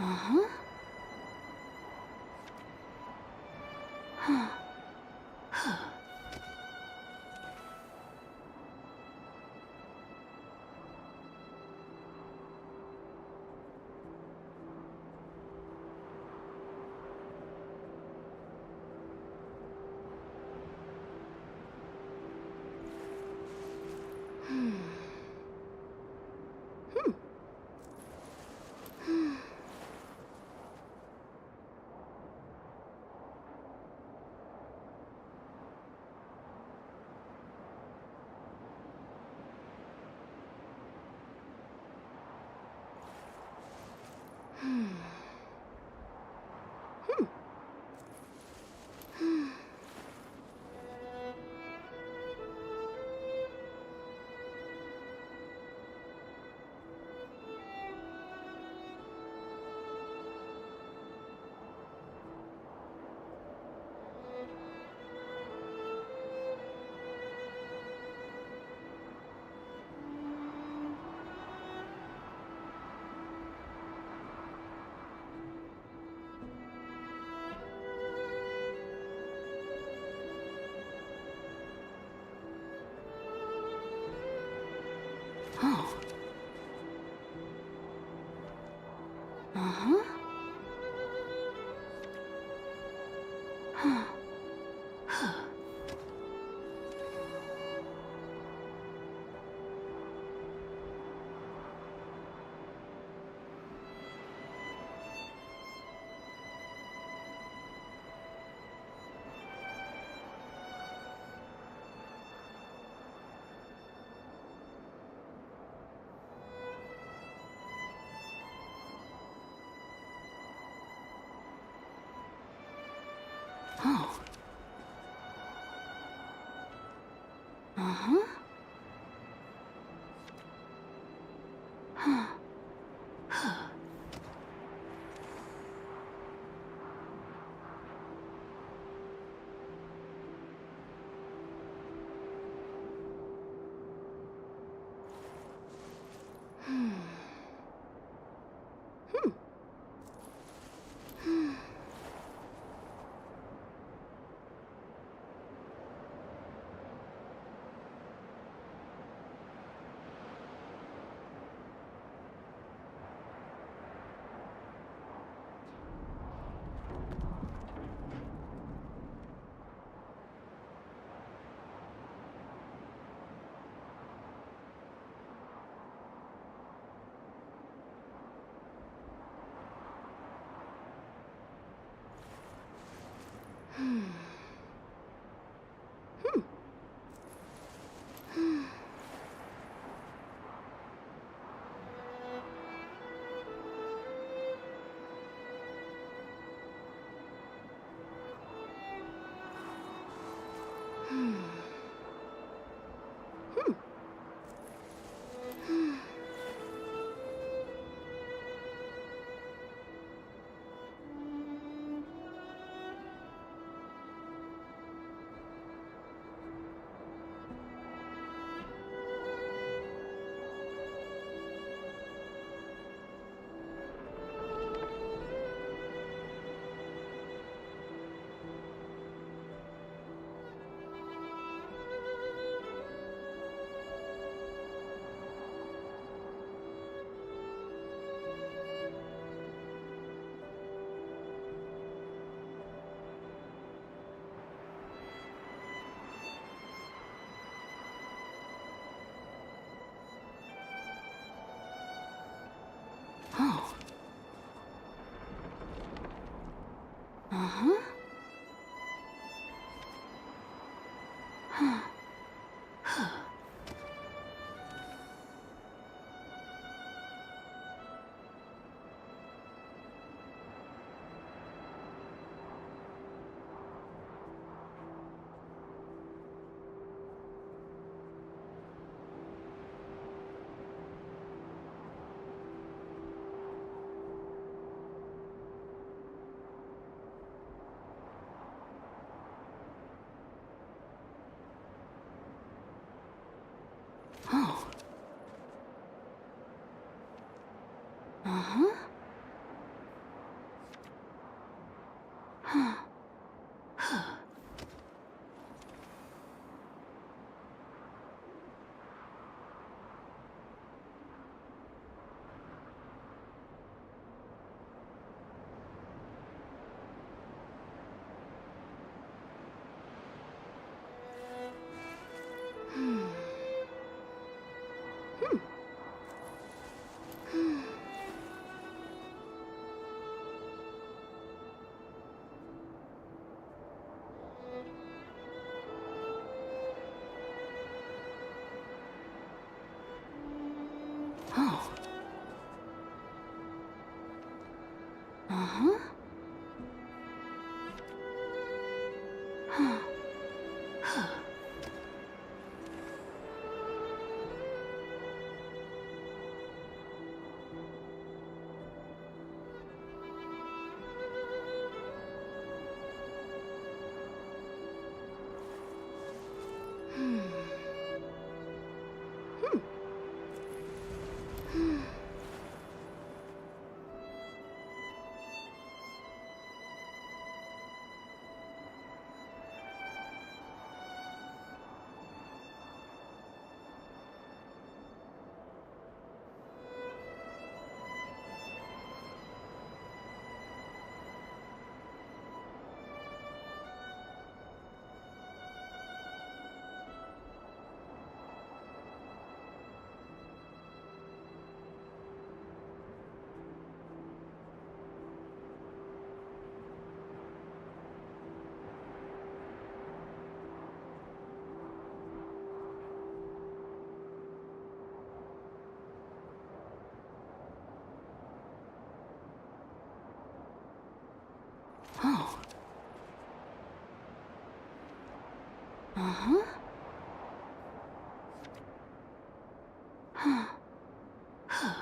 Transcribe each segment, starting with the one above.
Uh-huh. Huh. Oh. Uh-huh. Huh. Oh. Uh-huh. Huh. Oh. Uh-huh. Huh. Oh. Uh-huh. Huh. Huh. Hmm. Hmm. Hmm. Oh. Uh-huh. Huh. Huh.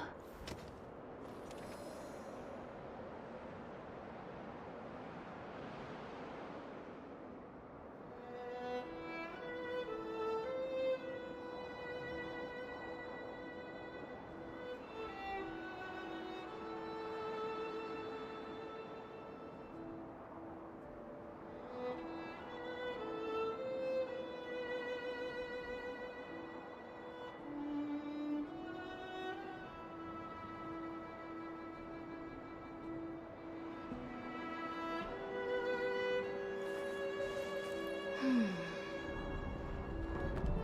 Hmm.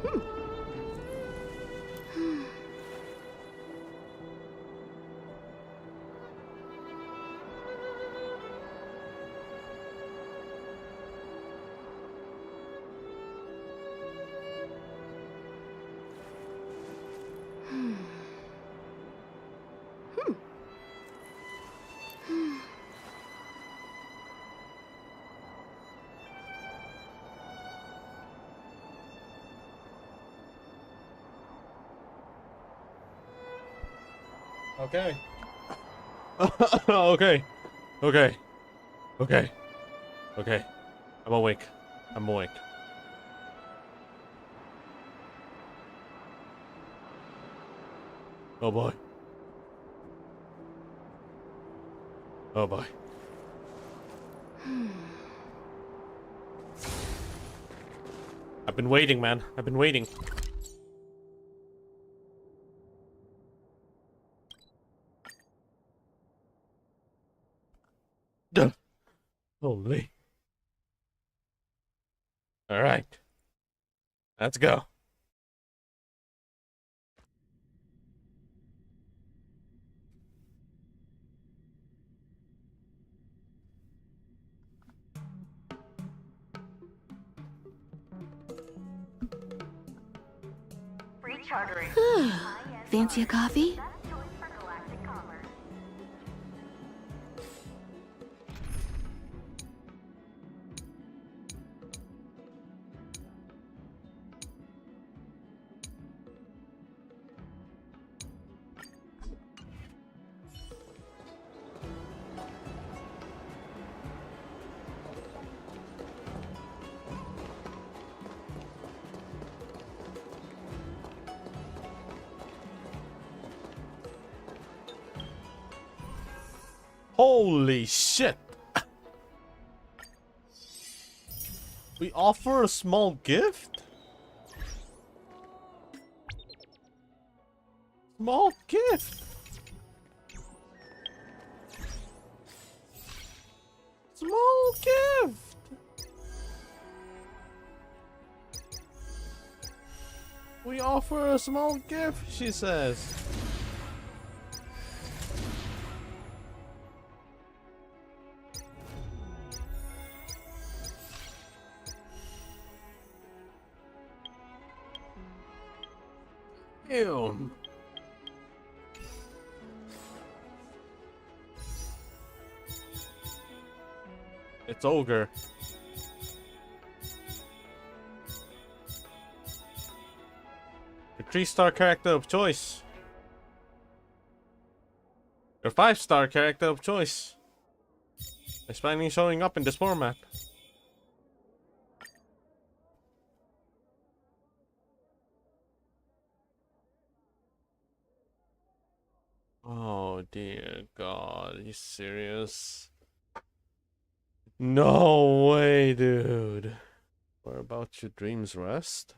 Hmm. Hmm. Hmm. Hmm. Hmm. Okay. Okay. Okay. Okay. Okay. I'm awake. I'm awake. Oh boy. Oh boy. Hmm. I've been waiting, man. I've been waiting. Duh. Holy. All right. Let's go. Free chartering. Fancy a coffee? Best choice for galactic commerce. Holy shit. We offer a small gift? Small gift. Small gift. We offer a small gift, she says. Ew. It's ogre. Your 3-star character of choice. Your 5-star character of choice is finally showing up in this format. Oh dear God, are you serious? No way, dude. Where about your dreams rest?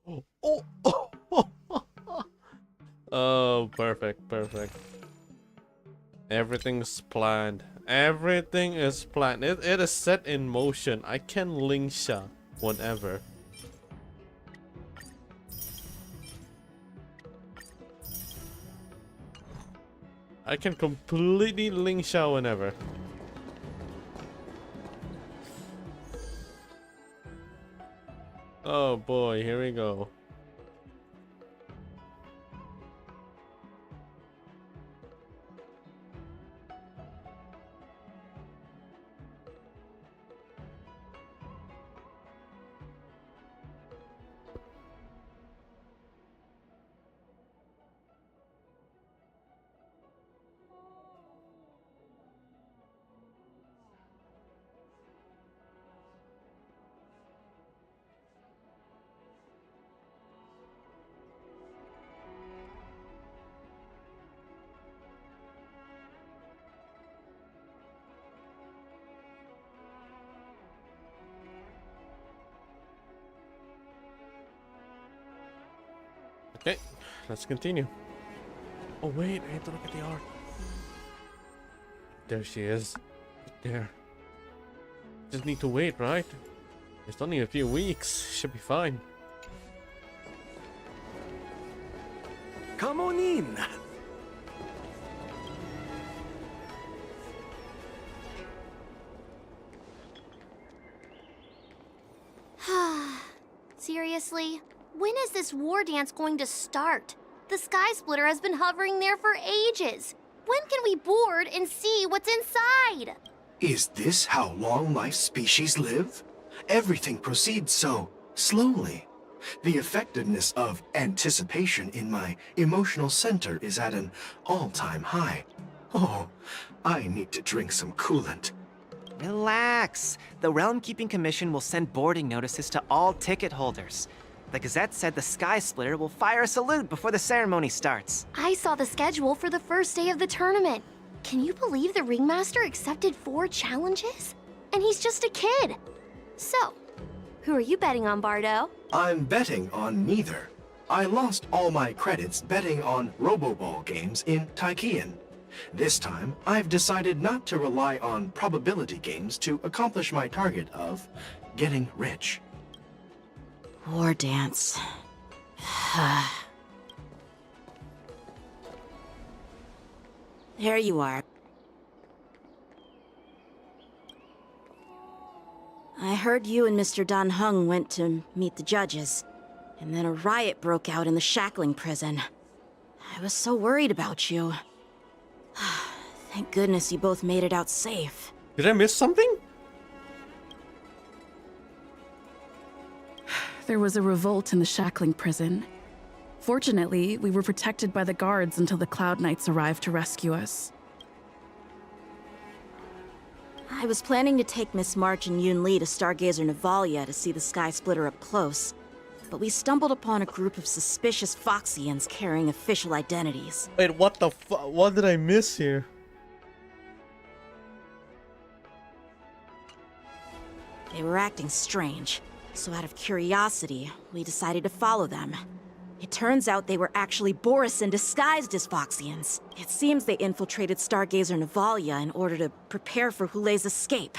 Oh, oh, oh, oh, perfect, perfect. Everything's planned. Everything is planned. It is set in motion. I can LINGSHA whenever. I can completely LINGSHA whenever. Oh boy, here we go. Okay, let's continue. Oh wait, I have to look at the art. There she is. Right there. Just need to wait, right? It's only a few weeks. Should be fine. Come on in. Seriously? When is this war dance going to start? The Sky Splitter has been hovering there for ages. When can we board and see what's inside? Is this how long my species live? Everything proceeds so slowly. The effectiveness of anticipation in my emotional center is at an all-time high. Oh, I need to drink some coolant. Relax. The Realm Keeping Commission will send boarding notices to all ticket holders. The Gazette said the Sky Splitter will fire a salute before the ceremony starts. I saw the schedule for the first day of the tournament. Can you believe the Ringmaster accepted 4 challenges? And he's just a kid. So, who are you betting on, Bardo? I'm betting on neither. I lost all my credits betting on Roboball games in Taikian. This time, I've decided not to rely on probability games to accomplish my target of getting rich. War dance. There you are. I heard you and Mr. Dan Heng went to meet the judges, and then a riot broke out in the shackling prison. I was so worried about you. Thank goodness you both made it out safe. Did I miss something? There was a revolt in the shackling prison. Fortunately, we were protected by the guards until the Cloud Knights arrived to rescue us. I was planning to take Miss March and Yun Li to Stargazer Navalia to see the Sky Splitter up close, but we stumbled upon a group of suspicious Foxians carrying official identities. Wait, what the what did I miss here? They were acting strange, so out of curiosity, we decided to follow them. It turns out they were actually Borisin disguised as Foxians. It seems they infiltrated Stargazer Navalia in order to prepare for Hulei's escape.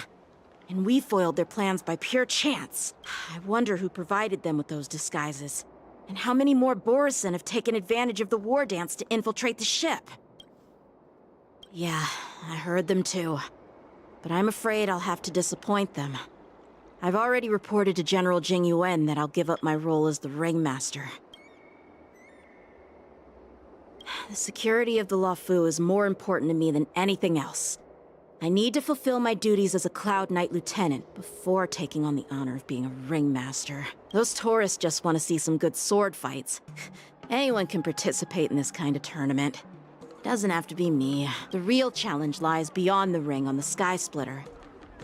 And we foiled their plans by pure chance. I wonder who provided them with those disguises. And how many more Borisin have taken advantage of the war dance to infiltrate the ship? Yeah, I heard them too. But I'm afraid I'll have to disappoint them. I've already reported to General Jing Yuan that I'll give up my role as the Ringmaster. The security of the Luofu is more important to me than anything else. I need to fulfill my duties as a Cloud Knight Lieutenant before taking on the honor of being a ringmaster. Those tourists just want to see some good sword fights. Anyone can participate in this kind of tournament. It doesn't have to be me. The real challenge lies beyond the ring on the Sky Splitter.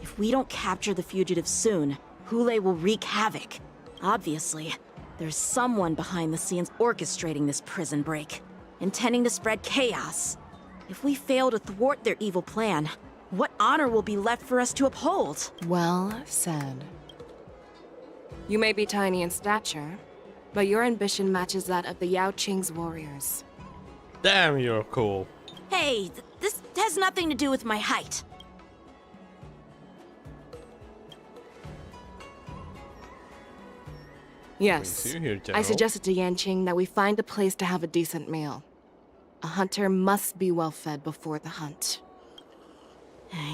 If we don't capture the fugitives soon, Hule will wreak havoc. Obviously, there's someone behind the scenes orchestrating this prison break, intending to spread chaos. If we fail to thwart their evil plan, what honor will be left for us to uphold? Well said. You may be tiny in stature, but your ambition matches that of the Yao Qing's warriors. Damn, you're cool. Hey, this has nothing to do with my height. Brings Yes, you here, I General. suggested to Yanqing that we find a place to have a decent meal. A hunter must be well fed before the hunt.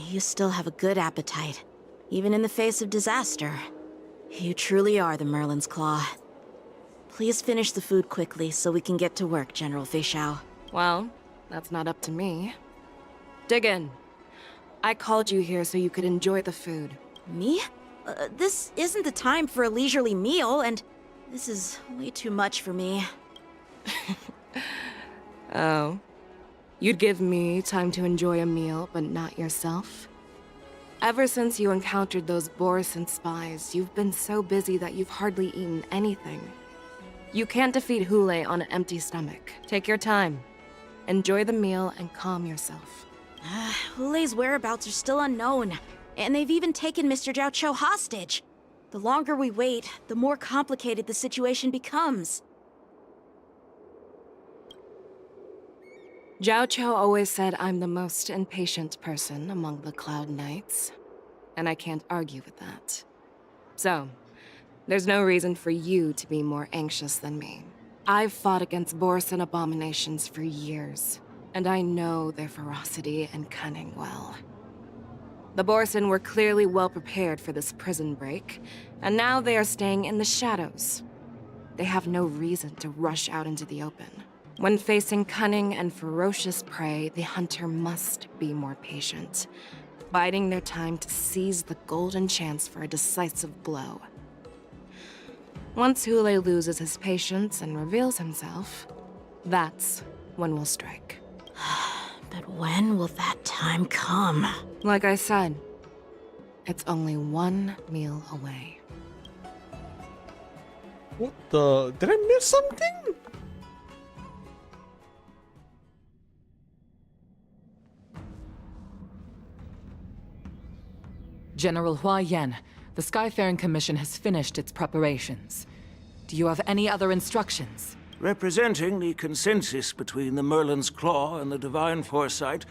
You still have a good appetite, even in the face of disaster. You truly are the Merlin's Claw. Please finish the food quickly so we can get to work, General Fei Xiao. Well, that's not up to me. Dig in. I called you here so you could enjoy the food. Me? This isn't the time for a leisurely meal, and this is way too much for me. Oh. You'd give me time to enjoy a meal, but not yourself? Ever since you encountered those Borisin spies, you've been so busy that you've hardly eaten anything. You can't defeat Hule on an empty stomach. Take your time. Enjoy the meal and calm yourself. Hule's whereabouts are still unknown, and they've even taken Mr. Zhao Cho hostage. The longer we wait, the more complicated the situation becomes. Zhao Cho always said I'm the most impatient person among the Cloud Knights, and I can't argue with that. So, there's no reason for you to be more anxious than me. I've fought against Borisin abominations for years, and I know their ferocity and cunning well. The Borisin were clearly well prepared for this prison break, and now they are staying in the shadows. They have no reason to rush out into the open. When facing cunning and ferocious prey, the hunter must be more patient, biding their time to seize the golden chance for a decisive blow. Once Hule loses his patience and reveals himself, that's when we'll strike. But when will that time come? Like I said, it's only one meal away. What the? Did I miss something? General Hua Yan, the Skyfaring Commission has finished its preparations. Do you have any other instructions? Representing the consensus between the Merlin's Claw and the Divine Foresight,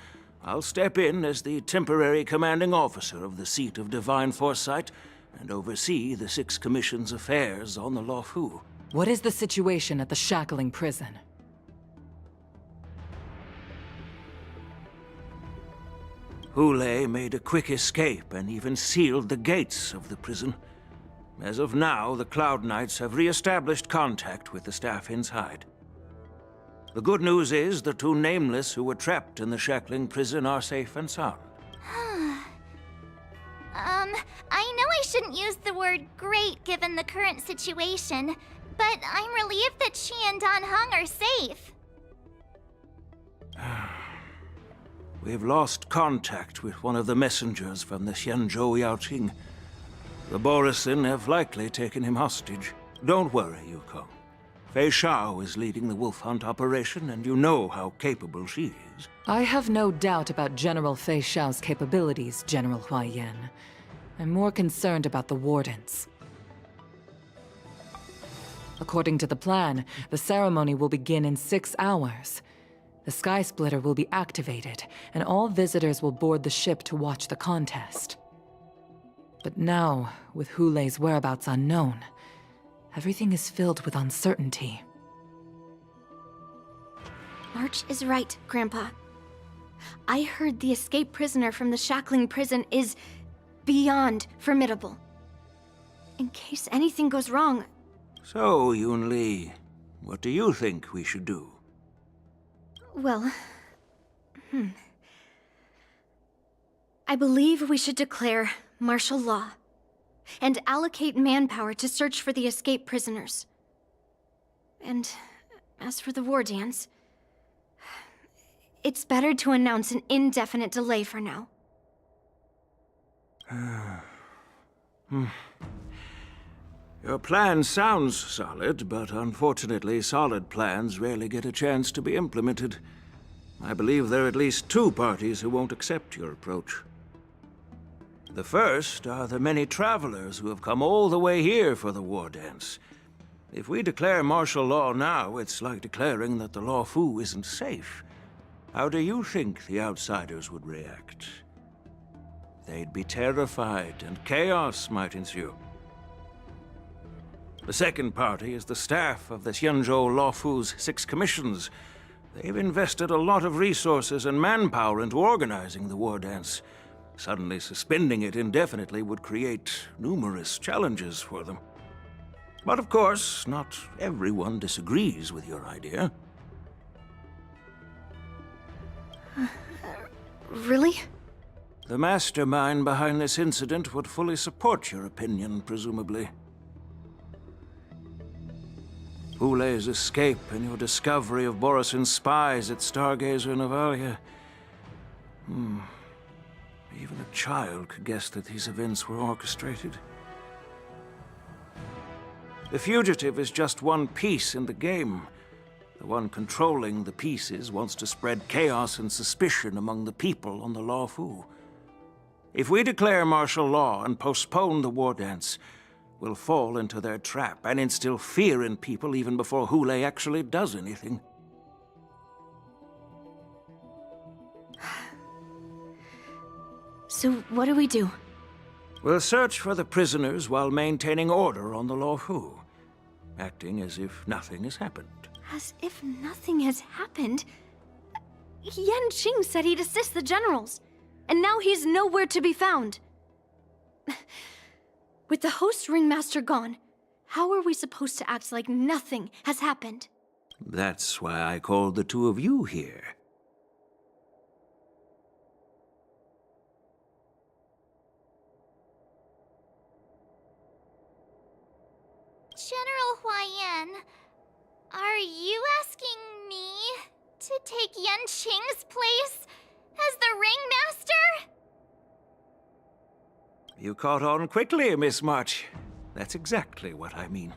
I'll step in as the temporary commanding officer of the seat of Divine Foresight and oversee the Six Commission's affairs on the Luofu. What is the situation at the Shackling prison? Hule made a quick escape and even sealed the gates of the prison. As of now, the Cloud Knights have re-established contact with the staff inside. The good news is the two Nameless who were trapped in the Shackling prison are safe and sound. I know I shouldn't use the word great given the current situation, but I'm relieved that she and Dan Heng are safe. We've lost contact with one of the messengers from the Xianzhou Yaoqing. The Borisin have likely taken him hostage. Don't worry, Yuko. Fei Xiao is leading the wolf hunt operation, and you know how capable she is. I have no doubt about General Fei Xiao's capabilities, General Hua Yan. I'm more concerned about the Wardens. According to the plan, the ceremony will begin in 6 hours. The Sky Splitter will be activated, and all visitors will board the ship to watch the contest. But now, with Hule's whereabouts unknown, everything is filled with uncertainty. March is right, Grandpa. I heard the escaped prisoner from the Shackling prison is beyond formidable. In case anything goes wrong... So, Yun Li, what do you think we should do? Well... I believe we should declare martial law and allocate manpower to search for the escaped prisoners. And as for the war dance, it's better to announce an indefinite delay for now. Your plan sounds solid, but unfortunately, solid plans rarely get a chance to be implemented. I believe there are at least two parties who won't accept your approach. The first are the many travelers who have come all the way here for the war dance. If we declare martial law now, it's like declaring that the Law Fu isn't safe. How do you think the outsiders would react? They'd be terrified, and chaos might ensue. The second party is the staff of the Xianzhou Law Fu's 6 commissions. They've invested a lot of resources and manpower into organizing the war dance. Suddenly suspending it indefinitely would create numerous challenges for them. But of course, not everyone disagrees with your idea. Really? The mastermind behind this incident would fully support your opinion, presumably. Hule's escape and your discovery of Borisin's spies at Stargazer Navalia. Even a child could guess that these events were orchestrated. The fugitive is just one piece in the game. The one controlling the pieces wants to spread chaos and suspicion among the people on the Law Fu. If we declare martial law and postpone the war dance, we'll fall into their trap and instill fear in people even before Hule actually does anything. So what do we do? We'll search for the prisoners while maintaining order on the Law Fu, acting as if nothing has happened. As if nothing has happened? Yanqing said he'd assist the generals, and now he's nowhere to be found. With the host ringmaster gone, how are we supposed to act like nothing has happened? That's why I called the two of you here. General Huaiyan, are you asking me to take Yanqing's place as the ringmaster? You caught on quickly, Miss March. That's exactly what I mean.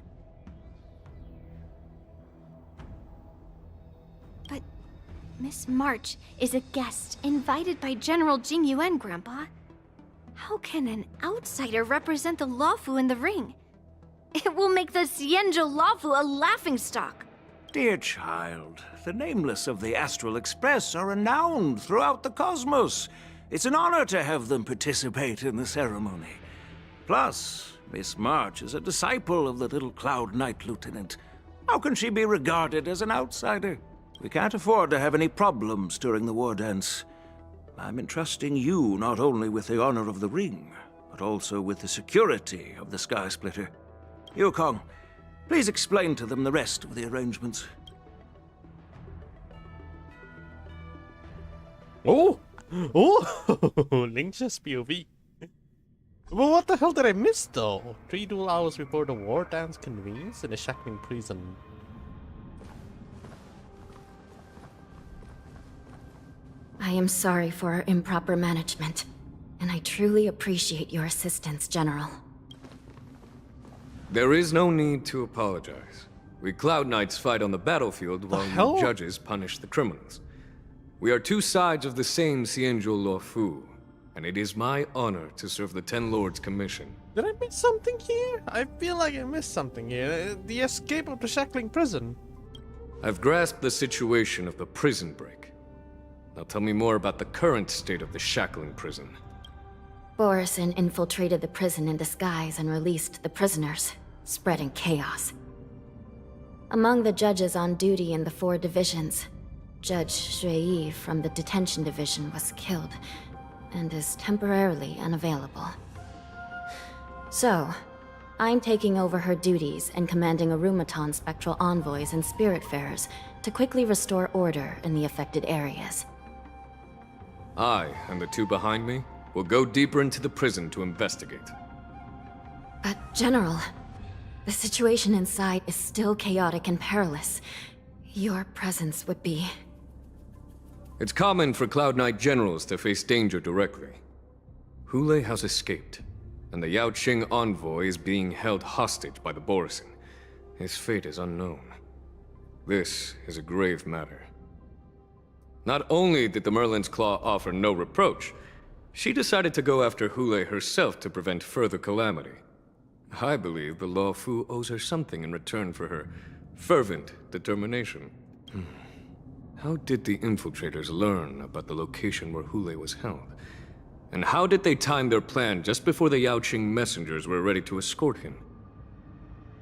But Miss March is a guest invited by General Jing Yuan, Grandpa. How can an outsider represent the Lawfu in the ring? It will make the Xianzhou Lawfu a laughingstock. Dear child, the nameless of the Astral Express are renowned throughout the cosmos. It's an honor to have them participate in the ceremony. Plus, Miss March is a disciple of the little Cloud Knight Lieutenant. How can she be regarded as an outsider? We can't afford to have any problems during the war dance. I'm entrusting you not only with the honor of the ring, but also with the security of the Sky Splitter. Yukong, please explain to them the rest of the arrangements. Oh! LINGSHA's POV. Well, what the hell did I miss, though? 3 dual hours before the war dance convenes in a shackling prison. I am sorry for our improper management, and I truly appreciate your assistance, General. There is no need to apologize. We Cloud Knights fight on the battlefield while you judges punish the criminals. We are two sides of the same Xianzhou Luofu, and it is my honor to serve the Ten Lords' commission. Did I miss something here? I feel like I missed something here. The escape of the shackling prison. I've grasped the situation of the prison break. Now tell me more about the current state of the shackling prison. Borisin infiltrated the prison in disguise and released the prisoners, spreading chaos. Among the judges on duty in the 4 divisions, Judge Shui from the detention division was killed and is temporarily unavailable. So, I'm taking over her duties and commanding Arumaton spectral envoys and spiritfarers to quickly restore order in the affected areas. I and the two behind me will go deeper into the prison to investigate. But, General, the situation inside is still chaotic and perilous. Your presence would be... It's common for Cloud Knight generals to face danger directly. Hule has escaped, and the Yaoqing envoy is being held hostage by the Borisin. His fate is unknown. This is a grave matter. Not only did the Merlin's Claw offer no reproach, she decided to go after Hule herself to prevent further calamity. I believe the Law Fu owes her something in return for her fervent determination. How did the infiltrators learn about the location where Hule was held? And how did they time their plan just before the Yaoqing messengers were ready to escort him?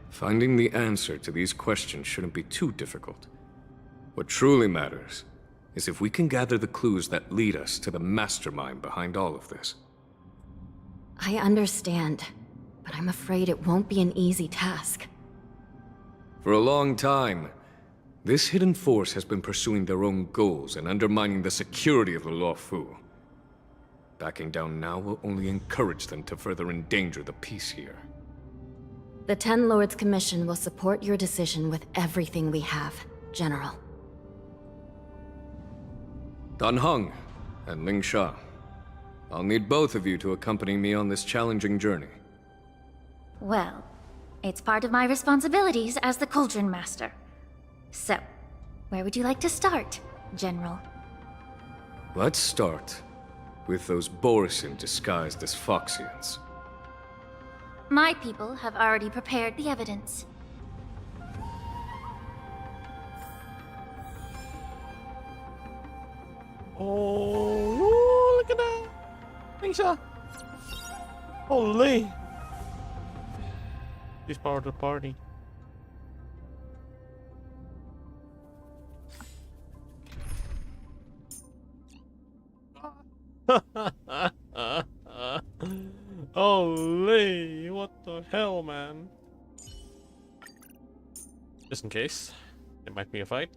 Finding the answer to these questions shouldn't be too difficult. What truly matters is if we can gather the clues that lead us to the mastermind behind all of this. I understand, but I'm afraid it won't be an easy task. For a long time, this hidden force has been pursuing their own goals and undermining the security of the Law Fu. Backing down now will only encourage them to further endanger the peace here. The Ten Lords Commission will support your decision with everything we have, General. Dan Heng and LINGSHA, I'll need both of you to accompany me on this challenging journey. Well, it's part of my responsibilities as the Cauldron Master. So, where would you like to start, General? Let's start with those Borisin disguised as Foxians. My people have already prepared the evidence. Oh, look at that! LINGSHA! Holy! She's part of the party. Holy! What the hell, man? Just in case, it might be a fight.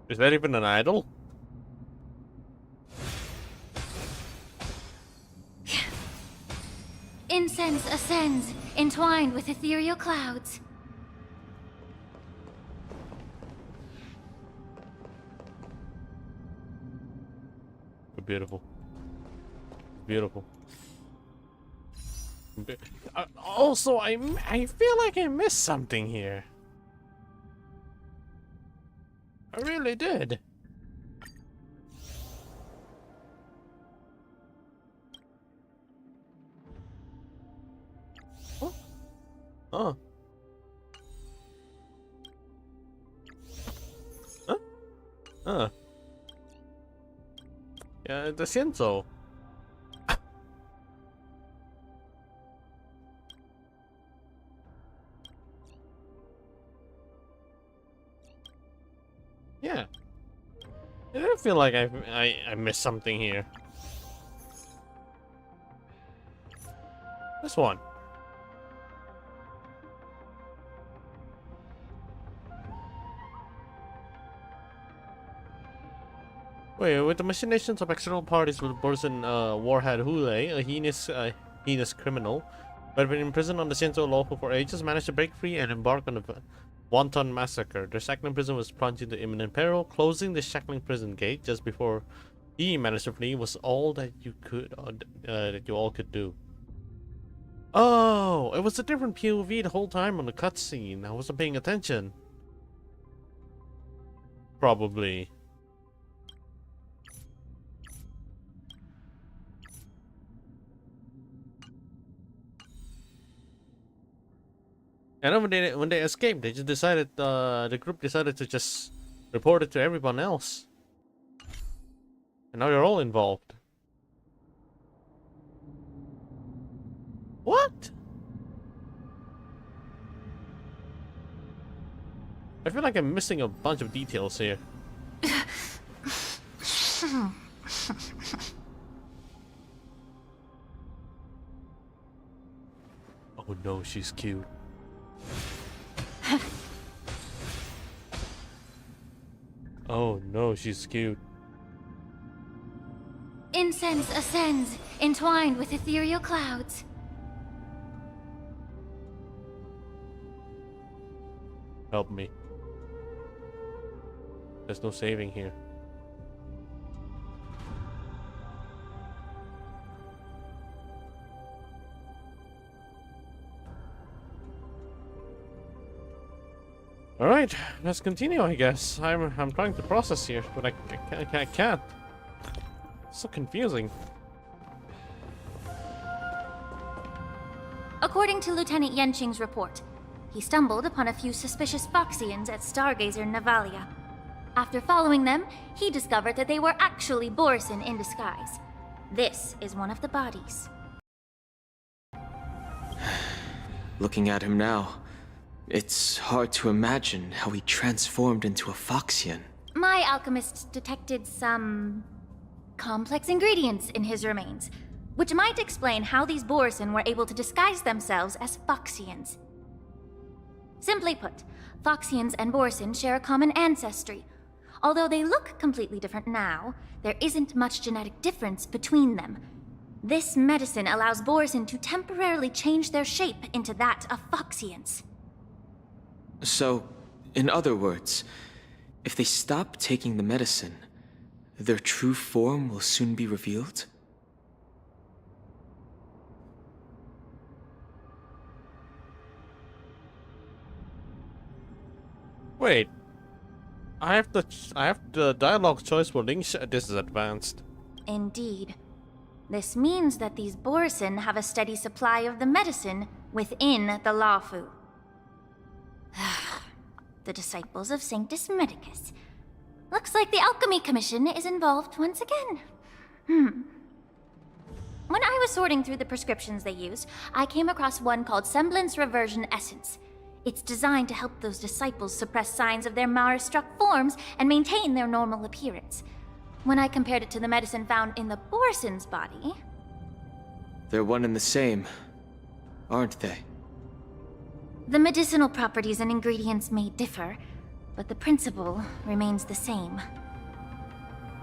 Is that even an idol? Incense ascends, entwined with ethereal clouds. Beautiful. Beautiful. Also, I feel like I missed something here. I really did. Oh. Oh. Huh? Huh. Yeah, the siento. Yeah. I don't feel like I missed something here. This one. Wait, with the machinations of external parties with Borisin warhead Hule, a heinous criminal, who had been imprisoned on the Shinto law for ages, managed to break free and embark on a wanton massacre. The shackling prison was plunged into imminent peril. Closing the shackling prison gate just before he managed to flee was all that you could that you all could do. Oh, it was a different POV the whole time on the cutscene. I wasn't paying attention. Probably. And then when they escaped, they just decided the group decided to just report it to everyone else. And now they're all involved. What? I feel like I'm missing a bunch of details here. Oh no, she's cute. Oh no, she's cute. Incense ascends, entwined with ethereal clouds. Help me. There's no saving here. All right, let's continue. I guess I'm trying to process here, but I can't. It's so confusing. According to Lieutenant Yenqing's report, he stumbled upon a few suspicious Foxians at Stargazer Navalia. After following them, he discovered that they were actually Borisin in disguise. This is one of the bodies. Looking at him now, it's hard to imagine how he transformed into a Foxian. My alchemists detected some complex ingredients in his remains, which might explain how these Borisin were able to disguise themselves as Foxians. Simply put, Foxians and Borisin share a common ancestry. Although they look completely different now, there isn't much genetic difference between them. This medicine allows Borisin to temporarily change their shape into that of Foxians. So, in other words, if they stop taking the medicine, their true form will soon be revealed? Wait. I have the dialogue choice for LINGSHA. This is advanced. Indeed. This means that these Borisin have a steady supply of the medicine within the Lawfu. The disciples of Sanctus Medicus. Looks like the Alchemy Commission is involved once again. When I was sorting through the prescriptions they used, I came across one called Semblance Reversion Essence. It's designed to help those disciples suppress signs of their Mara-struck forms and maintain their normal appearance. When I compared it to the medicine found in the Borisin's body... They're one and the same, aren't they? The medicinal properties and ingredients may differ, but the principle remains the same.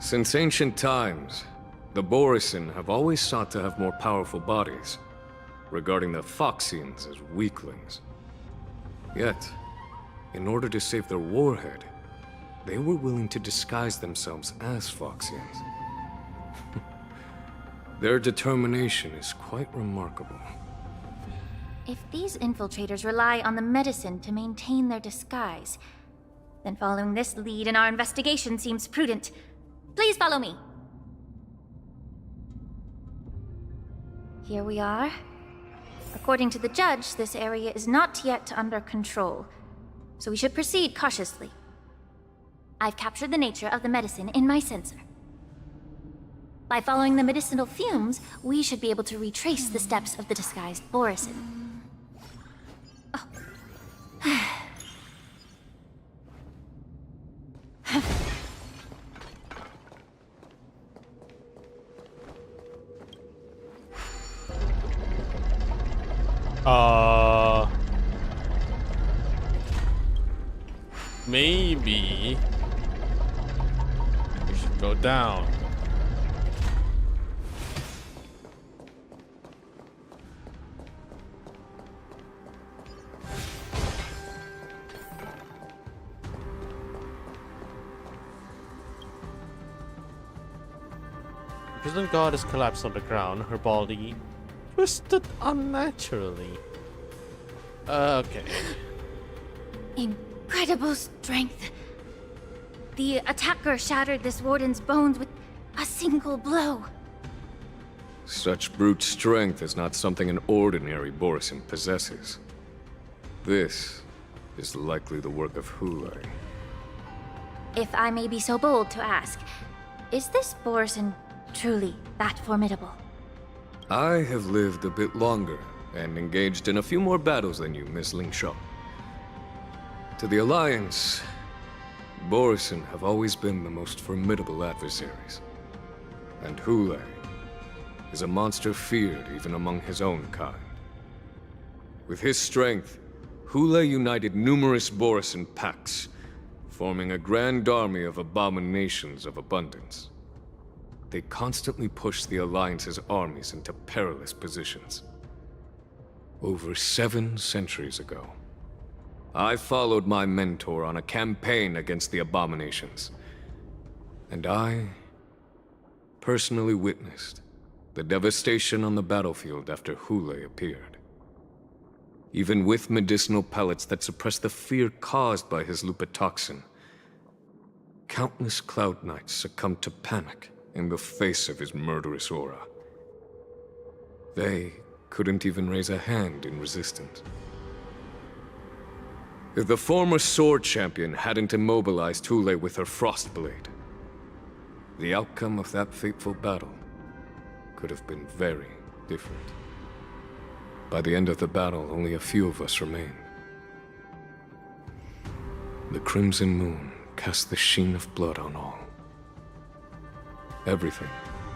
Since ancient times, the Borisin have always sought to have more powerful bodies, regarding the Foxians as weaklings. Yet, in order to save their warhead, they were willing to disguise themselves as Foxians. Their determination is quite remarkable. If these infiltrators rely on the medicine to maintain their disguise, then following this lead in our investigation seems prudent. Please follow me. Here we are. According to the judge, this area is not yet under control, so we should proceed cautiously. I've captured the nature of the medicine in my sensor. By following the medicinal fumes, we should be able to retrace the steps of the disguised Borisin. Maybe we should go down. The prison guard is collapsed on the ground, her body twisted unnaturally. Okay. Incredible strength. The attacker shattered this warden's bones with a single blow. Such brute strength is not something an ordinary Borisin possesses. This is likely the work of Hulai. If I may be so bold to ask, is this Borisin truly that formidable? I have lived a bit longer and engaged in a few more battles than you, Miss LINGSHA. To the Alliance, Borisin have always been the most formidable adversaries. And Hulai is a monster feared even among his own kind. With his strength, Hule united numerous Borisin pacts, forming a grand army of abominations of abundance. They constantly pushed the Alliance's armies into perilous positions. Over 7 centuries ago, I followed my mentor on a campaign against the abominations. And I personally witnessed the devastation on the battlefield after Hule appeared. Even with medicinal pellets that suppressed the fear caused by his lupitoxin, countless Cloud Knights succumbed to panic in the face of his murderous aura. They couldn't even raise a hand in resistance. If the former sword champion hadn't immobilized Hule with her Frostblade, the outcome of that fateful battle could have been very different. By the end of the battle, only a few of us remained. The crimson moon cast the sheen of blood on all. Everything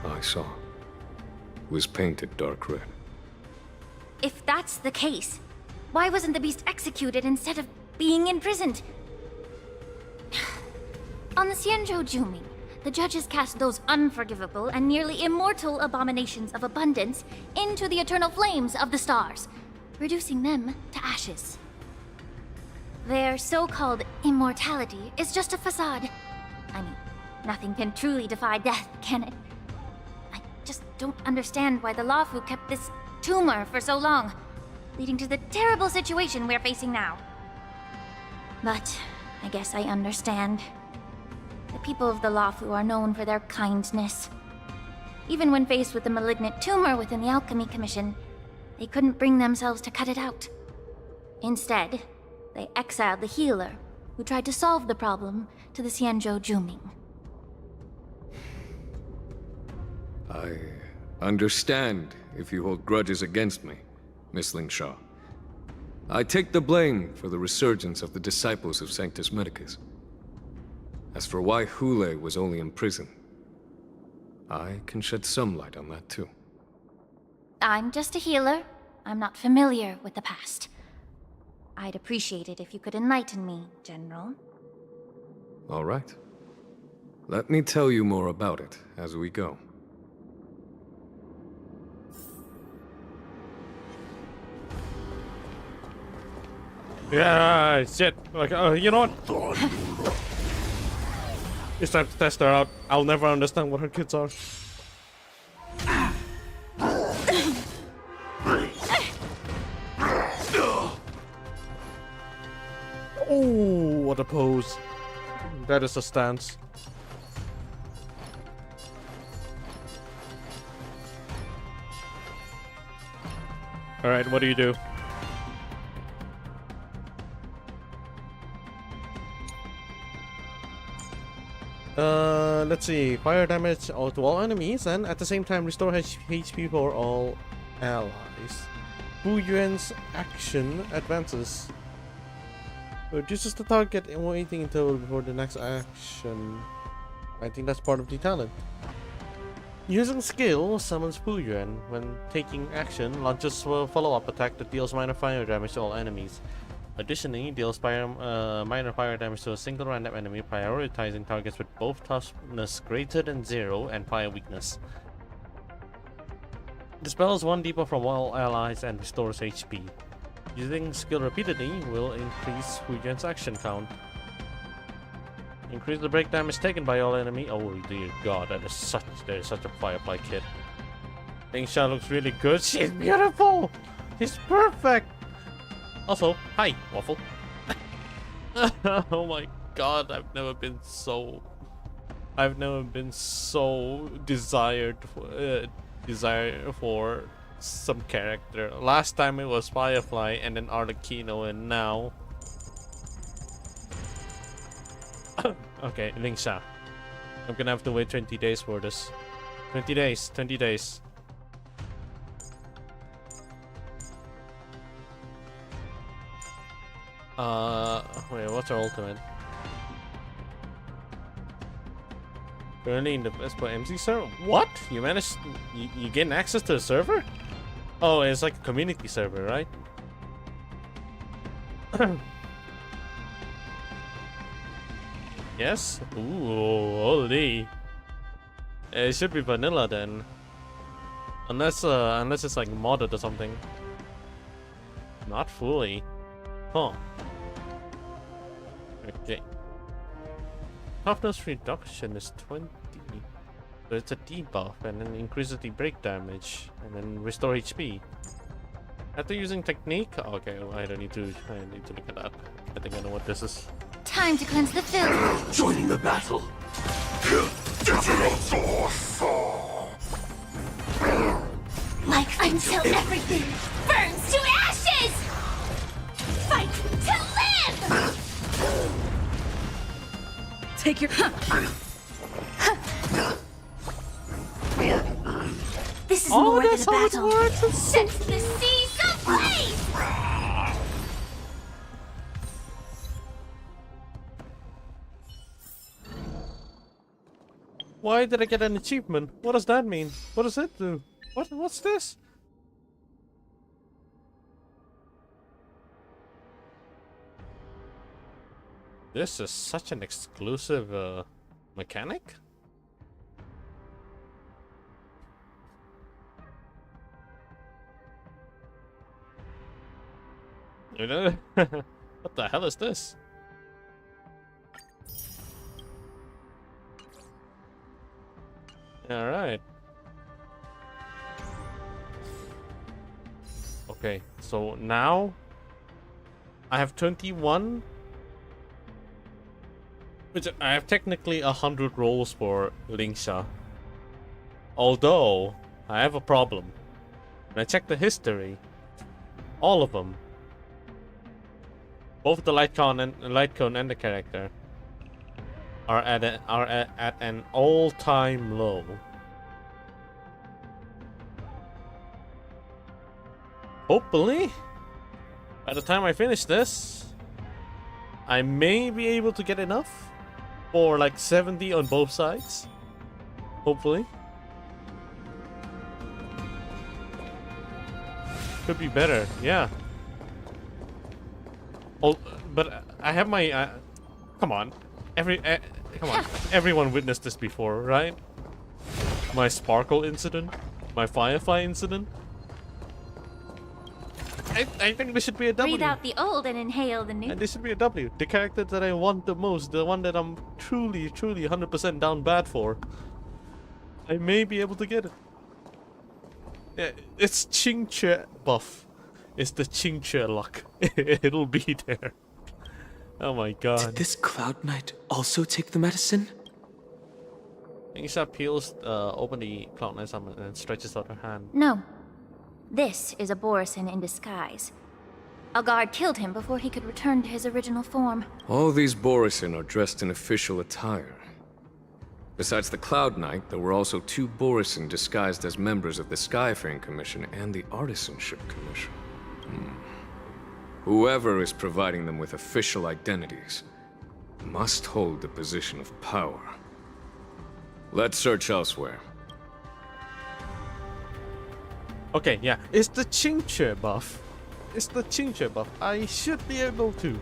I saw was painted dark red. If that's the case, why wasn't the beast executed instead of being imprisoned? On the Xianzhou Juming, the judges cast those unforgivable and nearly immortal abominations of abundance into the eternal flames of the stars, reducing them to ashes. Their so-called immortality is just a facade. I mean, nothing can truly defy death, can it? I just don't understand why the Luofu kept this tumor for so long, leading to the terrible situation we're facing now. But I guess I understand. The people of the Luofu are known for their kindness. Even when faced with the malignant tumor within the Alchemy Commission, they couldn't bring themselves to cut it out. Instead, they exiled the healer, who tried to solve the problem, to the Xianzhou Juming. I understand if you hold grudges against me, Miss LINGSHA. I take the blame for the resurgence of the disciples of Sanctus Medicus. As for why Hule was only in prison, I can shed some light on that too. I'm just a healer. I'm not familiar with the past. I'd appreciate it if you could enlighten me, General. All right. Let me tell you more about it as we go. Yeah, shit. Like, you know what? It's time to test her out. I'll never understand what her kids are. Oh, what a pose. That is a stance. Alright, what do you do? Let's see. Fire damage to all enemies and at the same time restore HP for all allies. Fu Yuan's action advances. Reduces the target and waiting until before the next action. I think that's part of the talent. Using skill summons Fu Yuan. When taking action, launches a follow-up attack that deals minor fire damage to all enemies. Additionally, deals minor fire damage to a single random enemy, prioritizing targets with both toughness greater than 0 and fire weakness. Dispels 1 debuff from all allies and restores HP. Using skill repeatedly will increase Fu Yuan's action count. Increase the break damage taken by all enemy. Oh dear god, that is such a Firefly kid. LINGSHA looks really good. She's beautiful. She's perfect. Also, hi, Waffle. Oh my god, I've never been so desired for some character. Last time it was Firefly and then Arlecchino, and now okay, LINGSHA. I'm gonna have to wait 20 days for this. 20 days. Wait, what's our ultimate? Currently in the Espo MC server? What? You managed, you gain access to the server? Oh, it's like a community server, right? Yes? Ooh, holy. It should be vanilla then. Unless it's like modded or something. Not fully. Huh. Okay. Toughness reduction is 20. So it's a debuff and then increases the break damage and then restore HP. After using technique, okay, well, I need to look at that. I think I know what this is. Time to cleanse the filth. Joining the battle. Like until everything burns to ashes! Fight to live! Take your... This is Oh, more than that's a how it battle. works. Set the seas ablaze! Why did I get an achievement? What does that mean? What does it do? What's this? This is such an exclusive mechanic. You know, what the hell is this? All right. Okay, so now I have 21, which I have technically 100 rolls for LINGSHA. Although I have a problem. When I check the history, all of them, both the light cone and the character, are at an all-time low. Hopefully, by the time I finish this, I may be able to get enough for like 70 on both sides. Hopefully. Could be better, yeah. Oh, but I have my... come on. Come on. Everyone witnessed this before, right? My sparkle incident? My firefly incident? I think this should be a W. Breathe out the old and inhale the new. And this should be a W. The character that I want the most, the one that I'm truly 100% down bad for. I may be able to get it. Yeah, it's Qingque buff. It's the Qingque luck. It'll be there. Oh my god. Did this Cloud Knight also take the medicine? LINGSHA peels open the Cloud Knight's armor and stretches out her hand. No. This is a Borisin in disguise. A guard killed him before he could return to his original form. All these Borisin are dressed in official attire. Besides the Cloud Knight, there were also 2 Borisin disguised as members of the Skyfaring Commission and the Artisanship Commission. Whoever is providing them with official identities must hold the position of power. Let's search elsewhere. Okay, yeah, it's the Qingque buff. It's the Qingque buff. I should be able to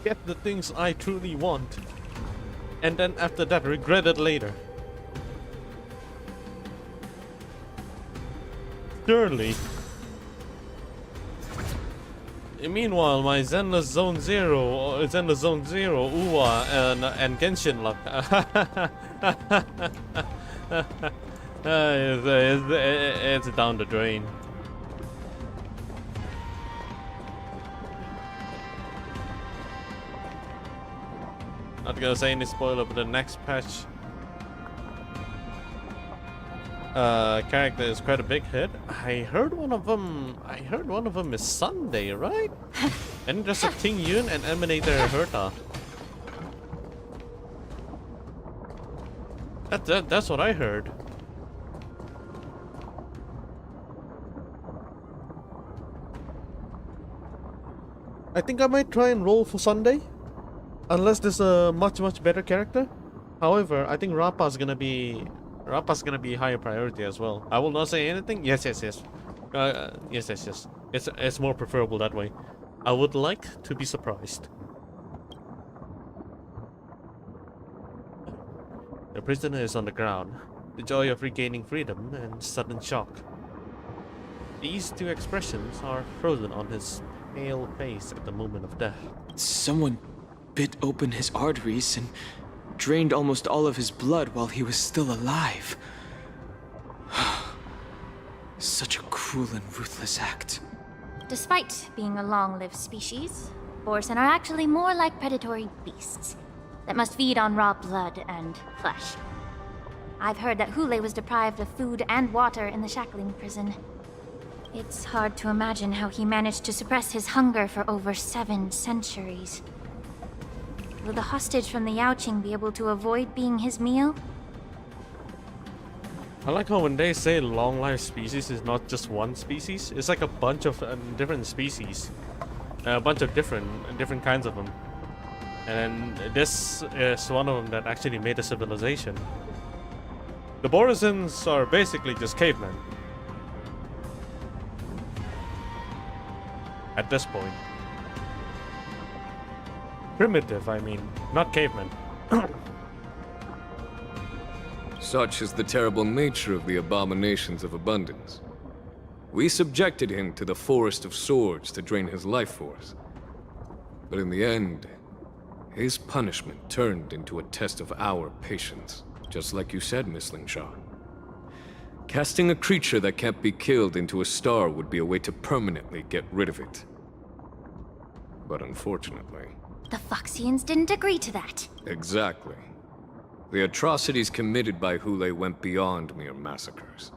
get the things I truly want. And then after that, regret it later. Surely. Meanwhile, my Zenless Zone 0, Zenless Zone 0, Uwa, and Genshin luck. It's down the drain. Not gonna say any spoiler, but the next patch character is quite a big hit. I heard one of them is Sunday, right? And there's a Ting Yun and Emanator Herta. That's what I heard. I think I might try and roll for Sunday, unless there's a much better character. However, I think Rappa's gonna be higher priority as well. I will not say anything. Yes. Yes. It's more preferable that way. I would like to be surprised. The prisoner is on the ground. The joy of regaining freedom and sudden shock. These two expressions are frozen on his pale face at the moment of death. Someone bit open his arteries and drained almost all of his blood while he was still alive. Such a cruel and ruthless act. Despite being a long-lived species, Borisin are actually more like predatory beasts that must feed on raw blood and flesh. I've heard that Hule was deprived of food and water in the shackling prison. It's hard to imagine how he managed to suppress his hunger for over 7 centuries. Will the hostage from the Yaoqing be able to avoid being his meal? I like how when they say long-life species is not just one species, it's like a bunch of different species, a bunch of different kinds of them, and this is one of them that actually made a civilization. The Borisins are basically just cavemen at this point. Primitive, I mean, not cavemen. Such is the terrible nature of the abominations of abundance. We subjected him to the forest of swords to drain his life force. But in the end, his punishment turned into a test of our patience, just like you said, Miss LINGSHA. Casting a creature that can't be killed into a star would be a way to permanently get rid of it. But unfortunately... The Foxians didn't agree to that. Exactly. The atrocities committed by Hule went beyond mere massacres.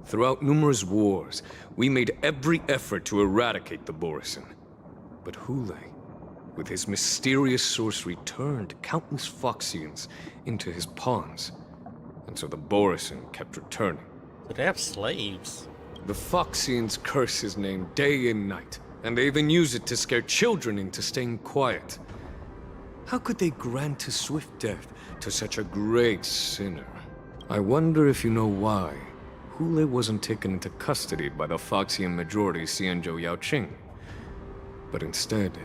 Throughout numerous wars, we made every effort to eradicate the Borisin. But Hule, with his mysterious sorcery, turned countless Foxians into his pawns. And so the Borisin kept returning. So they have slaves. The Foxians curse his name day and night, and they even use it to scare children into staying quiet. How could they grant a swift death to such a great sinner? I wonder if you know why Hule wasn't taken into custody by the Foxian majority Xianzhou Yaoqing, but instead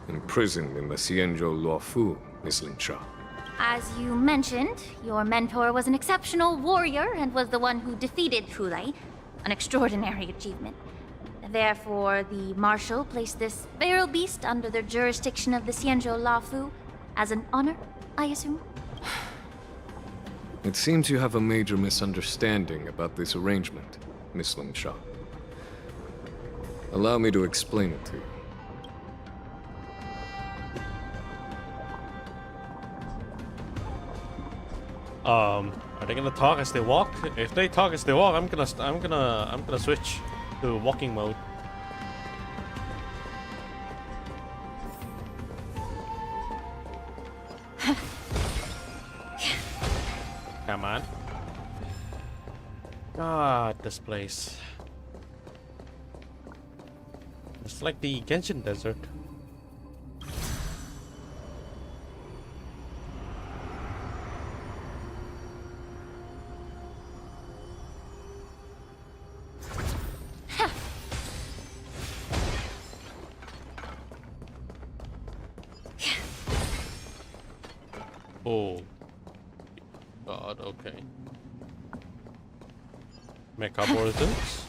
imprisoned in the Xianzhou Luofu, Miss LINGSHA. As you mentioned, your mentor was an exceptional warrior and was the one who defeated Hule, an extraordinary achievement. Therefore, the Marshal placed this feral beast under the jurisdiction of the Xianzhou Luofu as an honor, I assume? It seems you have a major misunderstanding about this arrangement, Miss LINGSHA. Allow me to explain it to you. Are they gonna talk as they walk? If they talk as they walk, I'm gonna switch to walking mode. Come on. God, this place. It's like the Genshin Desert. Oh. God, okay. Mecha Borisins.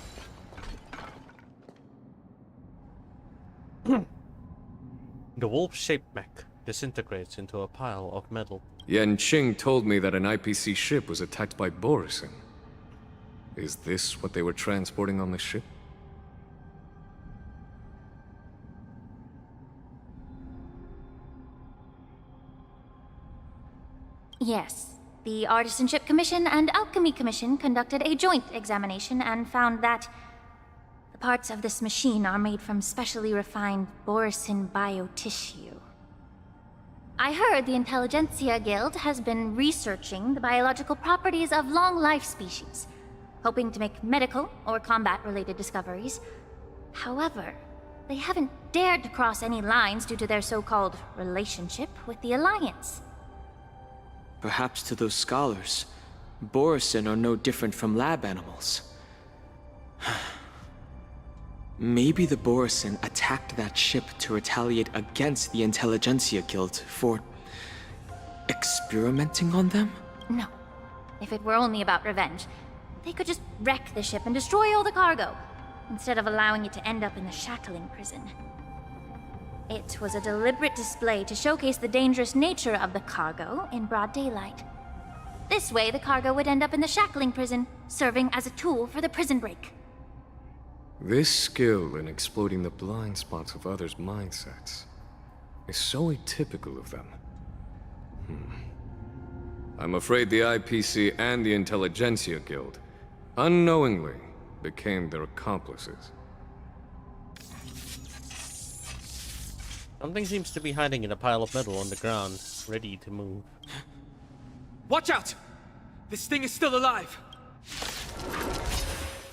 The wolf-shaped mech disintegrates into a pile of metal. Yanqing told me that an IPC ship was attacked by Borisin. Is this what they were transporting on the ship? Yes. The Artisanship Commission and Alchemy Commission conducted a joint examination and found that the parts of this machine are made from specially refined Borisin biotissue. I heard the Intelligentsia Guild has been researching the biological properties of long-life species, hoping to make medical or combat-related discoveries. However, they haven't dared to cross any lines due to their so-called relationship with the Alliance. Perhaps to those scholars, Borisin are no different from lab animals. Maybe the Borisin attacked that ship to retaliate against the Intelligentsia Guild for experimenting on them? No. If it were only about revenge, they could just wreck the ship and destroy all the cargo, instead of allowing it to end up in the shackling prison. It was a deliberate display to showcase the dangerous nature of the cargo in broad daylight. This way, the cargo would end up in the shackling prison, serving as a tool for the prison break. This skill in exploiting the blind spots of others' mindsets is so atypical of them. I'm afraid the IPC and the Intelligentsia Guild unknowingly became their accomplices. Something seems to be hiding in a pile of metal on the ground, ready to move. Watch out! This thing is still alive!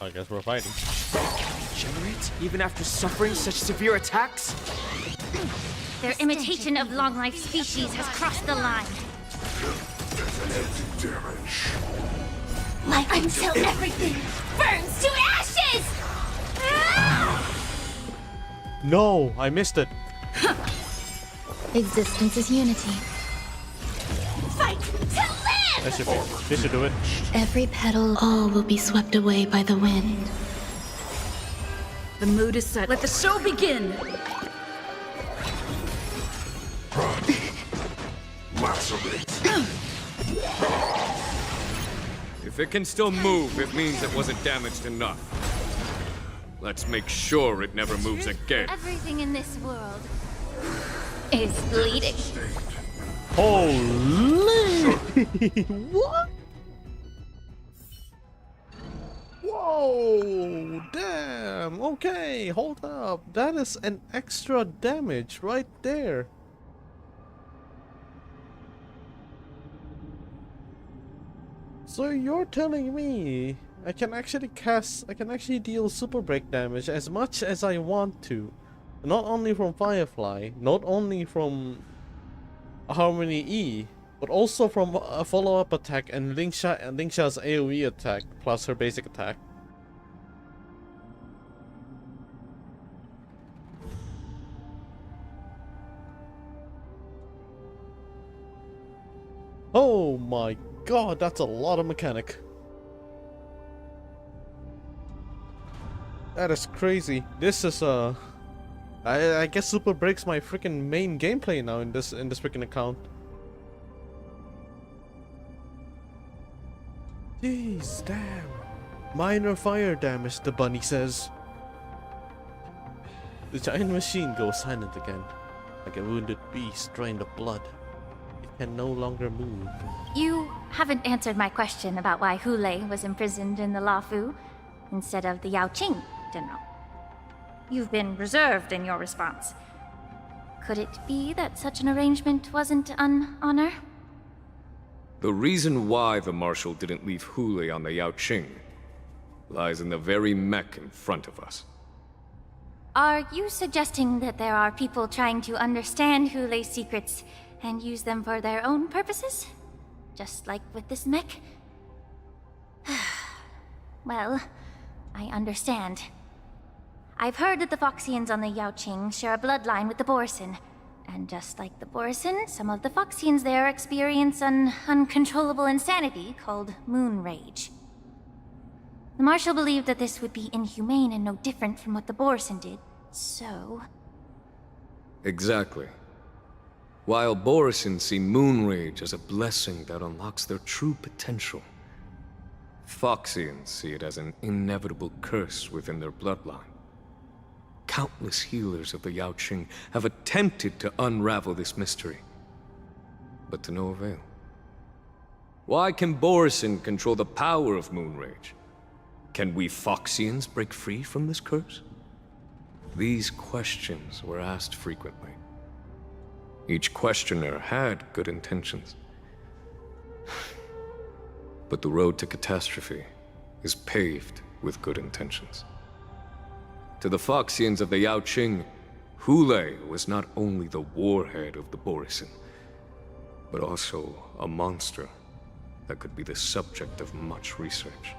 I guess we're fighting. Regenerate even after suffering such severe attacks? Their imitation of long-life species has crossed the line. Life until everything burns to ashes! No, I missed it. Existence is unity. Fight to live! That should be. This should do it. Every petal, all will be swept away by the wind. The mood is set. Let the show begin! If it can still move, it means it wasn't damaged enough. Let's make sure it never moves again. Everything in this world is bleeding. Holy! What? Whoa! Damn! Okay, hold up. That is an extra damage right there. So you're telling me I can actually deal super break damage as much as I want to. Not only from Firefly, not only from Harmony E, but also from a follow-up attack and LINGSHA's AoE attack plus her basic attack. Oh my god, that's a lot of mechanic. That is crazy. This is I guess super breaks my freaking main gameplay now in this freaking account. Jeez, damn. Minor fire damage, the bunny says. The giant machine goes silent again, like a wounded beast drained of blood. It can no longer move. You haven't answered my question about why Hule was imprisoned in the Lafu instead of the Yaoqing, General. You've been reserved in your response. Could it be that such an arrangement wasn't an honor? The reason why the Marshal didn't leave Hule on the Yaoqing lies in the very mech in front of us. Are you suggesting that there are people trying to understand Hule's secrets and use them for their own purposes? Just like with this mech? Well, I understand. I've heard that the Foxians on the Yaoqing share a bloodline with the Borisin. And just like the Borisin, some of the Foxians there experience an uncontrollable insanity called moon rage. The Marshal believed that this would be inhumane and no different from what the Borisin did, so... Exactly. While Borisin see moon rage as a blessing that unlocks their true potential, Foxians see it as an inevitable curse within their bloodline. Countless healers of the Yaoqing have attempted to unravel this mystery, but to no avail. Why can Borisin control the power of moon rage? Can we Foxians break free from this curse? These questions were asked frequently. Each questioner had good intentions. But the road to catastrophe is paved with good intentions. To the Foxians of the Yaoqing, Hule was not only the warhead of the Borisin, but also a monster that could be the subject of much research.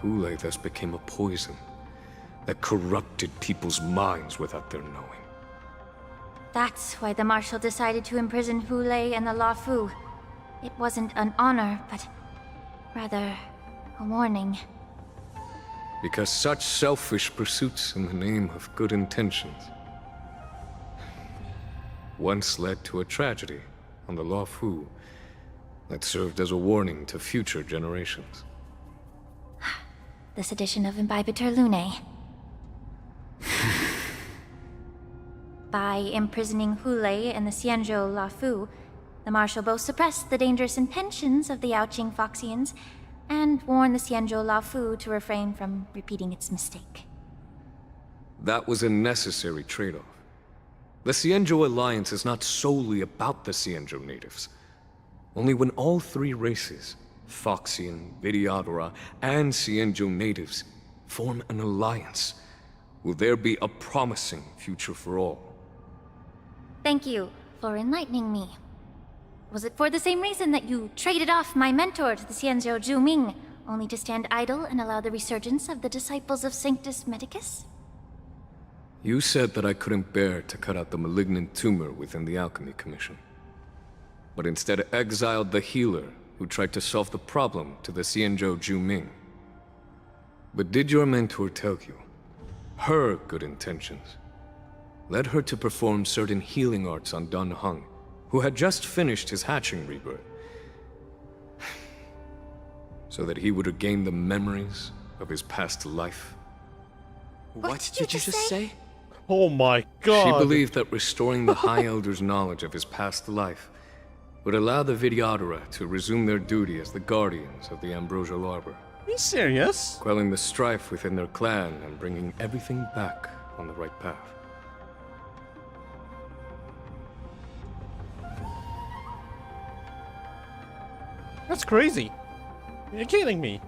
Hule thus became a poison that corrupted people's minds without their knowing. That's why the Marshal decided to imprison Hu Lei and the Law Fu. It wasn't an honor, but rather a warning. Because such selfish pursuits in the name of good intentions once led to a tragedy on the Law Fu that served as a warning to future generations. The sedition of Imbibitor Lunae. By imprisoning Hu Lei and the Xianzhou La Fu, the Marshal both suppressed the dangerous intentions of the Yaoqing Foxians and warned the Xianzhou La Fu to refrain from repeating its mistake. That was a necessary trade-off. The Xianzhou alliance is not solely about the Xianzhou natives. Only when all three races, Foxian, Vidyadhara, and Xianzhou natives, form an alliance, will there be a promising future for all. Thank you for enlightening me. Was it for the same reason that you traded off my mentor to the Xianzhou Zhuming, only to stand idle and allow the resurgence of the disciples of Sanctus Medicus? You said that I couldn't bear to cut out the malignant tumor within the Alchemy Commission, but instead exiled the healer who tried to solve the problem to the Xianzhou Zhuming. But did your mentor tell you her good intentions led her to perform certain healing arts on Dun Heng, who had just finished his hatching rebirth, so that he would regain the memories of his past life? What did you just say? Oh my god! She believed that restoring the High Elder's knowledge of his past life would allow the Vidyadhara to resume their duty as the guardians of the Ambrosial Arbor. Are you serious? Quelling the strife within their clan and bringing everything back on the right path. That's crazy. You're kidding me.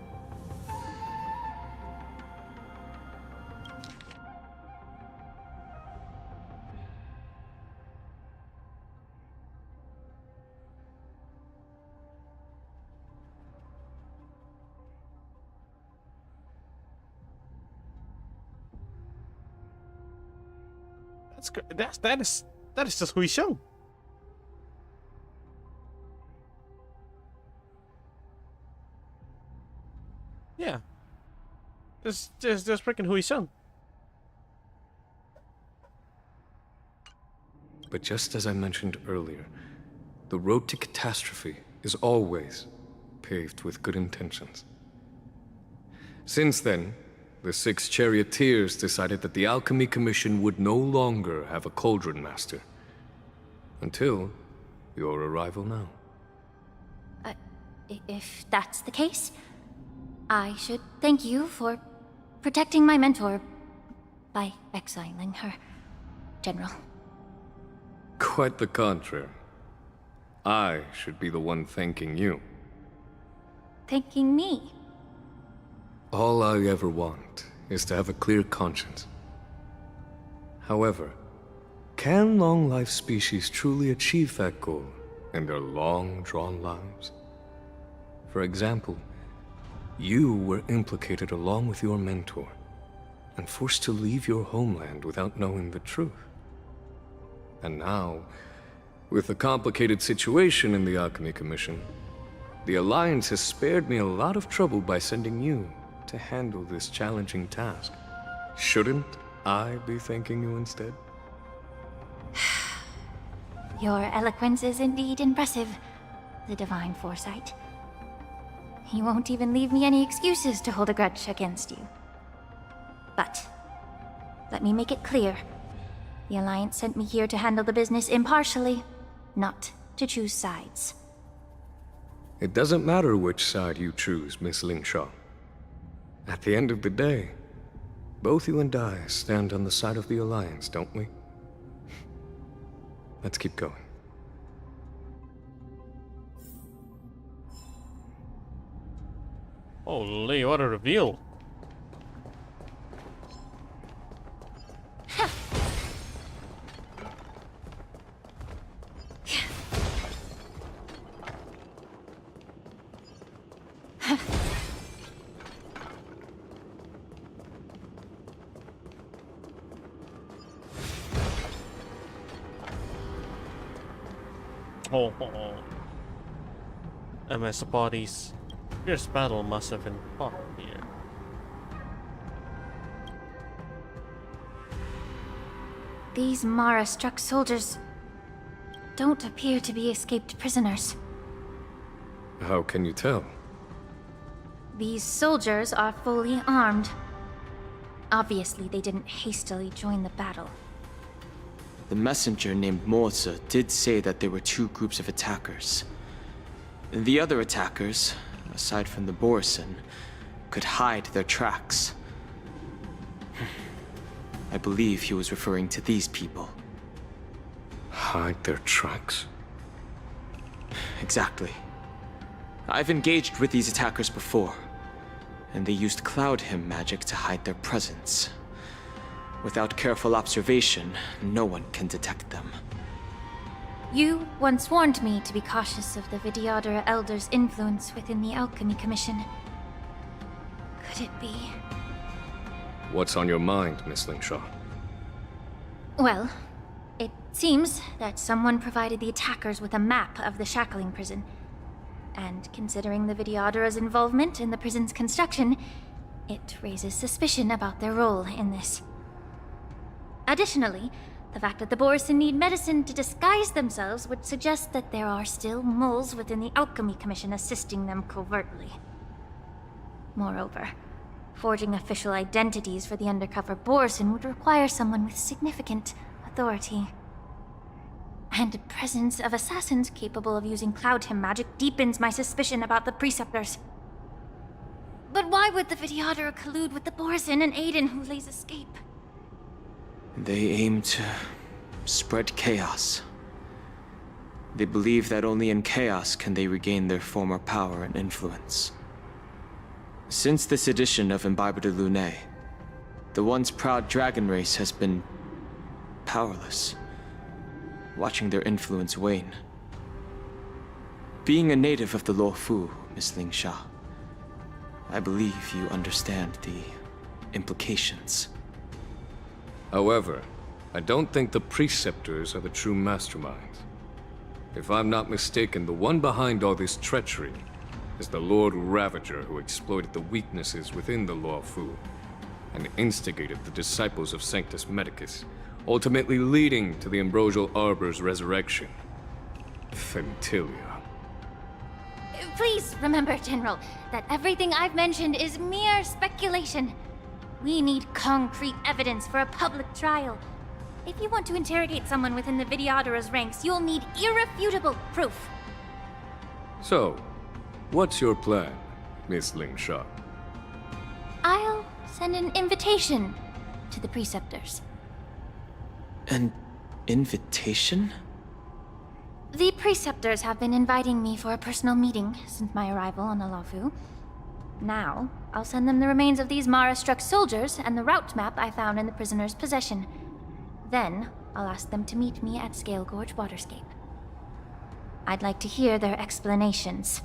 That is just Huisheng. Yeah. Just freaking Huisheng. But just as I mentioned earlier, the road to catastrophe is always paved with good intentions. Since then, the 6 charioteers decided that the Alchemy Commission would no longer have a cauldron master. Until your arrival now. If that's the case, I should thank you for protecting my mentor by exiling her, General. Quite the contrary. I should be the one thanking you. Thanking me? All I ever want is to have a clear conscience. However, can long-life species truly achieve that goal in their long-drawn lives? For example, you were implicated along with your mentor, and forced to leave your homeland without knowing the truth. And now, with the complicated situation in the Alchemy Commission, the Alliance has spared me a lot of trouble by sending you to handle this challenging task. Shouldn't I be thanking you instead? Your eloquence is indeed impressive, the divine foresight. You won't even leave me any excuses to hold a grudge against you. But let me make it clear. The Alliance sent me here to handle the business impartially, not to choose sides. It doesn't matter which side you choose, Miss LINGSHA. At the end of the day, both you and I stand on the side of the Alliance, don't we? Let's keep going. Holy, what a reveal. Oh. MS bodies. Fierce battle must have been fought here. These Mara-struck soldiers don't appear to be escaped prisoners. How can you tell? These soldiers are fully armed. Obviously, they didn't hastily join the battle. The messenger named Morza did say that there were two groups of attackers. The other attackers, aside from the Borisin, could hide their tracks. I believe he was referring to these people. Hide their tracks? Exactly. I've engaged with these attackers before, and they used Cloud Hymn magic to hide their presence. Without careful observation, no one can detect them. You once warned me to be cautious of the Vidyadhara Elder's influence within the Alchemy Commission. Could it be? What's on your mind, Miss LINGSHA? Well, it seems that someone provided the attackers with a map of the shackling prison. And considering the Vidyadhara's involvement in the prison's construction, it raises suspicion about their role in this. Additionally, the fact that the Borisin need medicine to disguise themselves would suggest that there are still moles within the Alchemy Commission assisting them covertly. Moreover, forging official identities for the undercover Borisin would require someone with significant authority. And the presence of assassins capable of using Cloud Hymn magic deepens my suspicion about the Preceptors. But why would the Vidyadhara collude with the Borisin and aid in Hulei's escape? They aim to spread chaos. They believe that only in chaos can they regain their former power and influence. Since this edition of Imbibe de Lune, the once proud dragon race has been powerless, watching their influence wane. Being a native of the Luofu, Miss LINGSHA, I believe you understand the implications. However, I don't think the Preceptors are the true masterminds. If I'm not mistaken, the one behind all this treachery is the Lord Ravager who exploited the weaknesses within the Luofu and instigated the disciples of Sanctus Medicus, ultimately leading to the Ambrosial Arbor's resurrection. Fentilia. Please remember, General, that everything I've mentioned is mere speculation. We need concrete evidence for a public trial. If you want to interrogate someone within the Vidyadhara's ranks, you'll need irrefutable proof. So, what's your plan, Miss LINGSHA? I'll send an invitation to the Preceptors. An invitation? The Preceptors have been inviting me for a personal meeting since my arrival on the Luofu. Now, I'll send them the remains of these Mara-struck soldiers and the route map I found in the prisoner's possession. Then, I'll ask them to meet me at Scale Gorge Waterscape. I'd like to hear their explanations.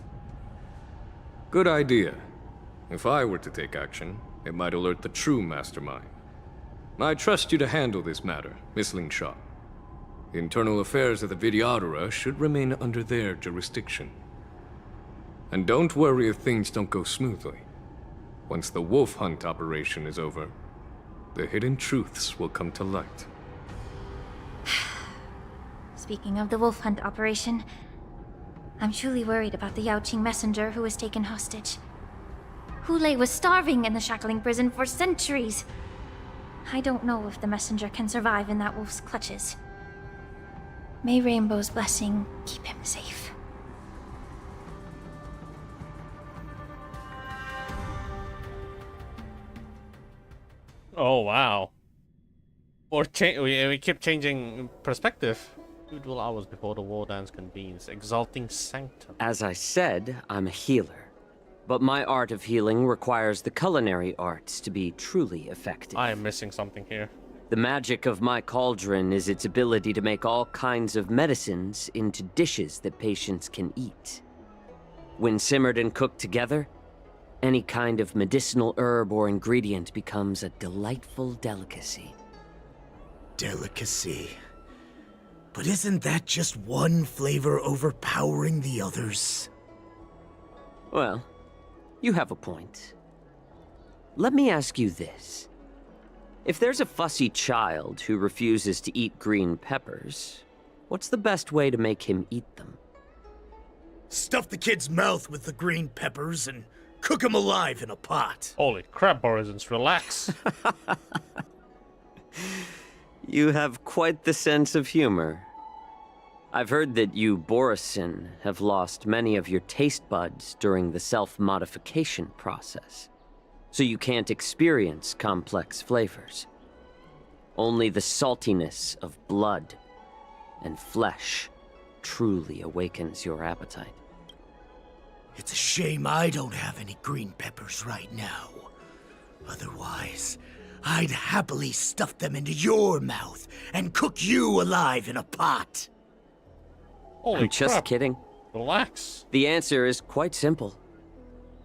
Good idea. If I were to take action, it might alert the true mastermind. I trust you to handle this matter, Miss LINGSHA. The internal affairs of the Vidyadhara should remain under their jurisdiction. And don't worry if things don't go smoothly. Once the wolf hunt operation is over, the hidden truths will come to light. Speaking of the wolf hunt operation, I'm truly worried about the Yaoqing messenger who was taken hostage. Hulei was starving in the shackling prison for centuries. I don't know if the messenger can survive in that wolf's clutches. May Rainbow's blessing keep him safe. Oh wow. We keep changing perspective. 2 dual hours before the war dance convenes. Exalting Sanctum. As I said, I'm a healer. But my art of healing requires the culinary arts to be truly effective. I am missing something here. The magic of my cauldron is its ability to make all kinds of medicines into dishes that patients can eat. When simmered and cooked together, any kind of medicinal herb or ingredient becomes a delightful delicacy. Delicacy. But isn't that just one flavor overpowering the others? Well, you have a point. Let me ask you this. If there's a fussy child who refuses to eat green peppers, what's the best way to make him eat them? Stuff the kid's mouth with the green peppers and cook him alive in a pot. Holy crap, Borisons, relax. You have quite the sense of humor. I've heard that you, Borisin, have lost many of your taste buds during the self-modification process, so you can't experience complex flavors. Only the saltiness of blood and flesh truly awakens your appetite. It's a shame I don't have any green peppers right now. Otherwise, I'd happily stuff them into your mouth and cook you alive in a pot. Holy I'm just crap. kidding. Relax. The answer is quite simple.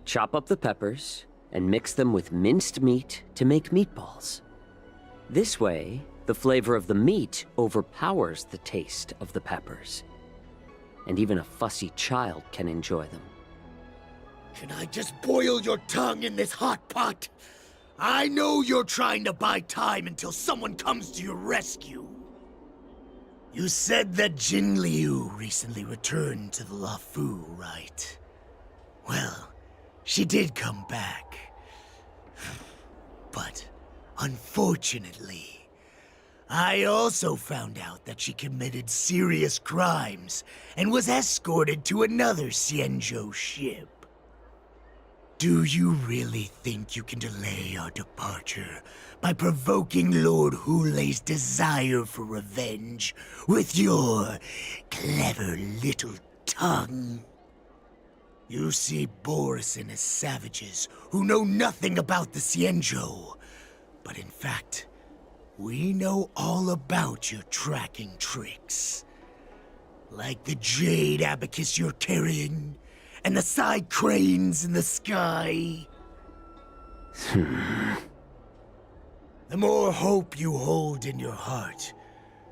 Chop up the peppers and mix them with minced meat to make meatballs. This way, the flavor of the meat overpowers the taste of the peppers. And even a fussy child can enjoy them. Can I just boil your tongue in this hot pot? I know you're trying to buy time until someone comes to your rescue. You said that Jin Liu recently returned to the Luofu, right? Well, she did come back. But, unfortunately, I also found out that she committed serious crimes and was escorted to another Xianzhou ship. Do you really think you can delay our departure by provoking Lord Hulei's desire for revenge with your clever little tongue? You see Borisin as savages who know nothing about the Xianzhou, but in fact, we know all about your tracking tricks. Like the jade abacus you're carrying, and the side cranes in the sky. The more hope you hold in your heart,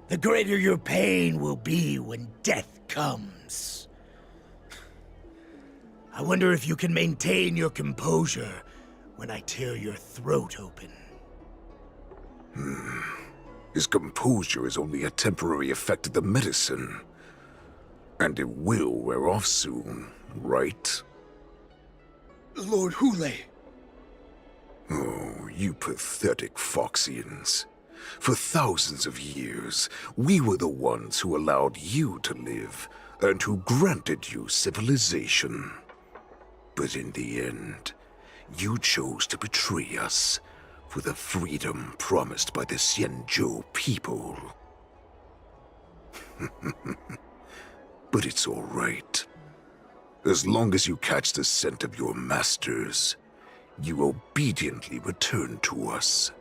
the greater your pain will be when death comes. I wonder if you can maintain your composure when I tear your throat open. His composure is only a temporary effect of the medicine. And it will wear off soon, right? Lord Hulei! Oh, you pathetic Foxians. For thousands of years, we were the ones who allowed you to live, and who granted you civilization. But in the end, you chose to betray us for the freedom promised by the Xianzhou people. But it's all right. As long as you catch the scent of your masters, you obediently return to us.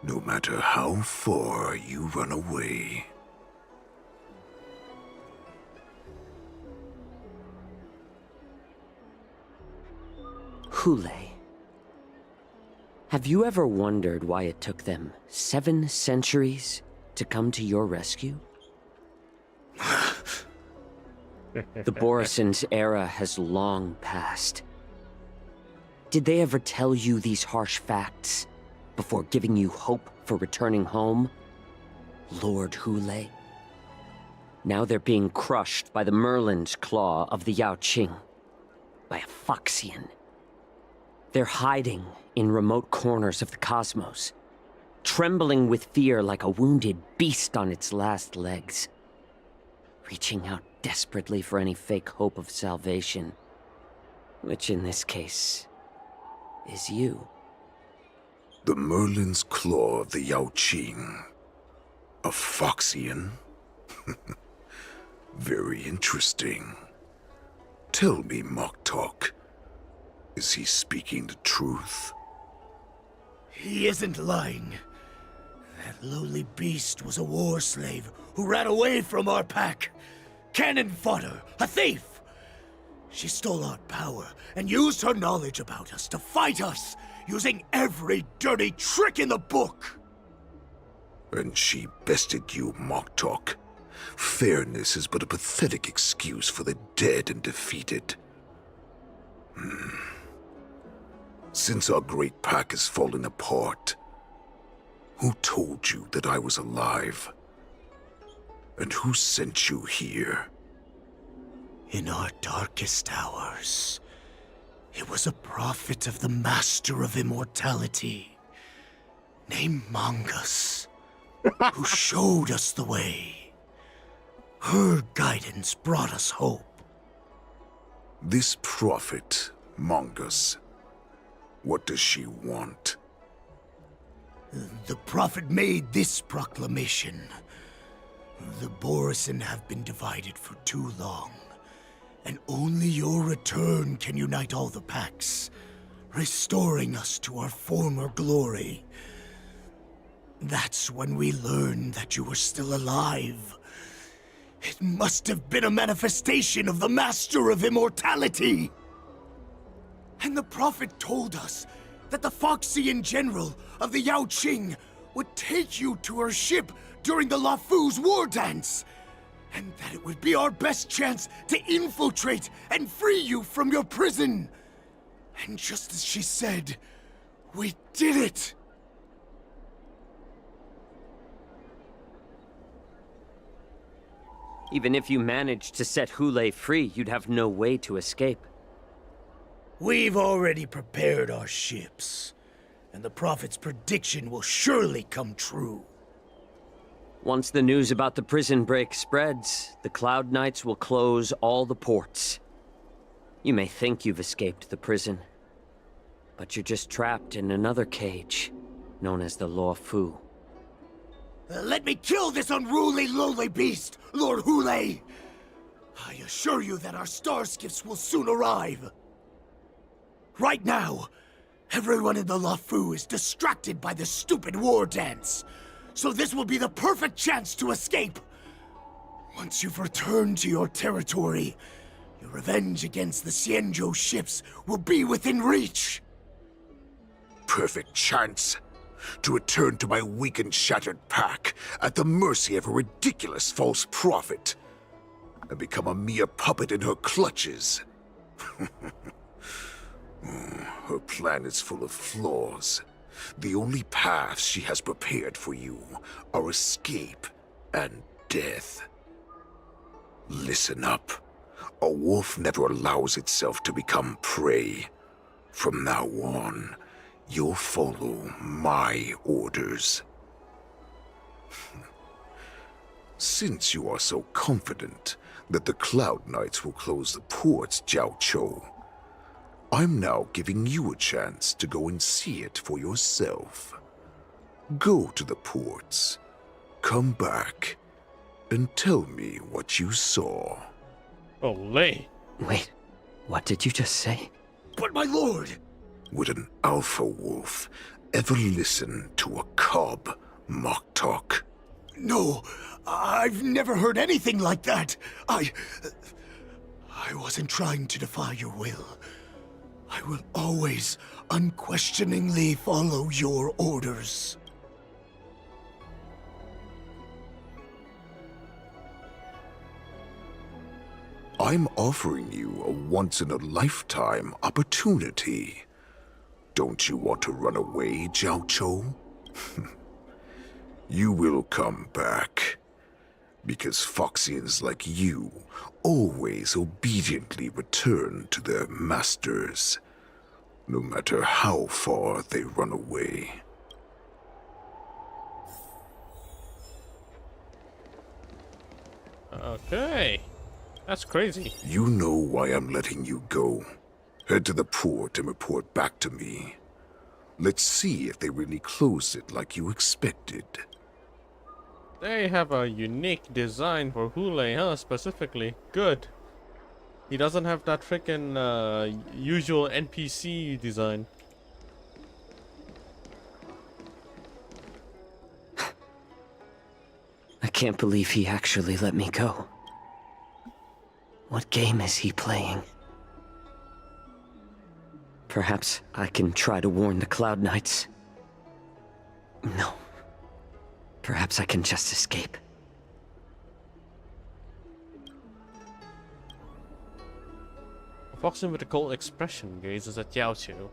No matter how far you run away. Hulei. Have you ever wondered why it took them 7 centuries to come to your rescue? The Borison's era has long passed. Did they ever tell you these harsh facts before giving you hope for returning home, Lord Hulei? Now they're being crushed by the Merlin's claw of the Yaoqing, by a Foxian. They're hiding in remote corners of the cosmos, trembling with fear like a wounded beast on its last legs, reaching out desperately for any fake hope of salvation, which in this case is you. The Merlin's claw of the Yaoqing. A Foxian? Very interesting. Tell me, Moktok, is he speaking the truth? He isn't lying. That lowly beast was a war slave who ran away from our pack. Cannon fodder, a thief! She stole our power and used her knowledge about us to fight us, using every dirty trick in the book! And she bested you, Moktok, Fairness is but a pathetic excuse for the dead and defeated. Since our great pack has fallen apart, who told you that I was alive? And who sent you here? In our darkest hours, it was a prophet of the Master of Immortality, named Mongus, who showed us the way. Her guidance brought us hope. This prophet, Mongus, what does she want? The prophet made this proclamation. The Borisin have been divided for too long, and only your return can unite all the packs, restoring us to our former glory. That's when we learned that you were still alive. It must have been a manifestation of the Master of Immortality! And the prophet told us that the Foxian general of the Yao Qing would take you to her ship during the Lafu's war dance, and that it would be our best chance to infiltrate and free you from your prison. And just as she said, we did it! Even if you managed to set Hule free, you'd have no way to escape. We've already prepared our ships, and the prophet's prediction will surely come true. Once the news about the prison break spreads, the Cloud Knights will close all the ports. You may think you've escaped the prison, but you're just trapped in another cage, known as the Law Fu. Let me kill this unruly, lowly beast, Lord Hule! I assure you that our star skiffs will soon arrive. Right now, everyone in the Lafu is distracted by the stupid war dance, so this will be the perfect chance to escape. Once you've returned to your territory, your revenge against the Xianzhou ships will be within reach. Perfect chance to return to my weak and shattered pack at the mercy of a ridiculous false prophet and become a mere puppet in her clutches. Her plan is full of flaws. The only paths she has prepared for you are escape and death. Listen up. A wolf never allows itself to become prey. From now on, you'll follow my orders. Since you are so confident that the Cloud Knights will close the ports, Jiao Chou, I'm now giving you a chance to go and see it for yourself. Go to the ports, come back, and tell me what you saw. Olay. Wait, what did you just say? But my lord! Would an alpha wolf ever listen to a cub mock talk? No, I've never heard anything like that. I wasn't trying to defy your will. I will always unquestioningly follow your orders. I'm offering you a once-in-a-lifetime opportunity. Don't you want to run away, Jiao Chou? You will come back. Because Foxians like you always obediently return to their masters, no matter how far they run away. Okay. That's crazy. You know why I'm letting you go. Head to the port and report back to me. Let's see if they really closed it like you expected. They have a unique design for Hule, huh? Specifically. Good. He doesn't have that freaking usual NPC design. I can't believe he actually let me go. What game is he playing? Perhaps I can try to warn the Cloud Knights. No. Perhaps I can just escape. Foxin with a cold expression gazes at Yao Chu.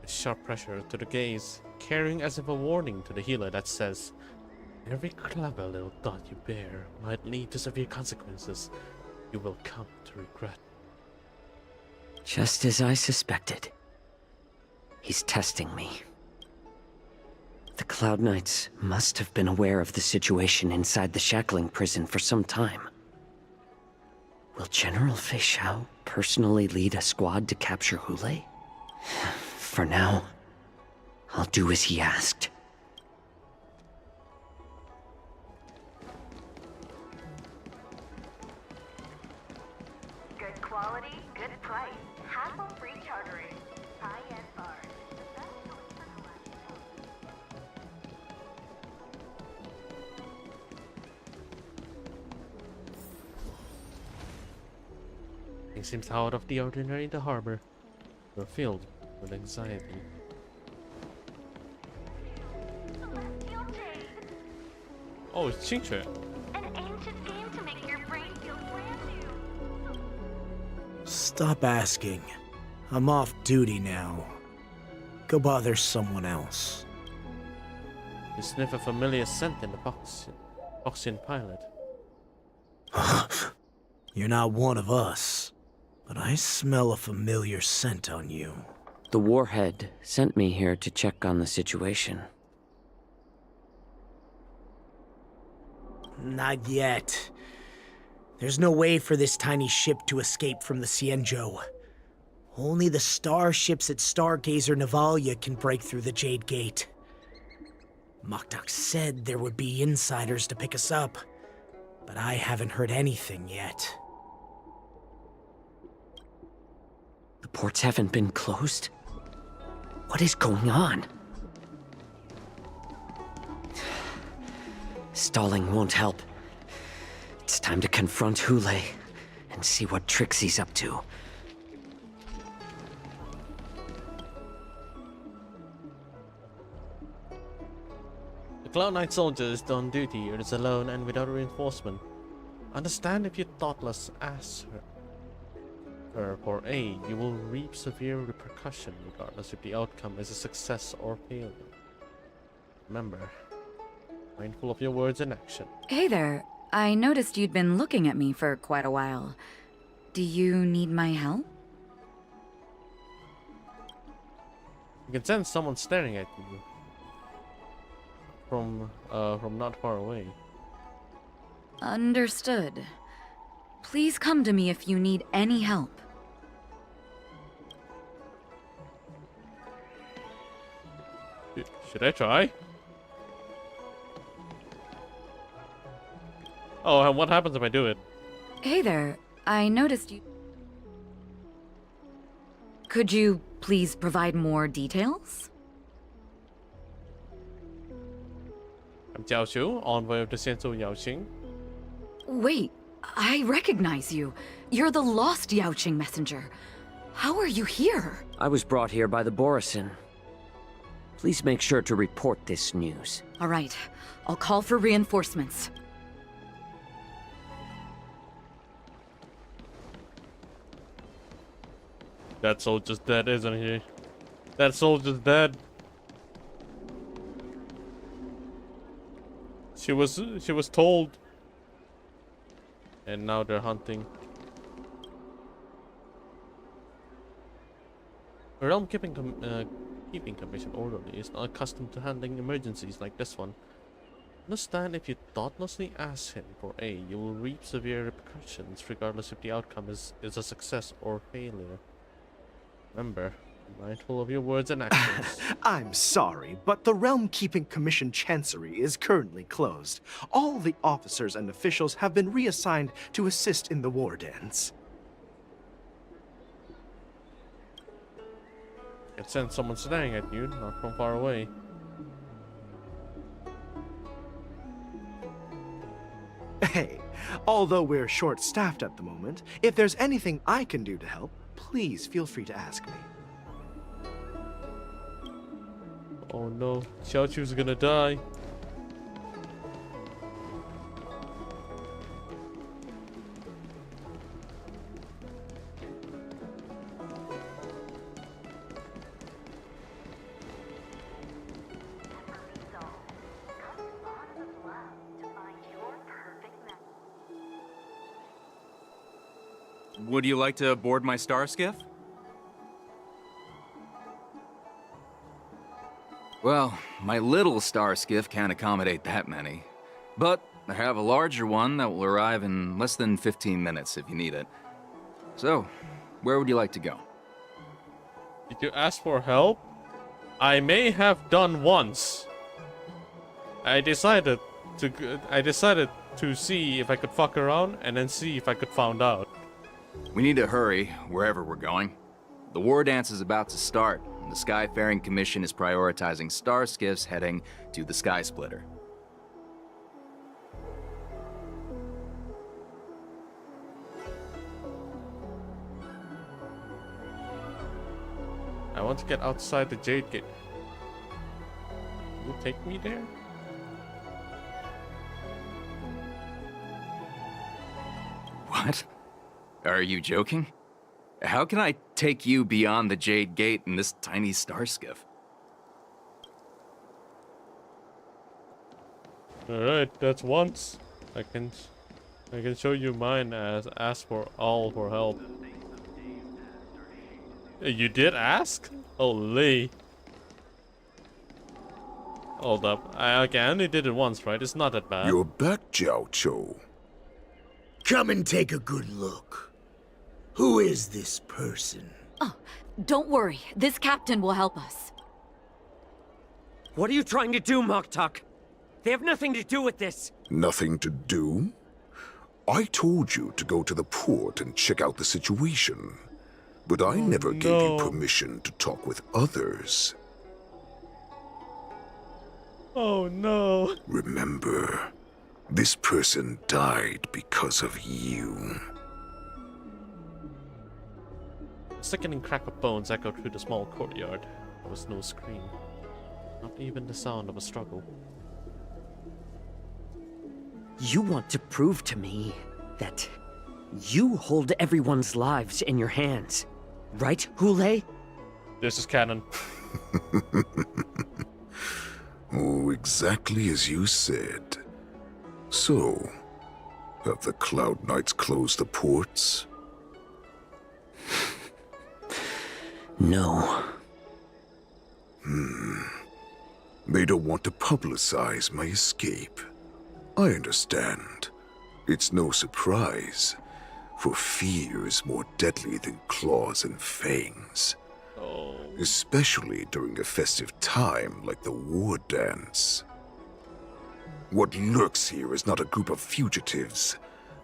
A sharp pressure to the gaze, carrying as if a warning to the healer that says, every clever little thought you bear might lead to severe consequences you will come to regret. Just as I suspected. He's testing me. The Cloud Knights must have been aware of the situation inside the shackling prison for some time. Will General Fei Xiao personally lead a squad to capture Hule? For now, I'll do as he asked. Good quality, good price. Hassle-free chartering. High-end bars. Things seems out of the ordinary in the harbor. We're filled with anxiety. Oh, it's Qingque. An ancient game to make your brain feel brand new. Stop asking. I'm off duty now. Go bother someone else. You sniff a familiar scent in the Boxian pilot. You're not one of us, but I smell a familiar scent on you. The Warhead sent me here to check on the situation. Not yet. There's no way for this tiny ship to escape from the Xianzhou. Only the starships at Stargazer Navalia can break through the Jade Gate. Mokdok said there would be insiders to pick us up, but I haven't heard anything yet. The ports haven't been closed? What is going on? Stalling won't help. It's time to confront Hule and see what tricks he's up to. The Cloud Knight soldier is on duty. It is alone and without reinforcement. Understand if you thoughtless ask her for aid, you will reap severe repercussion regardless if the outcome is a success or failure. Remember, mindful of your words and action. Hey there. I noticed you'd been looking at me for quite a while. Do you need my help? You can sense someone staring at you from not far away. Understood. Please come to me if you need any help. Should I try? Oh, and what happens if I do it? Hey there. I noticed you... Could you please provide more details? I'm Jiao Xiu, envoy of the Xianzhou Yaoqing. Wait, I recognize you. You're the lost Yaoqing messenger. How are you here? I was brought here by the Borisin. Please make sure to report this news. All right. I'll call for reinforcements. That soldier's dead, isn't he? That soldier's dead. She was told. And now they're hunting. A realm keeping commission orderly is not accustomed to handling emergencies like this one. Understand if you thoughtlessly ask him for aid, you will reap severe repercussions regardless if the outcome is a success or failure. Remember, be mindful of your words and actions. I'm sorry, but the Realm Keeping Commission Chancery is currently closed. All the officers and officials have been reassigned to assist in the war dens. I can sense someone staring at you, not from far away. Hey, although we're short-staffed at the moment, if there's anything I can do to help, please feel free to ask me. Oh no, Xiao Chu's gonna die. Would you like to board my star skiff? Well, my little star skiff can't accommodate that many. But I have a larger one that will arrive in less than 15 minutes if you need it. So, where would you like to go? Did you ask for help? I may have done once. I decided to see if I could fuck around and then see if I could find out. We need to hurry wherever we're going. The war dance is about to start, and the Skyfaring Commission is prioritizing star skiffs heading to the Sky Splitter. I want to get outside the Jade Gate. Will you take me there? What? Are you joking? How can I take you beyond the Jade Gate in this tiny star skiff? Alright, that's once. I can show you mine as ask for help. You did ask? Holy. Hold up. Okay, I only did it once, right? It's not that bad. You're back, Jiao Cho. Come and take a good look. Who is this person? Oh, don't worry. This captain will help us. What are you trying to do, Moktok? They have nothing to do with this. Nothing to do? I told you to go to the port and check out the situation. But I never gave you permission to talk with others. Oh no. Remember, this person died because of you. A sickening crack of bones echoed through the small courtyard. There was no scream. Not even the sound of a struggle. You want to prove to me that you hold everyone's lives in your hands, right, Hule? This is canon. Oh, exactly as you said. So, have the Cloud Knights closed the ports? No. They don't want to publicize my escape. I understand. It's no surprise, for fear is more deadly than claws and fangs. Oh. Especially during a festive time like the war dance. What lurks here is not a group of fugitives,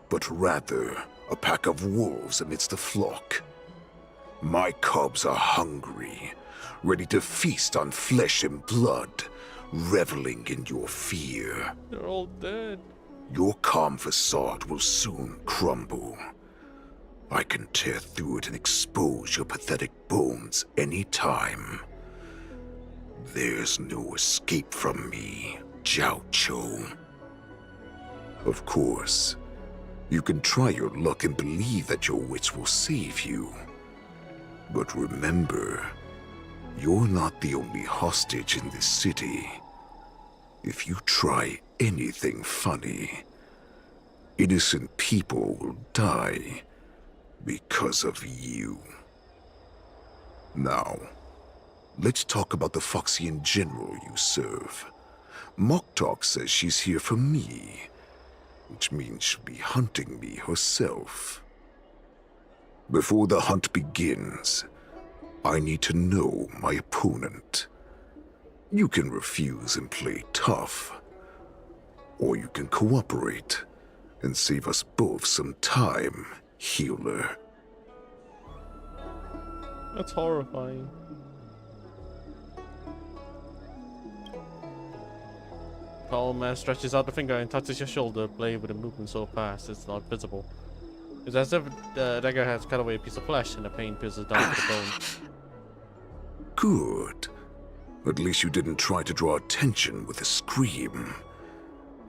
but rather a pack of wolves amidst a flock. My cubs are hungry, ready to feast on flesh and blood, reveling in your fear. They're all dead. Your calm facade will soon crumble. I can tear through it and expose your pathetic bones any time. There's no escape from me, Jiao Cho. Of course, you can try your luck and believe that your wits will save you. But remember, you're not the only hostage in this city. If you try anything funny, innocent people will die because of you. Now, let's talk about the Foxian general you serve. Moktok says she's here for me, which means she'll be hunting me herself. Before the hunt begins, I need to know my opponent. You can refuse and play tough, or you can cooperate and save us both some time, healer. That's horrifying. Tall man stretches out the finger and touches your shoulder, blade with a movement so fast it's not visible. It's as if the dagger has cut away a piece of flesh and the pain pierces down to the bone. Good. At least you didn't try to draw attention with a scream.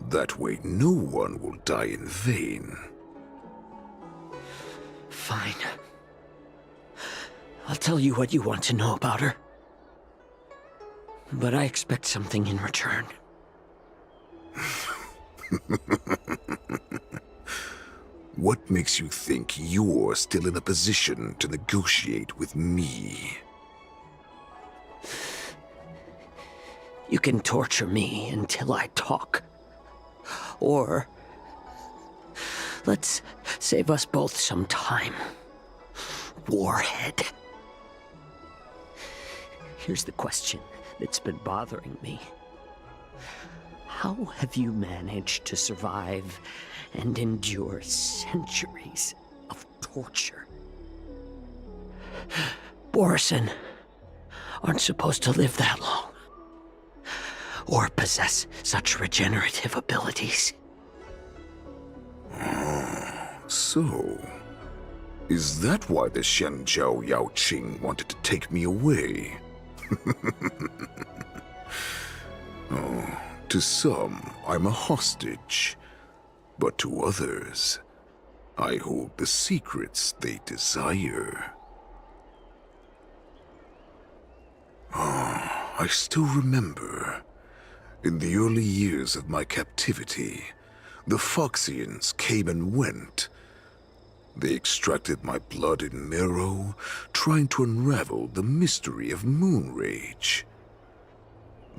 That way no one will die in vain. Fine. I'll tell you what you want to know about her. But I expect something in return. What makes you think you're still in a position to negotiate with me? You can torture me until I talk. Or let's save us both some time. Warhead. Here's the question that's been bothering me. How have you managed to survive and endure centuries of torture? Borison aren't supposed to live that long, or possess such regenerative abilities. So, is that why the Shenjiao Yaoqing wanted to take me away? Oh, to some, I'm a hostage, but to others, I hold the secrets they desire. I still remember, in the early years of my captivity, the Foxians came and went. They extracted my blood and marrow, trying to unravel the mystery of moon rage.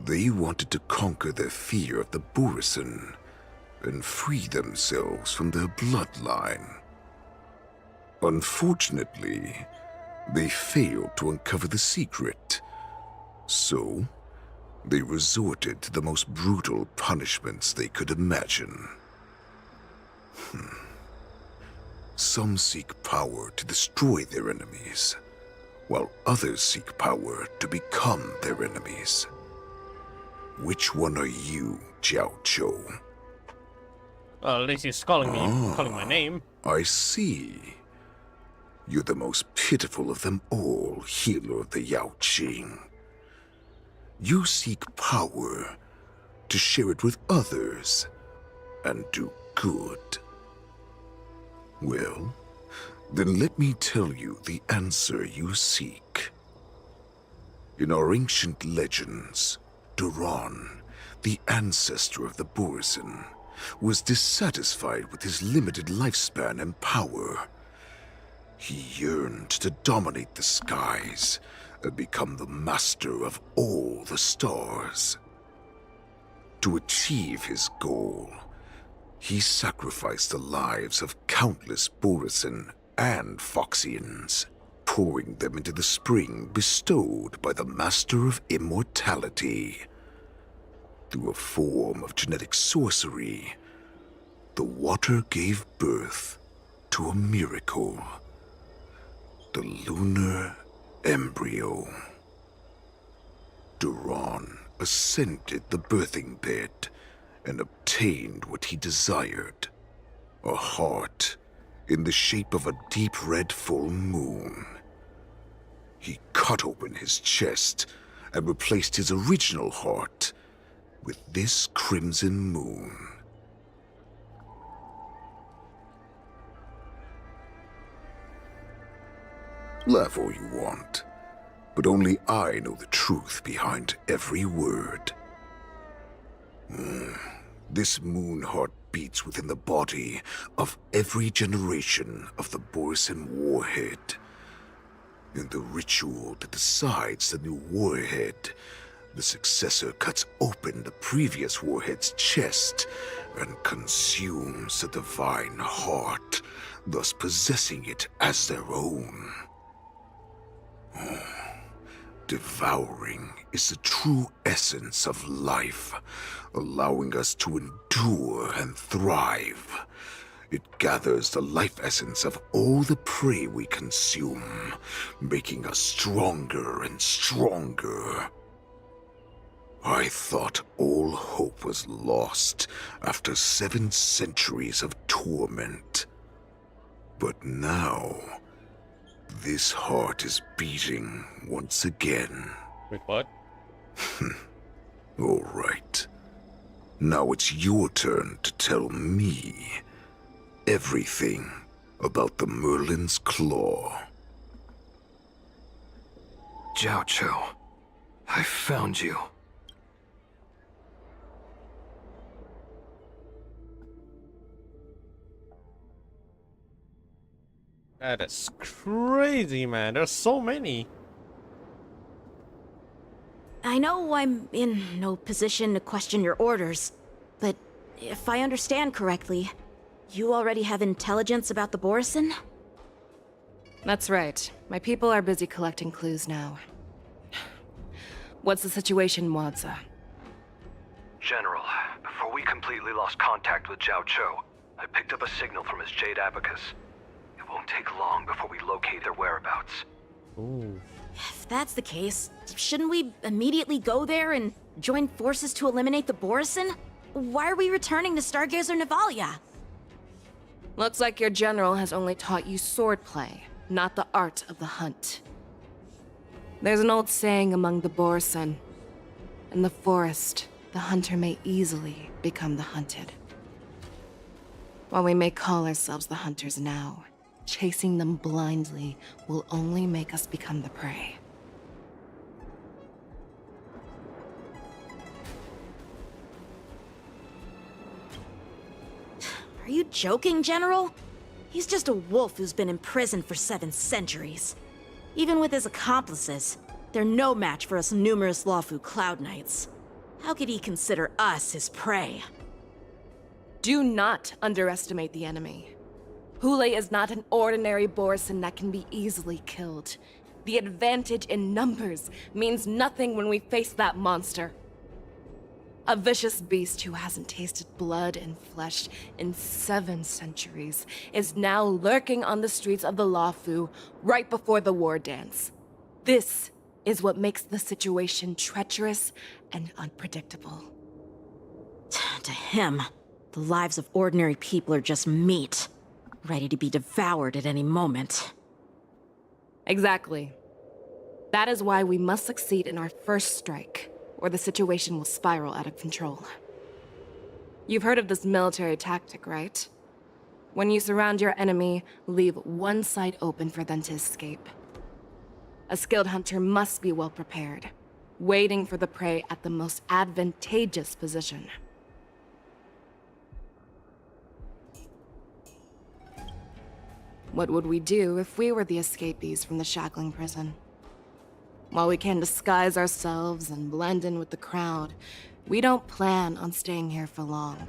They wanted to conquer their fear of the Borison and free themselves from their bloodline. Unfortunately, they failed to uncover the secret. So, they resorted to the most brutal punishments they could imagine. Some seek power to destroy their enemies, while others seek power to become their enemies. Which one are you, Jiao Zhou? Well, at least he's calling my name. I see. You're the most pitiful of them all, healer of the Yaoqing. You seek power to share it with others and do good. Well, then let me tell you the answer you seek. In our ancient legends, Duran, the ancestor of the Borison, was dissatisfied with his limited lifespan and power. He yearned to dominate the skies and become the master of all the stars. To achieve his goal, he sacrificed the lives of countless Borison and Foxians, pouring them into the spring bestowed by the Master of Immortality. Through a form of genetic sorcery, the water gave birth to a miracle. The lunar embryo. Duran ascended the birthing bed and obtained what he desired, a heart in the shape of a deep red full moon. He cut open his chest and replaced his original heart with this crimson moon. Laugh all you want, but only I know the truth behind every word. This moon heart beats within the body of every generation of the Borison warhead. In the ritual that decides the new warhead, the successor cuts open the previous warhead's chest and consumes the divine heart, thus possessing it as their own. Devouring is the true essence of life, allowing us to endure and thrive. It gathers the life essence of all the prey we consume, making us stronger and stronger. I thought all hope was lost after 7 centuries of torment. But now, this heart is beating once again. Wait, what? All right. Now it's your turn to tell me everything about the Merlin's Claw. Jiao Zhou, I found you. That is crazy, man. There's so many. I know I'm in no position to question your orders, but if I understand correctly, you already have intelligence about the Borison? That's right. My people are busy collecting clues now. What's the situation, Wadza? General, before we completely lost contact with Zhao Cho, I picked up a signal from his Jade Abacus. It won't take long before we locate their whereabouts. Ooh. If that's the case, shouldn't we immediately go there and join forces to eliminate the Borison? Why are we returning to Stargazer Navalia? Looks like your general has only taught you swordplay, not the art of the hunt. There's an old saying among the Borison. In the forest, the hunter may easily become the hunted. While we may call ourselves the hunters now, chasing them blindly will only make us become the prey. Are you joking, General? He's just a wolf who's been imprisoned for 7 centuries. Even with his accomplices, they're no match for us numerous Lawfu Cloud Knights. How could he consider us his prey? Do not underestimate the enemy. Hule is not an ordinary Borison that can be easily killed. The advantage in numbers means nothing when we face that monster. A vicious beast who hasn't tasted blood and flesh in 7 centuries is now lurking on the streets of the Lawfu right before the war dance. This is what makes the situation treacherous and unpredictable. To him, the lives of ordinary people are just meat, ready to be devoured at any moment. Exactly. That is why we must succeed in our first strike, or the situation will spiral out of control. You've heard of this military tactic, right? When you surround your enemy, leave one side open for them to escape. A skilled hunter must be well prepared, waiting for the prey at the most advantageous position. What would we do if we were the escapees from the shackling prison? While we can disguise ourselves and blend in with the crowd, we don't plan on staying here for long.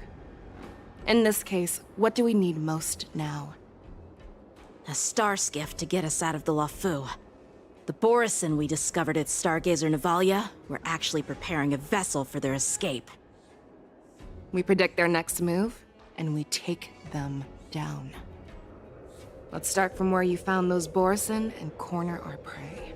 In this case, what do we need most now? A star skiff to get us out of the Lawfu. The Borison we discovered at Stargazer Navalia were actually preparing a vessel for their escape. We predict their next move, and we take them down. Let's start from where you found those Borison and corner our prey.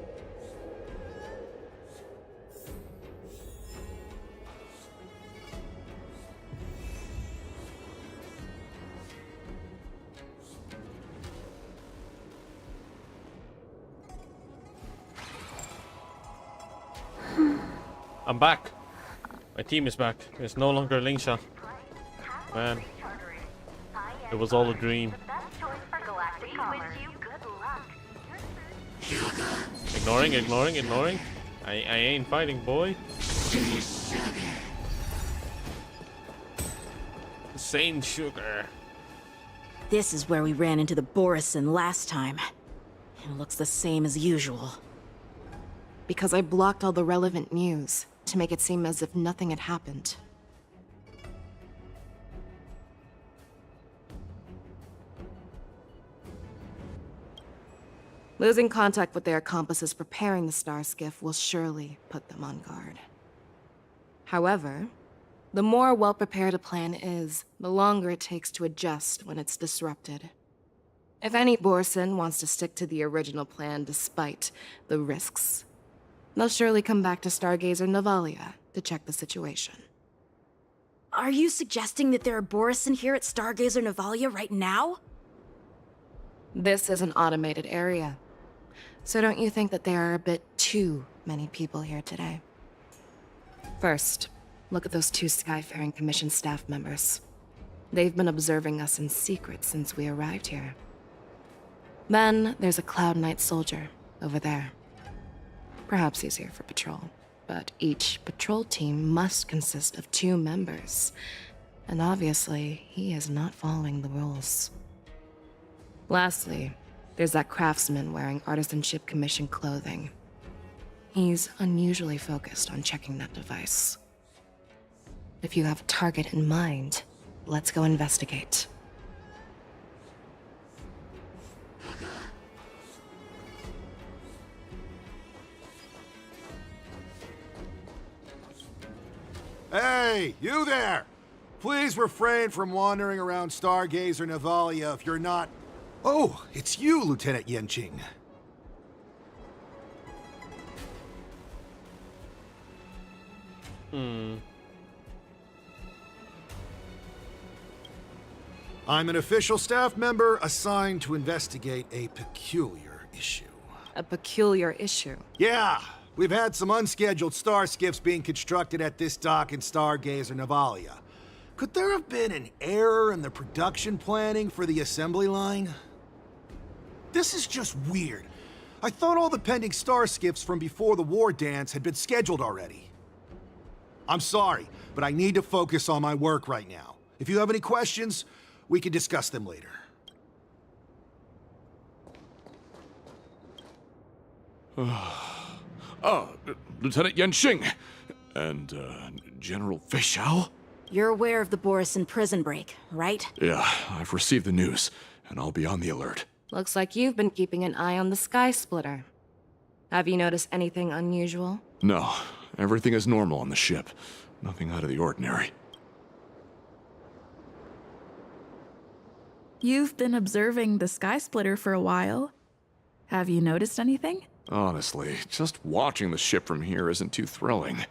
I'm back. My team is back. It's no longer LINGSHA. Man, it was all a dream. Ignoring. I ain't fighting, boy. Sane sugar. This is where we ran into the Borison last time. It looks the same as usual. Because I blocked all the relevant news to make it seem as if nothing had happened. Losing contact with their accomplices preparing the star skiff will surely put them on guard. However, the more well-prepared a plan is, the longer it takes to adjust when it's disrupted. If any Borison wants to stick to the original plan despite the risks, they'll surely come back to Stargazer Navalia to check the situation. Are you suggesting that there are Borison here at Stargazer Navalia right now? This is an automated area. So don't you think that there are a bit too many people here today? First, look at those 2 Skyfaring Commission staff members. They've been observing us in secret since we arrived here. Then there's a Cloud Knight soldier over there. Perhaps he's here for patrol, but each patrol team must consist of 2 members. And obviously, he is not following the rules. Lastly, There's that craftsman wearing Artisanship Commission clothing. He's unusually focused on checking that device. If you have a target in mind, let's go investigate. Hey, you there! Please refrain from wandering around Stargazer Navalia if you're not... Oh, it's you, Lieutenant Yenqing. I'm an official staff member assigned to investigate a peculiar issue. A peculiar issue? Yeah, we've had some unscheduled star skiffs being constructed at this dock in Stargazer Navalia. Could there have been an error in the production planning for the assembly line? This is just weird. I thought all the pending star skiffs from before the war dance had been scheduled already. I'm sorry, but I need to focus on my work right now. If you have any questions, we can discuss them later. Lieutenant Yenqing and General Fischau? You're aware of the Borison prison break, right? Yeah, I've received the news, and I'll be on the alert. Looks like you've been keeping an eye on the Sky Splitter. Have you noticed anything unusual? No, everything is normal on the ship. Nothing out of the ordinary. You've been observing the Sky Splitter for a while. Have you noticed anything? Honestly, just watching the ship from here isn't too thrilling.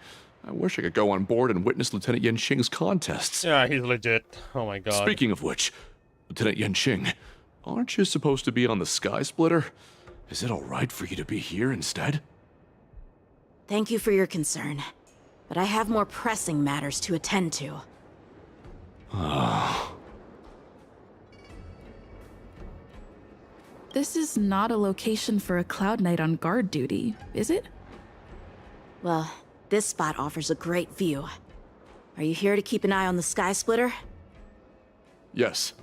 I wish I could go on board and witness Lieutenant Yenqing's contests. Yeah, he's legit. Oh my god. Speaking of which, Lieutenant Yenqing, aren't you supposed to be on the Sky Splitter? Is it alright for you to be here instead? Thank you for your concern, but I have more pressing matters to attend to. This is not a location for a Cloud Knight on guard duty, is it? Well, this spot offers a great view. Are you here to keep an eye on the Sky Splitter? Yes.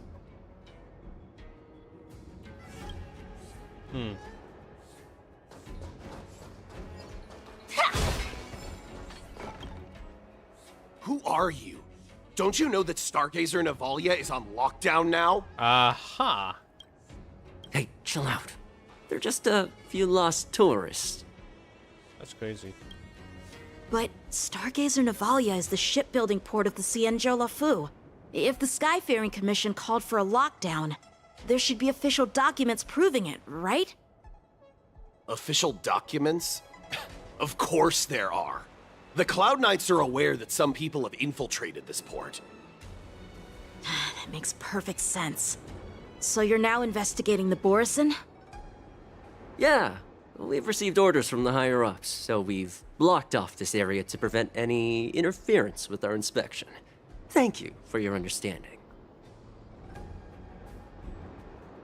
Who are you? Don't you know that Stargazer Navalia is on lockdown now? Aha. Hey, chill out. They're just a few lost tourists. That's crazy. But Stargazer Navalia is the shipbuilding port of the Cienjo Lafu. If the Skyfaring Commission called for a lockdown, there should be official documents proving it, right? Official documents? Of course there are. The Cloud Knights are aware that some people have infiltrated this port. That makes perfect sense. So you're now investigating the Borison? Yeah, we've received orders from the higher-ups, so we've blocked off this area to prevent any interference with our inspection. Thank you for your understanding.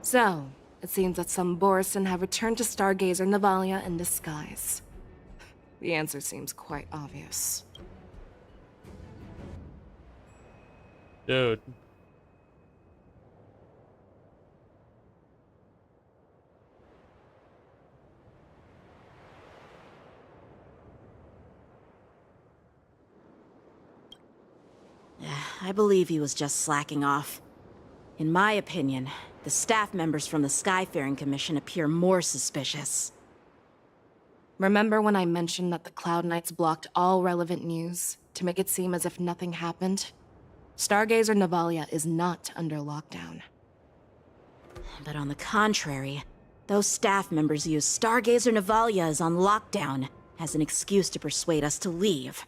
So, it seems that some Borison have returned to Stargazer Navalia in disguise. The answer seems quite obvious. Dude. I believe he was just slacking off. In my opinion, the staff members from the Skyfaring Commission appear more suspicious. Remember when I mentioned that the Cloud Knights blocked all relevant news to make it seem as if nothing happened? Stargazer Navalia is not under lockdown. But on the contrary, those staff members use Stargazer Navalia is on lockdown as an excuse to persuade us to leave.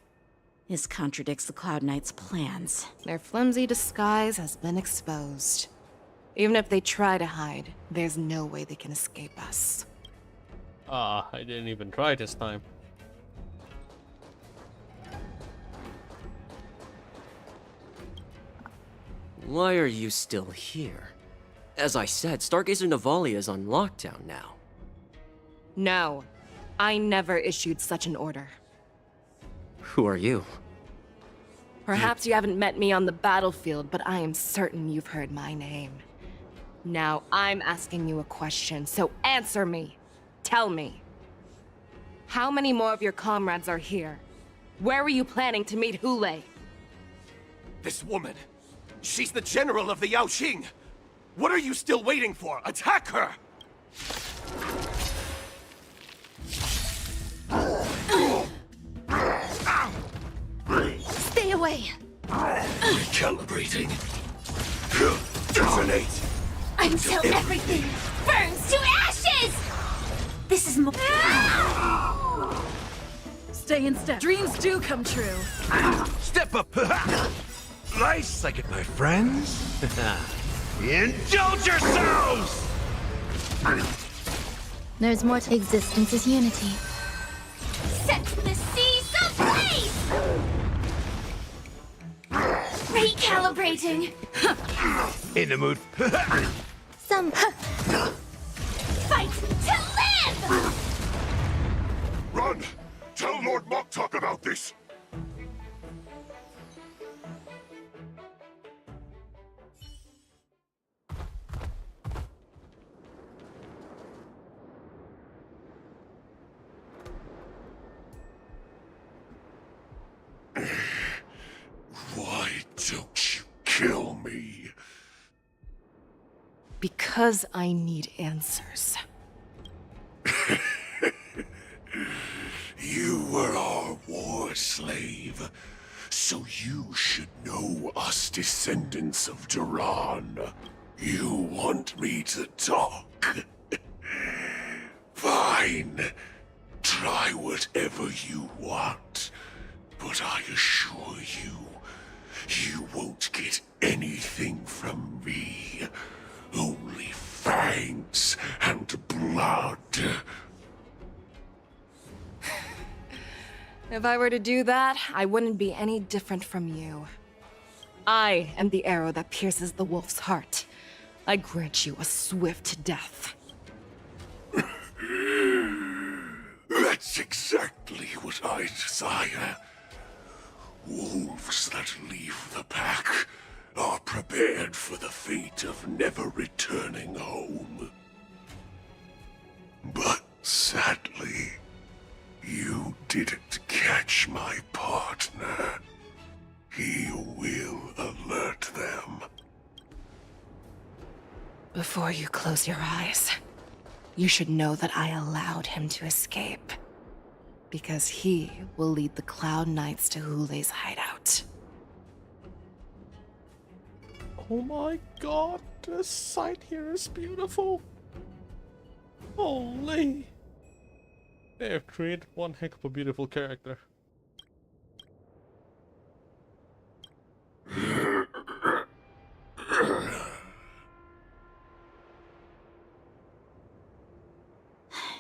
This contradicts the Cloud Knights' plans. Their flimsy disguise has been exposed. Even if they try to hide, there's no way they can escape us. I didn't even try this time. Why are you still here? As I said, Stargazer Navalia is on lockdown now. No, I never issued such an order. Who are you? Perhaps you haven't met me on the battlefield, but I am certain you've heard my name. Now I'm asking you a question, so answer me. Tell me. How many more of your comrades are here? Where were you planning to meet Hule? This woman, she's the general of the Yaoqing. What are you still waiting for? Attack her! Stay away! Recalibrating. Detonate! Until everything burns to ashes! This is more. Stay in step. Dreams do come true. Step up! Nice, like it, my friends. Indulge yourselves! There's more to existence is unity. Set the seas ablaze! Recalibrating. In the mood. Some fight to live! Run! Tell Lord Moktok about this! Why don't you kill me? Because I need answers. You were our war slave, so you should know us descendants of Duran. You want me to talk? Fine. Try whatever you want. But I assure you, you won't get anything from me. Only fangs and blood. If I were to do that, I wouldn't be any different from you. I am the arrow that pierces the wolf's heart. I grant you a swift death. That's exactly what I desire. Wolves that leave the pack are prepared for the fate of never returning home. But sadly, you didn't catch my partner. He will alert them. Before you close your eyes, you should know that I allowed him to escape. Because he will lead the Cloud Knights to Hule's hideout. Oh my god, the sight here is beautiful. Holy. They have created one heck of a beautiful character.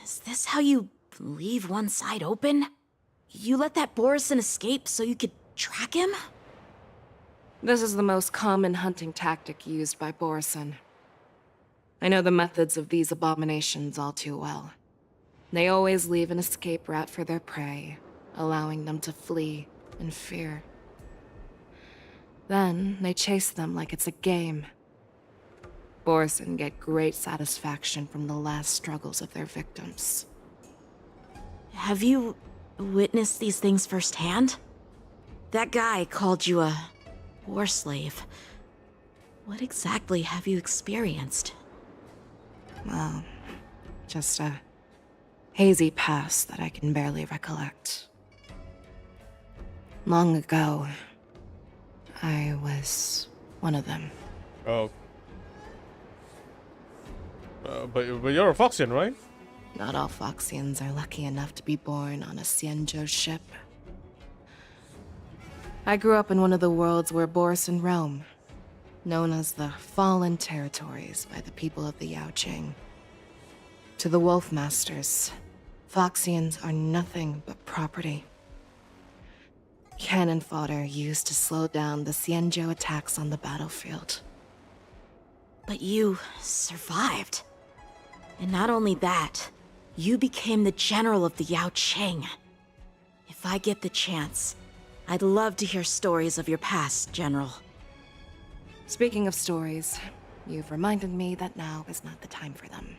Is this how you leave one side open? You let that Borison escape so you could track him? This is the most common hunting tactic used by Borison. I know the methods of these abominations all too well. They always leave an escape route for their prey, allowing them to flee in fear. Then, they chase them like it's a game. Borison get great satisfaction from the last struggles of their victims. Have you witnessed these things firsthand? That guy called you a war slave. What exactly have you experienced? Well, just a hazy past that I can barely recollect. Long ago, I was one of them. Oh. But you're a Foxian, right? Not all Foxians are lucky enough to be born on a Xianzhou ship. I grew up in one of the worlds where Borison roam, known as the Fallen Territories by the people of the Yaoqing. To the Wolf Masters, Foxians are nothing but property. Cannon fodder used to slow down the Xianzhou attacks on the battlefield. But you survived. And not only that, you became the general of the Yaoqing. If I get the chance, I'd love to hear stories of your past, General. Speaking of stories, You've reminded me that now is not the time for them.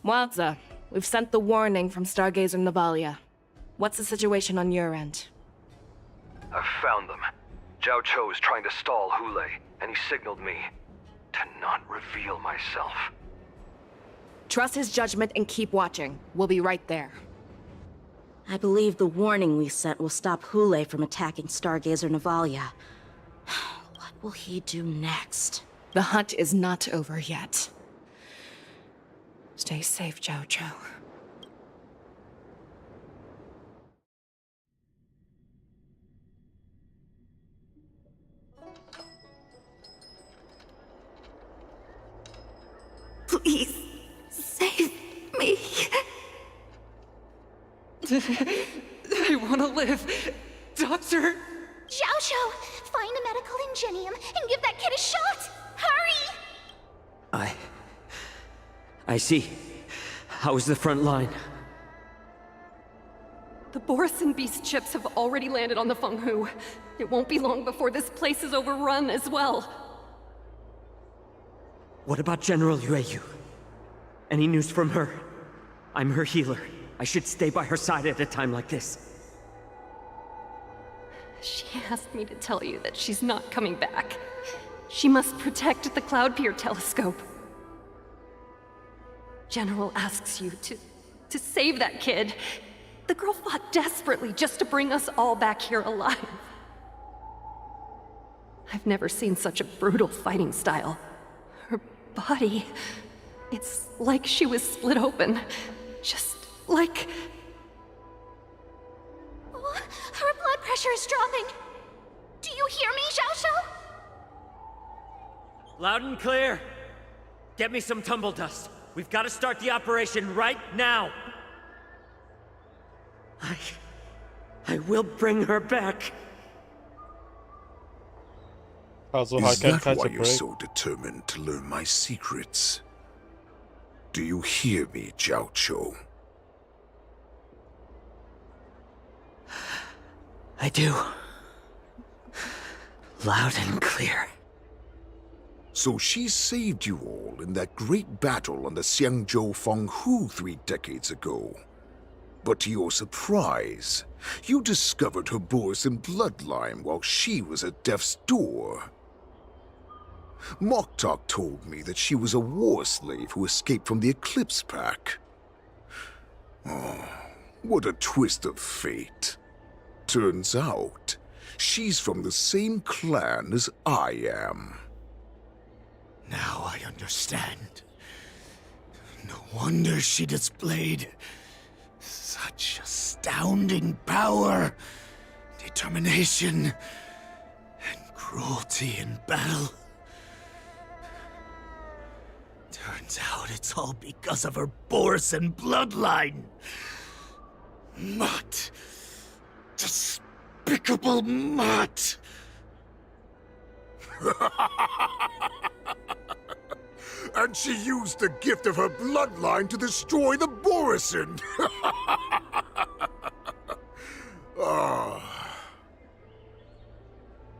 Wadza, we've sent the warning from Stargazer Navalia. What's the situation on your end? I've found them. Zhao Cho is trying to stall Hule, and he signaled me to not reveal myself. Trust his judgment and keep watching. We'll be right there. I believe the warning we sent will stop Hule from attacking Stargazer Navalia. What will he do next? The hunt is not over yet. Stay safe, Zhao Cho. Please, save me. I want to live. Doctor! Zhao Cho, find a medical ingenium and give that kid a shot! Hurry! I see. How is the front line? The Borisin beast chips have already landed on the Fenghu. It won't be long before this place is overrun as well. What about General Yueyu? Any news from her? I'm her healer. I should stay by her side at a time like this. She asked me to tell you that she's not coming back. She must protect the Cloud Pier telescope. General asks you to save that kid. The girl fought desperately just to bring us all back here alive. I've never seen such a brutal fighting style. Her body, it's like she was split open. Just like... Oh, her blood pressure is dropping. Do you hear me, Zhao Cho? Loud and clear. Get me some tumble dust. We've got to start the operation right now. I will bring her back. Is that why you're so determined to learn my secrets? Do you hear me, Zhao Cho? I do. Loud and clear. So she saved you all in that great battle on the Xiangzhou Fenghu 3 decades ago. But to your surprise, you discovered her Borisin bloodline while she was at death's door. Moktok told me that she was a war slave who escaped from the Eclipse Pack. Oh, what a twist of fate. Turns out, she's from the same clan as I am. Now I understand. No wonder she displayed such astounding power, determination, and cruelty in battle. Turns out it's all because of her Borisin bloodline. Mutt. Despicable mutt. And she used the gift of her bloodline to destroy the Borisin.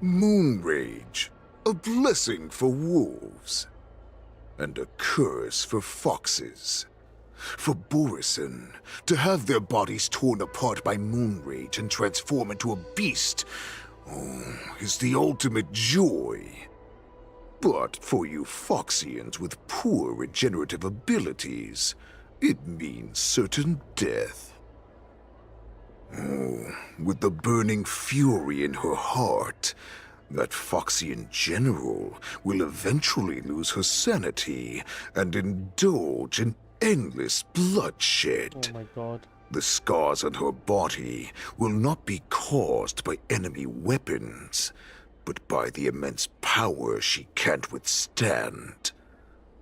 Moon Rage, a blessing for wolves, and a curse for foxes. For Borisin, to have their bodies torn apart by Moon Rage and transform into a beast, is the ultimate joy. But for you Foxians with poor regenerative abilities, it means certain death. With the burning fury in her heart, that Foxian general will eventually lose her sanity and indulge in endless bloodshed. Oh my god. The scars on her body will not be caused by enemy weapons, but by the immense power she can't withstand.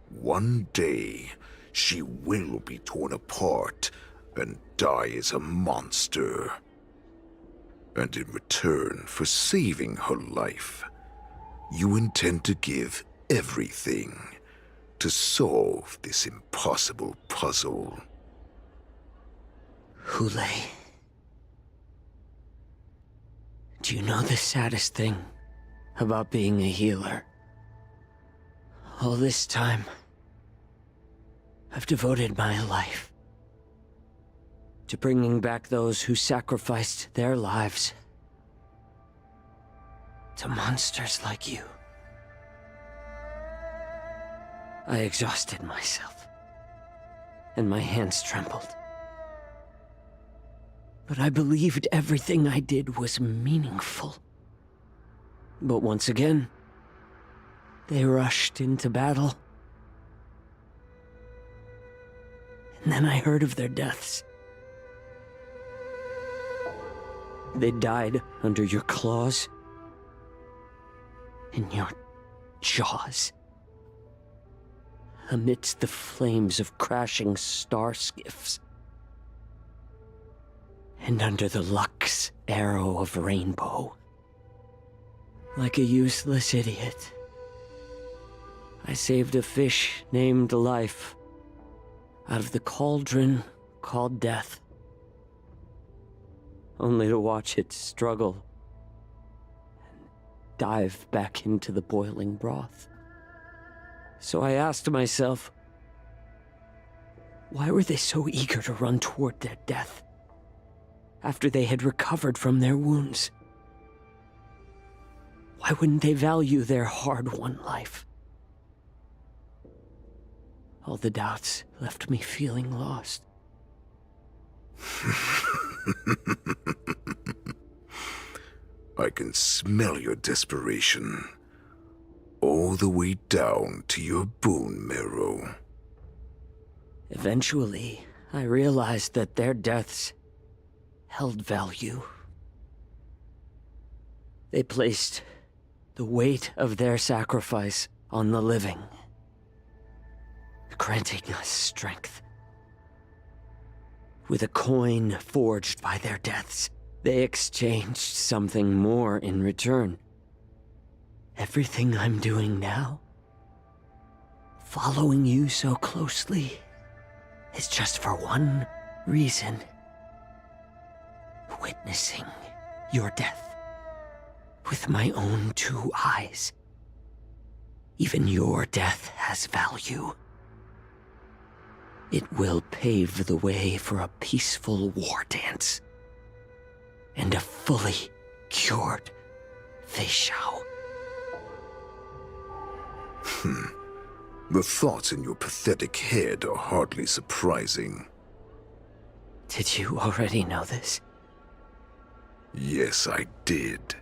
One day, she will be torn apart and die as a monster. And in return for saving her life, you intend to give everything to solve this impossible puzzle. Hule. Do you know the saddest thing about being a healer? All this time, I've devoted my life to bringing back those who sacrificed their lives to monsters like you. I exhausted myself, and my hands trembled. But I believed everything I did was meaningful. But once again, they rushed into battle. And then I heard of their deaths. They died under your claws, in your jaws, amidst the flames of crashing star skiffs, and under the luck's arrow of rainbow. Like a useless idiot, I saved a fish named Life out of the cauldron called Death, only to watch it struggle and dive back into the boiling broth. So I asked myself, why were they so eager to run toward their death after they had recovered from their wounds? Why wouldn't they value their hard-won life? All the doubts left me feeling lost. I can smell your desperation, all the way down to your bone marrow. Eventually, I realized that their deaths held value. They placed the weight of their sacrifice on the living, granting us strength. With a coin forged by their deaths, they exchanged something more in return. Everything I'm doing now, following you so closely, is just for one reason: witnessing your death with my own 2 eyes. Even your death has value. It will pave the way for a peaceful war dance and a fully cured Feishao. The thoughts in your pathetic head are hardly surprising. Did you already know this? Yes, I did.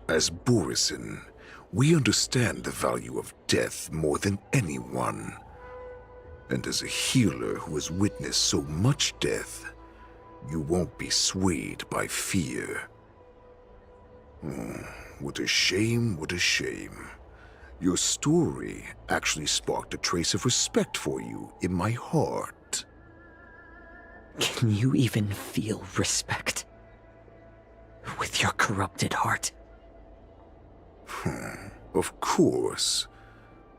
As Borisin, we understand the value of death more than anyone. And as a healer who has witnessed so much death, you won't be swayed by fear. Oh, what a shame, what a shame. Your story actually sparked a trace of respect for you in my heart. Can you even feel respect with your corrupted heart? Of course.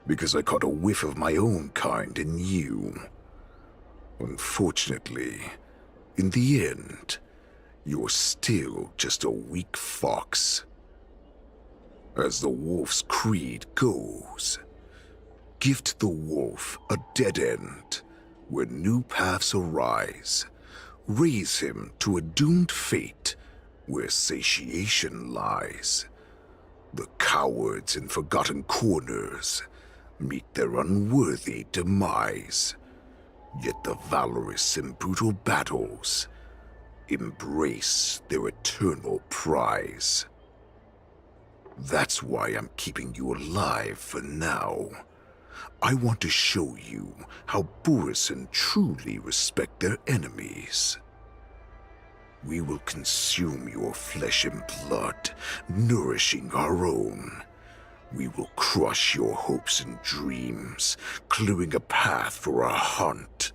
Because I caught a whiff of my own kind in you. Unfortunately, in the end, you're still just a weak fox. As the wolf's creed goes, gift the wolf a dead end where new paths arise. Raise him to a doomed fate where satiation lies. The cowards in forgotten corners meet their unworthy demise. Yet the valorous in brutal battles embrace their eternal prize. That's why I'm keeping you alive for now. I want to show you how Borisin truly respect their enemies. We will consume your flesh and blood, nourishing our own. We will crush your hopes and dreams, clearing a path for our hunt.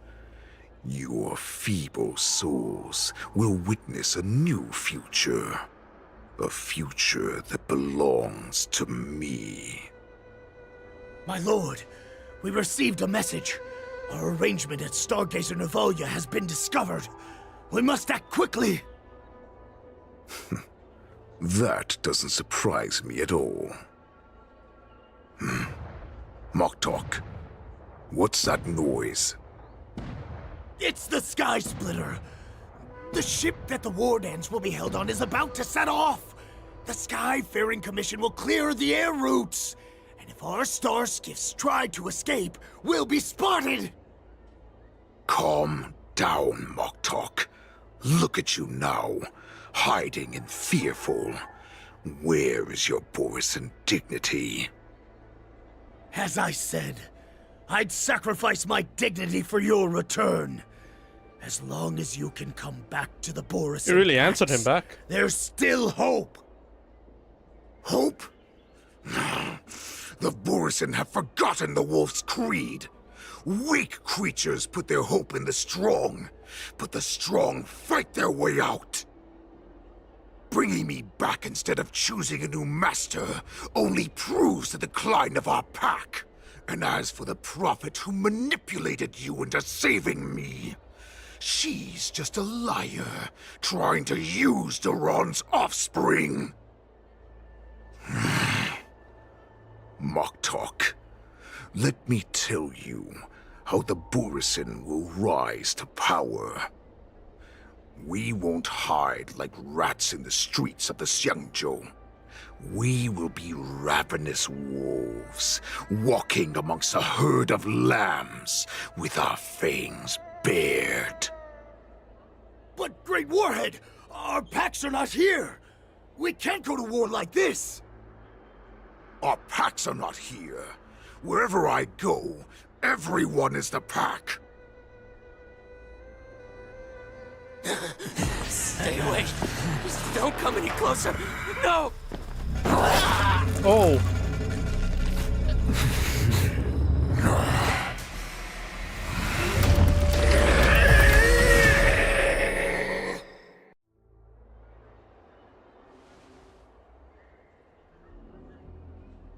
Your feeble souls will witness a new future. A future that belongs to me. My lord, we received a message. Our arrangement at Stargazer Navalia has been discovered. We must act quickly. That doesn't surprise me at all. My Moktok. What's that noise? It's the Sky Splitter. The ship that the Wardens will be held on is about to set off. The Skyfaring Commission will clear the air routes. And if our star skiffs try to escape, we'll be spotted. Calm down, Moktok. Look at you now, hiding and fearful. Where is your Borisan dignity? As I said, I'd sacrifice my dignity for your return. As long as you can come back to the Borisan You really answered him back. There's still hope. Hope? The Borisan have forgotten the wolf's creed. Weak creatures put their hope in the strong, but the strong fight their way out. Bringing me back instead of choosing a new master only proves the decline of our pack. And as for the prophet who manipulated you into saving me, she's just a liar trying to use Duran's offspring. Moktok, let me tell you how the Borisan will rise to power. We won't hide like rats in the streets of the Xiangzhou. We will be ravenous wolves, walking amongst a herd of lambs with our fangs bared. But, Great Warhead, our packs are not here. We can't go to war like this. Our packs are not here. Wherever I go, everyone is the pack. Stay away. Just don't come any closer. No! Oh.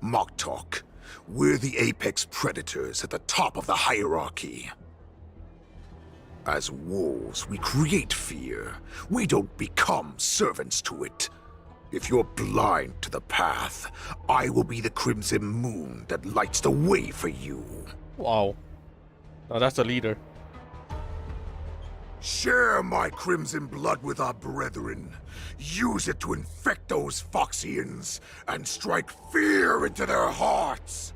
Moktok, we're the apex predators at the top of the hierarchy. As wolves, we create fear. We don't become servants to it. If you're blind to the path, I will be the crimson moon that lights the way for you. Wow. Now that's a leader. Share my crimson blood with our brethren. Use it to infect those Foxians and strike fear into their hearts.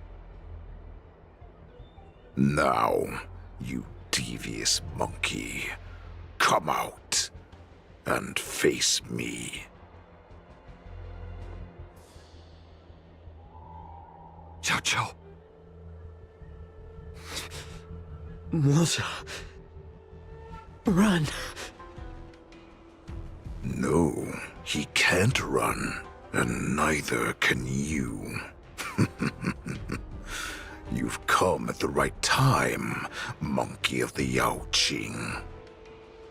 Now, you devious monkey, come out and face me. Chow Chow. LINGSHA. Run. No, he can't run, and neither can you. You've come at the right time, monkey of the Yaoqing.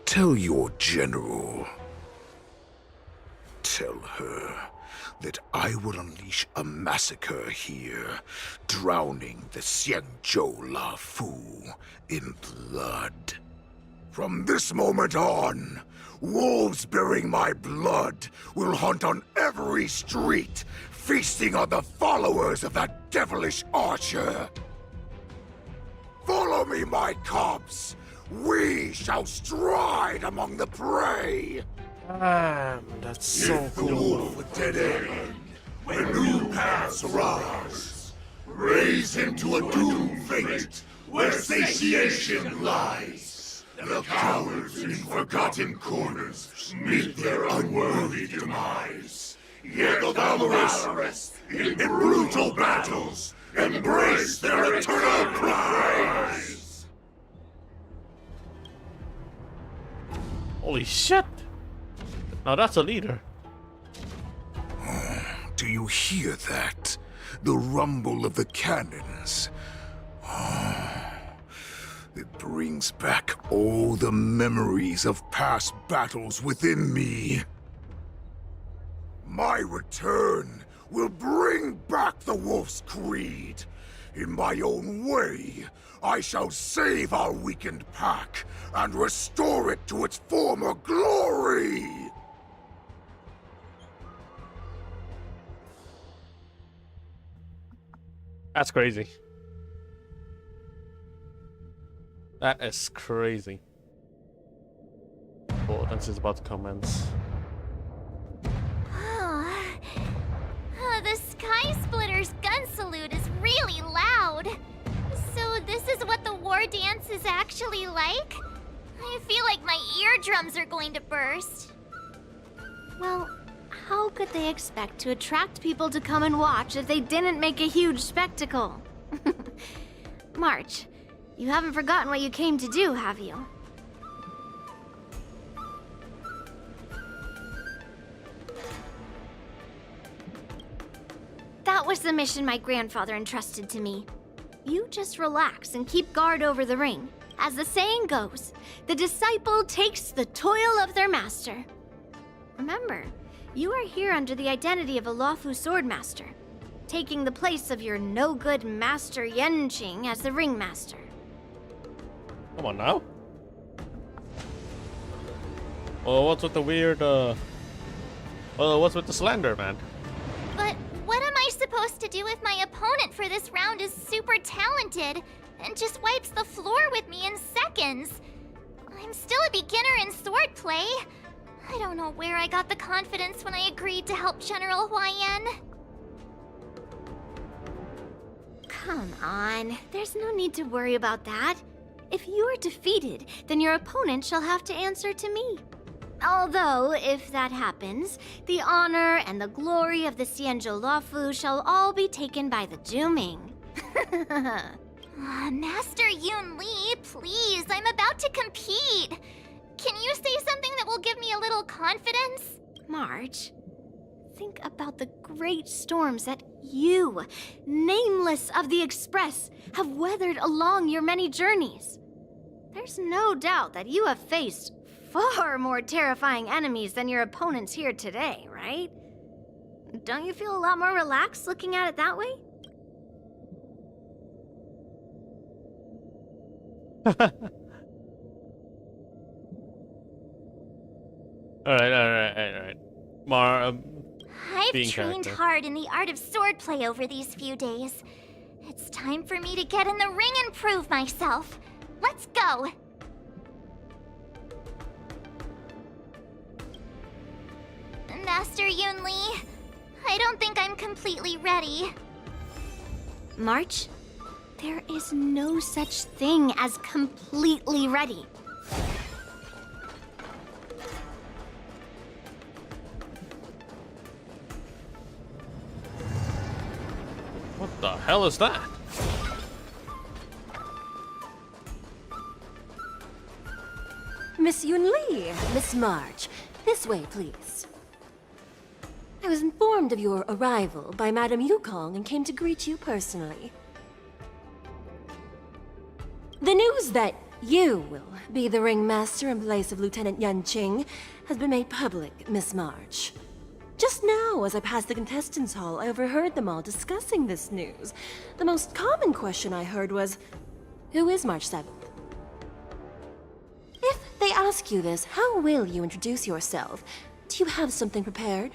Tell your general. Tell her that I will unleash a massacre here, drowning the Xiangzhou La Fu in blood. From this moment on, wolves bearing my blood will hunt on every street, feasting on the followers of that devilish archer. Follow me, my cubs. We shall stride among the prey. That's so if cool. The wolf would dead end, when new paths arise, raise him to a doomed fate where satiation lies. The cowards in forgotten corners meet their unworthy demise. Yet the valorous, in brutal battles, embrace their eternal prize. Holy shit! Now that's a leader. Do you hear that? The rumble of the cannons. It brings back all the memories of past battles within me. My return will bring back the Wolf's Creed. In my own way, I shall save our weakened pack and restore it to its former glory! That's crazy. That is crazy. Oh, that's just about to commence. The Sky Splitter's gun salute is really loud. So this is what the war dance is actually like? I feel like my eardrums are going to burst. Well, how could they expect to attract people to come and watch if they didn't make a huge spectacle? March, you haven't forgotten what you came to do, have you? That was the mission my grandfather entrusted to me. You just relax and keep guard over the ring. As the saying goes, the disciple takes the toil of their master. Remember, you are here under the identity of a Luofu swordmaster, taking the place of your no-good master Yanqing as the ringmaster. Come on now. Oh, what's with the weird, what's with the slander, man? But what am I supposed to do if my opponent for this round is super talented and just wipes the floor with me in seconds? I'm still a beginner in swordplay. I don't know where I got the confidence when I agreed to help General Huaiyan. Come on, there's no need to worry about that. If you are defeated, then your opponent shall have to answer to me. Although, if that happens, the honor and the glory of the Xianzhou Luofu shall all be taken by the Zhuming. Master Yun Li, please, I'm about to compete. Can you say something that will give me a little confidence? March, think about the great storms that you, nameless of the Express, have weathered along your many journeys. There's no doubt that you have faced far more terrifying enemies than your opponents here today, right? Don't you feel a lot more relaxed looking at it that way? Alright. I've trained hard in the art of swordplay over these few days. It's time for me to get in the ring and prove myself. Let's go! Master Yun Li, I don't think I'm completely ready. March, there is no such thing as completely ready. What the hell is that? Miss Yun Li, Miss March, this way, please. I was informed of your arrival by Madame Yukong and came to greet you personally. The news that you will be the ringmaster in place of Lieutenant Yanqing has been made public, Miss March. Just now, as I passed the contestants' hall, I overheard them all discussing this news. The most common question I heard was, who is March 7th? If they ask you this, how will you introduce yourself? Do you have something prepared?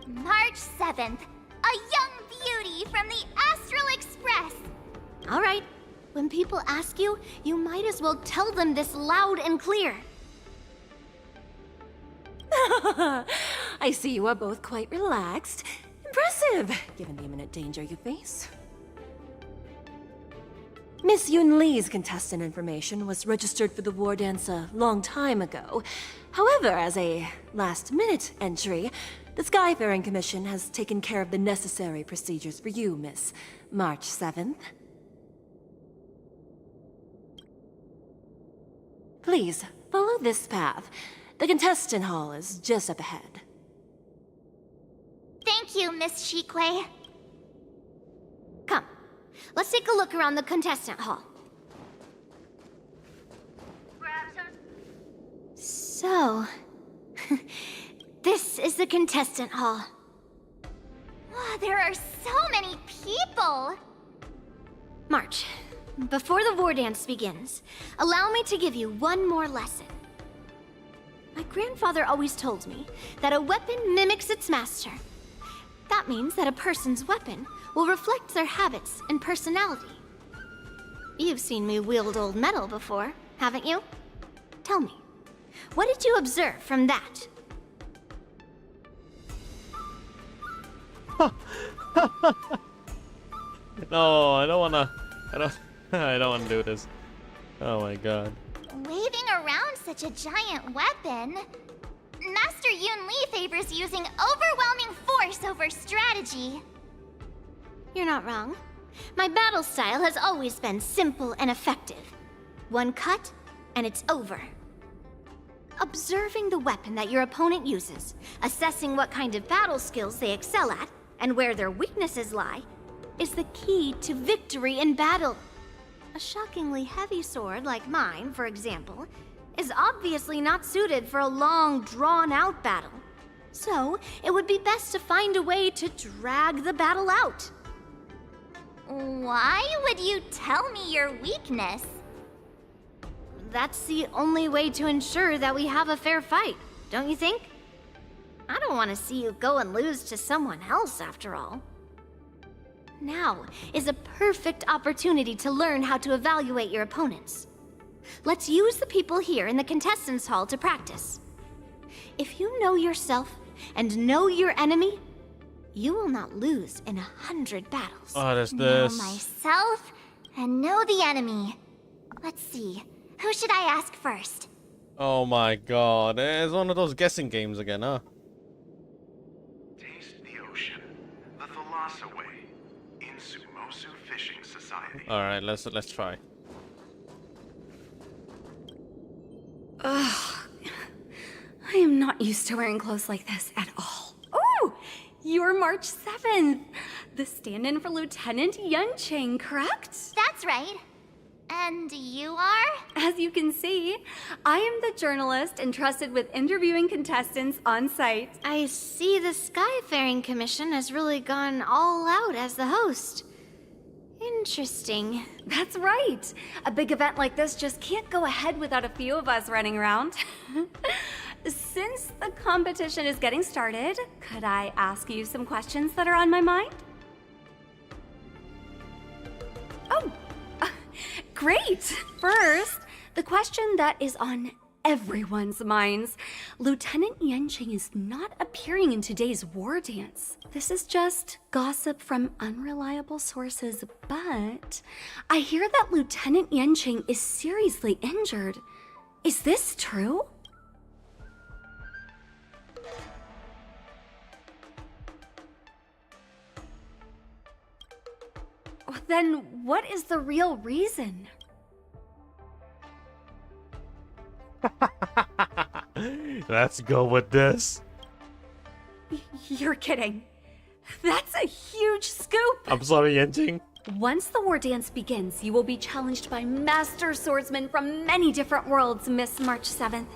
March 7th, a young beauty from the Astral Express. All right. When people ask you, you might as well tell them this loud and clear. I see you are both quite relaxed. Impressive, given the imminent danger you face. Miss Yun Li's contestant information was registered for the war dance a long time ago. However, as a last-minute entry, the Skyfaring Commission has taken care of the necessary procedures for you, Miss March 7th. Please, follow this path. The contestant hall is just up ahead. Thank you, Miss Shikwe. Come, let's take a look around the contestant hall. So, this is the contestant hall. Wow, there are so many people! March, before the war dance begins, allow me to give you one more lesson. My grandfather always told me that a weapon mimics its master. That means that a person's weapon will reflect their habits and personality. You've seen me wield old metal before, haven't you? Tell me, what did you observe from that? No, I don't wanna. I don't wanna do this. Oh my god. Waving around such a giant weapon. Master Yun Li favors using overwhelming force over strategy. You're not wrong. My battle style has always been simple and effective. One cut, and it's over. Observing the weapon that your opponent uses, assessing what kind of battle skills they excel at, and where their weaknesses lie, is the key to victory in battle. A shockingly heavy sword like mine, for example, is obviously not suited for a long, drawn-out battle. So, it would be best to find a way to drag the battle out. Why would you tell me your weakness? That's the only way to ensure that we have a fair fight, don't you think? I don't want to see you go and lose to someone else, after all. Now is a perfect opportunity to learn how to evaluate your opponents. Let's use the people here in the contestants hall to practice. If you know yourself and know your enemy, you will not lose in 100 battles. Oh, there's Know this. myself and know the enemy. Let's see, who should I ask first? Oh my god. It's one of those guessing games again, huh? Taste the ocean. The Thalassa way. In Sumosu Fishing Society. Alright, let's try. Ugh. I am not used to wearing clothes like this at all. Oh! You're March 7th. The stand-in for Lieutenant Yunqing, correct? That's right. And you are? As you can see, I am the journalist entrusted with interviewing contestants on site. I see the Skyfaring Commission has really gone all out as the host. Interesting. That's right. A big event like this just can't go ahead without a few of us running around. Since the competition is getting started, could I ask you some questions that are on my mind? Oh, great! First, the question that is on everyone's minds. Lieutenant Yunqing is not appearing in today's war dance. This is just gossip from unreliable sources, but I hear that Lieutenant Yunqing is seriously injured. Is this true? Then what is the real reason? Let's go with this. You're kidding. That's a huge scoop! I'm sorry, Yunqing. Once the war dance begins, you will be challenged by master swordsmen from many different worlds, Miss March 7th.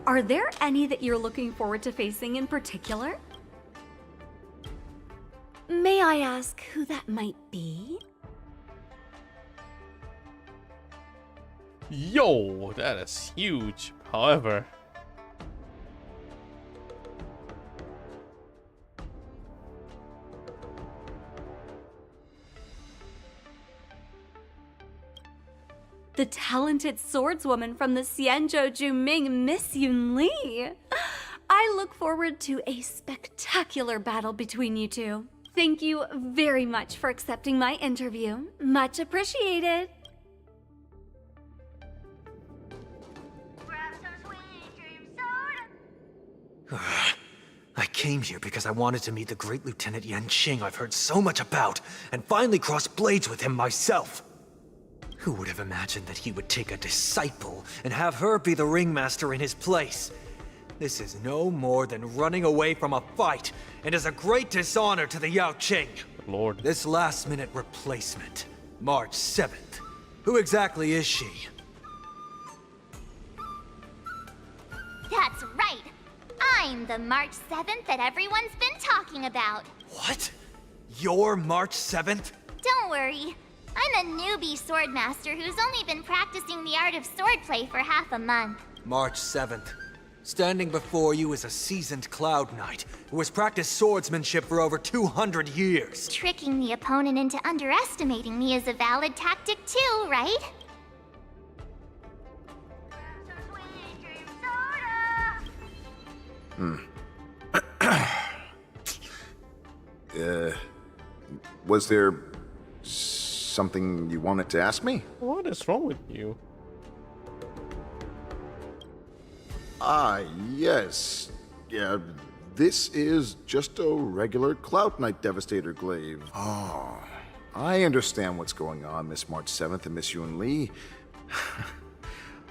Are there any that you're looking forward to facing in particular? May I ask who that might be? Yo, that is huge. However, the talented swordswoman from the Xianzhou Juming, Miss Yun Li. I look forward to a spectacular battle between you two. Thank you very much for accepting my interview. Much appreciated. I came here because I wanted to meet the great Lieutenant Yunqing I've heard so much about, and finally cross blades with him myself. Who would have imagined that he would take a disciple and have her be the ringmaster in his place? This is no more than running away from a fight, and is a great dishonor to the Yaoqing. Lord. This last-minute replacement, March 7th. Who exactly is she? That's right. I'm the March 7th that everyone's been talking about. What? You're March 7th? Don't worry. I'm a newbie swordmaster who's only been practicing the art of swordplay for half a month. March 7th. Standing before you is a seasoned Cloud Knight who has practiced swordsmanship for over 200 years. Tricking the opponent into underestimating me is a valid tactic too, right? Was there something you wanted to ask me? What is wrong with you? Yes. Yeah, this is just a regular Cloud Knight Devastator glaive. Oh, I understand what's going on, Miss March 7th and Miss Yun Lee.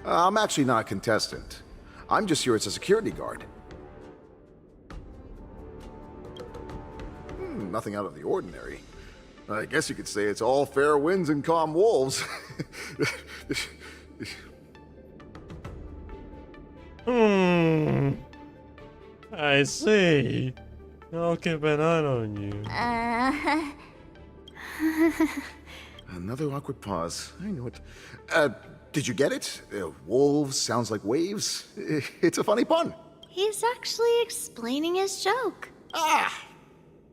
I'm actually not a contestant. I'm just here as a security guard. Nothing out of the ordinary. I guess you could say it's all fair winds and calm wolves. I see. I'll keep an eye on you. Another awkward pause. I knew it. Did you get it? Wolves sounds like waves. It's a funny pun. He's actually explaining his joke.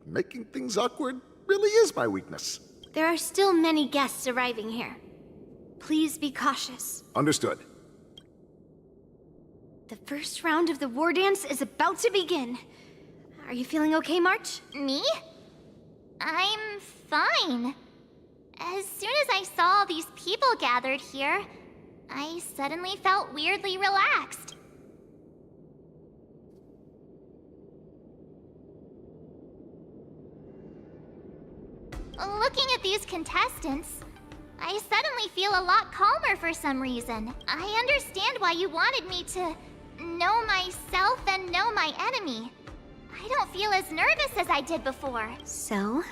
Making things awkward really is my weakness. There are still many guests arriving here. Please be cautious. Understood. The first round of the war dance is about to begin. Are you feeling okay, March? Me? I'm fine. As soon as I saw all these people gathered here, I suddenly felt weirdly relaxed. Looking at these contestants, I suddenly feel a lot calmer for some reason. I understand why you wanted me to know myself and know my enemy. I don't feel as nervous as I did before. So,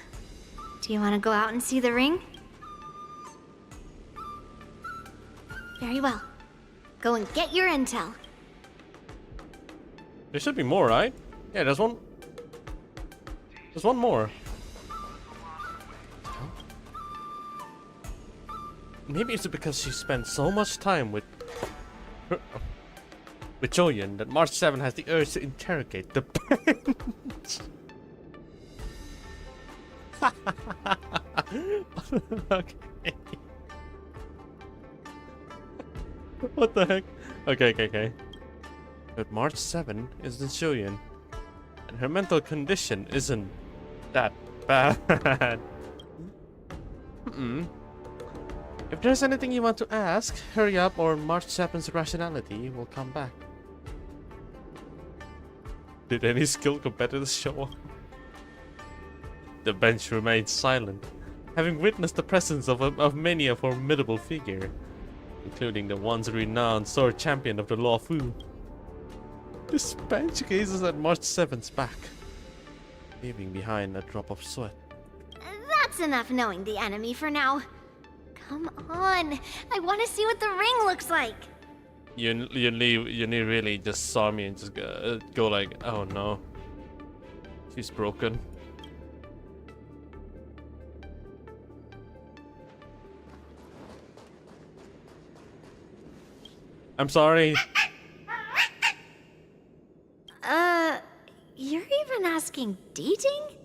do you want to go out and see the ring? Very well. Go and get your intel. There should be more, right? Yeah, there's one. There's one more. Maybe it's because she spent so much time with Joyen that March 7 has the urge to interrogate the bench. Okay. What the heck? Okay. But March 7 is the Joyen, and her mental condition isn't that bad. If there's anything you want to ask, hurry up or March 7's rationality will come back. Did any skilled competitors show up? The bench remained silent, having witnessed the presence of many a formidable figure, including the once renowned sword champion of the Law Fu. This bench gazes at March 7's back, leaving behind a drop of sweat. That's enough knowing the enemy for now. Come on, I want to see what the ring looks like. You really just saw me and just go like, oh no, she's broken. I'm sorry. You're even asking dating?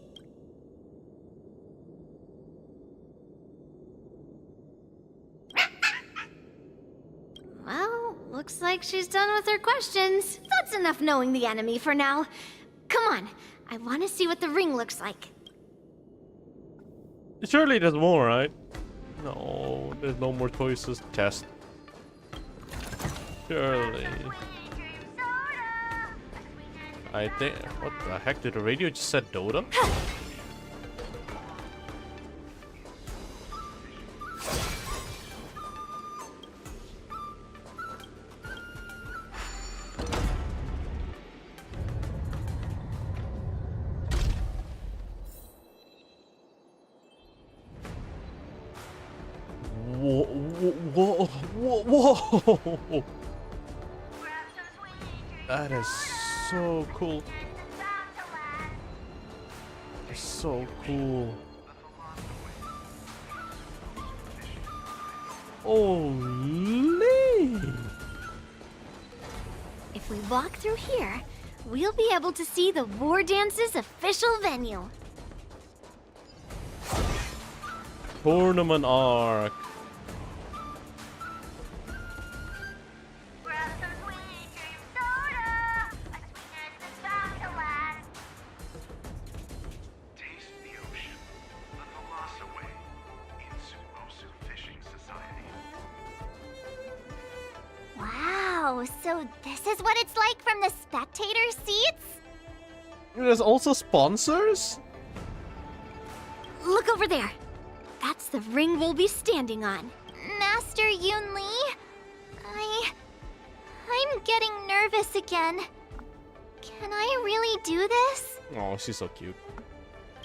Well, looks like she's done with her questions. That's enough knowing the enemy for now. Come on, I want to see what the ring looks like. Surely there's more, right? No, there's no more choices. Test. Surely. I think. What the heck? Did the radio just said Dota? Whoa. That is so cool. It's so cool. Holy! If we walk through here, we'll be able to see the War Dance's official venue. Tournament arc. Taste the ocean. The Thalassa way. In Sumosu Fishing Society. Wow, so this is what it's like from the spectator seats? There's also sponsors? Look over there. That's the ring we'll be standing on. Master Yoon Lee? I'm getting nervous again. Can I really do this? Oh, she's so cute.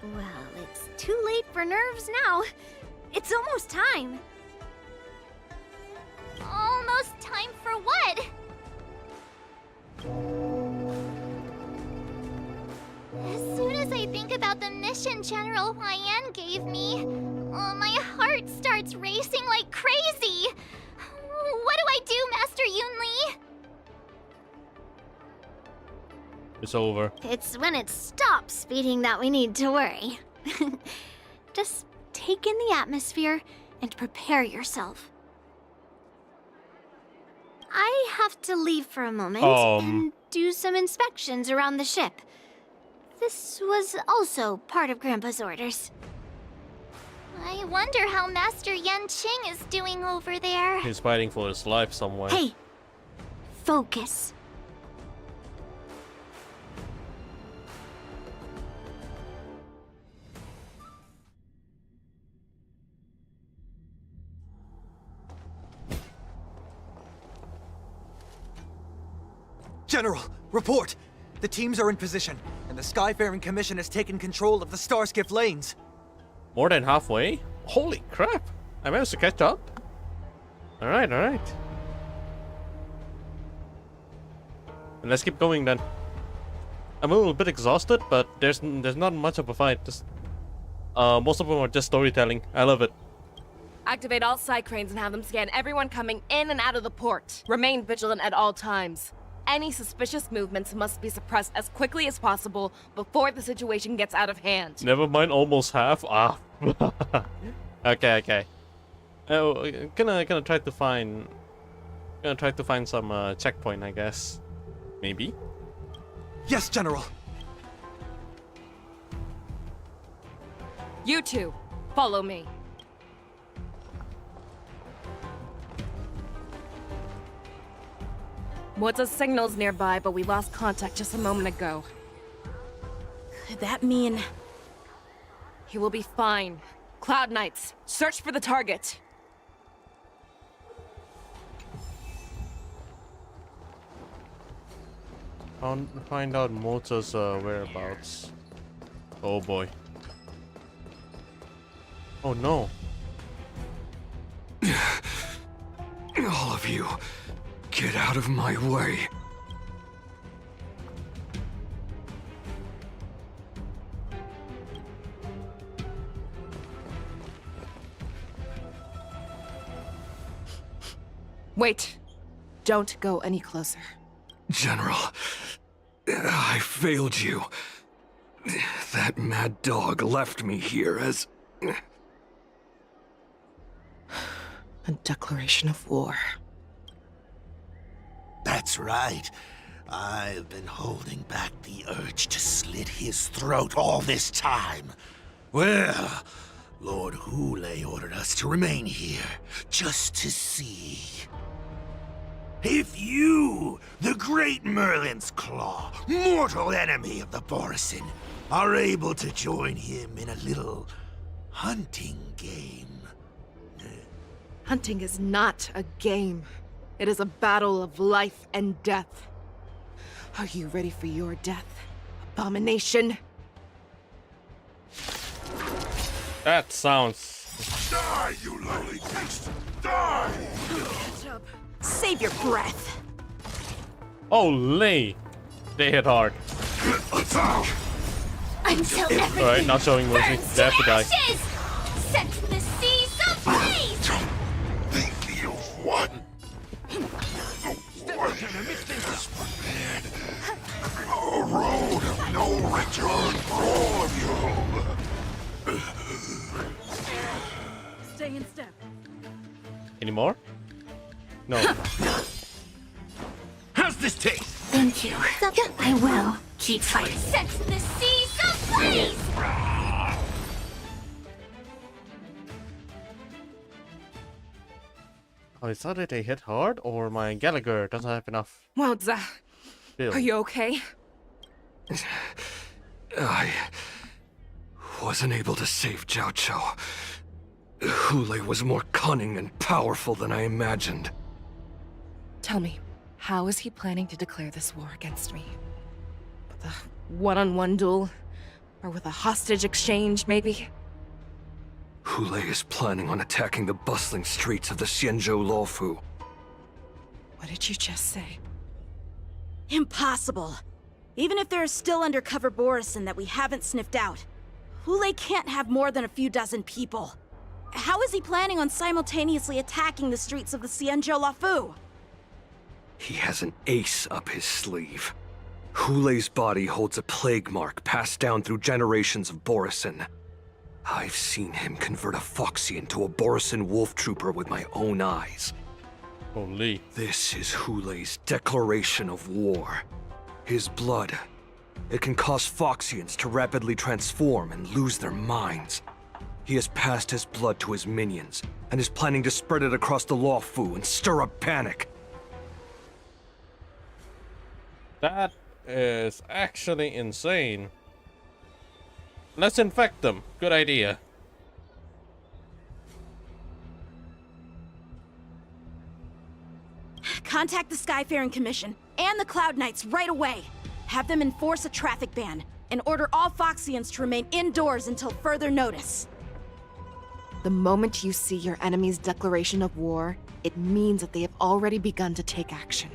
Well, it's too late for nerves now. It's almost time. Almost time for what? As soon as I think about the mission General Huayan gave me, my heart starts racing like crazy. What do I do, Master Yoon Lee? It's over. It's when it stops beating that we need to worry. Just take in the atmosphere and prepare yourself. I have to leave for a moment and do some inspections around the ship. This was also part of Grandpa's orders. I wonder how Master Yan Qing is doing over there. He's fighting for his life somewhere. Hey! Focus. General, report! The teams are in position, and the Skyfaring Commission has taken control of the Starskiff lanes. More than halfway? Holy crap! I managed to catch up. Alright, alright. And let's keep going then. I'm a little bit exhausted, but there's not much of a fight. Just most of them are just storytelling. I love it. Activate all side cranes and have them scan everyone coming in and out of the port. Remain vigilant at all times. Any suspicious movements must be suppressed as quickly as possible before the situation gets out of hand. Never mind, almost half. Ah. Okay. Oh, gonna try to find some checkpoint, I guess. Maybe. Yes, General. You two, follow me. What's signals nearby, but we lost contact just a moment ago. Could that mean... He will be fine. Cloud Knights, search for the target. Find out Mota's whereabouts. Oh boy. Oh no. All of you, get out of my way. Wait. Don't go any closer. General, I failed you. That mad dog left me here as... A declaration of war. That's right. I've been holding back the urge to slit his throat all this time. Well, Lord Hule ordered us to remain here, just to see. If you, the great Merlin's Claw, mortal enemy of the Borisin, are able to join him in a little hunting game. Hunting is not a game. It is a battle of life and death. Are you ready for your death, abomination? That sounds... Die, you lowly beast! Die! Save your breath. Holy! They hit hard. Until everything Alright, not showing mercy. burns They have to die. ashes! Set the seas ablaze! Think you've won? is prepared. A road of no return for all of you. Stay in step. Any more? No. How's this taste? Thank you. I will keep fighting. Set the seas ablaze! Oh, is that they hit hard, or my Gallagher doesn't have enough? Wowza. Bill. Are you okay? I wasn't able to save Jiao Chou. Hule was more cunning and powerful than I imagined. Tell me, how is he planning to declare this war against me? With a one-on-one duel? Or with a hostage exchange, maybe? Hule is planning on attacking the bustling streets of the Xianzhou Luofu. What did you just say? Impossible. Even if there are still undercover Borisin that we haven't sniffed out, Hule can't have more than a few dozen people. How is he planning on simultaneously attacking the streets of the Xianzhou Luofu? He has an ace up his sleeve. Hule's body holds a plague mark passed down through generations of Borisin. I've seen him convert a Foxy into a Borisin wolf trooper with my own eyes. Holy. This is Hule's declaration of war. His blood. It can cause Foxians to rapidly transform and lose their minds. He has passed his blood to his minions, and is planning to spread it across the Luofu and stir up panic. That is actually insane. Let's infect them. Good idea. Contact the Skyfaring Commission and the Cloud Knights right away. Have them enforce a traffic ban and order all Foxians to remain indoors until further notice. The moment you see your enemy's declaration of war, it means that they have already begun to take action.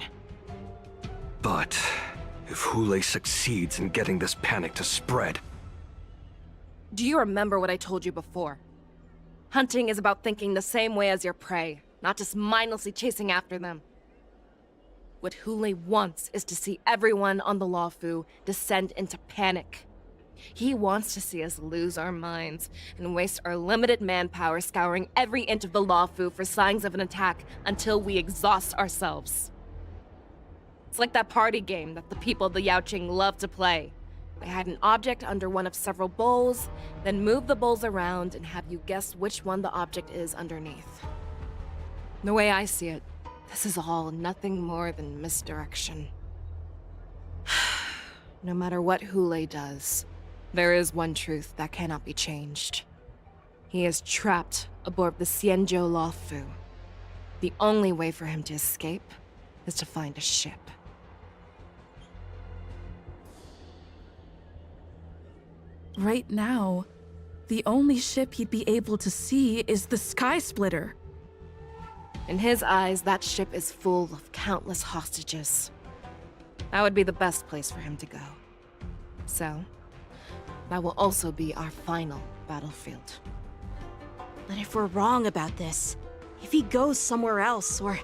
But if Hule succeeds in getting this panic to spread... Do you remember what I told you before? Hunting is about thinking the same way as your prey, not just mindlessly chasing after them. What Hule wants is to see everyone on the Luofu descend into panic. He wants to see us lose our minds and waste our limited manpower scouring every inch of the Luofu for signs of an attack until we exhaust ourselves. It's like that party game that the people of the Yaoqing love to play. They hide an object under one of several bowls, then move the bowls around and have you guess which one the object is underneath. The way I see it, this is all nothing more than misdirection. No matter what Hule does, there is one truth that cannot be changed. He is trapped aboard the Xianzhou Luofu. The only way for him to escape is to find a ship. Right now, the only ship he'd be able to see is the Sky Splitter. In his eyes, that ship is full of countless hostages. That would be the best place for him to go. So, that will also be our final battlefield. But if we're wrong about this, if he goes somewhere else, or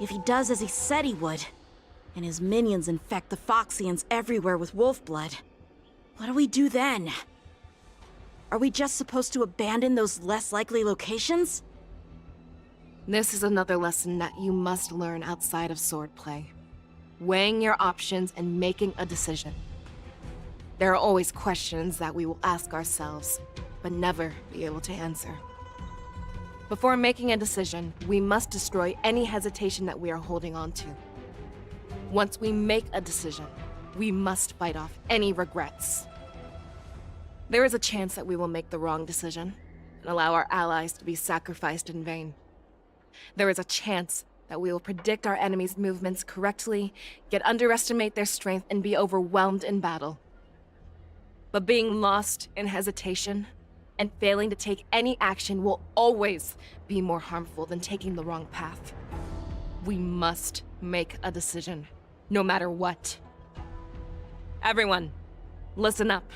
if he does as he said he would, and his minions infect the Foxians everywhere with wolf blood, what do we do then? Are we just supposed to abandon those less likely locations? This is another lesson that you must learn outside of swordplay. Weighing your options and making a decision. There are always questions that we will ask ourselves, but never be able to answer. Before making a decision, we must destroy any hesitation that we are holding on to. Once we make a decision, we must fight off any regrets. There is a chance that we will make the wrong decision and allow our allies to be sacrificed in vain. There is a chance that we will predict our enemies' movements correctly, yet underestimate their strength and be overwhelmed in battle. But being lost in hesitation and failing to take any action will always be more harmful than taking the wrong path. We must make a decision, no matter what. Everyone, listen up.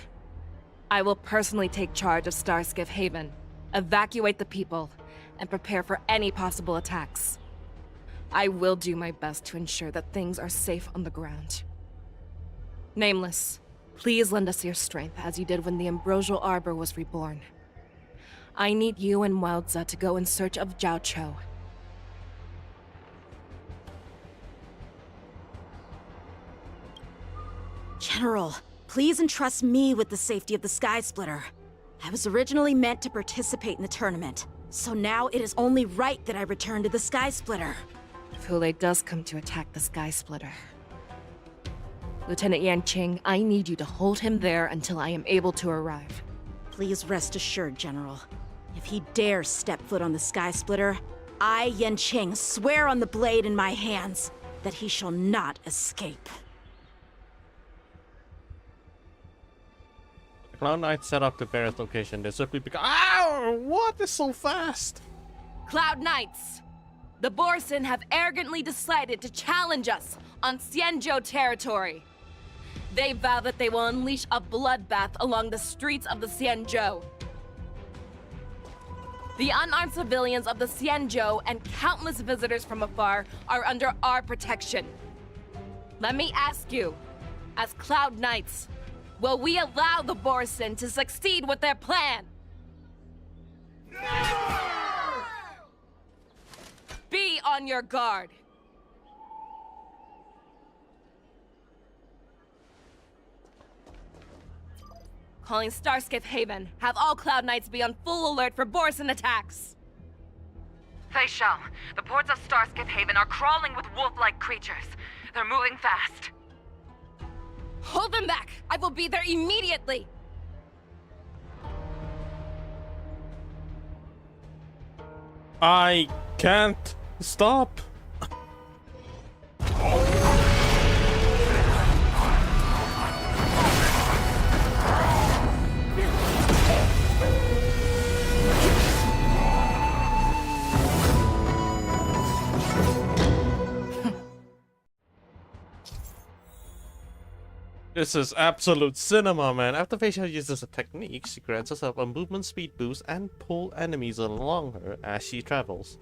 I will personally take charge of Starskiff Haven, evacuate the people, and prepare for any possible attacks. I will do my best to ensure that things are safe on the ground. Nameless, please lend us your strength as you did when the Ambrosial Arbor was reborn. I need you and Wildza to go in search of Zhao Cho. General, please entrust me with the safety of the Sky Splitter. I was originally meant to participate in the tournament, so now it is only right that I return to the Sky Splitter. If Hule does come to attack the Sky Splitter, Lieutenant Yanqing, I need you to hold him there until I am able to arrive. Please rest assured, General. If he dares step foot on the Sky Splitter, I, Yanqing, swear on the blade in my hands that he shall not escape. The Cloud Knights set up to Barrett's location. They simply become— Ow! What is so fast? Cloud Knights! The Borson have arrogantly decided to challenge us on Xianzhou territory. They vow that they will unleash a bloodbath along the streets of the Xianzhou. The unarmed civilians of the Xianzhou and countless visitors from afar are under our protection. Let me ask you, as Cloud Knights, will we allow the Borson to succeed with their plan? Be on your guard. Calling Starscape Haven. Have all Cloud Knights be on full alert for Borson attacks. Fei Shao, the ports of Starscape Haven are crawling with wolf-like creatures. They're moving fast. Hold them back! I will be there immediately! I can't stop. This is absolute cinema, man. After Fei Shao uses a technique, she grants herself a movement speed boost and pull enemies along her as she travels.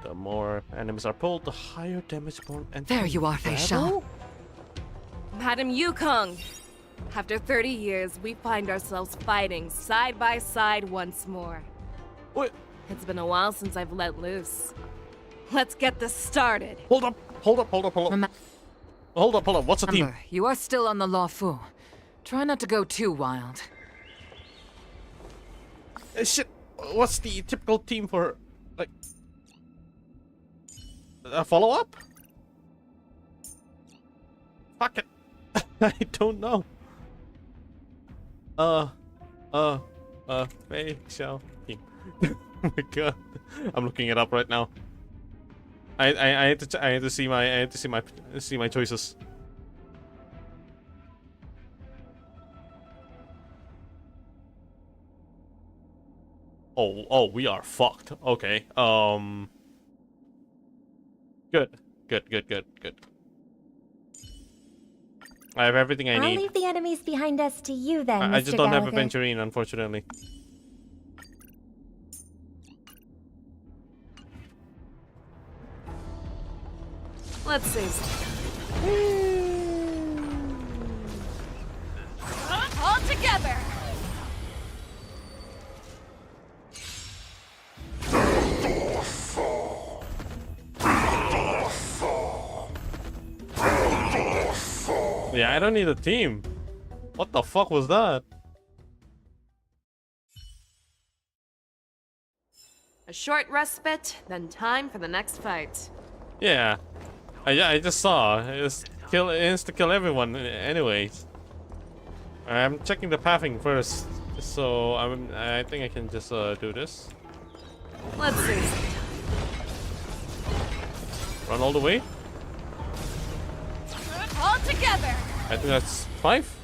The more enemies are pulled, the higher damage borne and There you are, Fei Shao. Madam Yukong, after 30 years, we find ourselves fighting side by side once more. What? It's been a while since I've let loose. Let's get this started. Hold up, hold up, hold up, hold up. Hold up, hold up. What's the team? You are still on the Luofu. Try not to go too wild. Shit. What's the typical team for, like, a follow-up? Fuck it. I don't know. Fei Shao team. Oh my god. I'm looking it up right now. I had to see my choices. Oh, we are fucked. Okay. Good. I have everything I need. I'll leave the enemies behind us to you then, I just don't have a Gallagher. Venturine, unfortunately. Let's see. All together! Yeah, I don't need a team. What the fuck was that? A short respite, then time for the next fight. Yeah, I just saw. It's insta-kill everyone anyways. I'm checking the pathing first, so I think I can just do this. Let's see. Run all the way. All together! I think that's 5.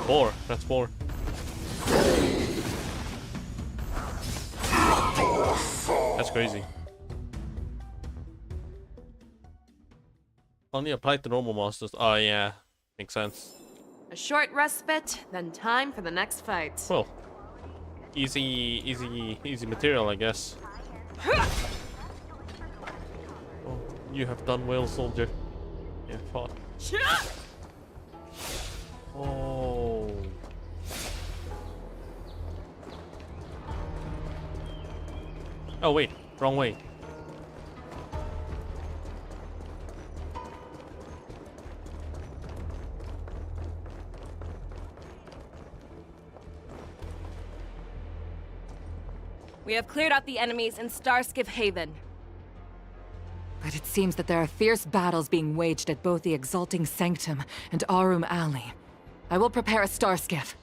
Four. That's 4. That's crazy. Only applied to normal monsters. Oh yeah, makes sense. A short respite, then time for the next fight. Well, easy material, I guess. Oh, you have done well, soldier. Yeah, fought. Oh. Oh wait, wrong way. We have cleared out the enemies in Starskiff Haven. But it seems that there are fierce battles being waged at both the Exalting Sanctum and Arum Alley. I will prepare a Starskiff.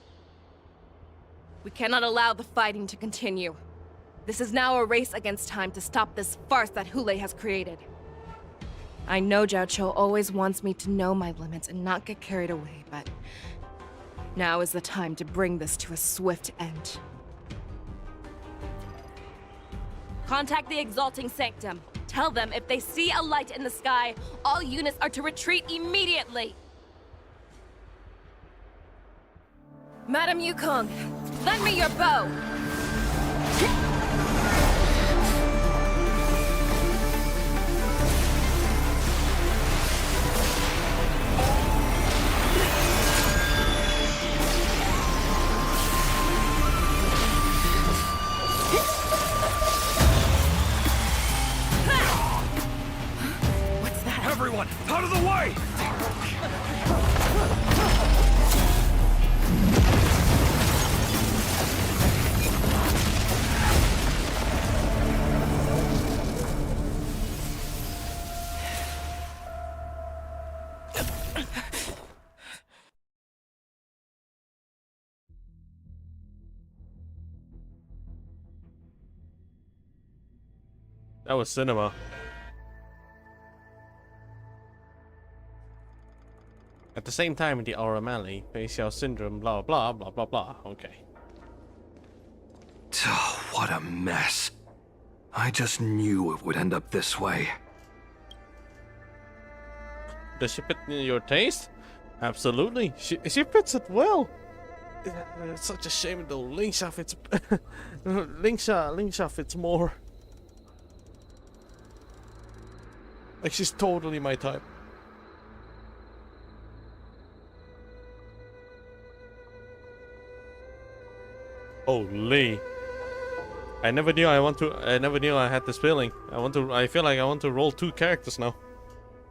We cannot allow the fighting to continue. This is now a race against time to stop this farce that Hule has created. I know Jiao always wants me to know my limits and not get carried away, but now is the time to bring this to a swift end. Contact the Exalting Sanctum. Tell them if they see a light in the sky, all units are to retreat immediately. Madam Yukong, lend me your bow. Everyone, out of the way! That was cinema. At the same time, in the Arum Alley, facial syndrome, blah blah blah blah blah. Okay. Oh, what a mess. I just knew it would end up this way. Does she fit in your taste? Absolutely. She fits it well. It's such a shame though. LINGSHA fits. LINGSHA fits more. Like she's totally my type. Holy! I never knew I had this feeling. I feel like I want to roll 2 characters now.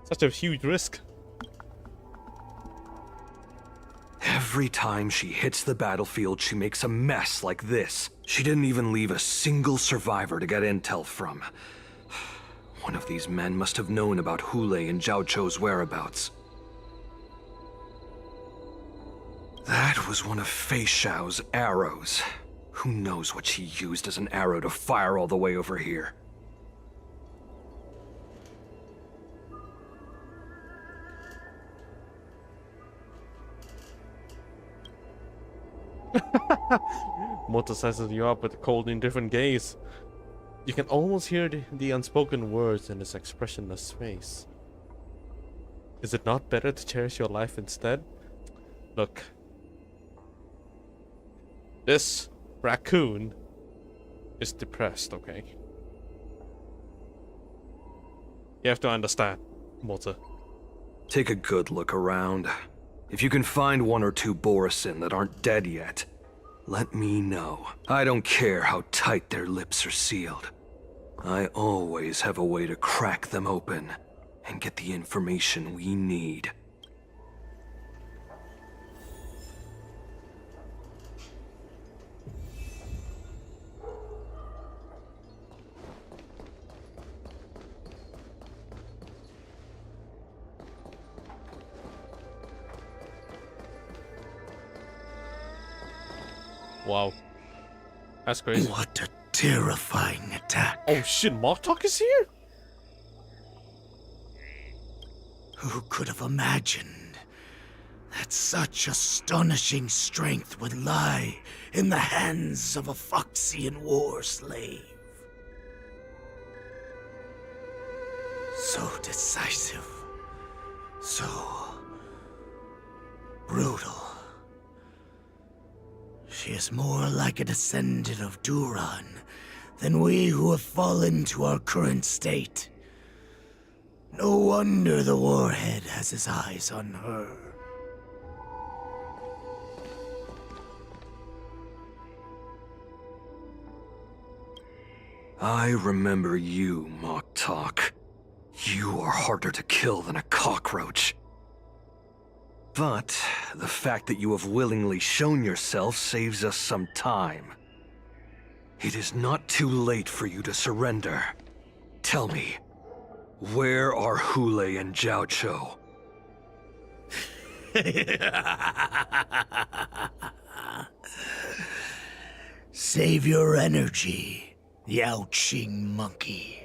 Such a huge risk. Every time she hits the battlefield, she makes a mess like this. She didn't even leave a single survivor to get intel from. One of these men must have known about Hule and Jiao Chou's whereabouts. That was one of Fei Xiao's arrows. Who knows what she used as an arrow to fire all the way over here? Moto sizes you up with a cold, indifferent gaze. You can almost hear the unspoken words in his expressionless face. Is it not better to cherish your life instead? Look. This raccoon is depressed, okay? You have to understand, Moto. Take a good look around. If you can find 1 or 2 Borisin that aren't dead yet, let me know. I don't care how tight their lips are sealed. I always have a way to crack them open and get the information we need. Wow. That's crazy. What a terrifying attack. Oh shit, Martok is here? Who could have imagined that such astonishing strength would lie in the hands of a Foxian war slave? So decisive. So brutal. She is more like a descendant of Duran than we who have fallen to our current state. No wonder the Warhead has his eyes on her. I remember you, Mock Talk. You are harder to kill than a cockroach. But the fact that you have willingly shown yourself saves us some time. It is not too late for you to surrender. Tell me, where are Hule and Jiao Cho? Save your energy, Yao Qing monkey.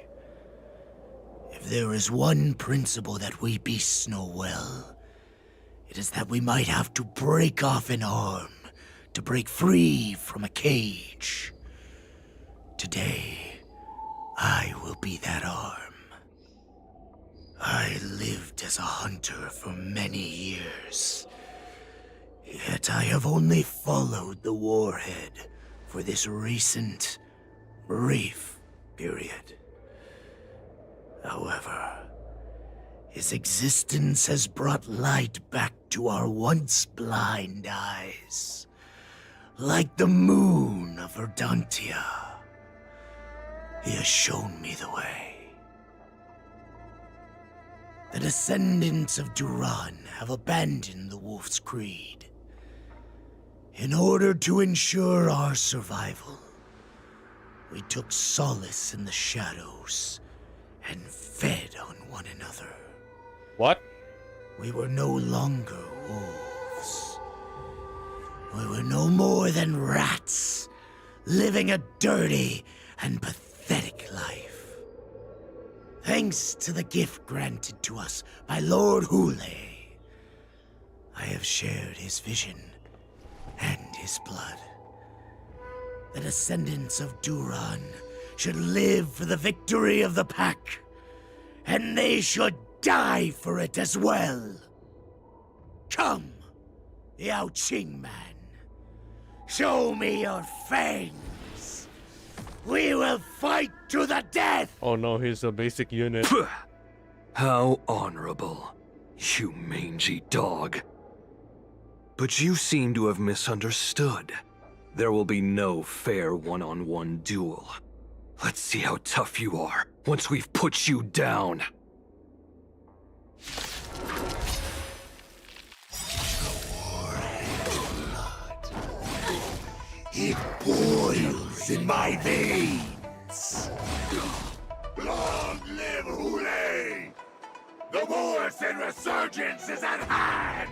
If there is one principle that we beasts know well, it is that we might have to break off an arm to break free from a cage. Today, I will be that arm. I lived as a hunter for many years, yet I have only followed the Warhead for this recent, brief period. However, his existence has brought light back to our once blind eyes, like the moon of Verdantia. He has shown me the way. The descendants of Duran have abandoned the Wolf's Creed. In order to ensure our survival, we took solace in the shadows and fed on one another. What? We were no longer wolves. We were no more than rats, living a dirty and pathetic life. Thanks to the gift granted to us by Lord Hule, I have shared his vision and his blood. The descendants of Duran should live for the victory of the pack, and they should die for it as well. Come, Yao Qing man. Show me your fangs. We will fight to the death! Oh no, he's a basic unit. How honorable, you mangy dog. But you seem to have misunderstood. There will be no fair one-on-one duel. Let's see how tough you are once we've put you down. It boils in my veins. Long live Hule! The Morrison Resurgence is at hand!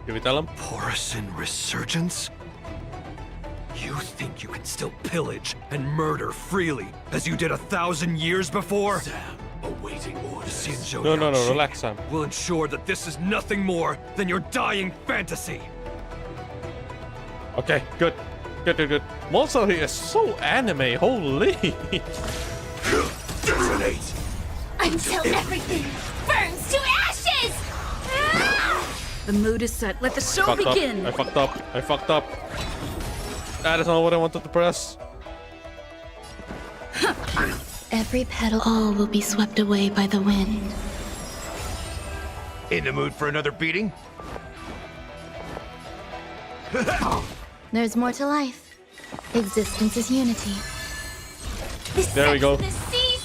Can we tell him? Morrison Resurgence? You think you can still pillage and murder freely as you did 1,000 years before? Sam, awaiting orders. No, relax, Sam. Will ensure that this is nothing more than your dying fantasy. Okay, good. Good. Also, he is so anime, holy. Detonate! Until everything burns to ashes! The mood is set. Let the show Fucked up. begin! I fucked up. That is not what I wanted to press. Every petal, all will be swept away by the wind. In the mood for another beating? There's more to life. Existence is unity. There we go.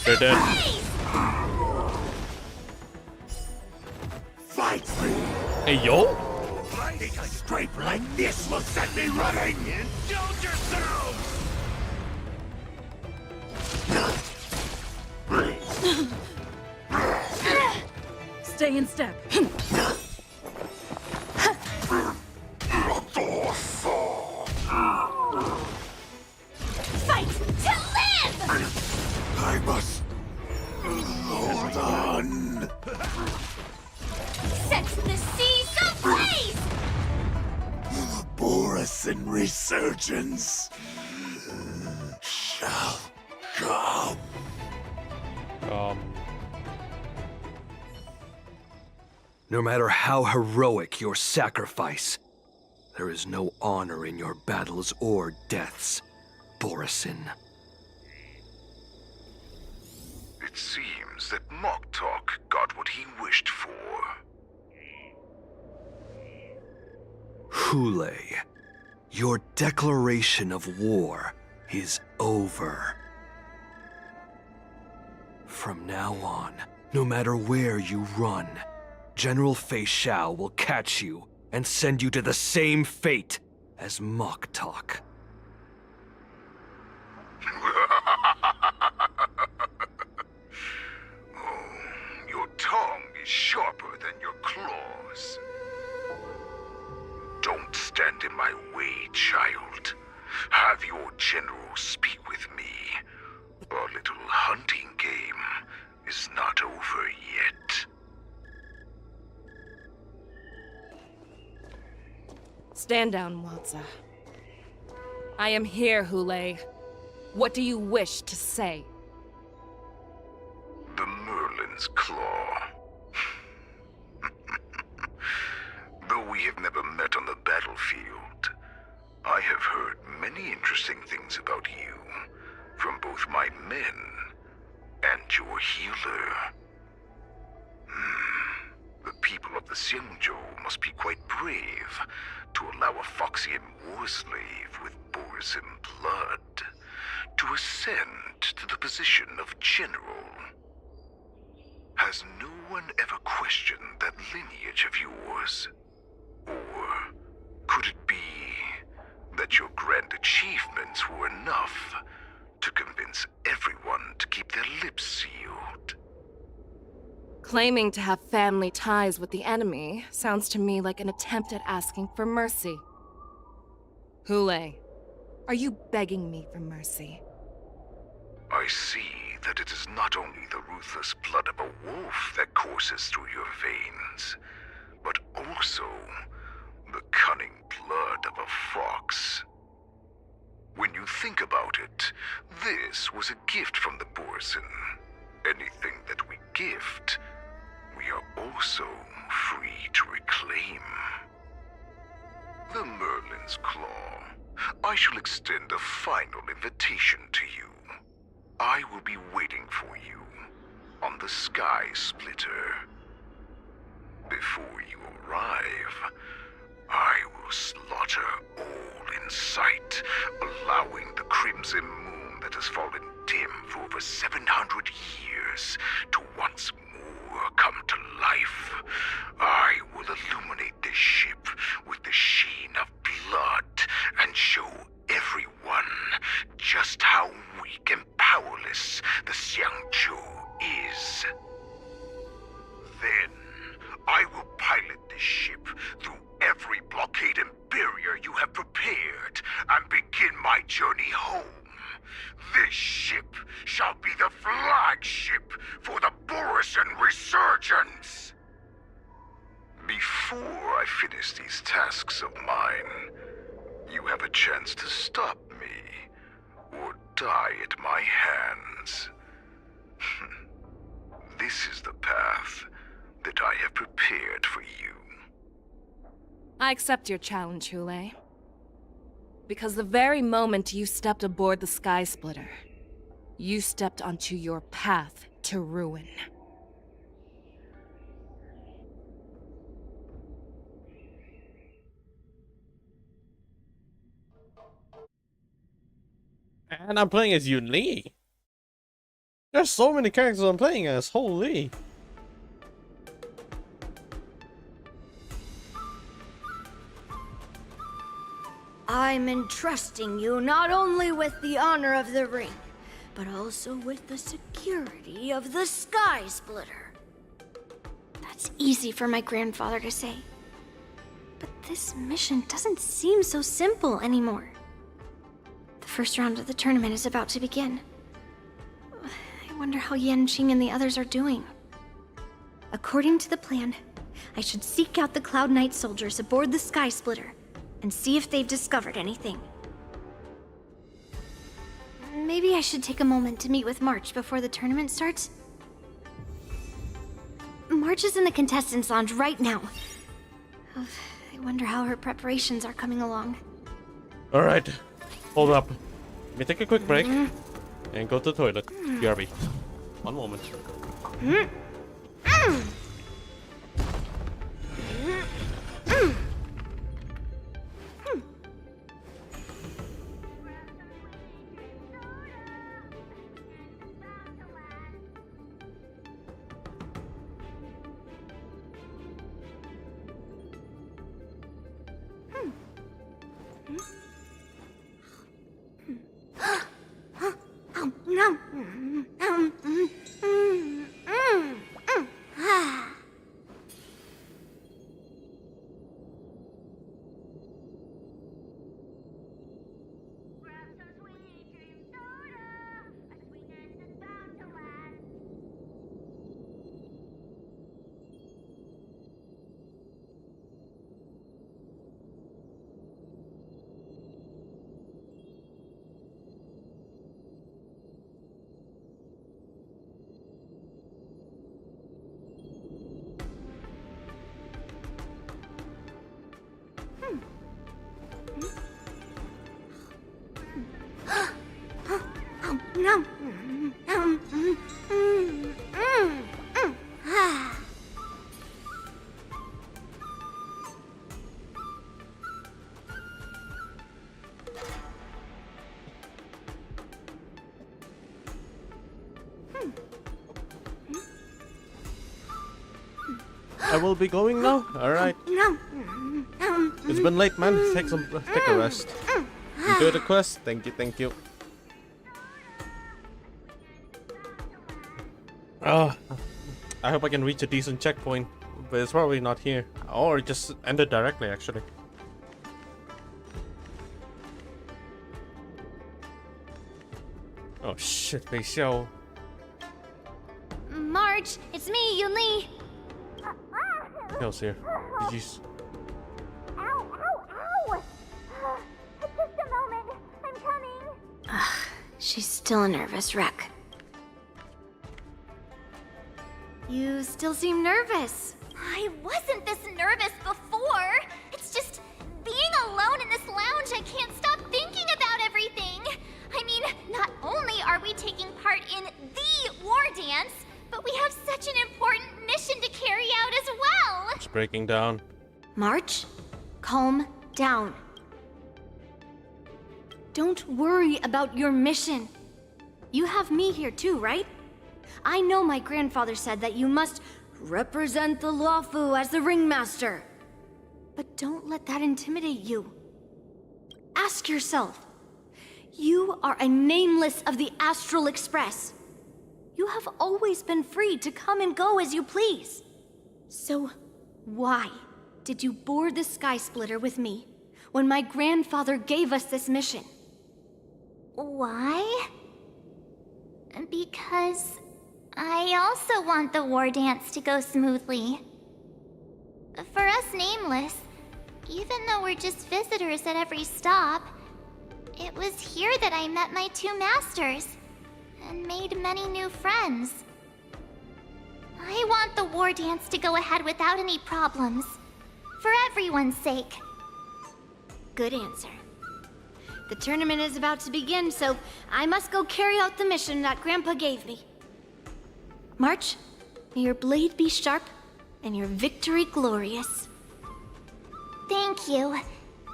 They're dead. Fight me! Hey, yo! I think a scrape like this will send me running! Indulge yourselves! Stay in step. Fight to live! I must hold on. Set the seas ablaze! Morrison Resurgence shall come. No matter how heroic your sacrifice, There is no honor in your battles or deaths, Borisin. It seems that Moktok got what he wished for. Hule, your declaration of war is over. From now on, no matter where you run, General Fei Xiao will catch you and send you to the same fate as Moktok. Your tongue is sharper than your claws. Don't stand in my way, child. Have your general speak with me. Our little hunting game is not over yet. Stand down, Watsa. I am here, Hule. What do you wish to say? The Merlin's Claw. Though we have never met on the battlefield, I have heard many interesting things about you from both my men and your healer. The people of the Xianzhou must be quite brave to allow a Foxian war slave with Borisin blood to ascend to the position of general. Has no one ever questioned that lineage of yours? Or could it be that your grand achievements were enough to convince everyone to keep their lips sealed? Claiming to have family ties with the enemy sounds to me like an attempt at asking for mercy. Hule, are you begging me for mercy? I see that it is not only the ruthless blood of a wolf that courses through your veins, but also the cunning blood of a fox. When you think about it, this was a gift from the Borisin. Anything that we gift, we are also free to reclaim. The Merlin's Claw. I shall extend a final invitation to you. I will be waiting for you on the Sky Splitter. Before you arrive, I will slaughter all in sight, allowing the crimson moon that has fallen dim for over 700 years to once more come to life. I will illuminate this ship with the sheen of blood and show everyone just how weak and powerless the Xianzhou is. Then, I will pilot this ship through every blockade and barrier you have prepared and begin my journey home. This ship shall be the flagship for the Borisin Resurgence. Before I finish these tasks of mine, you have a chance to stop me or die at my hands. This is the path that I have prepared for you. I accept your challenge, Hule. Because the very moment you stepped aboard the Sky Splitter, you stepped onto your path to ruin. And I'm playing as Yun Li. There's so many characters I'm playing as, holy. I'm entrusting you not only with the honor of the ring, but also with the security of the Sky Splitter. That's easy for my grandfather to say. But this mission doesn't seem so simple anymore. The first round of the tournament is about to begin. I wonder how Yanqing and the others are doing. According to the plan, I should seek out the Cloud Knight soldiers aboard the Sky Splitter and see if they've discovered anything. Maybe I should take a moment to meet with March before the tournament starts. March is in the contestants' lounge right now. I I wonder how her preparations are coming along. Alright, hold up. Let me take a quick break and go to the toilet. BRB. One moment. I will be going now. Alright. It's been late, man. Take a rest. Enjoy the quest. Thank you, thank you. I hope I can reach a decent checkpoint, but it's probably not here. Or it just ended directly, actually. Oh shit, Bei Xiao. March, it's me, Yunli. Xiao's here. Jeez. She's still a nervous wreck. You still seem nervous. I wasn't this nervous before. It's just being alone in this lounge, I can't stop thinking about everything. I mean, not only are we taking part in the war dance, but we have such an important mission to carry out as well. It's breaking down. March, calm down. Don't worry about your mission. You have me here too, right? I know my grandfather said that you must represent the Luofu as the ringmaster. But don't let that intimidate you. Ask yourself, you are a nameless of the Astral Express. You have always been free to come and go as you please. So why did you board the Sky Splitter with me when my grandfather gave us this mission? Why? Because I also want the war dance to go smoothly. For us Nameless, even though we're just visitors at every stop, it was here that I met my two masters and made many new friends. I want the war dance to go ahead without any problems, for everyone's sake. Good answer. The tournament is about to begin, so I must go carry out the mission that Grandpa gave me. March, may your blade be sharp and your victory glorious. Thank you,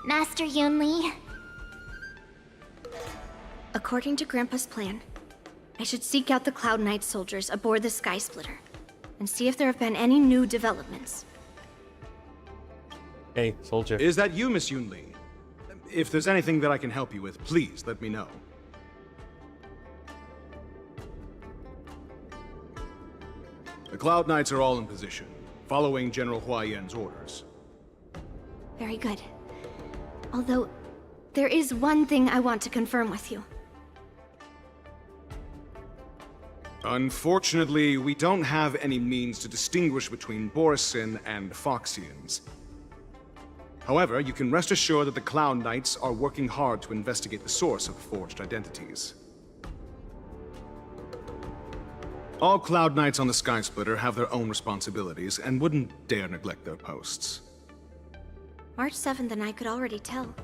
Master Yunli. According to Grandpa's plan, I should seek out the Cloud Knight soldiers aboard the Sky Splitter and see if there have been any new developments. Hey, soldier. Is that you, Miss Yunli? If there's anything that I can help you with, please let me know. The Cloud Knights are all in position, following General Hua Yan's orders. Very good. Although, there is one thing I want to confirm with you. Unfortunately, we don't have any means to distinguish between Borisin and Foxians. However, you can rest assured that the Cloud Knights are working hard to investigate the source of forged identities. All Cloud Knights on the Sky Splitter have their own responsibilities and wouldn't dare neglect their posts. March 7th and I could already tell.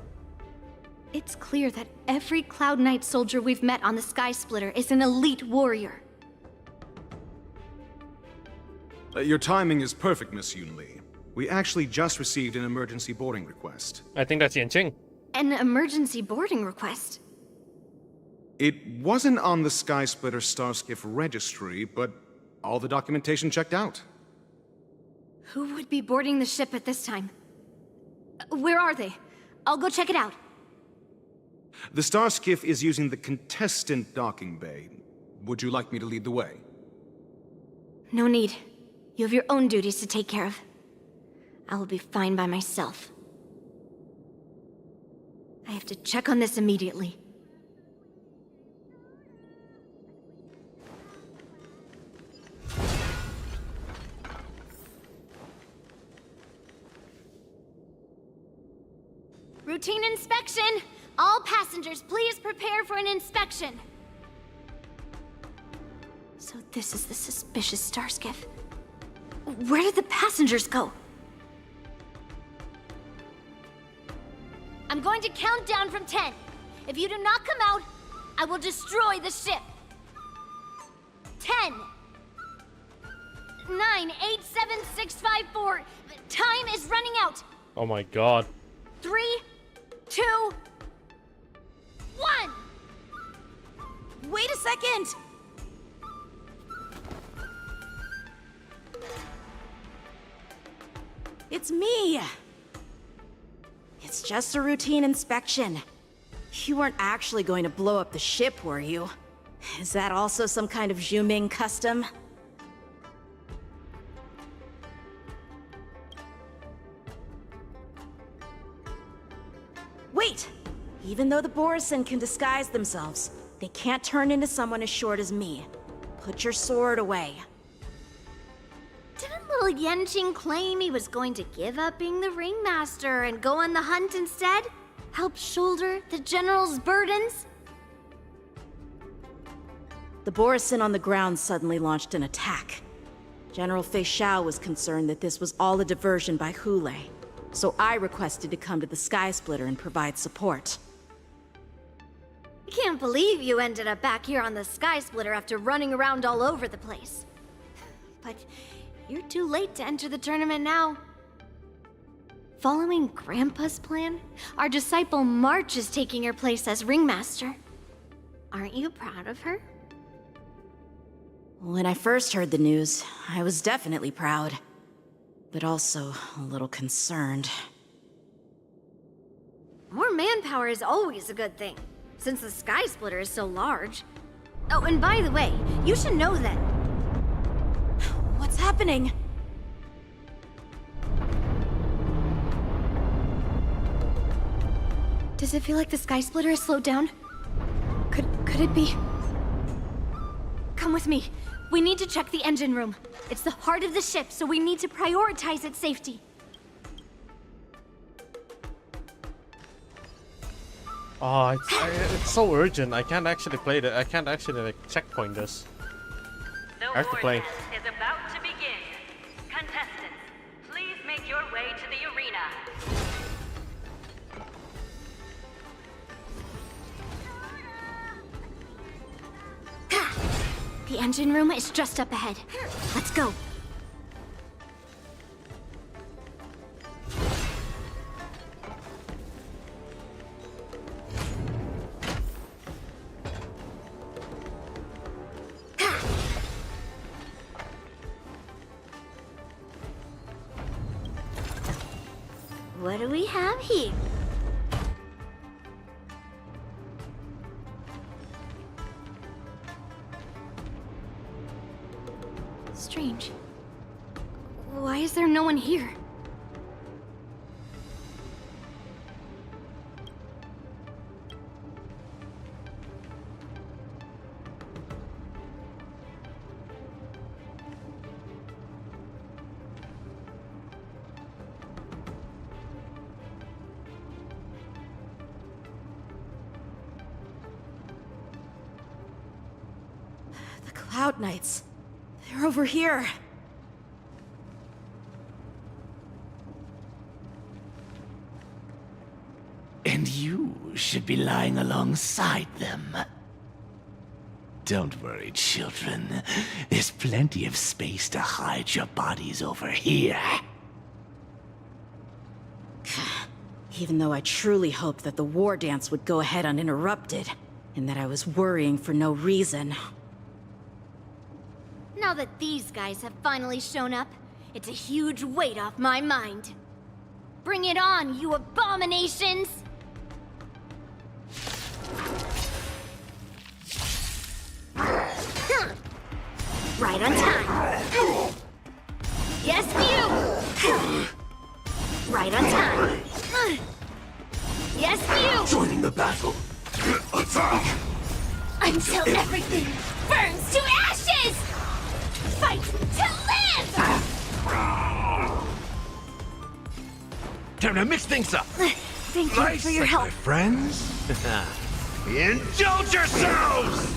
It's clear that every Cloud Knight soldier we've met on the Sky Splitter is an elite warrior. Your timing is perfect, Miss Yunli. We actually just received an emergency boarding request. I think that's Yanqing. An emergency boarding request? It wasn't on the Sky Splitter Starskiff registry, but all the documentation checked out. Who would be boarding the ship at this time? Where are they? I'll go check it out. The Starskiff is using the contestant docking bay. Would you like me to lead the way? No need. You have your own duties to take care of. I will be fine by myself. I have to check on this immediately. Routine inspection! All passengers, please prepare for an inspection. So this is the suspicious Starskiff. Where did the passengers go? I'm going to count down from 10. If you do not come out, I will destroy the ship. 10, 9, 8, 7, 6, 5, 4. Time is running out. Oh my god. 3, 2, 1. Wait a second! It's me! It's just a routine inspection. You weren't actually going to blow up the ship, were you? Is that also some kind of Zhuming custom? Wait! Even though the Borisin can disguise themselves, they can't turn into someone as short as me. Put your sword away. Didn't little Yanqing claim he was going to give up being the ringmaster and go on the hunt instead? Help shoulder the general's burdens? The Borisin on the ground suddenly launched an attack. General Fei Xiao was concerned that this was all a diversion by Hule, so I requested to come to the Sky Splitter and provide support. I can't believe you ended up back here on the Sky Splitter after running around all over the place. But you're too late to enter the tournament now. Following Grandpa's plan, our disciple March is taking your place as ringmaster. Aren't you proud of her? When I first heard the news, I was definitely proud, but also a little concerned. More manpower is always a good thing, since the Sky Splitter is so large. Oh, and by the way, you should know that... What's happening? Does it feel like the Sky Splitter has slowed down? Could it be... Come with me. We need to check the engine room. It's the heart of the ship, so we need to prioritize its safety. Oh, it's so urgent. I can't actually play that. I can't actually like checkpoint this. I have to play. The war test is about to begin. Contestants, please make your way to the arena. The engine room is just up ahead. Let's go. What do we have here? Strange. Why is there no one here? The Cloud Knights. They're over here. You should be lying alongside them. Don't worry, children. There's plenty of space to hide your bodies over here. Even though I truly hoped that the war dance would go ahead uninterrupted, and that I was worrying for no reason. Now that these guys have finally shown up, it's a huge weight off my mind. Bring it on, you abominations! Right on time. Yes, you! Right on time. Yes, you! Joining the battle. Attack! Until everything burns to ashes! Fight to live! Time to mix things up. Thank you for your help. My friends. Indulge yourselves!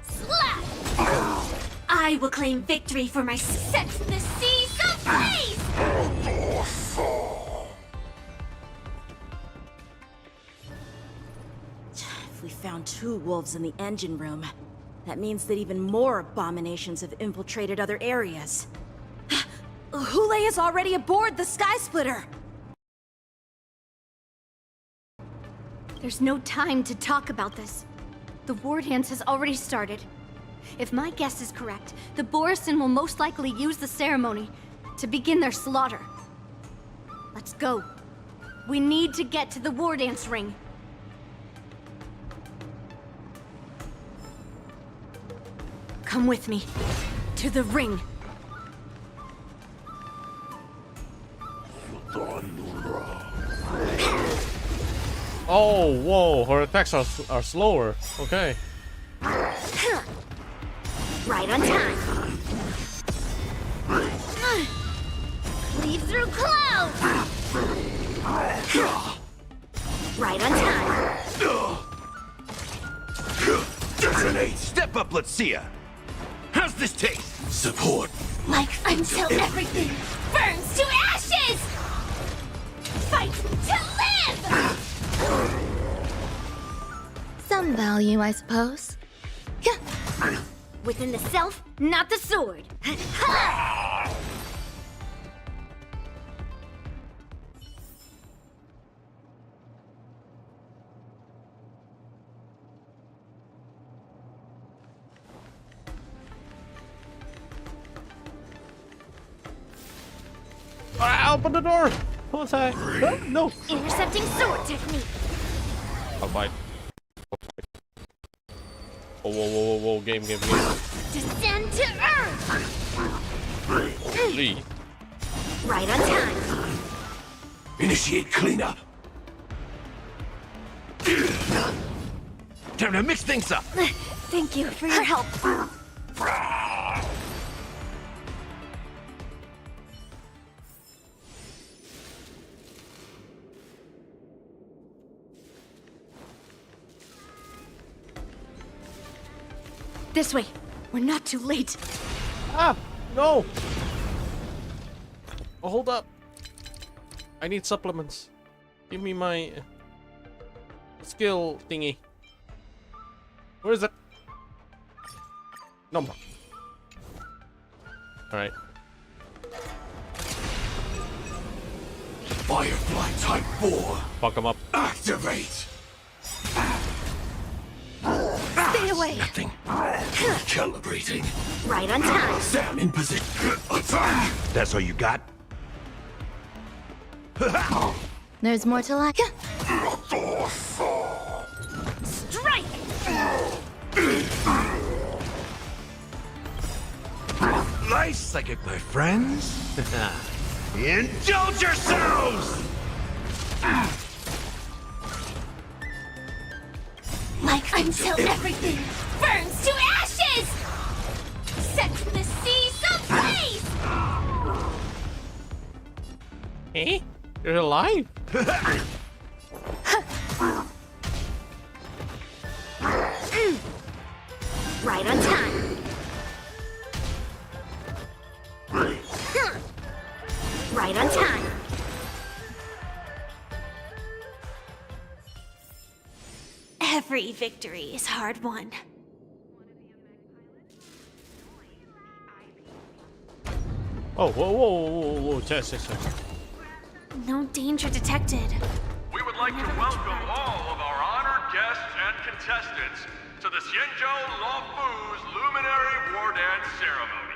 Slap! I will claim victory for my set the seas ablaze! If we found 2 wolves in the engine room, that means that even more abominations have infiltrated other areas. Hule is already aboard the Sky Splitter! There's no time to talk about this. The war dance has already started. If my guess is correct, the Borisin will most likely use the ceremony to begin their slaughter. Let's go. We need to get to the war dance ring. Come with me. To the ring. Oh, whoa, her attacks are slower. Okay. Right on time. Leave through clouds. Right on time. Detonate! Step up, let's see ya! How's this taste? Support. Like until everything burns to ashes! Fight to live! Some value, I suppose. Within the self, not the sword. Open the door! What's that? No! Intercepting sword technique. I'll fight. Whoa, whoa, whoa, whoa, whoa, game. Descend to earth. Lee. Right on time. Initiate cleanup. Time to mix things up. Thank you for your help. This way. We're not too late. Ah! No! Oh, hold up. I need supplements. Give me my skill thingy. Where is it? No more. Alright. Firefly Type 4. Fuck him up. Activate. Stay away. Nothing. Calibrating. Right on time. Stand in position. Attack. That's all you got? There's more to like. Strike! Nice psychic, my friends. Indulge yourselves! Like until everything burns to ashes! Set the seas ablaze! Eh? You're alive? Right on time. Right on time. every victory is hard won. Oh, whoa, Tess. No danger detected. We would like to welcome all of our honored guests and contestants to the Xianzhou Luofu's Luminary War Dance Ceremony.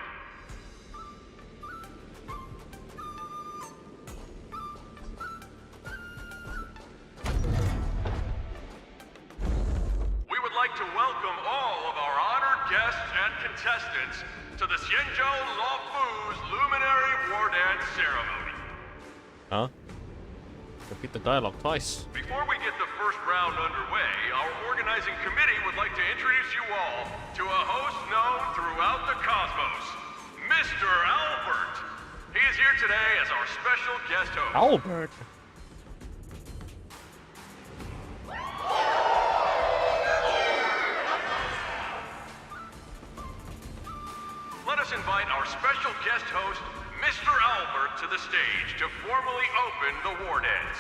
We would like to welcome all of our honored guests and contestants to the Xianzhou Luofu's Luminary War Dance Ceremony. Huh? Repeat the dialogue twice. Before we get the first round underway, our organizing committee would like to introduce you all to a host known throughout the cosmos, Mr. Albert. He is here today as our special guest host. Albert. Let us invite our special guest host, Mr. Albert, to the stage to formally open the war dance.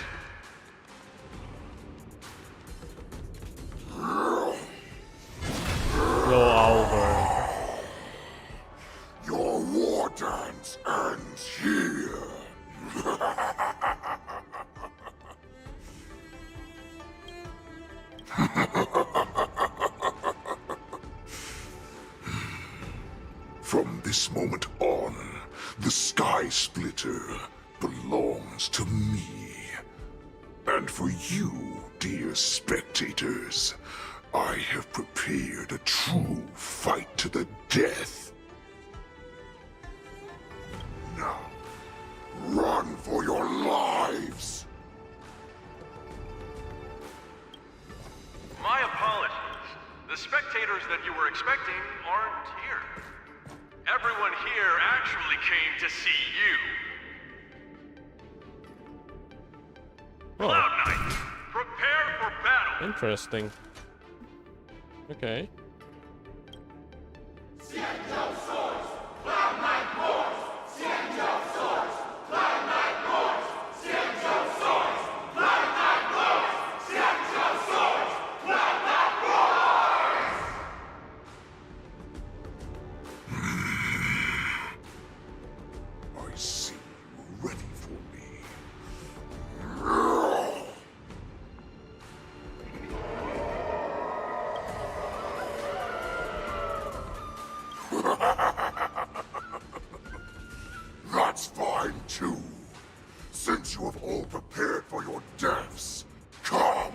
Yo, Albert. Your war dance ends here. From this moment on, the Sky Splitter belongs to me. And for you, dear spectators, I have prepared a true fight to the death. Now, run for your lives! My apologies. The spectators that you were expecting aren't here. Everyone here actually came to see you. Oh. Cloud Knight, prepare for battle. Interesting. Okay. Xianzhou swords, Cloud Knight wars. Xianzhou swords, Cloud Knight wars. Xianzhou swords, Cloud Knight wars. Xianzhou swords, Cloud Knight wars. I see you ready for me. That's fine too. Since you have all prepared for your deaths, come,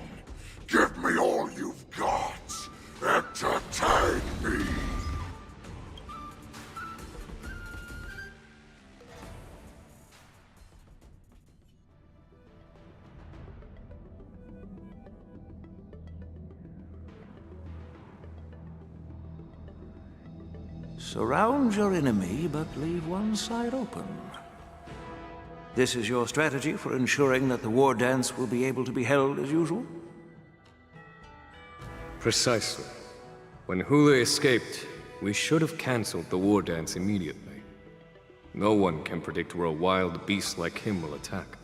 give me all you've got. Entertain me. Surround your enemy, but leave one side open. This is your strategy for ensuring that the war dance will be able to be held as usual? Precisely. When Hule escaped, we should have cancelled the war dance immediately. No one can predict where a wild beast like him will attack.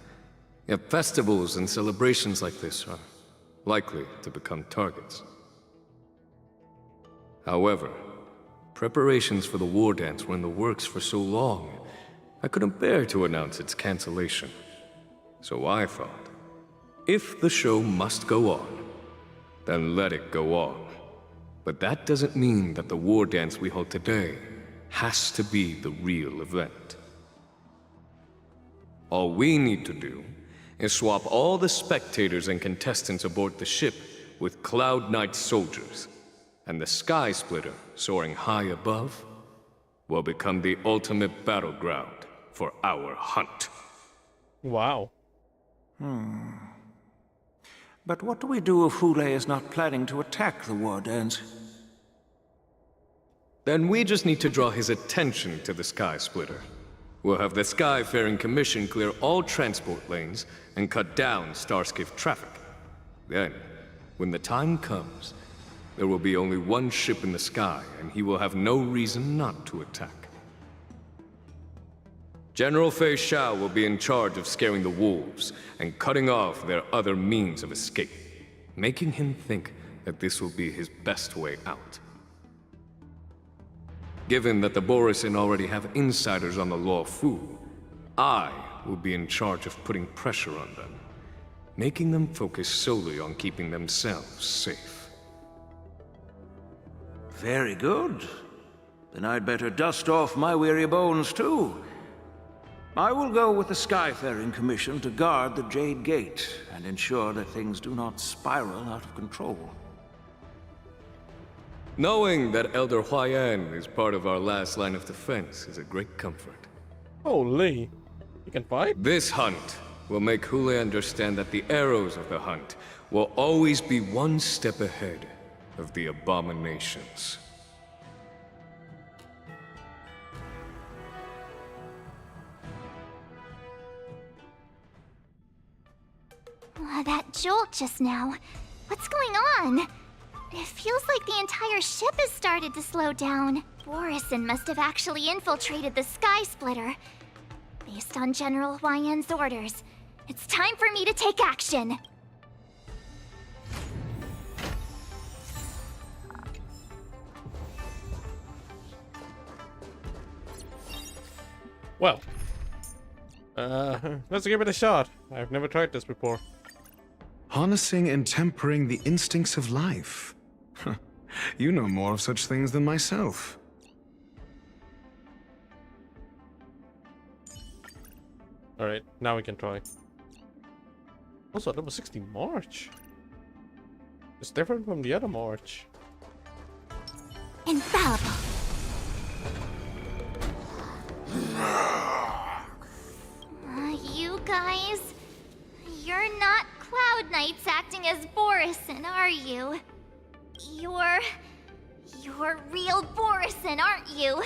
Yet festivals and celebrations like this are likely to become targets. However, preparations for the war dance were in the works for so long, I couldn't bear to announce its cancellation. So I thought, if the show must go on, then let it go on. But that doesn't mean that the war dance we hold today has to be the real event. All we need to do is swap all the spectators and contestants aboard the ship with Cloud Knight soldiers, and the Sky Splitter, soaring high above, will become the ultimate battleground for our hunt. Wow. But what do we do if Hule is not planning to attack the war dance? Then we just need to draw his attention to the Sky Splitter. We'll have the Skyfaring Commission clear all transport lanes and cut down Starskiff traffic. Then, when the time comes, there will be only one ship in the sky, and he will have no reason not to attack. General Fei Xiao will be in charge of scaring the wolves and cutting off their other means of escape, making him think that this will be his best way out. Given that the Borisin already have insiders on the Law Fu, I will be in charge of putting pressure on them, making them focus solely on keeping themselves safe. Very good. Then I'd better dust off my weary bones too. I will go with the Skyfaring Commission to guard the Jade Gate and ensure that things do not spiral out of control. Knowing that Elder Huayan is part of our last line of defense is a great comfort. Holy, you can fight? This hunt will make Hule understand that the arrows of the hunt will always be one step ahead of the abominations. That jolt just now. What's going on? It feels like the entire ship has started to slow down. Borisin must have actually infiltrated the Sky Splitter. Based on General Huayan's orders, it's time for me to take action. Well, let's give it a shot. I've never tried this before. Harnessing and tempering the instincts of life. You know more of such things than myself. Alright, now we can try. Also, level 60 March. It's different from the other March. Infallible. You guys, you're not Cloud Knights acting as Borisin, are you? You're real Borisin, aren't you?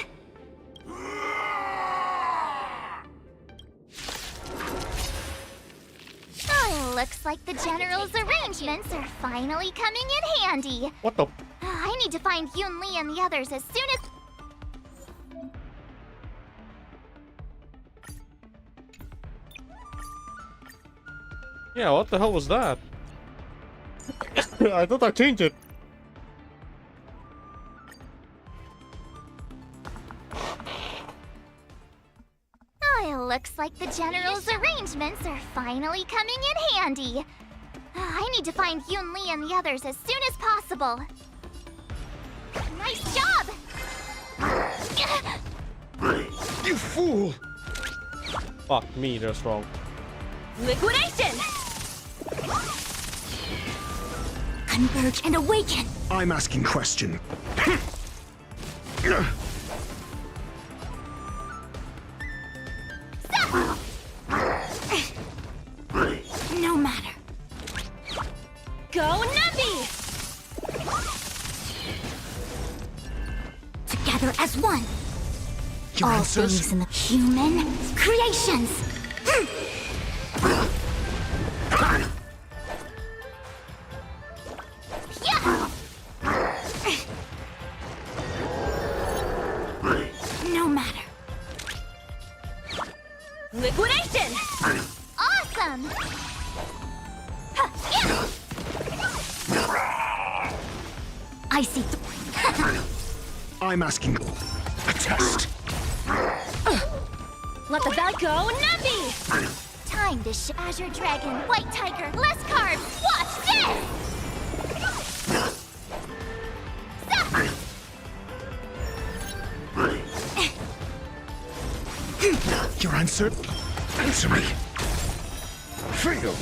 Oh, looks like the General's arrangements are finally coming in handy. What the? I need to find Yun Li and the others as soon as... Yeah, what the hell was that? I thought I changed it. Oh, looks like the General's arrangements are finally coming in handy. I need to find Yun Li and the others as soon as possible. Nice job! You fool! Fuck me, they're strong. Liquidation! Converge and awaken! I'm asking question. No matter. Go Navi! Together as one. Your All answers? things in the human creations. No matter. Liquidation! Awesome! I see. I'm asking a test. Let the bell go Navi! Time to Azure Dragon, White Tiger, less carbs. Watch this! Your answer? Answer me. Fail.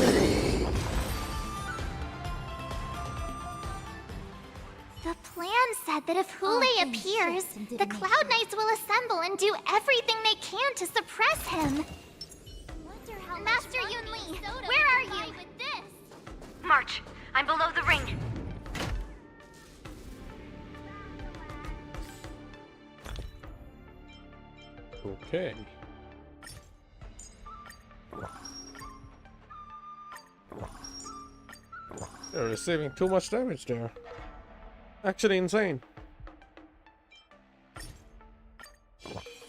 The plan said that if Hule appears, the Cloud Knights will assemble and do everything they can to suppress him. Master Yun Li, where are you? March, I'm below the ring. Okay. They're receiving too much damage there. Actually insane.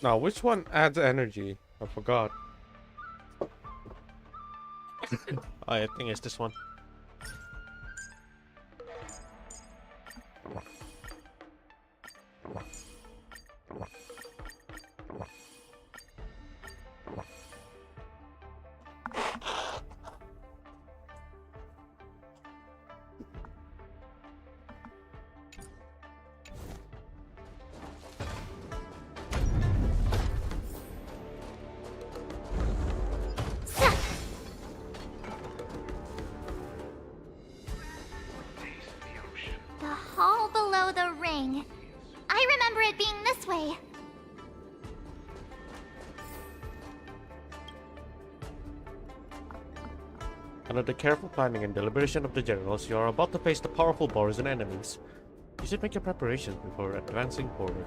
Now, which one adds energy? I forgot. I think it's this one. Yanqing. I remember it being this way. Under the careful planning and deliberation of the generals, you are about to face the powerful Borisin enemies. You should make your preparations before advancing forward.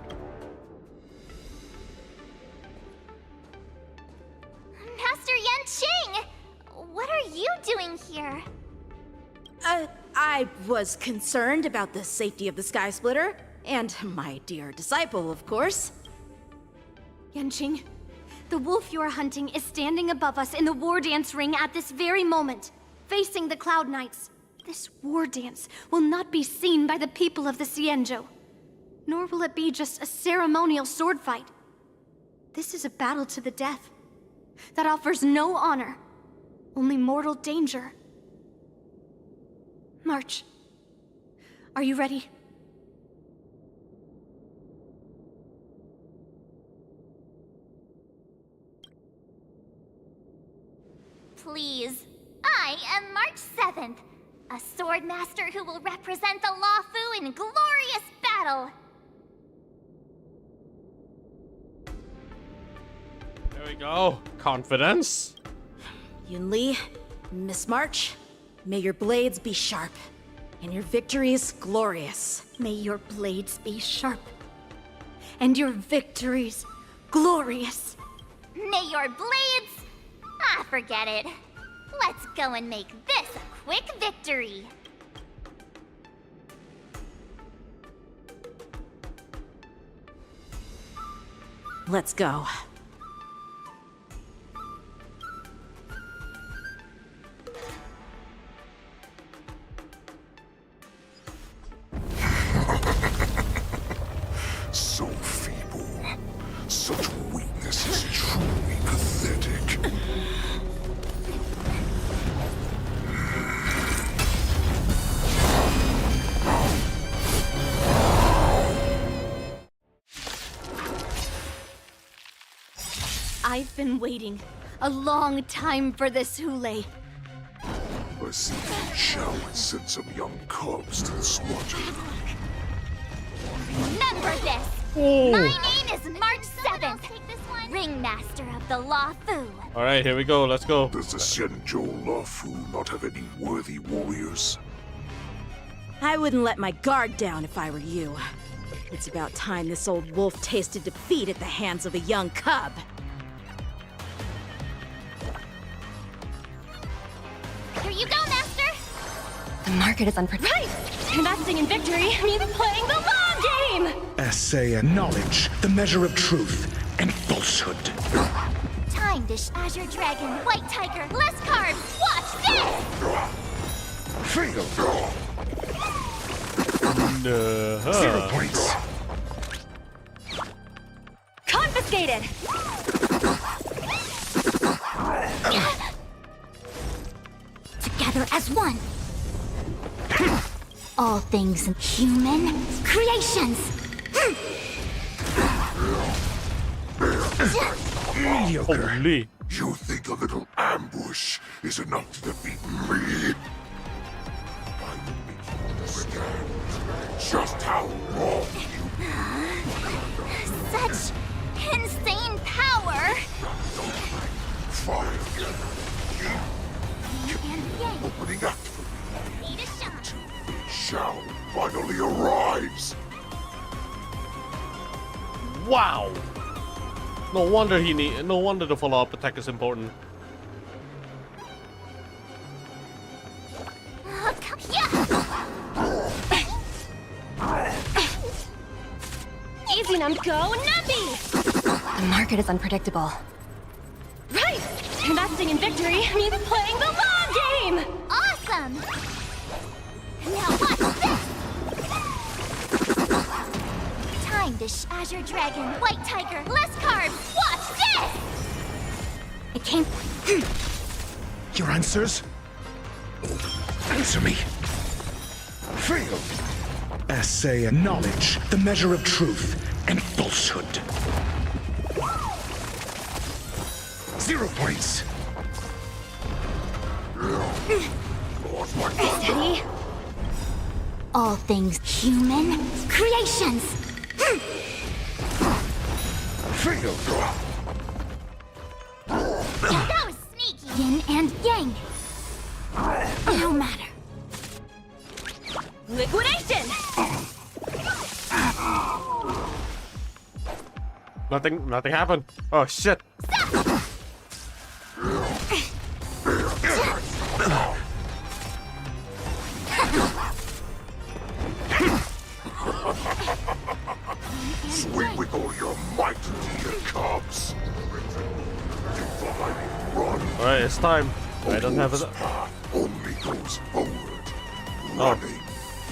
Master Yanqing! What are you doing here? I was concerned about the safety of the Sky Splitter, and my dear disciple, of course. Yanqing, the wolf you are hunting is standing above us in the war dance ring at this very moment, facing the Cloud Knights. This war dance will not be seen by the people of the Xianzhou, nor will it be just a ceremonial sword fight. This is a battle to the death that offers no honor, only mortal danger. March, are you ready? Please. I am March 7th, a sword master who will represent the Luofu in glorious battle. There we go. Confidence. Yunli, Miss March, may your blades be sharp, and your victories glorious. May your blades be sharp, and your victories glorious. May your blades... Ah, forget it. Let's go and make this a quick victory. Let's go. So feeble. Such weakness is truly pathetic. I've been waiting a long time for this, Hule. I see LINGSHA would send some young cubs to the slaughter. Remember this! Oh. My name is March 7th, Ringmaster of the Luofu. Alright, here we go. Let's go. Does the Xianzhou Luofu not have any worthy warriors? I wouldn't let my guard down if I were you. It's about time this old wolf tasted defeat at the hands of a young cub. Here you go, Master! The market is unpredictable. Right! Investing in victory means playing the long game! Essay and knowledge, the measure of truth and falsehood. Time Dish, Azure Dragon, White Tiger, less carbs! Watch this! Fatal! 0 points. Confiscated! Together as one! All things human creations! Mediocre. Holy. You think a little ambush is enough to defeat me? I will make you understand just how wrong you are. Such insane power! Fire. And yang. Opening act for me. Need a shot. Shao finally arrives. Wow. No wonder the follow-up attack is important. Easy now, go Numpy! The market is unpredictable. Right! Investing in victory means playing the long game! Awesome! Now watch this! Time Dish, Azure Dragon, White Tiger, less carbs! Watch this! It came... Your answers? Answer me. Fail. Essay and knowledge, the measure of truth and falsehood. 0 points. Steady. All things human creations. That was sneaky. Yin and yang. No matter. Liquidation! Nothing happened. Oh shit. Swing with all your might, dear cubs. Alright, it's time. I don't have a... Only goes forward. Oh.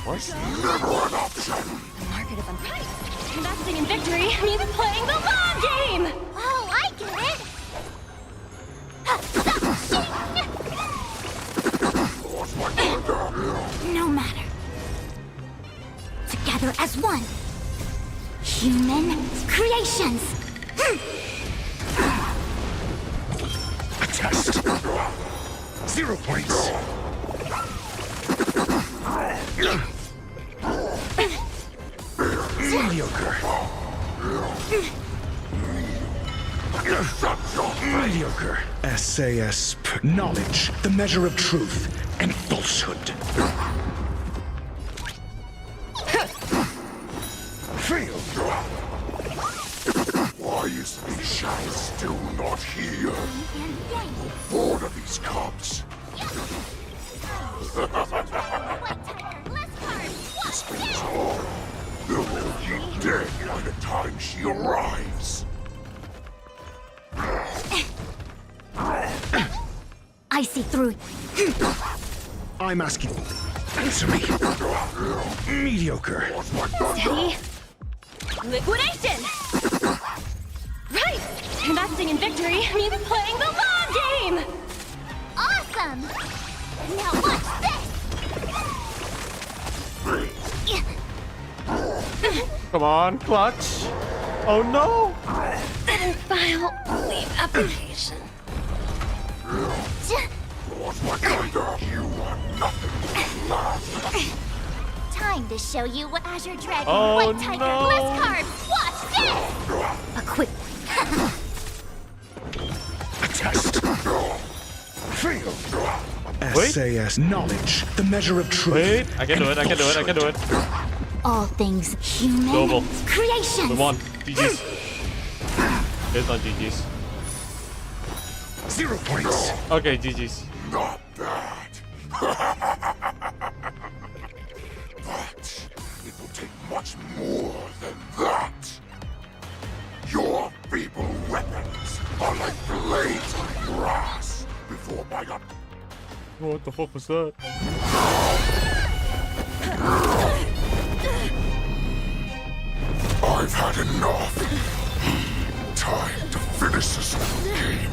What? Never an option. Market of uncertainty. Investing in victory means playing the long game! Oh, I get it. No matter. Together as one. Human creations. A test. 0 points. Mediocre. Mediocre. SASP. Knowledge, the measure of truth and falsehood. Failed. Why is LINGSHA still not here? I'm bored of these cubs. This means all. They'll all be dead by the time she arrives. I see through. I'm asking. Answer me. Mediocre. Steady. Liquidation! Right! Investing in victory means playing the long game! Awesome! Now watch this! Come on, clutch. Oh no! File leave application. Time to show you what Azure Dragon Oh, White Tiger no. Bliss card. Watch this! A quick. A test. Failed. Wait. SAS. Knowledge, the measure of truth. Wait, I can do it, I can do it, I can do it. All things human Global. creations. We won. GG's. It's not GG's. 0 points. Okay, GG's. Not bad. But it will take much more than that. Your feeble weapons are like blades of grass before my What the fuck was that? I've had enough. Time to finish this game.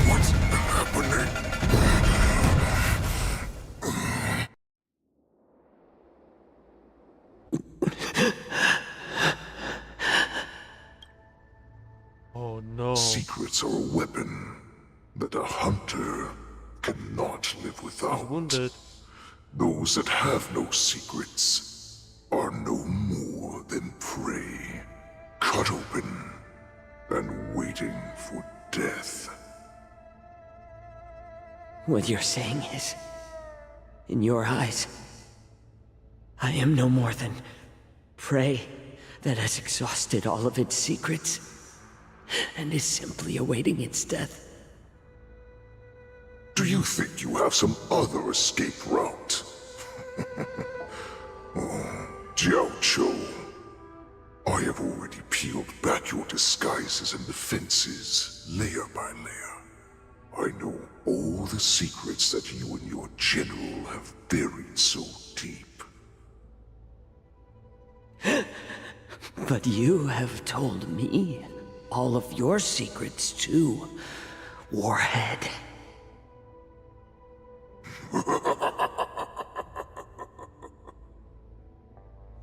What's happening? Oh no. Secrets are a weapon that a hunter cannot live without. Wounded. Those that have no secrets are no more than prey, cut open and waiting for death. What you're saying is, in your eyes, I am no more than prey that has exhausted all of its secrets and is simply awaiting its death. Do you think you have some other escape route? Oh, Jiao Cho, I have already peeled back your disguises and defenses, layer by layer. I know all the secrets that you and your general have buried so deep. But you have told me all of your secrets too, Warhead.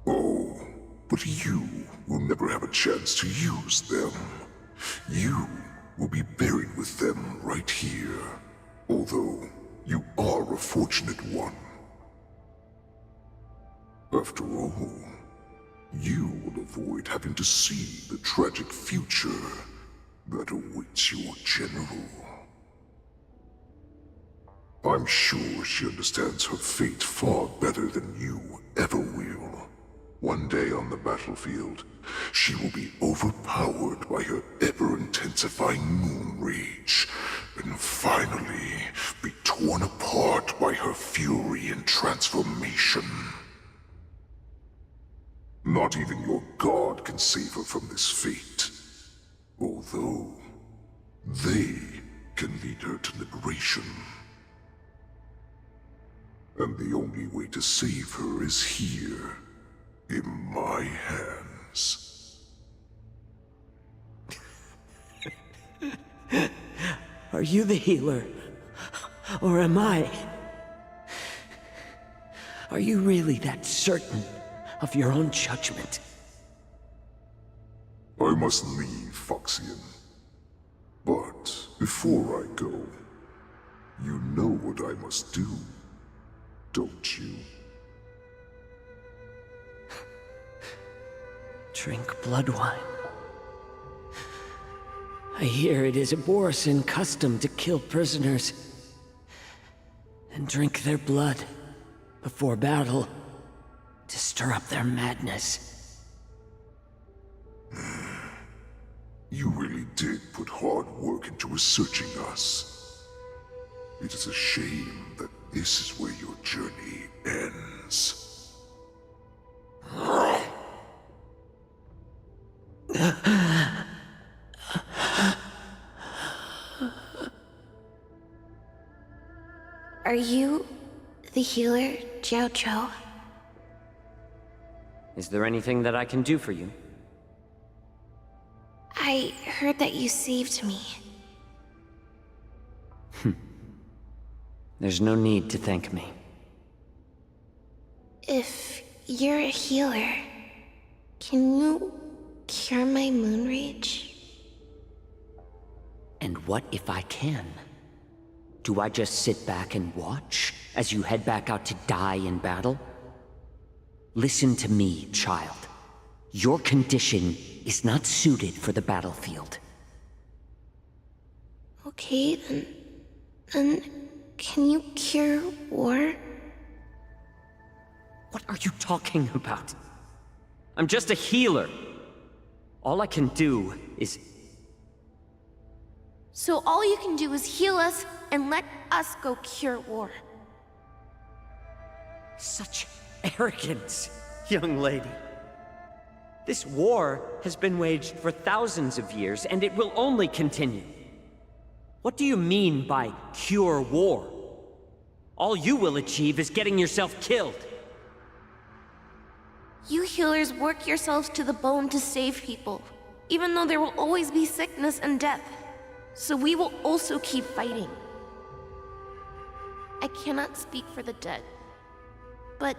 Oh, but you will never have a chance to use them. You will be buried with them right here. Although, You are a fortunate one. After all, you will avoid having to see the tragic future that awaits your general. I'm sure she understands her fate far better than you ever will. One day on the battlefield, she will be overpowered by her ever-intensifying moon rage, and finally be torn apart by her fury and transformation. Not even your god can save her from this fate, although they can lead her to liberation. And the only way to save her is here, in my hands. Are you the healer? Or am I? Are you really that certain of your own judgment? I must leave, Foxian. But before I go, you know what I must do, don't you? Drink blood wine. I hear it is a Borisin custom to kill prisoners and drink their blood before battle to stir up their madness. You really did put hard work into researching us. It is a shame that this is where your journey ends. Are you the healer, Jiao Zhou? Is there anything that I can do for you? I heard that you saved me. There's no need to thank me. If you're a healer, can you cure my moon rage? And what if I can? Do I just sit back and watch as you head back out to die in battle? Listen to me, child. Your condition is not suited for the battlefield. Okay, then can you cure war? What are you talking about? I'm just a healer. All I can do is... So all you can do is heal us and let us go cure war. Such arrogance, young lady. This war has been waged for thousands of years, and it will only continue. What do you mean by cure war? All you will achieve is getting yourself killed. You healers work yourselves to the bone to save people, even though there will always be sickness and death. So we will also keep fighting. I cannot speak for the dead, but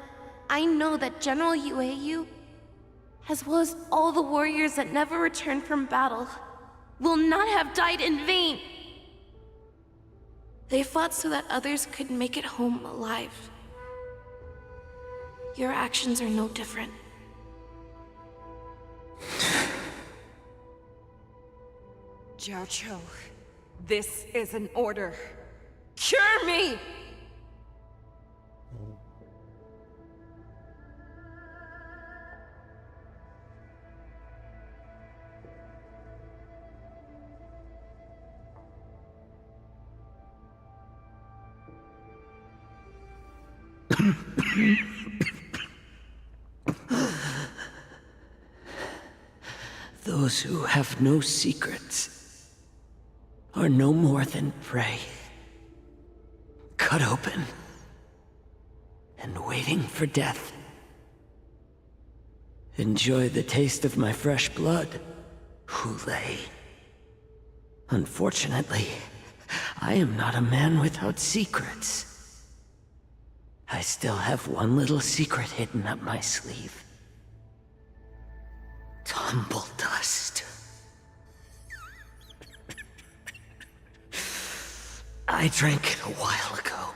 I know that General UOOOOOOGGHHH, as well as all the warriors that never returned from battle, will not have died in vain. They fought so that others could make it home alive. Your actions are no different. Jiao Zhou, this is an order. Cure me! Those who have no secrets are no more than prey. Cut open and waiting for death. Enjoy the taste of my fresh blood, Hulei. Unfortunately, I am not a man without secrets. I still have one little secret hidden up my sleeve. Tumble dust. I drank it a while ago.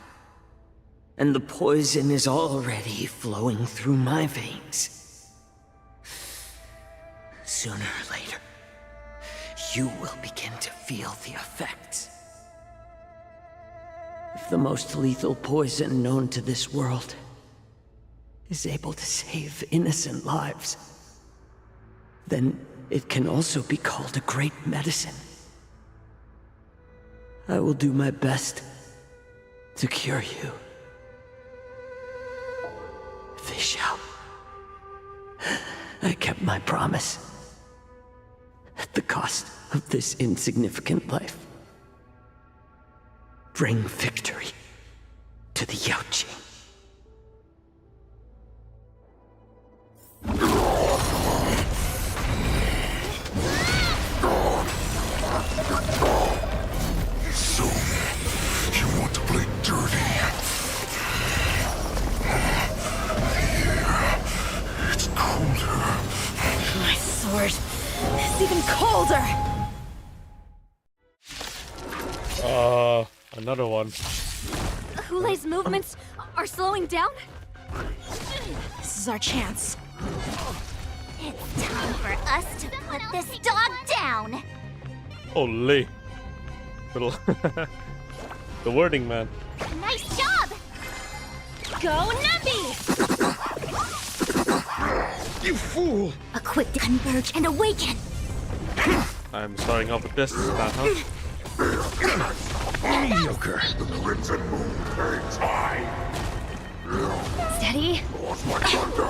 and the poison is already flowing through my veins. Sooner or later, you will begin to feel the effects. If the most lethal poison known to this world is able to save innocent lives, then it can also be called a great medicine. I will do my best to cure you. They shall. I kept my promise. At the cost of this insignificant life. Bring victory to the Yaoqing. So, you want to play dirty? Here, it's colder. My sword is even colder! Another one. Hulei's movements are slowing down? This is our chance. It's time for us to put this dog down! Holy. Little. The wording, man. Nice job! Go Numpy! You fool! A quick converge and awaken! I'm starting off with this, huh? Mediocre. The Crimson Moon hangs high. Steady. Lost my thunder.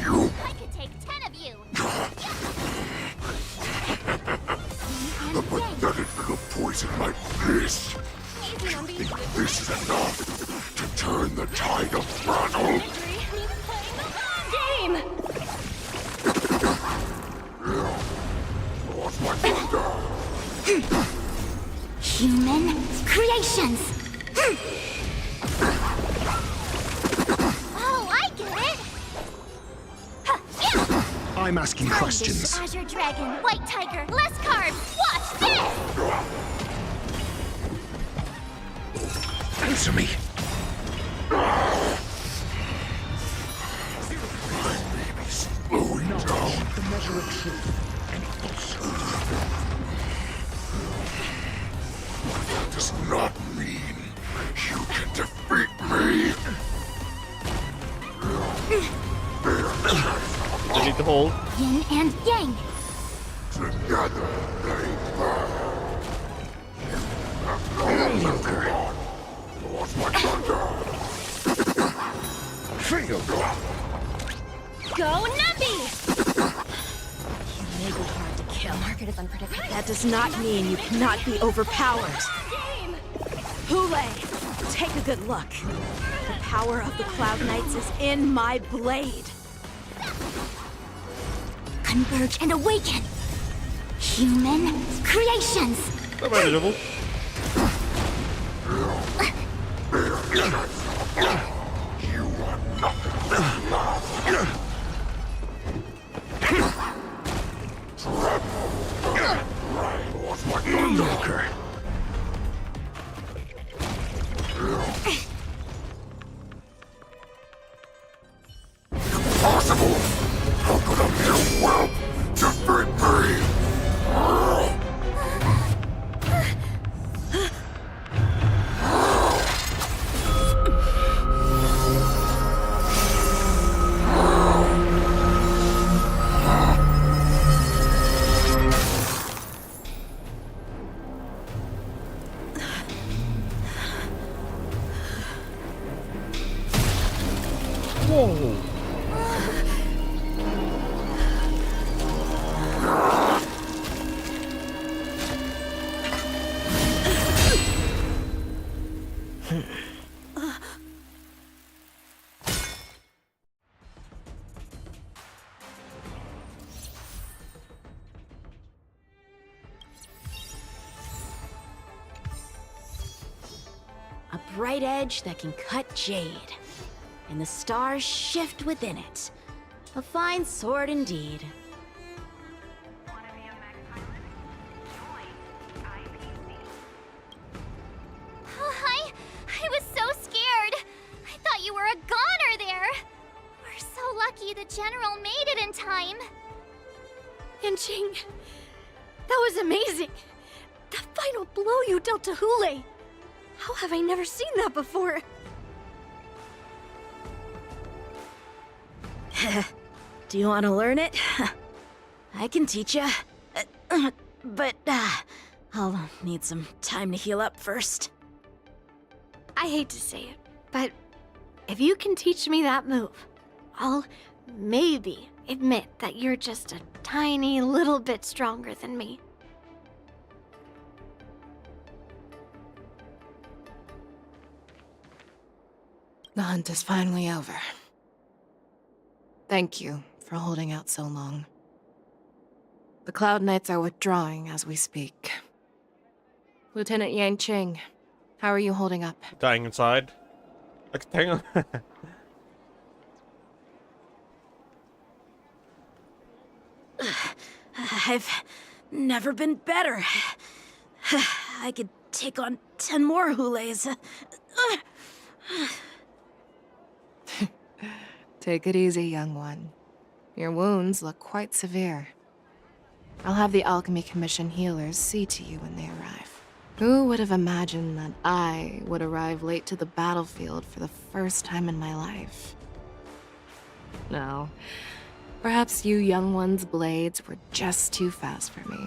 You. I could take 10 of you! The pathetic little poison like this. You think this is enough to turn the tide of battle? Game! Lost my thunder. Human creations! Oh, I get it! I'm asking questions. Azure Dragon, White Tiger, less cards! Watch this! Answer me. Slowing down. The measure of truth and falsehood. That does not mean you can defeat me. I need to hold. Yin and Yang! Together they burn. Mediocre. Lost my thunder. Failed. Go Numpy! You may be hard to kill. Market is unpredictable. That does not mean you cannot be overpowered. Hulei, take a good look. The power of the Cloud Knights is in my blade. Converge and awaken! Human creations! Manageable. You are nothing. Lost my thunder. Impossible! How could a mere whelp defeat me? Whoa. A bright edge that can cut jade, and the stars shift within it. A fine sword indeed. time. Yanqing, that was amazing. That final blow you dealt to Hule. How have I never seen that before? Do you want to learn it? I can teach you. But I'll need some time to heal up first. I hate to say it, but if you can teach me that move, I'll maybe admit that you're just a tiny little bit stronger than me. The hunt is finally over. Thank you for holding out so long. The Cloud Knights are withdrawing as we speak. Lieutenant Yanqing, how are you holding up? Dying inside. Like, hang on. I've never been better. I could take on 10 more Hules. Take it easy, young one. Your wounds look quite severe. I'll have the Alchemy Commission healers see to you when they arrive. Who would have imagined that I would arrive late to the battlefield for the first time in my life? No. Perhaps you young one's blades were just too fast for me.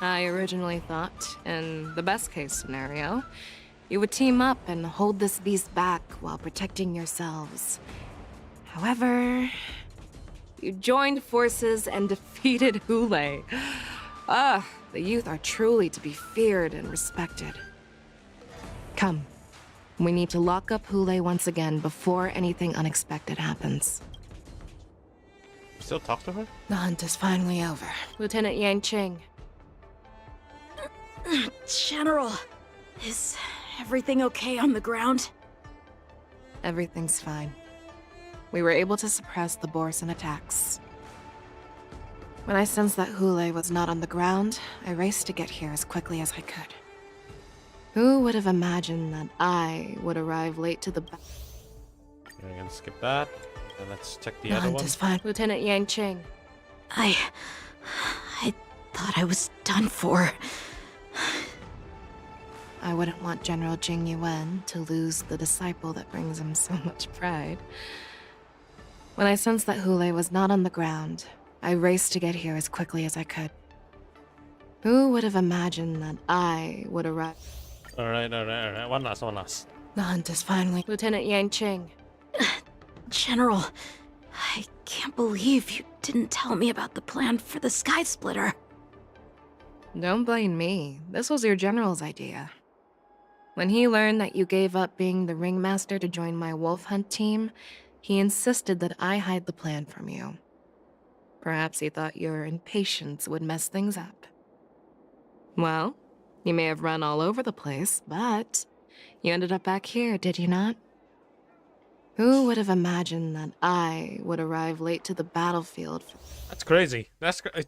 I originally thought, in the best case scenario, you would team up and hold this beast back while protecting yourselves. However, you joined forces and defeated Hule. Ah, the youth are truly to be feared and respected. Come, we need to lock up Hule once again before anything unexpected happens. Still talk to her? The hunt is finally over. Lieutenant Yanqing. General, is everything okay on the ground? Everything's fine. We were able to suppress the Borson attacks. When I sensed that Hule was not on the ground, I raced to get here as quickly as I could. Who would have imagined that I would arrive late to the We're gonna skip that. And let's check the The other hunt one. is fine. Lieutenant Yanqing. I thought I was done for. I wouldn't want General Jing Yuan to lose the disciple that brings him so much pride. When I sensed that Hule was not on the ground, I raced to get here as quickly as I could. Who would have imagined that I would arrive? Alright. One last. The hunt is finally... Lieutenant Yanqing. General, I can't believe you didn't tell me about the plan for the Sky Splitter. Don't blame me. This was your general's idea. When he learned that you gave up being the ringmaster to join my wolf hunt team, he insisted that I hide the plan from you. Perhaps he thought your impatience would mess things up. Well, you may have run all over the place, but you ended up back here, did you not? Who would have imagined that I would arrive late to the battlefield? That's crazy.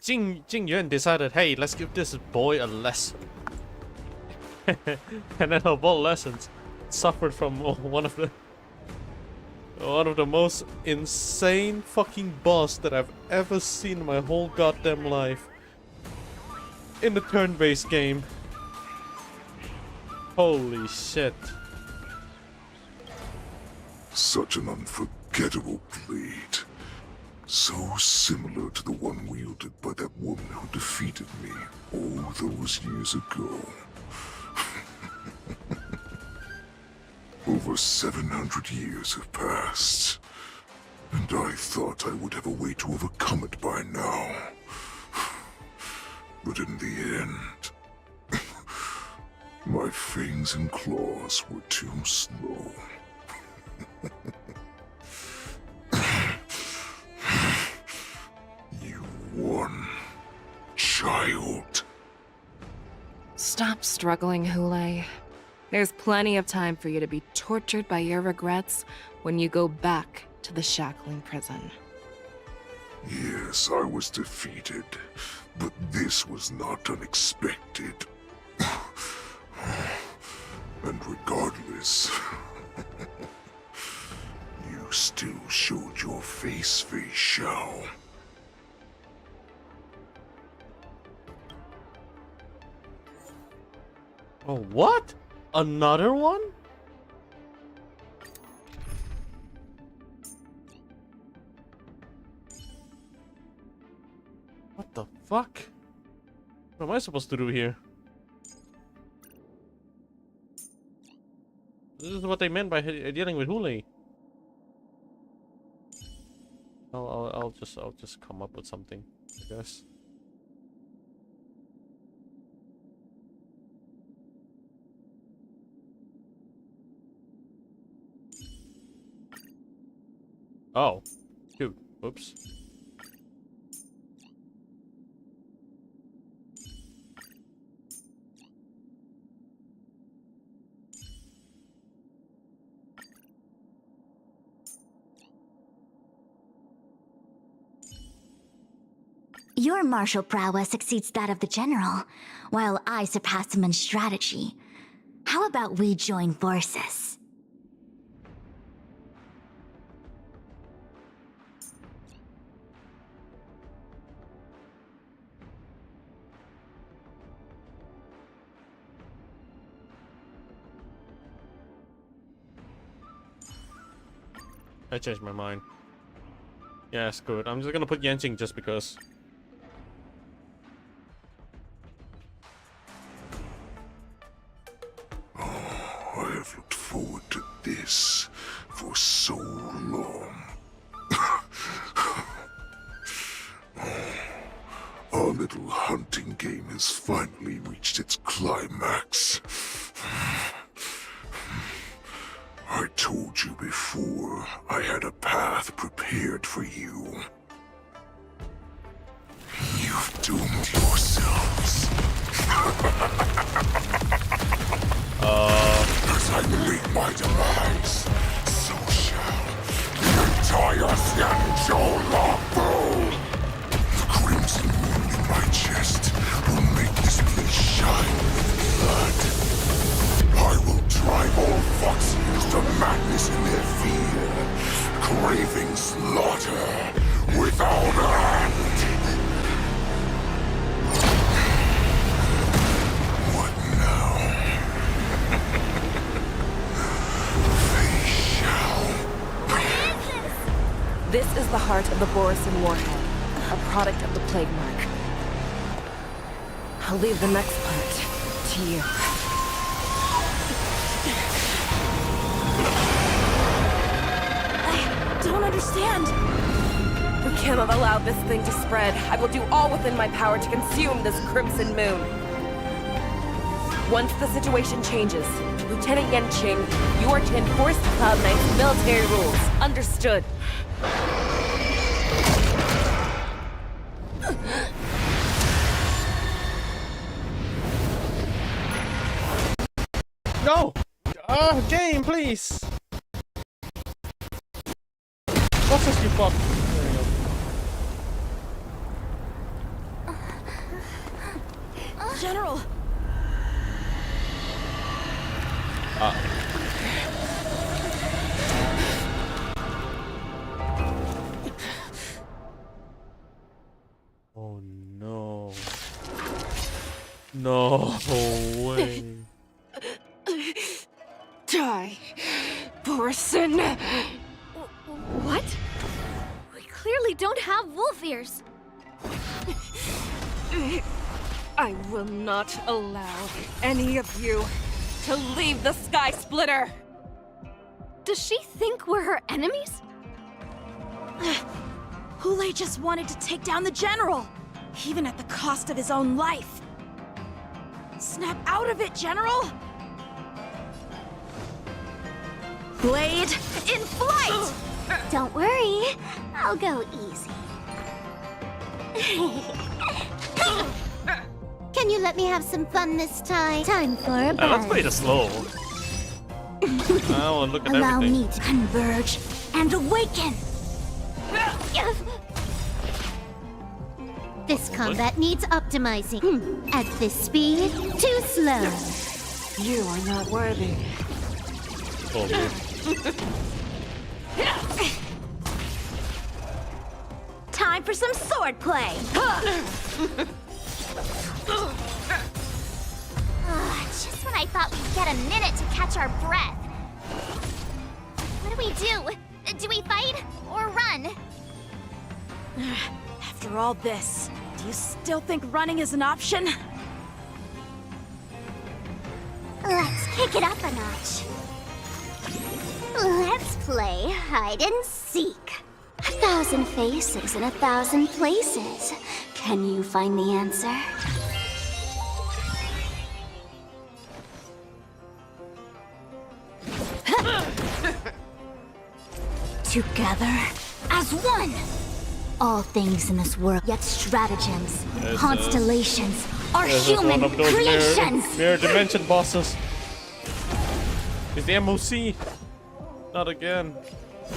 Jing Yuan decided, hey, let's give this boy a lesson. And then of all lessons, suffered from one of the most insane fucking boss that I've ever seen in my whole goddamn life. In the turn-based game. Holy shit. Such an unforgettable blade. So similar to the one wielded by that woman who defeated me all those years ago. Over 700 years have passed, and I thought I would have a way to overcome it by now. But in the end, my fangs and claws were too slow. You won, child. Stop struggling, Hule. There's plenty of time for you to be tortured by your regrets when you go back to the shackling prison. Yes, I was defeated, but this was not unexpected. And regardless, you still showed your face, Fei Xiao. Oh, what? Another one? What the fuck? What am I supposed to do here? This is what they meant by dealing with Hule. I'll just come up with something, I guess. Oh, shoot. Whoops. Your martial prowess exceeds that of the general, while I surpass him in strategy. How about we join forces? I changed my mind. Yeah, it's good. I'm just gonna put Yanqing just because. I have looked forward to this for so long. Our little hunting game has finally reached its climax. I told you before, I had a path prepared for you. You've doomed yourselves. As I meet my demise, so shall the entire Xianzhou Longbow. The crimson wound in my chest will make this place shine with blood. I will drive all Foxians to madness in their fear, craving slaughter without end. What now? They shall. This is the heart of the Borisin Warhead, a product of the Plague Mark. I'll leave the next part to you. I don't understand. We cannot allow this thing to spread. I will do all within my power to consume this Crimson Moon. Once the situation changes, Lieutenant Yanqing, you are to enforce the Cloud Knight's military rules. Understood. No! Game, please! What's this, you fuck? There you go. General! Oh no. No way. Die, Borisin! What? We clearly don't have wolf ears. I will not allow any of you to leave the Sky Splitter! Does she think we're her enemies? Hule just wanted to take down the general, even at the cost of his own life. Snap out of it, General! Blade in flight! Don't worry, I'll go easy. Can you let me have some fun this time? Time for a Let's play it slow. I want to look at Allow everything. me to converge and awaken. This combat needs optimizing. At this speed, too slow. You are not worthy. Oh, man. Time for some swordplay! Just when I thought we'd get a minute to catch our breath. What do we do? Do we fight or run? After all this, do you still think running is an option? Let's kick it up a notch. Let's play hide and seek. 1,000 faces in 1,000 places. Can you find the answer? Together as one. All things in this world, yet stratagems, constellations, are human one of those creations. mirror dimension bosses. It's the MOC. Not again.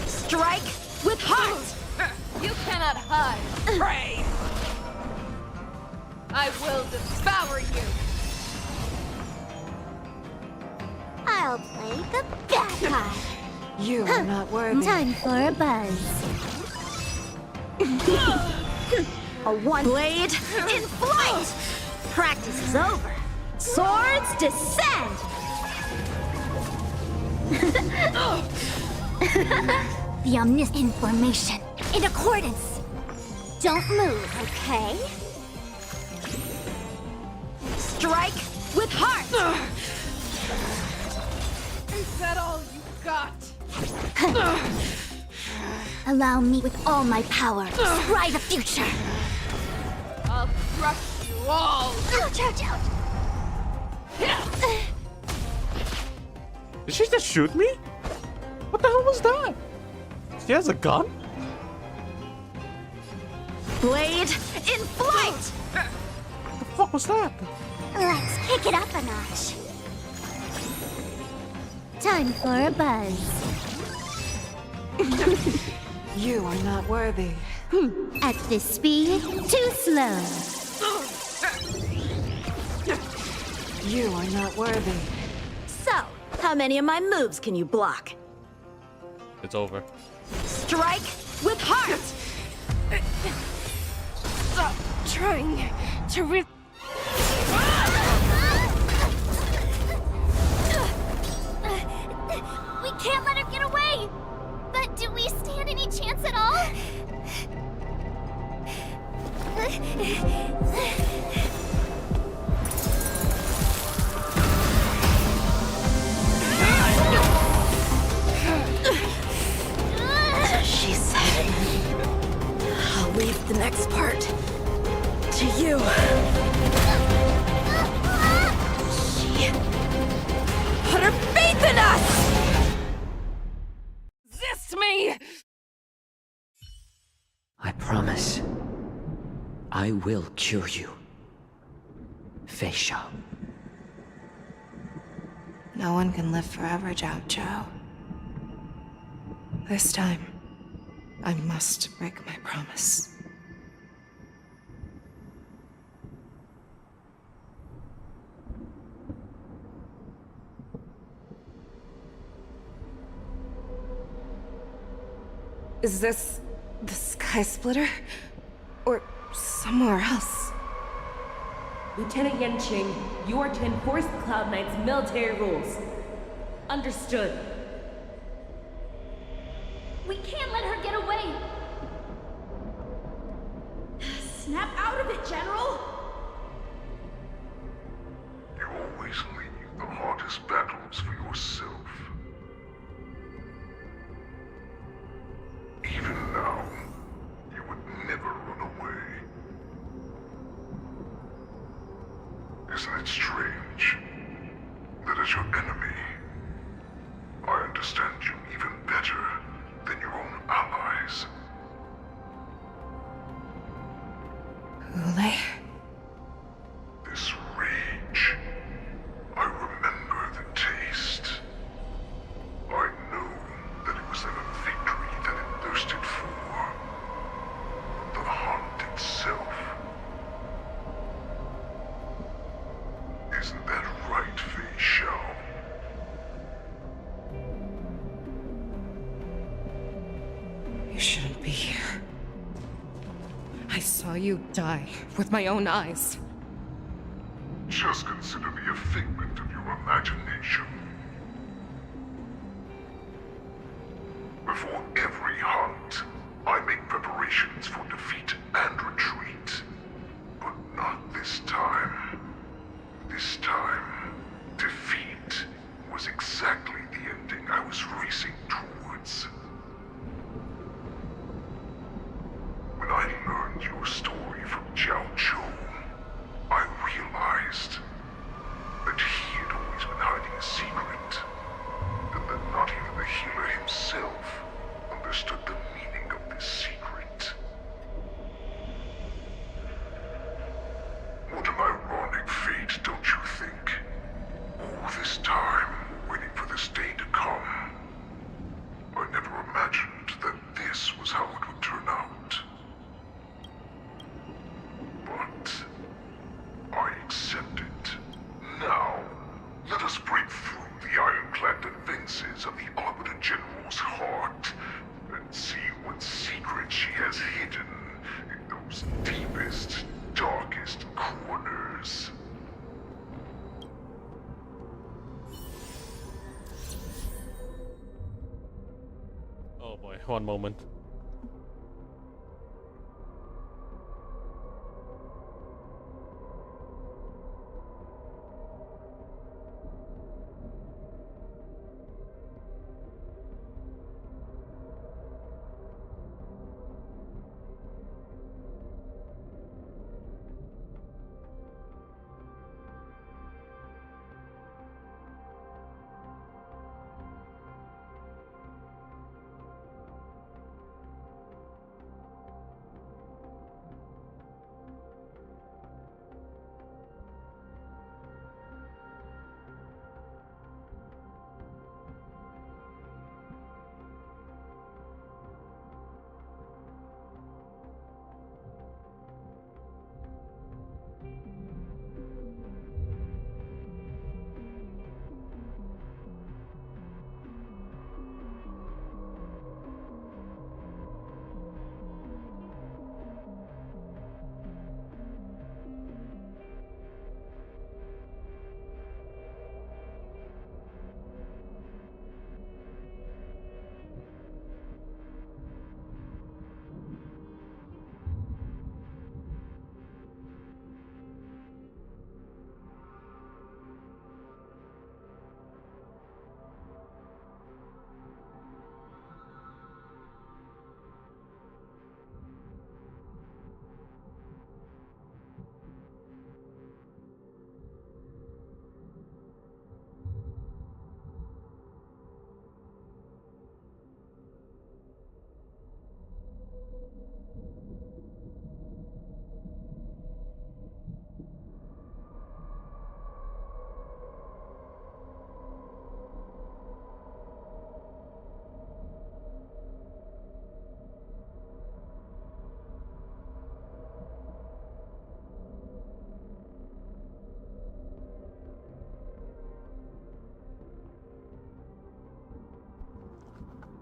Strike with heart! You cannot hide, prey! I will devour you! I'll play the bad card. You are not worthy. Time for a buzz. A one blade in flight! Practice is over. Swords descend! The omniscient information. In accordance. Don't move, okay? Strike with heart! Is that all you got? Allow me with all my power. Scry the future. I'll crush you all. Ouch, ouch, ouch. Did she just shoot me? What the hell was that? She has a gun? Blade in flight! What the fuck was that? Let's kick it up a notch. Time for a buzz. You are not worthy. At this speed, too slow. You are not worthy. So, how many of my moves can you block? It's over. Strike with heart! Stop trying to We can't let her get away! But do we stand any chance at all? She said, I'll leave the next part to you. She put her faith in us! resist me! I promise. I will cure you. Fei Shao. No one can live forever, Zhao Zhao. This time, I must break my promise. Is this the Sky Splitter? Or somewhere else? Lieutenant Yanqing, you are to enforce the Cloud Knight's military rules. Understood. We can't let her get away! Snap out of it, General! You always leave the hardest battles for yourself. Even now, you would never run away. Isn't it strange that as your enemy, I understand you even better than your own allies? Ule? This rage, I remember the taste. I know that it was never victory that it thirsted for, but the hunt itself. Isn't that right, Fei Shao? You shouldn't be here. I saw you die with my own eyes. Just consider me a figment of your imagination. Before every hunt, I make preparations for defeat and retreat. But not this time. This time, defeat was exactly the ending I was racing towards. When I learned your story from Jiao Zhou, I realized that he had always been hiding a secret, and that not even the healer himself understood the meaning of this secret. What an ironic fate, don't you think? All this time, waiting for this day to come. I never imagined that this was how it would turn out. But I accept it. Now, let us break through the ironclad defenses of the Arbiter General's heart and see what secret she has hidden in those deepest, darkest corners. Oh boy, one moment.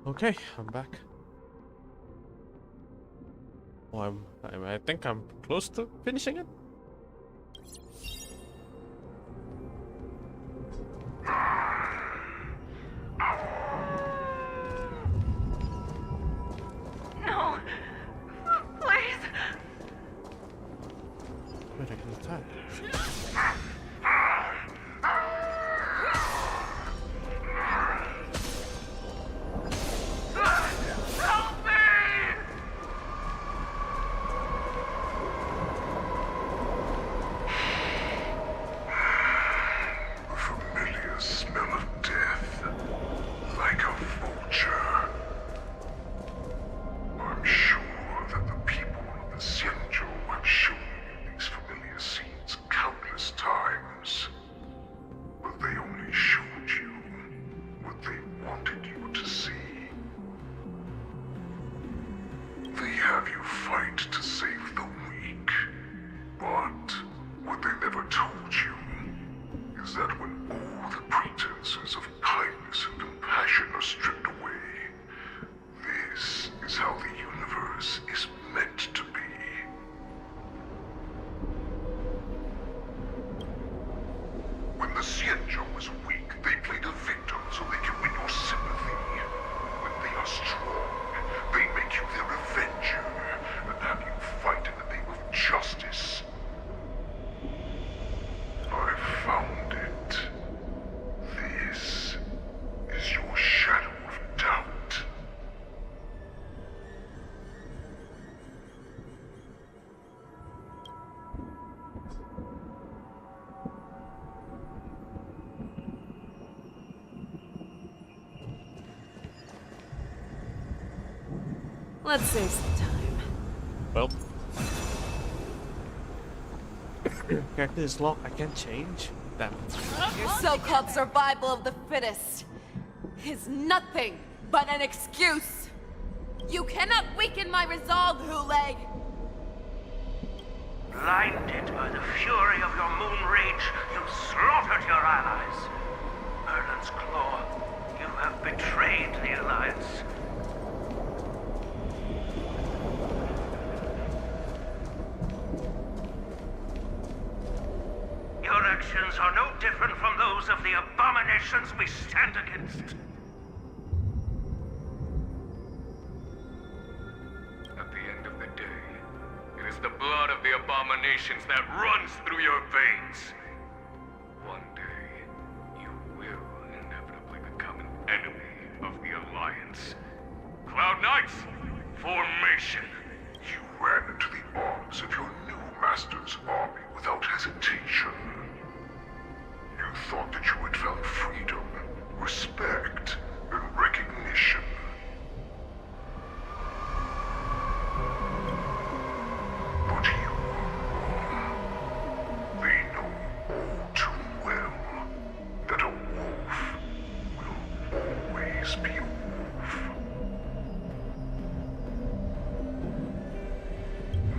Okay, I'm back. Well, I think I'm close to finishing it. No. Please. Wait, I can attack. Xianzhou is weak, they play the victim so they can win your sympathy. When they are strong, they make you their avenger and have you fight in the name of justice. I found it. This is your shadow of doubt. Let's save some time. Well. Character is locked, I can't change. Damn. Your so-called survival of the fittest is nothing but an excuse. You cannot weaken my resolve, Huleg. Blinded by the fury of your moon rage, you slaughtered your allies. Merlin's Claw, you have betrayed the Alliance. Your actions are no different from those of the abominations we stand against. At the end of the day, it is the blood of the abominations that runs through your veins. One day, you will inevitably become an enemy of the Alliance. Cloud Knights, formation! You ran into the arms of your new master's army without hesitation. You thought that you had found freedom, respect, and recognition. But you were wrong. They know all too well that a wolf will always be a wolf.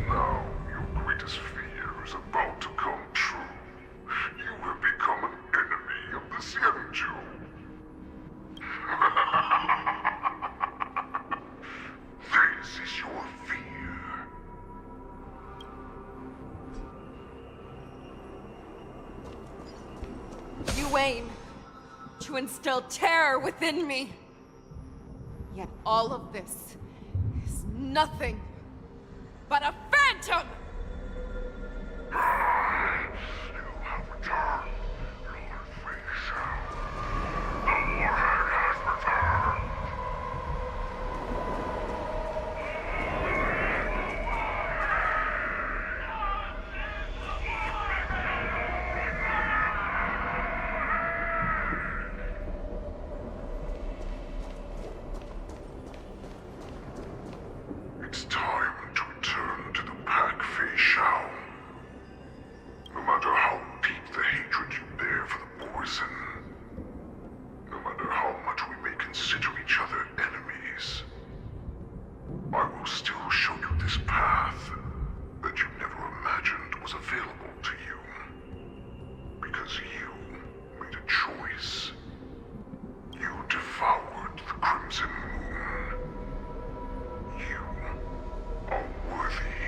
Now your greatest fear is about to come true. You have become an enemy of the Xianzhou. This is your fear. You aim to instill terror within me. Yet all of this is nothing but a phantom! You have returned, Lord Feisha. The Warhead has returned. It's time to return to the pack, Fei Shao. No matter how deep the hatred you bear for the Borison, no matter how much we may consider each other enemies, I will still show you this path that you never imagined was available to you. Because you made a choice. You devoured the Crimson Moon. You are worthy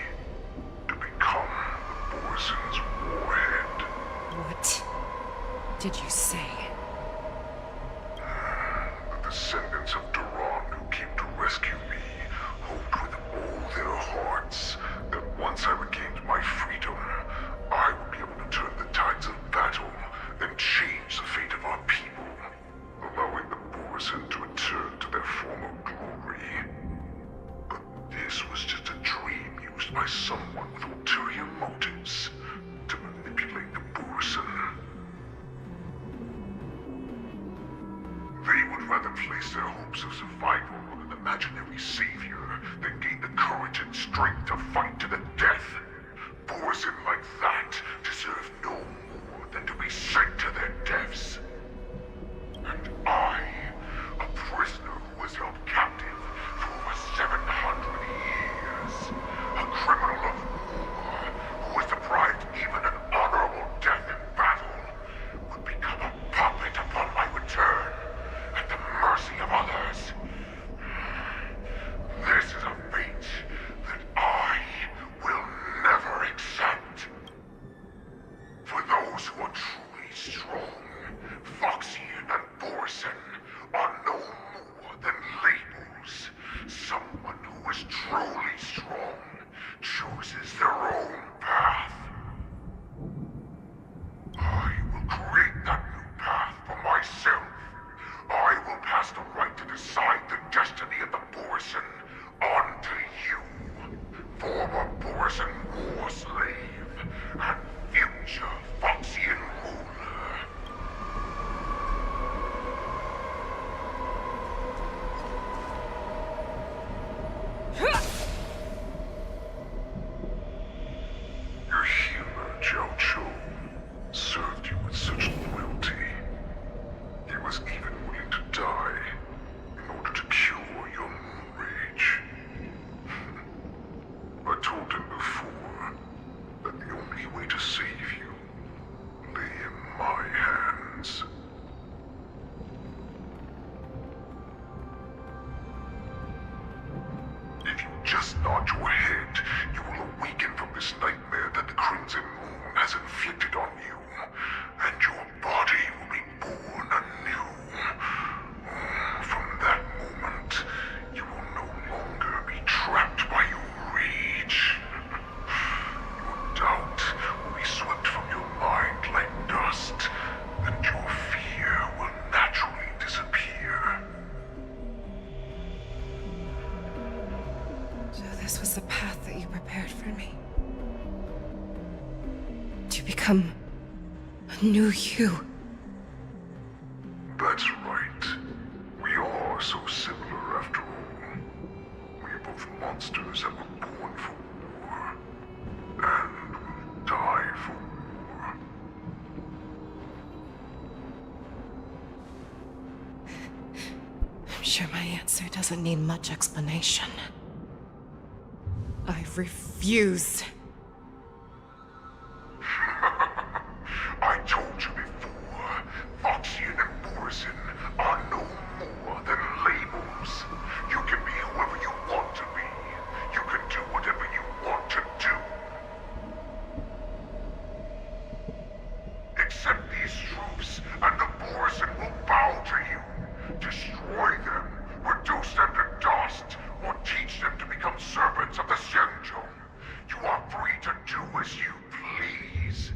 to become the Borison's warhead. What did you say? The descendants of Duran who came to rescue me hoped with all their hearts that once I regained my freedom, I would be able to turn the tides of battle and change the fate of our people, allowing the Borison to return to their former glory. But this was just a dream used by someone with ulterior motives to manipulate the Borison. They would rather place their hopes of survival on an imaginary savior than gain the courage and strength to fight to the death. Borison like that deserve no more than to be sent to their deaths. And I, a prisoner who was held captive for over 700 years, a criminal of war who was deprived even an honorable death in battle, would become a puppet upon my return at the mercy of others. This is a fate that I will never accept. For those who are truly strong, Foxian and Borson are no more than labels. Someone who is truly strong chooses their own path. I will create that new path for myself. I will pass the right to decide the destiny of the Borson on to you, former Borson war slave and future Foxian ruler. Your healer, Jiao Cho, served you with such loyalty. He was even willing to die in order to cure your moon rage. I told him before that the only way to save you lay in my hands. If you just nod your head, you will awaken from this nightmare that the Crimson Moon has inflicted on you, and your body will be born anew. From that moment, you will no longer be trapped by your rage. Your doubt will be swept from your mind like dust, and your fear will naturally disappear. So this was the path that you prepared for me. To become a new you. That's right. We are so similar after all. We are both monsters that were born for war, and will die for war. I'm sure my answer doesn't need much explanation. I refuse. I told you before, Foxian and Borson are no more than labels. You can be whoever you want to be. You can do whatever you want to do. Accept these truths, and the Borson will bow to you. Destroy them, reduce them to dust, or teach them to become servants of the Xianzhou. You are free to do as you please.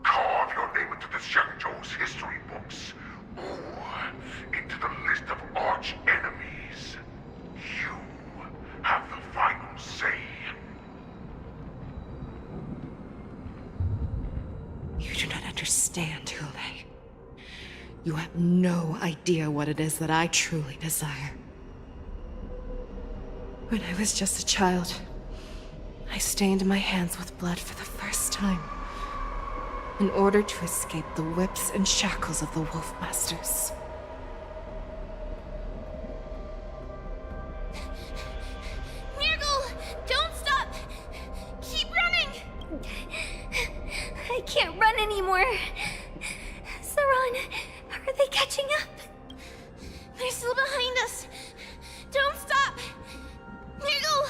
Carve your name into the Xianzhou's history books, or into the list of arch enemies. You have the final say. You do not understand, Hule. You have no idea what it is that I truly desire. When I was just a child, I stained my hands with blood for the first time, in order to escape the whips and shackles of the Wolf Masters. Nirgal, don't stop! Keep running! I can't run anymore. Saran, are they catching up? They're still behind us. Don't stop! Nirgal,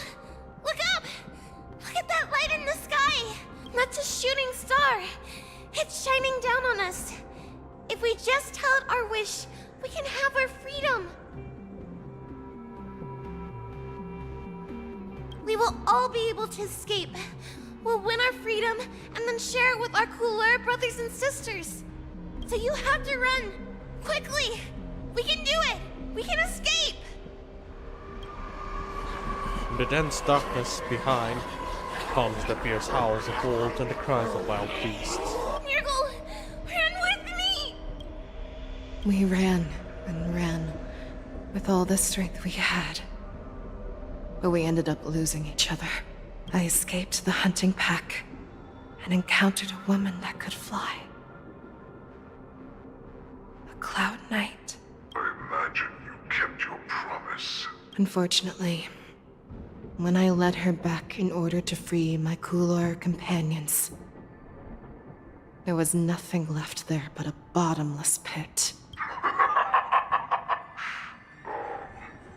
look up! Look at that light in the sky! That's a shooting star. It's shining down on us. If we just tell it our wish, we can have our freedom. We will all be able to escape. We'll win our freedom and then share it with our cooler brothers and sisters. So you have to run. Quickly! We can do it! We can escape! The dense darkness behind comes the fierce howls of wolves and the cries of wild beasts. Nirgal, run with me! We ran and ran with all the strength we had. But we ended up losing each other. I escaped the hunting pack and encountered a woman that could fly. A Cloud Knight. I imagine you kept your promise. Unfortunately, when I led her back in order to free my Kulor companions, there was nothing left there but a bottomless pit.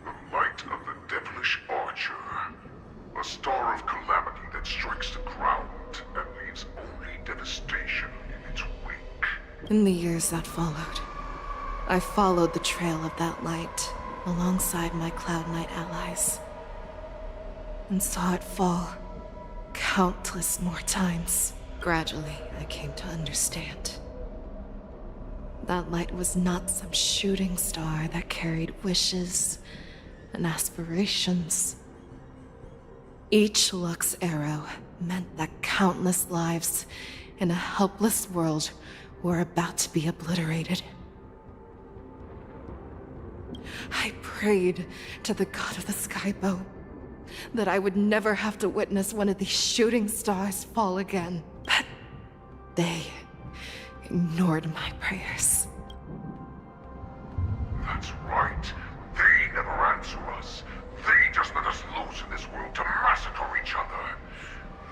The light of the devilish archer. A star of calamity that strikes the ground and leaves only devastation. civilization in its wake. In the years that followed, I followed the trail of that light alongside my Cloud Knight allies, and saw it fall countless more times. Gradually, I came to understand. That light was not some shooting star that carried wishes and aspirations. Each Lux arrow meant that countless lives in a helpless world were about to be obliterated. I prayed to the god of the skybow that I would never have to witness one of these shooting stars fall again. But they ignored my prayers. That's right. They never answer us. They just let us loose in this world to massacre each other.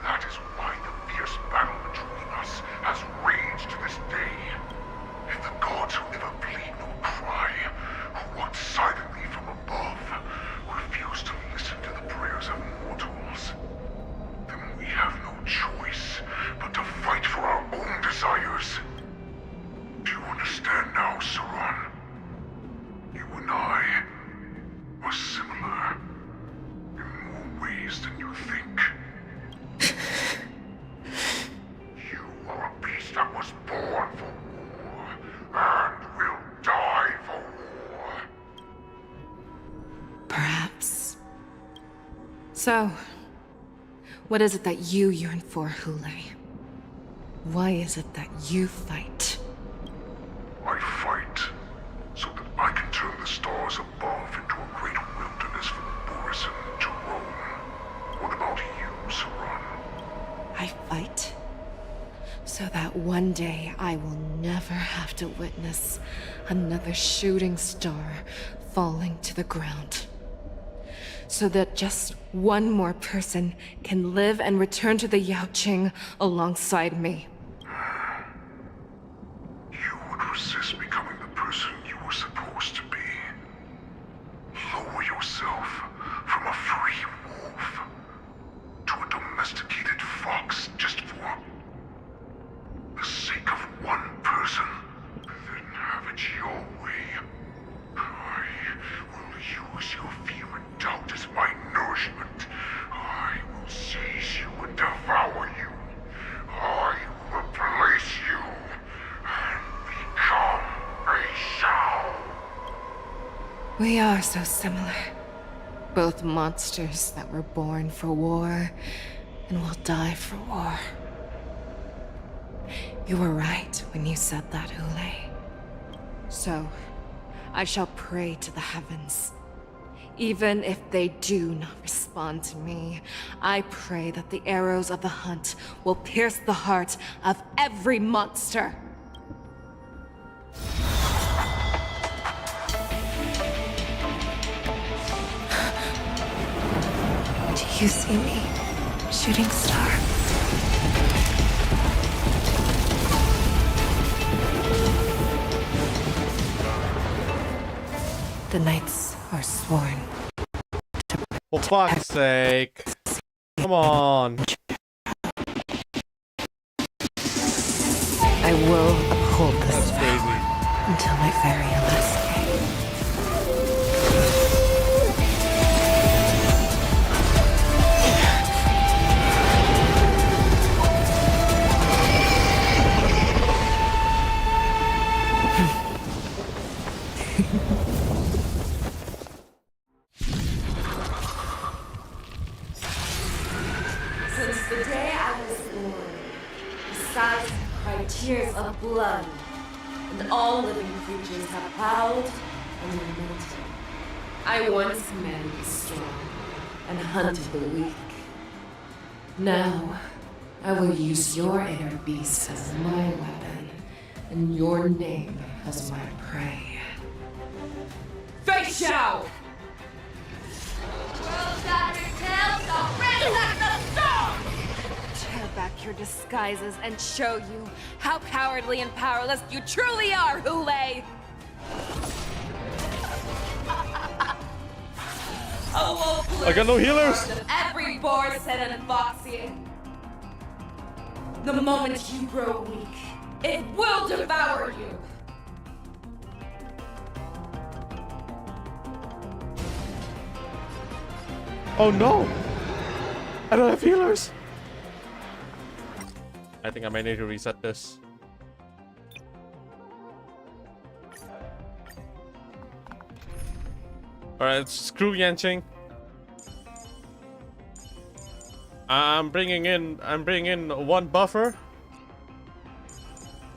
That is why the fierce battle between us has raged to this day. And the gods who never plead nor cry, who watch silently from above, refuse to listen to the prayers of mortals. Then we have no choice but to fight for our own desires. Do you understand now, Saran? You and I are similar in more ways than you think. You are a beast that was born for war and will die for war. Perhaps. So, what is it that you yearn for, Hule? Why is it that you fight? I fight so that I can turn the stars above into a great wilderness for the Borisin to roam. What about you, Saran? I fight so that one day I will never have to witness another shooting star falling to the ground. So that just one more person can live and return to the Yaoqing alongside me. You would resist becoming the person you were supposed to be. Lower yourself from a free wolf to a domesticated fox just for the sake of one person. Then have it your way. I will use your fear and doubt as my nourishment. I will seize you and devour you. I will replace you and become a Shao. We are so similar. Both monsters that were born for war and will die for war. You were right when you said that, Hule. So, I shall pray to the heavens. Even if they do not respond to me, I pray that the arrows of the hunt will pierce the heart of every monster. Do you see me, shooting star? The knights are sworn. For fuck's sake. Come on. I will uphold this vow until my very last day. Since the day I was born, the skies have cried tears of blood, and all living creatures have bowed and lamented. I once meant the strong and hunted the weak. Now, I will use your air beast as my weapon, and your name as my prey. Fei Shao! Tear back your disguises and show you how cowardly and powerless you truly are, Hule! I got no healers! Every Borisin and Foxian. The moment you grow weak, it will devour you! Oh no! I don't have healers! I think I might need to reset this. Alright, screw Yanqing. I'm bringing in one buffer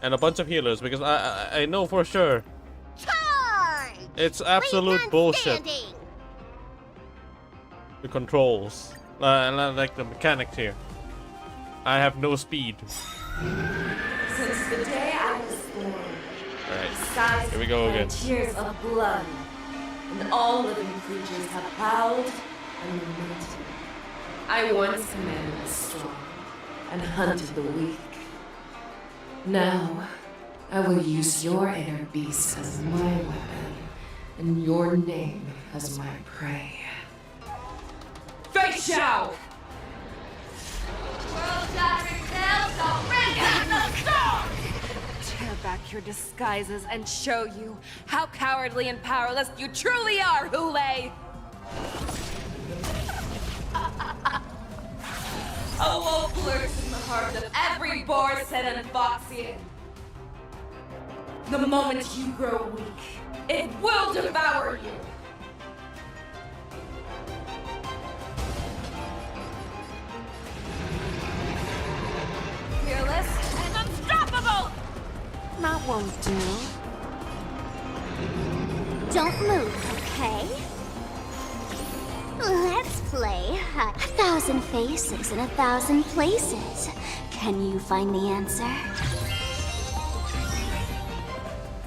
and a bunch of healers because I know for sure it's absolute bullshit. The controls, like the mechanics here. I have no speed. Since the day I was born, Alright, here we go again. Tears of blood, and all living creatures have bowed and lamented. I once commanded the strong and hunted the weak. Now, I will use your inner beast as my weapon, and your name as my prey. Fei Xiao! Tear back your disguises and show you how cowardly and powerless you truly are, Hulei! A wolf lurks in the heart of every Borisin and Foxian. The moment you grow weak, it will devour you! Fearless and unstoppable! That won't do. Don't move, okay? Let's play 1,000 faces in 1,000 places. Can you find the answer?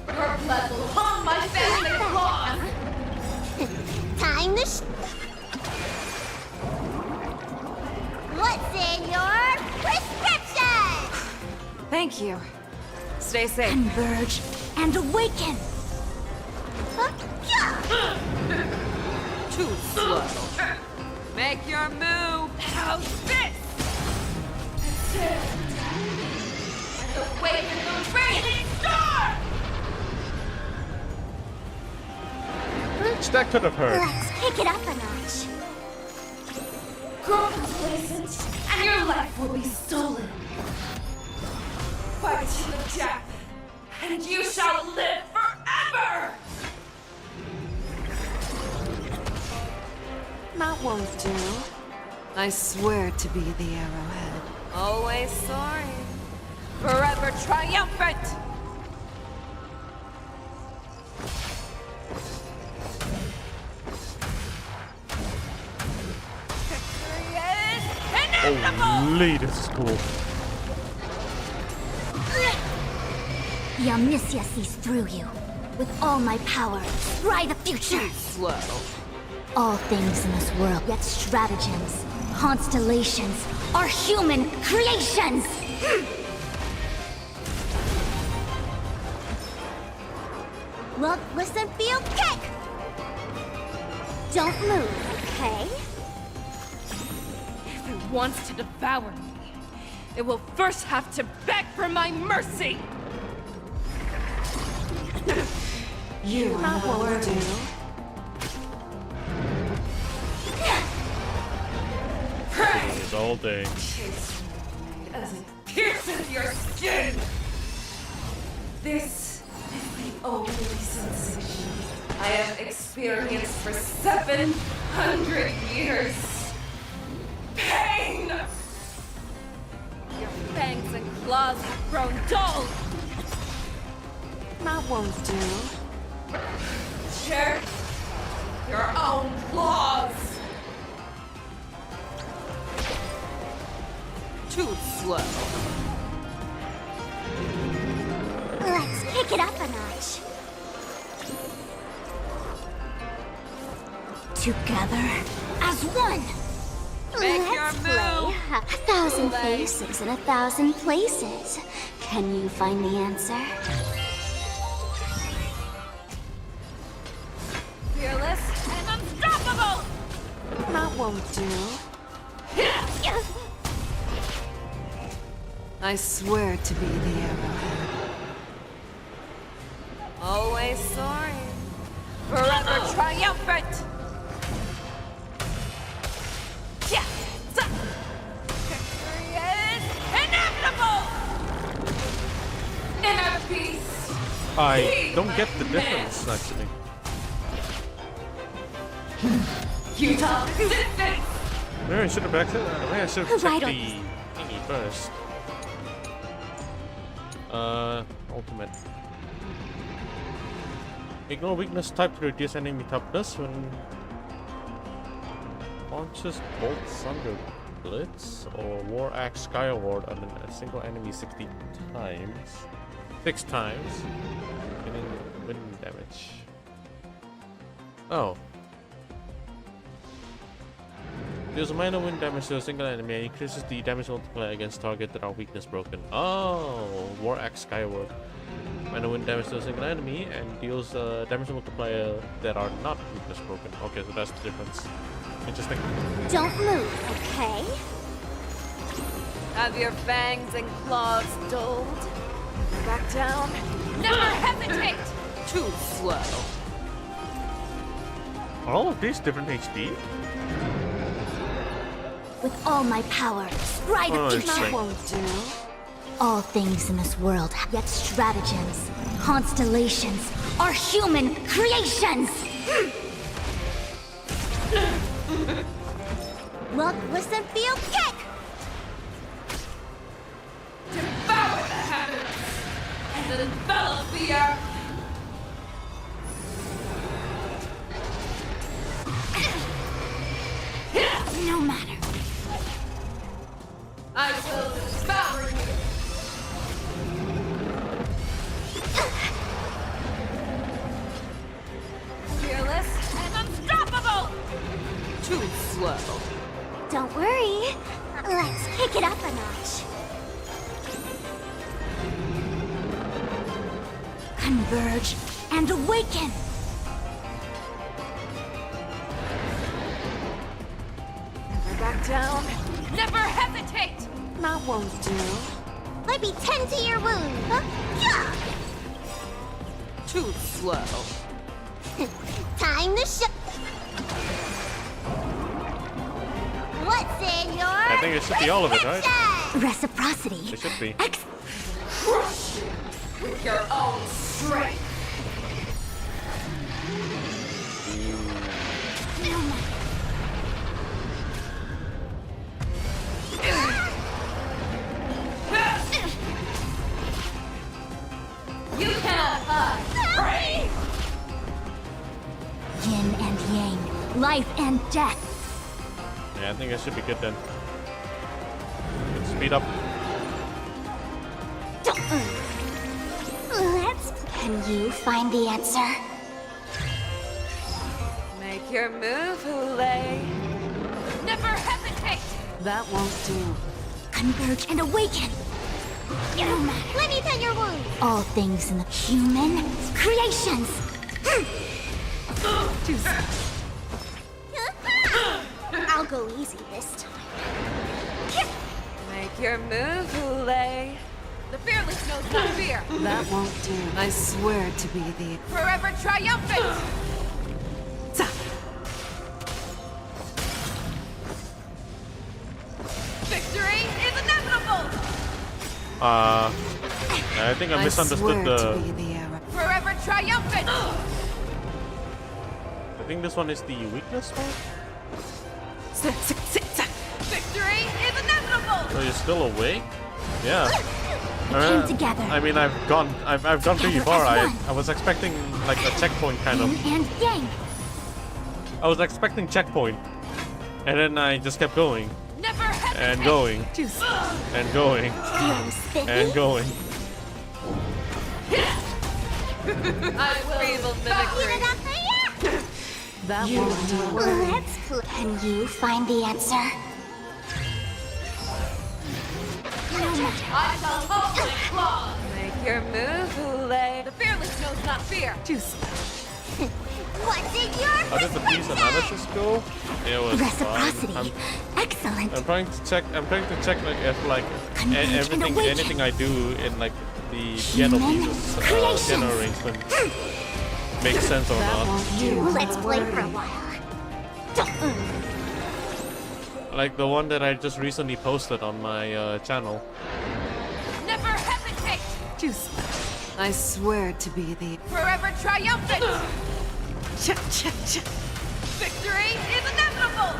Your blood will haunt my family claws! Time to What's in your prescription? Thank you. Stay safe. Converge and awaken! Too slow. Make your move! How's this? And awaken the raging star! Bitch, that could have hurt. Let's kick it up a notch. Grow complacent, and your life will be stolen. Fight to the death, and you shall live forever! That won't do. I swear to be the arrowhead. Always soaring, forever triumphant! Victory is inevitable! Holy, this is cool. The Omniscia sees through you. With all my power, try the future! Slow. All things in this world, yet stratagems, constellations, are human creations! Well, listen, feel, kick! Don't move, okay? If it wants to devour me, it will first have to beg for my mercy! You are not worthy. It's all day. As it pierces your skin! This is the only sensation I have experienced for 700 years! Pain! Your fangs and claws have grown dull! That won't do. Share your own claws! Too slow. Let's kick it up a notch. Together as one. Make Let's your play move. 1,000 faces in 1,000 places. Can you find the answer? Fearless and unstoppable! That won't do. I swear to be the arrowhead. Always soaring. Forever triumphant! Yeah! Victory is inevitable! Inner peace! I don't get the difference, actually. Utah resistance! Maybe I should have checked Right the on. thingy first. Ultimate. Ignore weakness type to reduce enemy toughness when launches Bolt Thunder Blitz or War Axe Skyward on a single enemy 6 times, getting wind damage. Oh. Deals minor wind damage to a single enemy and increases the damage multiplier against targets that are weakness broken. Oh, War Axe Skyward. Minor wind damage to a single enemy and deals damage multiplier that are not weakness broken. Okay, so that's the difference. Interesting. Don't move, okay? Have your fangs and claws dulled? Back down. Never hesitate! Too slow. Are all of these different HD? With all my power, stride Oh, of interesting. each won't do. All things in this world, yet stratagems, constellations, are human creations! Look, listen, feel, kick! Devour the heavens! And envelop the earth! No matter. I will devour you! Fearless and unstoppable! Too slow. Don't worry. Let's kick it up a notch. Converge and awaken! Never back down. Never hesitate! That won't do. Let me tend to your wound. Huh? Too slow. Time to show. What's in your I think it should be all of it, right? reciprocity? It should be. Crush you with your own strength. You cannot hide. Yin and yang, life and death. Yeah, I think it should be good then. Speed up. Let's. Can you find the answer? Make your move, Hule. Never hesitate. That won't do. Converge and awaken. No matter. Let me tend your wound. All things in the human creations. I'll go easy this time. Make your move, Hule. The fearless knows not fear. That won't do. I swear to be the forever triumphant. Victory is inevitable. I think I misunderstood the. Forever triumphant. I think this one is the weakness one. Victory is inevitable. So you're still awake? Yeah. Came together. I mean, I've gone pretty far. I was expecting like a checkpoint kind of. Yin and yang. I was expecting checkpoint, and then I just kept going. Never hesitate. And going. And going. And going. I will mimicry. That won't do. Let's. Can you find the answer? No matter. I shall hold my claws. Make your move, Hule. The fearless knows not fear. What's in your How did the piece analysis go? It was Reciprocity. fine. Excellent. I'm trying to check like if like anything I do in like the piano pieces piano arrangement makes sense or not. Let's play for a while. Like the one that I just recently posted on my channel. Never hesitate! I swear to be the... Forever triumphant! Victory is inevitable!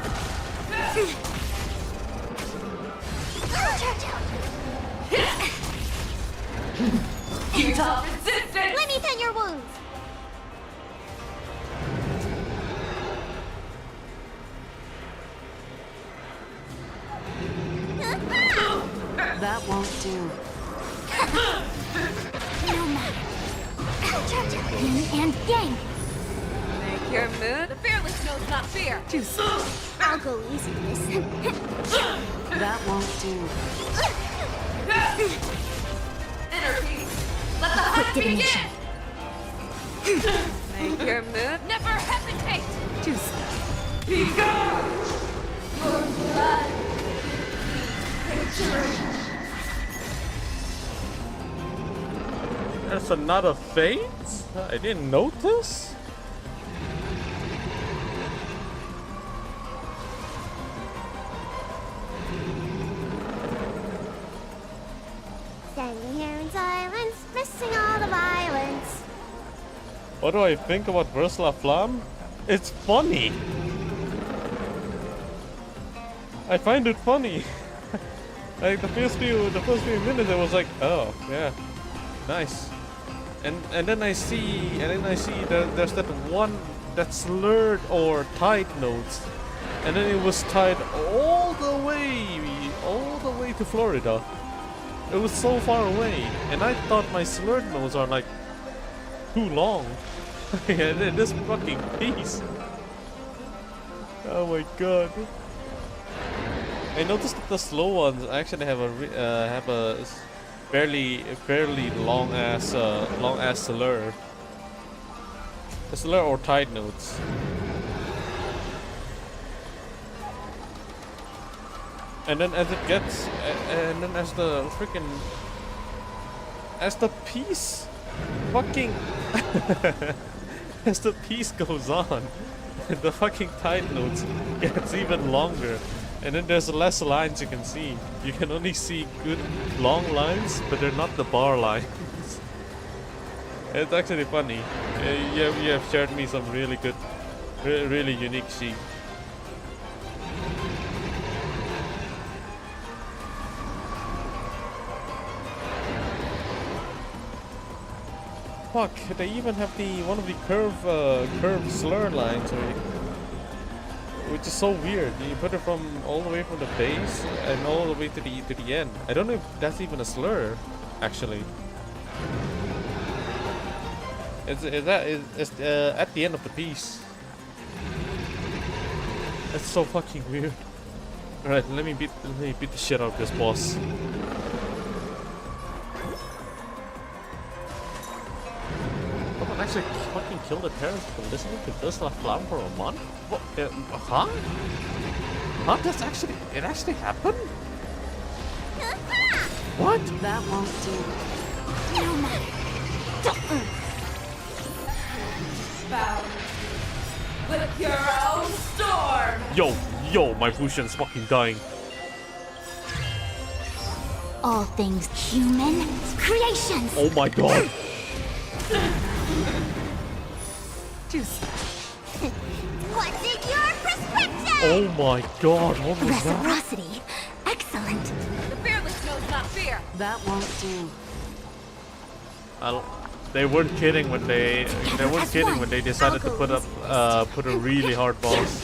Futile resistance! Let me tend your wounds. That won't do. No matter. Yin and yang. Make your move. The fearless knows not fear. I'll go easy this. That won't do. Inner peace. Let the hunt begin! Make your move. Never hesitate! Be gone! Your blood. There's another fate? I didn't notice? Standing here in silence, missing all the violence. What do I think about Ursula Flam? It's funny. I find it funny. Like the first few minutes, I was like, oh yeah, nice. And then I see that there's that one that slurred or tied notes, and then it was tied all the way to Florida. It was so far away, and I thought my slurred notes are like too long. Yeah, this fucking piece. Oh my god. I noticed that the slow ones actually have a fairly long ass slur. A slur or tied notes. And then as it gets, and then as the piece fucking as the piece goes on, the fucking tied notes gets even longer. And then there's less lines you can see. You can only see good long lines, but they're not the bar lines. It's actually funny. You have shared me some really good, really unique sheet. Fuck! They even have one of the curved slur lines, which is so weird. You put it from all the way from the base and all the way to the end. I don't know if that's even a slur, actually. It's at the end of the piece. It's so fucking weird. All right, let me beat the shit out of this boss. Someone actually fucking killed their parents for listening to Ursula Flam for a month? What? Huh? Huh? It actually happened? What? That won't do. No matter. Bound with your own storm. Yo, my Fusion's fucking dying. All things human creations. Oh my god. What's in your perspective? Oh my god, what was that? Reciprocity. Excellent. The fearless knows not fear. That won't do. They weren't kidding when they decided to put a really hard boss.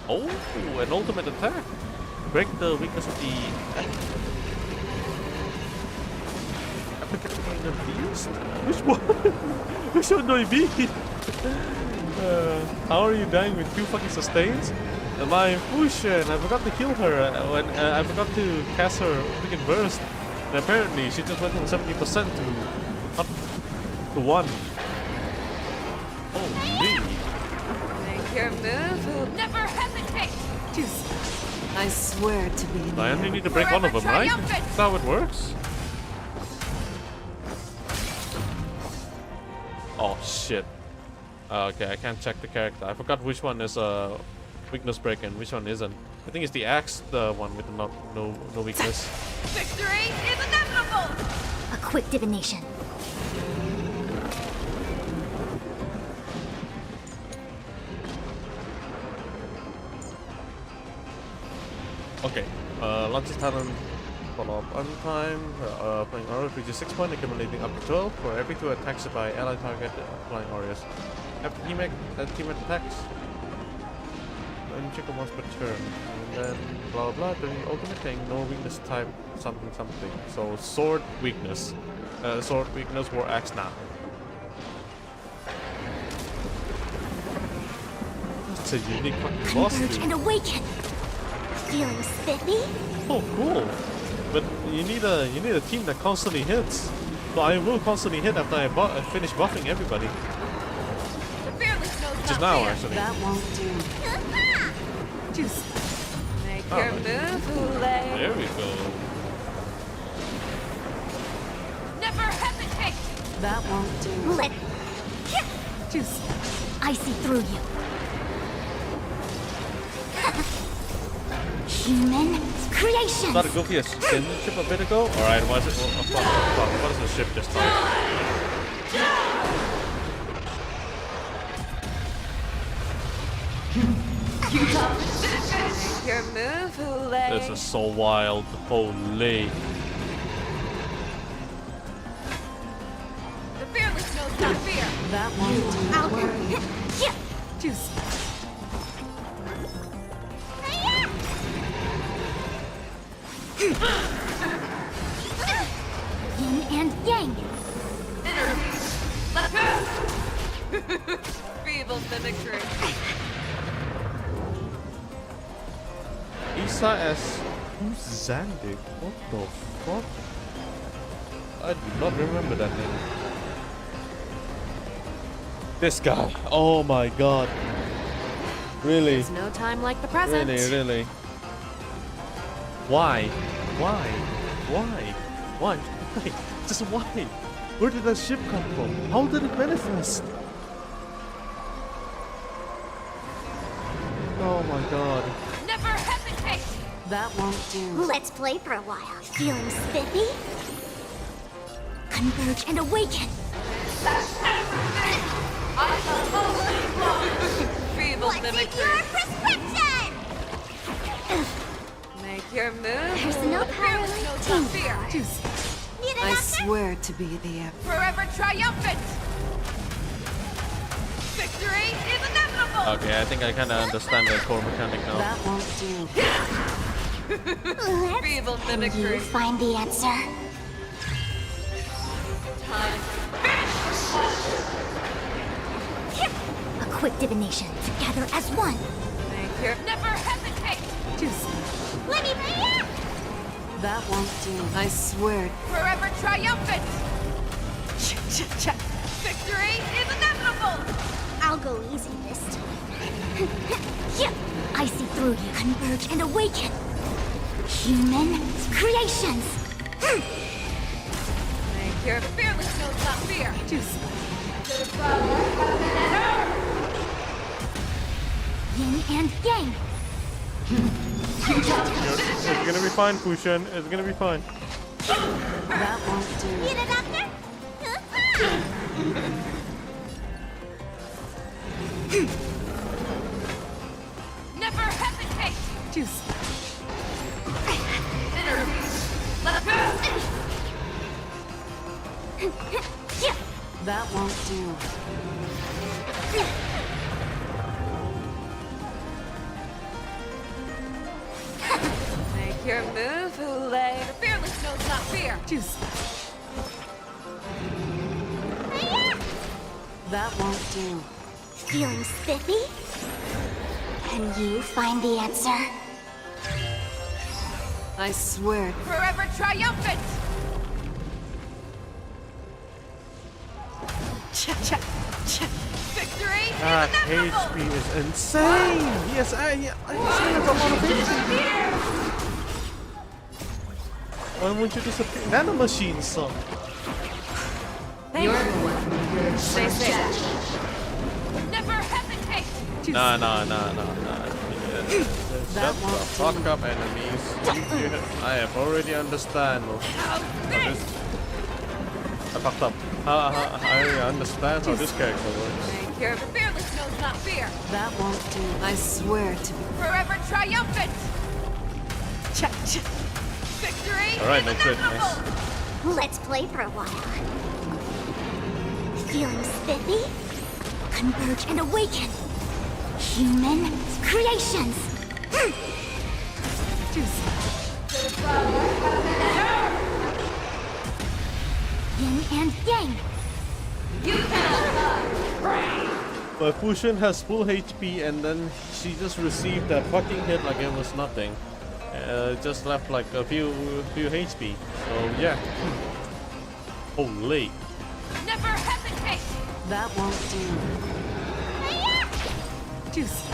Oh, an ultimate attack. Break the weakness of the beast? Which one? Which one do I beat? How are you dying with 2 fucking sustains? My Fusion, I forgot to kill her when I forgot to cast her freaking burst. And apparently, she just went from 70% to up to 1. Holy. Make your move. Never hesitate. I swear to be I only need to break one of them, right? That's how it works? Oh shit. Okay, I can't check the character. I forgot which one is weakness break and which one isn't. I think it's the axe, the one with no weakness. Victory is inevitable. A quick divination. Okay, launches talent, follow-up on time, flying aura reaches 6 points, accumulating up to 12 for every 2 attacks by ally target flying auras. After teammate attacks, and check once per turn, and then blah blah, the ultimate thing, no weakness type, something something. So sword weakness, war axe now. It's a unique fucking boss, Converge dude. and awaken. Feeling spiffy? Oh, cool. But you need a team that constantly hits. So I will constantly hit after I finish buffing everybody. Just now, actually. That won't do. Just make your move, Hule. There we go. Never hesitate. That won't do. Let. Just. I see through you. Human creation. Thought it goofy as spin ship a bit ago. Alright, what is it? What is the ship this time? Your move, Hule. This is so wild. Holy. The fearless knows not fear. That won't do. Just. Yin and yang. Feeble mimicry. Isa S. Who's Zandig? What the fuck? I do not remember that name. This guy. Oh my god. Really? There's no time like the present. Really? Why? Why? Just why? Where did that ship come from? How did it manifest? Oh my god. Never hesitate. That won't do. Let's play for a while. Feeling spiffy? Converge and awaken. Feeble mimicry. Your prescription. Make your move. There's no power like teamwork. I swear to be the Forever triumphant. Victory is inevitable. Okay, I think I kind of understand the core mechanic now. That won't do. Feeble Can you mimicry. find the answer? Time. A quick divination. Together as one. Make your never hesitate. Let me play. That won't do. I swear. Forever triumphant. Victory is inevitable. I'll go easy this time. I see through you. Converge and awaken. Human creations. Make your fearless knows not fear. Yin and yang. It's gonna be fine, Fushan. It's gonna be fine. That won't do. Need a doctor? Never hesitate. That won't do. Make your move, Hule. The fearless knows not fear. That won't do. Feeling spiffy? Can you find the answer? I swear. Forever triumphant. Victory That HP is insane! Yes, I have a lot of HP. Why won't you disappear? Nanomachine, so. Stay safe. Never hesitate. Nah. Shut the fuck up, enemies. I have already understand. I fucked up. I understand how this character works. Your fearless knows not fear. That won't do. I swear to be Forever triumphant. Victory Alright, is no crit, inevitable. nice. Let's play for a while. Feeling spiffy? Converge and awaken. Human creations. Yin and yang. You cannot My Fusion has full HP and then she just received that fucking hit like it was nothing. Just left like a few HP. So yeah. Holy. never hesitate. That won't do. Juicy.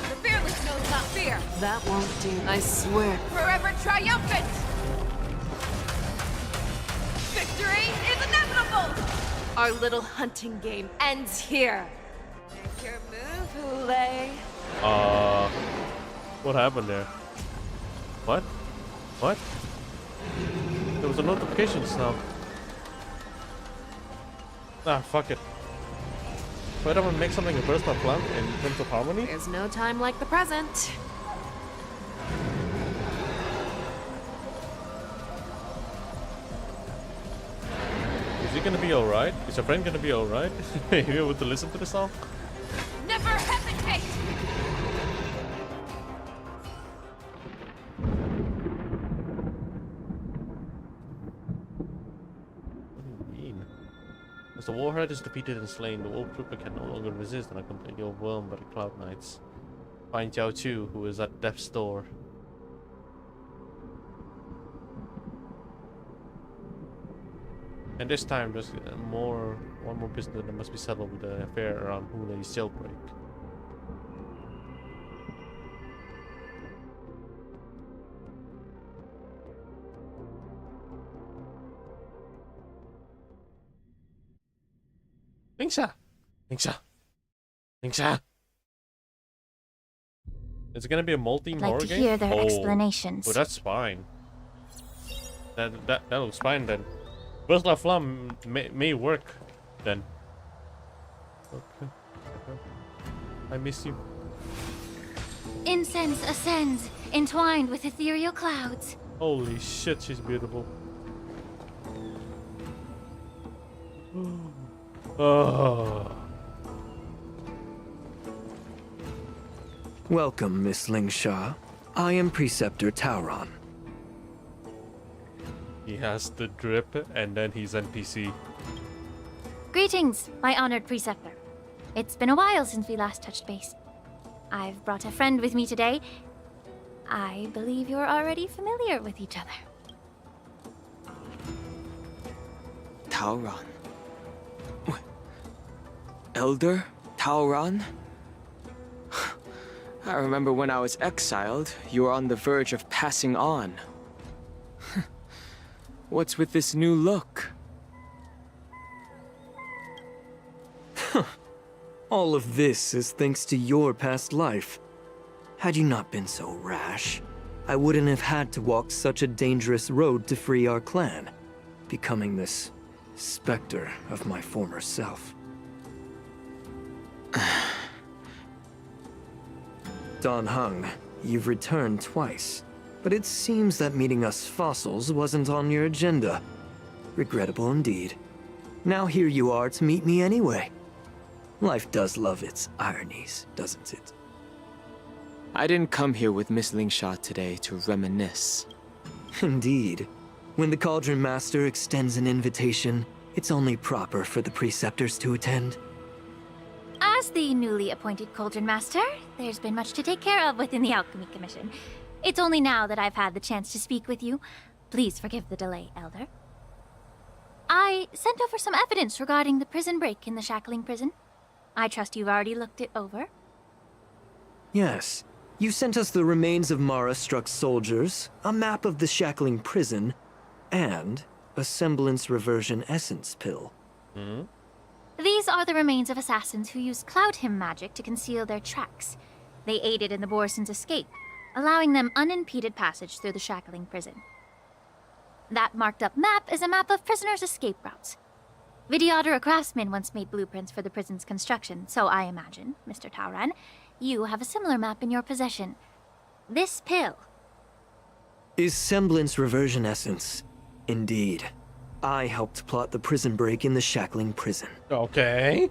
The fearless knows not fear. That won't do. I swear. Forever triumphant. Victory is inevitable. Our little hunting game ends here. Make your move, Hule. What happened there? What? What? There was a notification just now. Ah, fuck it. Why don't I make something reverse my plan in terms of harmony? There's no time like the present. Is he gonna be alright? Is your friend gonna be alright? Are you able to listen to the song? Never hesitate. As the warhead is defeated and slain, the wolf trooper can no longer resist and are completely overwhelmed by the Cloud Knights. Find Jiao Chu, who is at death's door. And this time, there's one more business that must be settled with the affair around Hulei's jailbreak. LINGSHA! Is it gonna be a multi-team horror game? Like to hear their explanations. Oh, that's fine. That looks fine then. Burst La Flamme may work then. Okay. I miss you. Incense ascends, entwined with ethereal clouds. Holy shit, she's beautiful. Oh. Welcome, Miss LINGSHA. I am Preceptor Tauron. He has the drip and then he's NPC. Greetings, my honored preceptor. It's been a while since we last touched base. I've brought a friend with me today. I believe you're already familiar with each other. Tauron. Elder Tauron? I remember when I was exiled, you were on the verge of passing on. What's with this new look? All of this is thanks to your past life. Had you not been so rash, I wouldn't have had to walk such a dangerous road to free our clan, becoming this specter of my former self. Dan Heng, you've returned twice, but it seems that meeting us fossils wasn't on your agenda. Regrettable indeed. Now here you are to meet me anyway. Life does love its ironies, doesn't it? I didn't come here with Miss LINGSHA today to reminisce. Indeed. When the Cauldron Master extends an invitation, it's only proper for the Preceptors to attend. As As the newly appointed Cauldron Master, there's been much to take care of within the Alchemy Commission. It's only now that I've had the chance to speak with you. Please forgive the delay, Elder. I sent over some evidence regarding the prison break in the Shackling prison. I trust you've already looked it over. Yes. You sent us the remains of Mara-struck soldiers, a map of the Shackling prison, and a semblance reversion essence pill. These are the remains of assassins who used Cloud Hymn magic to conceal their tracks. They aided in the Borisons' escape, allowing them unimpeded passage through the Shackling prison. That marked-up map is a map of prisoners' escape routes. Vidyadhara craftsmen once made blueprints for the prison's construction, so I imagine, Mr. Tauran, you have a similar map in your possession. This pill. Is semblance reversion essence. Indeed. I helped plot the prison break in the Shackling prison. Okay.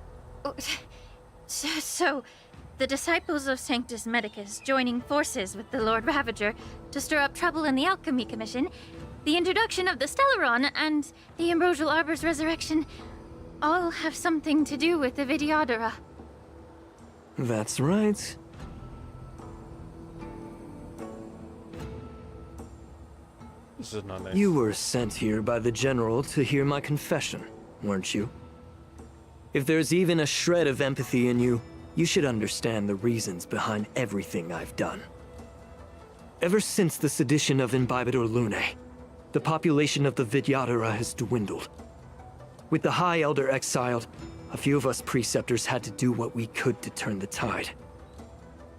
So, the disciples of Sanctus Medicus joining forces with the Lord Ravager to stir up trouble in the Alchemy Commission, the introduction of the Stellaron, and the Ambrosial Arbor's resurrection all have something to do with the Vidyadhara. That's right. This is not nice. You were sent here by the General to hear my confession, weren't you? If there's even a shred of empathy in you, you should understand the reasons behind everything I've done. Ever since the sedition of Imbibitor Lunae, the population of the Vidyadhara has dwindled. With the High Elder exiled, a few of us preceptors had to do what we could to turn the tide.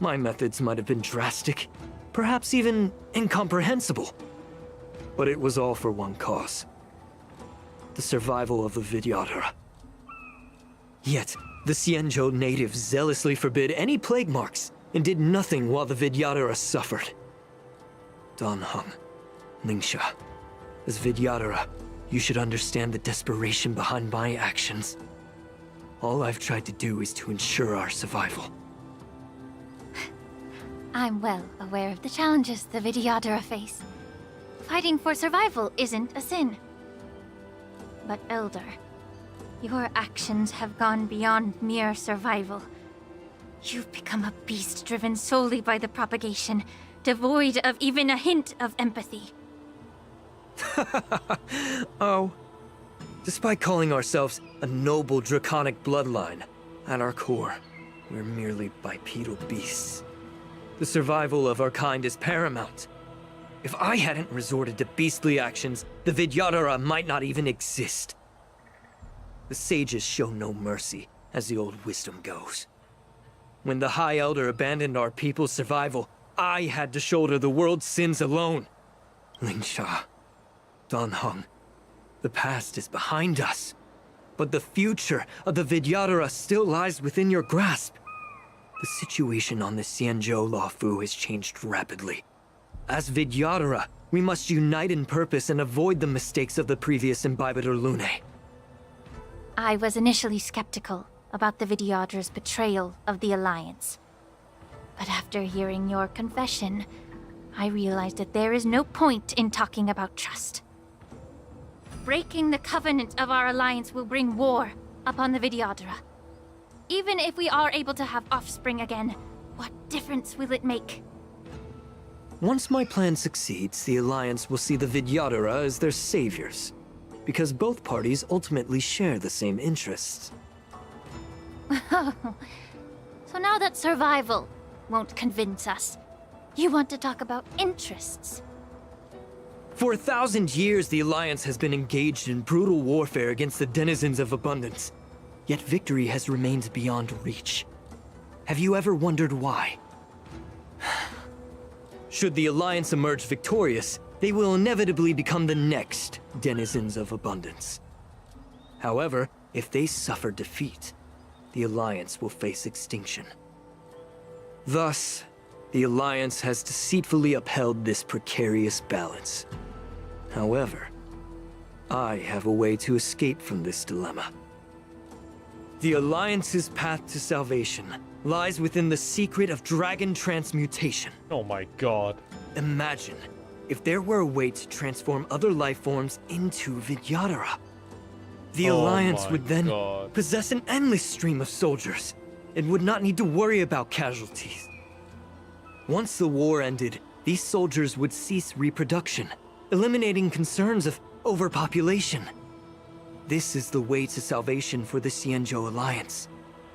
My methods might have been drastic, perhaps even incomprehensible. But it was all for one cause. The survival of the Vidyadhara. Yet, the Xianzhou natives zealously forbid any plague marks and did nothing while the Vidyadhara suffered. Danheng, LINGSHA, as Vidyadhara, you should understand the desperation behind my actions. All I've tried to do is to ensure our survival. I'm well aware of the challenges the Vidyadhara face. Fighting for survival isn't a sin. But Elder, your actions have gone beyond mere survival. You've become a beast driven solely by the propagation, devoid of even a hint of empathy. Oh. Despite calling ourselves a noble draconic bloodline, at our core, we're merely bipedal beasts. The survival of our kind is paramount. If I hadn't resorted to beastly actions, the Vidyadhara might not even exist. The sages show no mercy, as the old wisdom goes. When the High Elder abandoned our people's survival, I had to shoulder the world's sins alone. LINGSHA, Danheng, the past is behind us. But the future of the Vidyadhara still lies within your grasp. The situation on the Xianzhou Luofu has changed rapidly. As Vidyadhara, we must unite in purpose and avoid the mistakes of the previous Imbibitor Lunae. I was initially skeptical about the Vidyadhara's betrayal of the Alliance. But after hearing your confession, I realized that there is no point in talking about trust. Breaking the covenant of our alliance will bring war upon the Vidyadhara. Even if we are able to have offspring again, what difference will it make? Once my plan succeeds, the Alliance will see the Vidyadhara as their saviors, because both parties ultimately share the same interests. So now that survival won't convince us, you want to talk about interests? For 1,000 years, the Alliance has been engaged in brutal warfare against the denizens of abundance. Yet victory has remained beyond reach. Have you ever wondered why? Should the Alliance emerge victorious, they will inevitably become the next denizens of abundance. However, if they suffer defeat, the Alliance will face extinction. Thus, the Alliance has deceitfully upheld this precarious balance. However, I have a way to escape from this dilemma. The Alliance's path to salvation lies within the secret of dragon transmutation. Oh my god. Imagine if there were a way to transform other life forms into Vidyadhara. The Alliance would then possess an endless stream of soldiers, and would not need to worry about casualties. Once the war ended, these soldiers would cease reproduction, eliminating concerns of overpopulation. This is the way to salvation for the Xianzhou Alliance.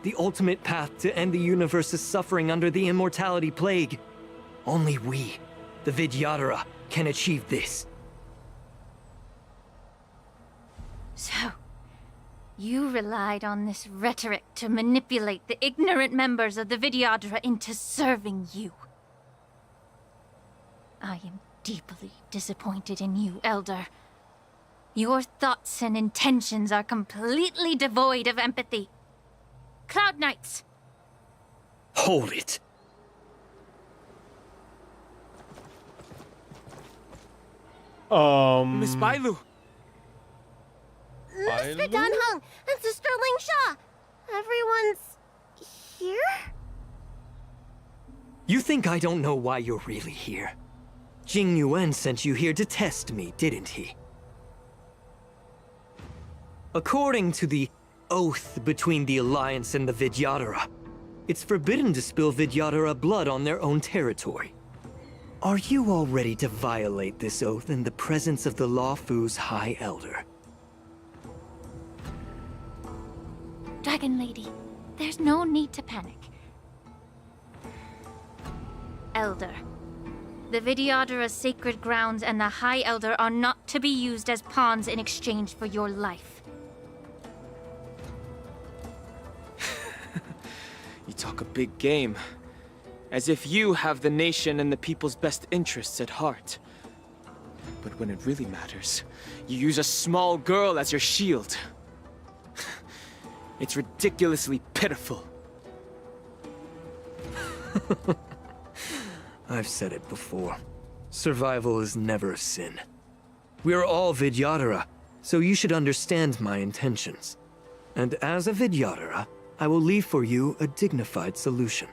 The ultimate path to end the universe's suffering under the immortality plague. Only we, the Vidyadhara, can achieve this. So, you relied on this rhetoric to manipulate the ignorant members of the Vidyadhara into serving you. I am deeply disappointed in you, Elder. Your thoughts and intentions are completely devoid of empathy. Cloud Knights! Hold it. Miss Bailu! Mr. Dunhung and Sister LINGSHA! Everyone's here? You think I don't know why you're really here? Jing Yuan sent you here to test me, didn't he? According to the oath between the Alliance and the Vidyadhara, it's forbidden to spill Vidyadhara blood on their own territory. Are you all ready to violate this oath in the presence of the Luofu's High Elder? Dragon Lady, there's no need to panic. Elder, the Vidyadhara's sacred grounds and the High Elder are not to be used as pawns in exchange for your life. You talk a big game. As if you have the nation and the people's best interests at heart. But when it really matters, you use a small girl as your shield. It's ridiculously pitiful. I've said it before. Survival is never a sin. We're all Vidyadhara, so you should understand my intentions. And as a Vidyadhara, I will leave for you a dignified solution.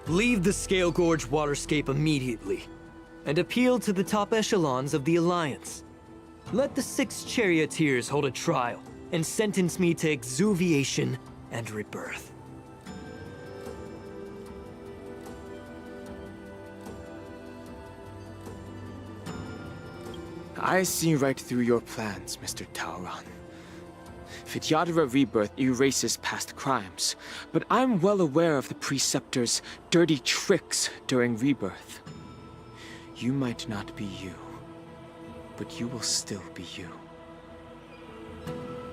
Leave the Scale Gorge waterscape immediately, and appeal to the top echelons of the Alliance. Let the 6 charioteers hold a trial, and sentence me to exuviation and rebirth. I see right through your plans, Mr. Taoran. Vidyadhara Rebirth erases past crimes, but I'm well aware of the Preceptor's dirty tricks during Rebirth. You might not be you, but you will still be you.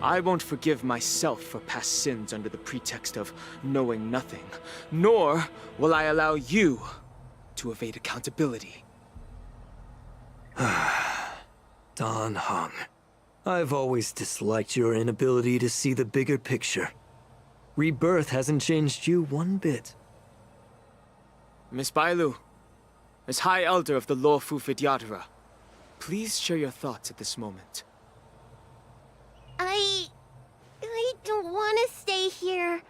I won't forgive myself for past sins under the pretext of knowing nothing, nor will I allow you to evade accountability. Dan Heng, I've always disliked your inability to see the bigger picture. Rebirth hasn't changed you one bit. Miss Bailu, as High Elder of the Luofu Vidyadhara, please share your thoughts at this moment. I don't want to stay here.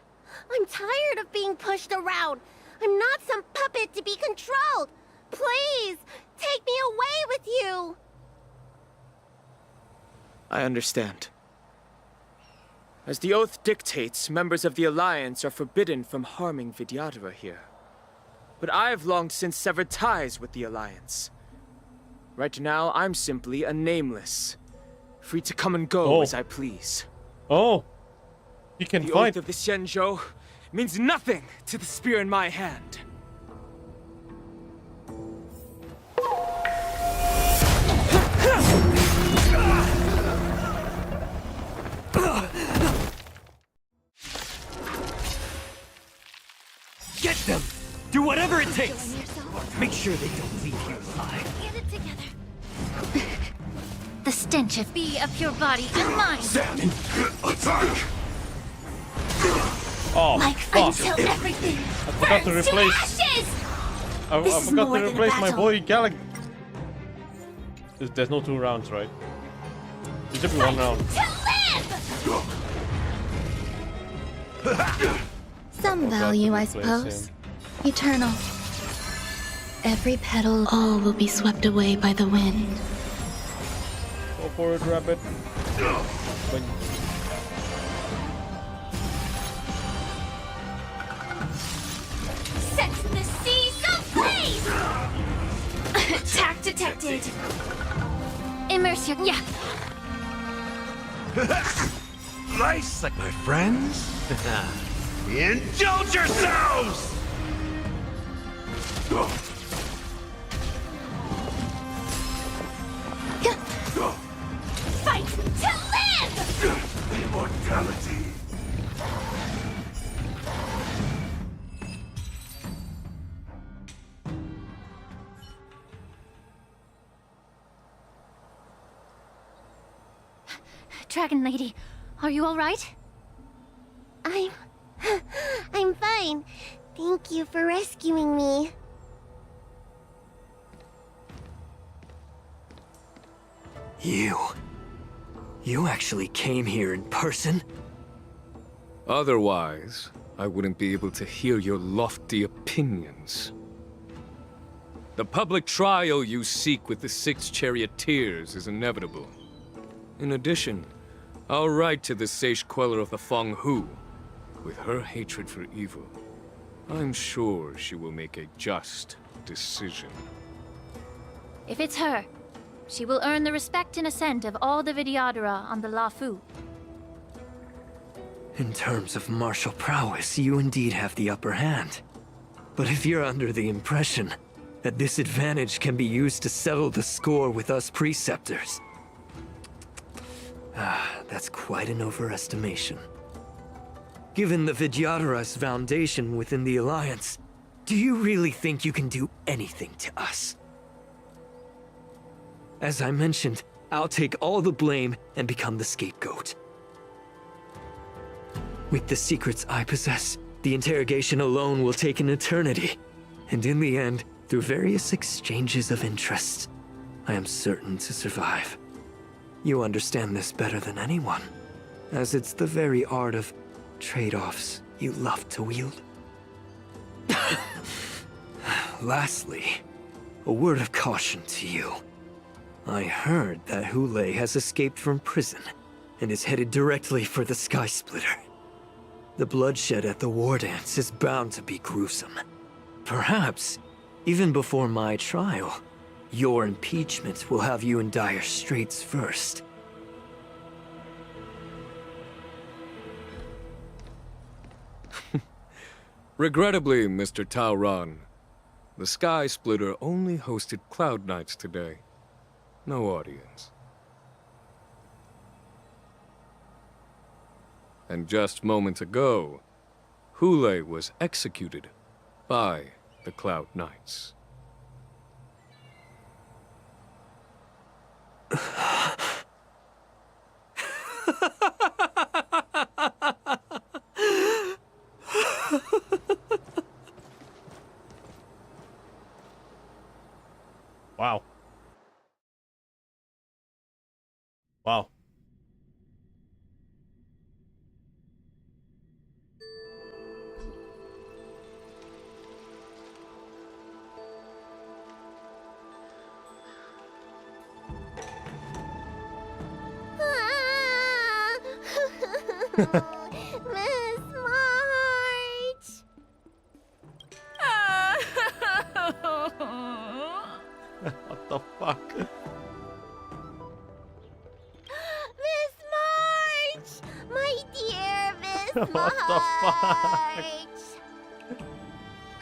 I'm tired of being pushed around. I'm not some puppet to be controlled. Please, take me away with you. I understand. As the oath dictates, members of the Alliance are forbidden from harming Vidyadhara here. But I've long since severed ties with the Alliance. Right now, I'm simply a nameless, free to come and go as I please. Oh, he can the fight. oath of the Xianzhou means nothing to the spear in my hand. Get them! Do whatever it takes! Make sure they don't leave here alive. Get it together. The stench of your body and mine. Attack! Oh, fuck. Until everything I forgot to replace. I forgot to replace my boy Gallic. There's no 2 rounds, right? There should be 1 round. Some value, I suppose. Eternal. Every petal, all will be swept away by the wind. Go for it, rabbit. Attack detected. Immerse your... Yeah. Nice, like my friends. Indulge yourselves! Fight to live! Immortality. Dragon Lady, are you all right? I'm fine. Thank you for rescuing me. You actually came here in person? Otherwise, I wouldn't be able to hear your lofty opinions. The public trial you seek with the 6 charioteers is inevitable. In addition, I'll write to the Sage Queller of the Feng Hu. With her hatred for evil, I'm sure she will make a just decision. If it's her, she will earn the respect and assent of all the Vidyadhara on the Lafu. In terms of martial prowess, you indeed have the upper hand. But if you're under the impression that this advantage can be used to settle the score with us preceptors, that's quite an overestimation. Given the Vidyadhara's foundation within the Alliance, do you really think you can do anything to us? As I mentioned, I'll take all the blame and become the scapegoat. With the secrets I possess, the interrogation alone will take an eternity. And in the end, through various exchanges of interests, I am certain to survive. You understand this better than anyone, as it's the very art of trade-offs you love to wield. Lastly, a word of caution to you. I heard that Hule has escaped from prison and is headed directly for the Sky Splitter. The bloodshed at the war dance is bound to be gruesome. Perhaps, even before my trial, your impeachment will have you in dire straits first. Regrettably, Mr. Taoran, the Sky Splitter only hosted Cloud Knights today. No audience. And just moments ago, Hule was executed by the Cloud Knights. Wow. Wow. Miss March! What the fuck? Miss March! My dear Miss March! What the fuck?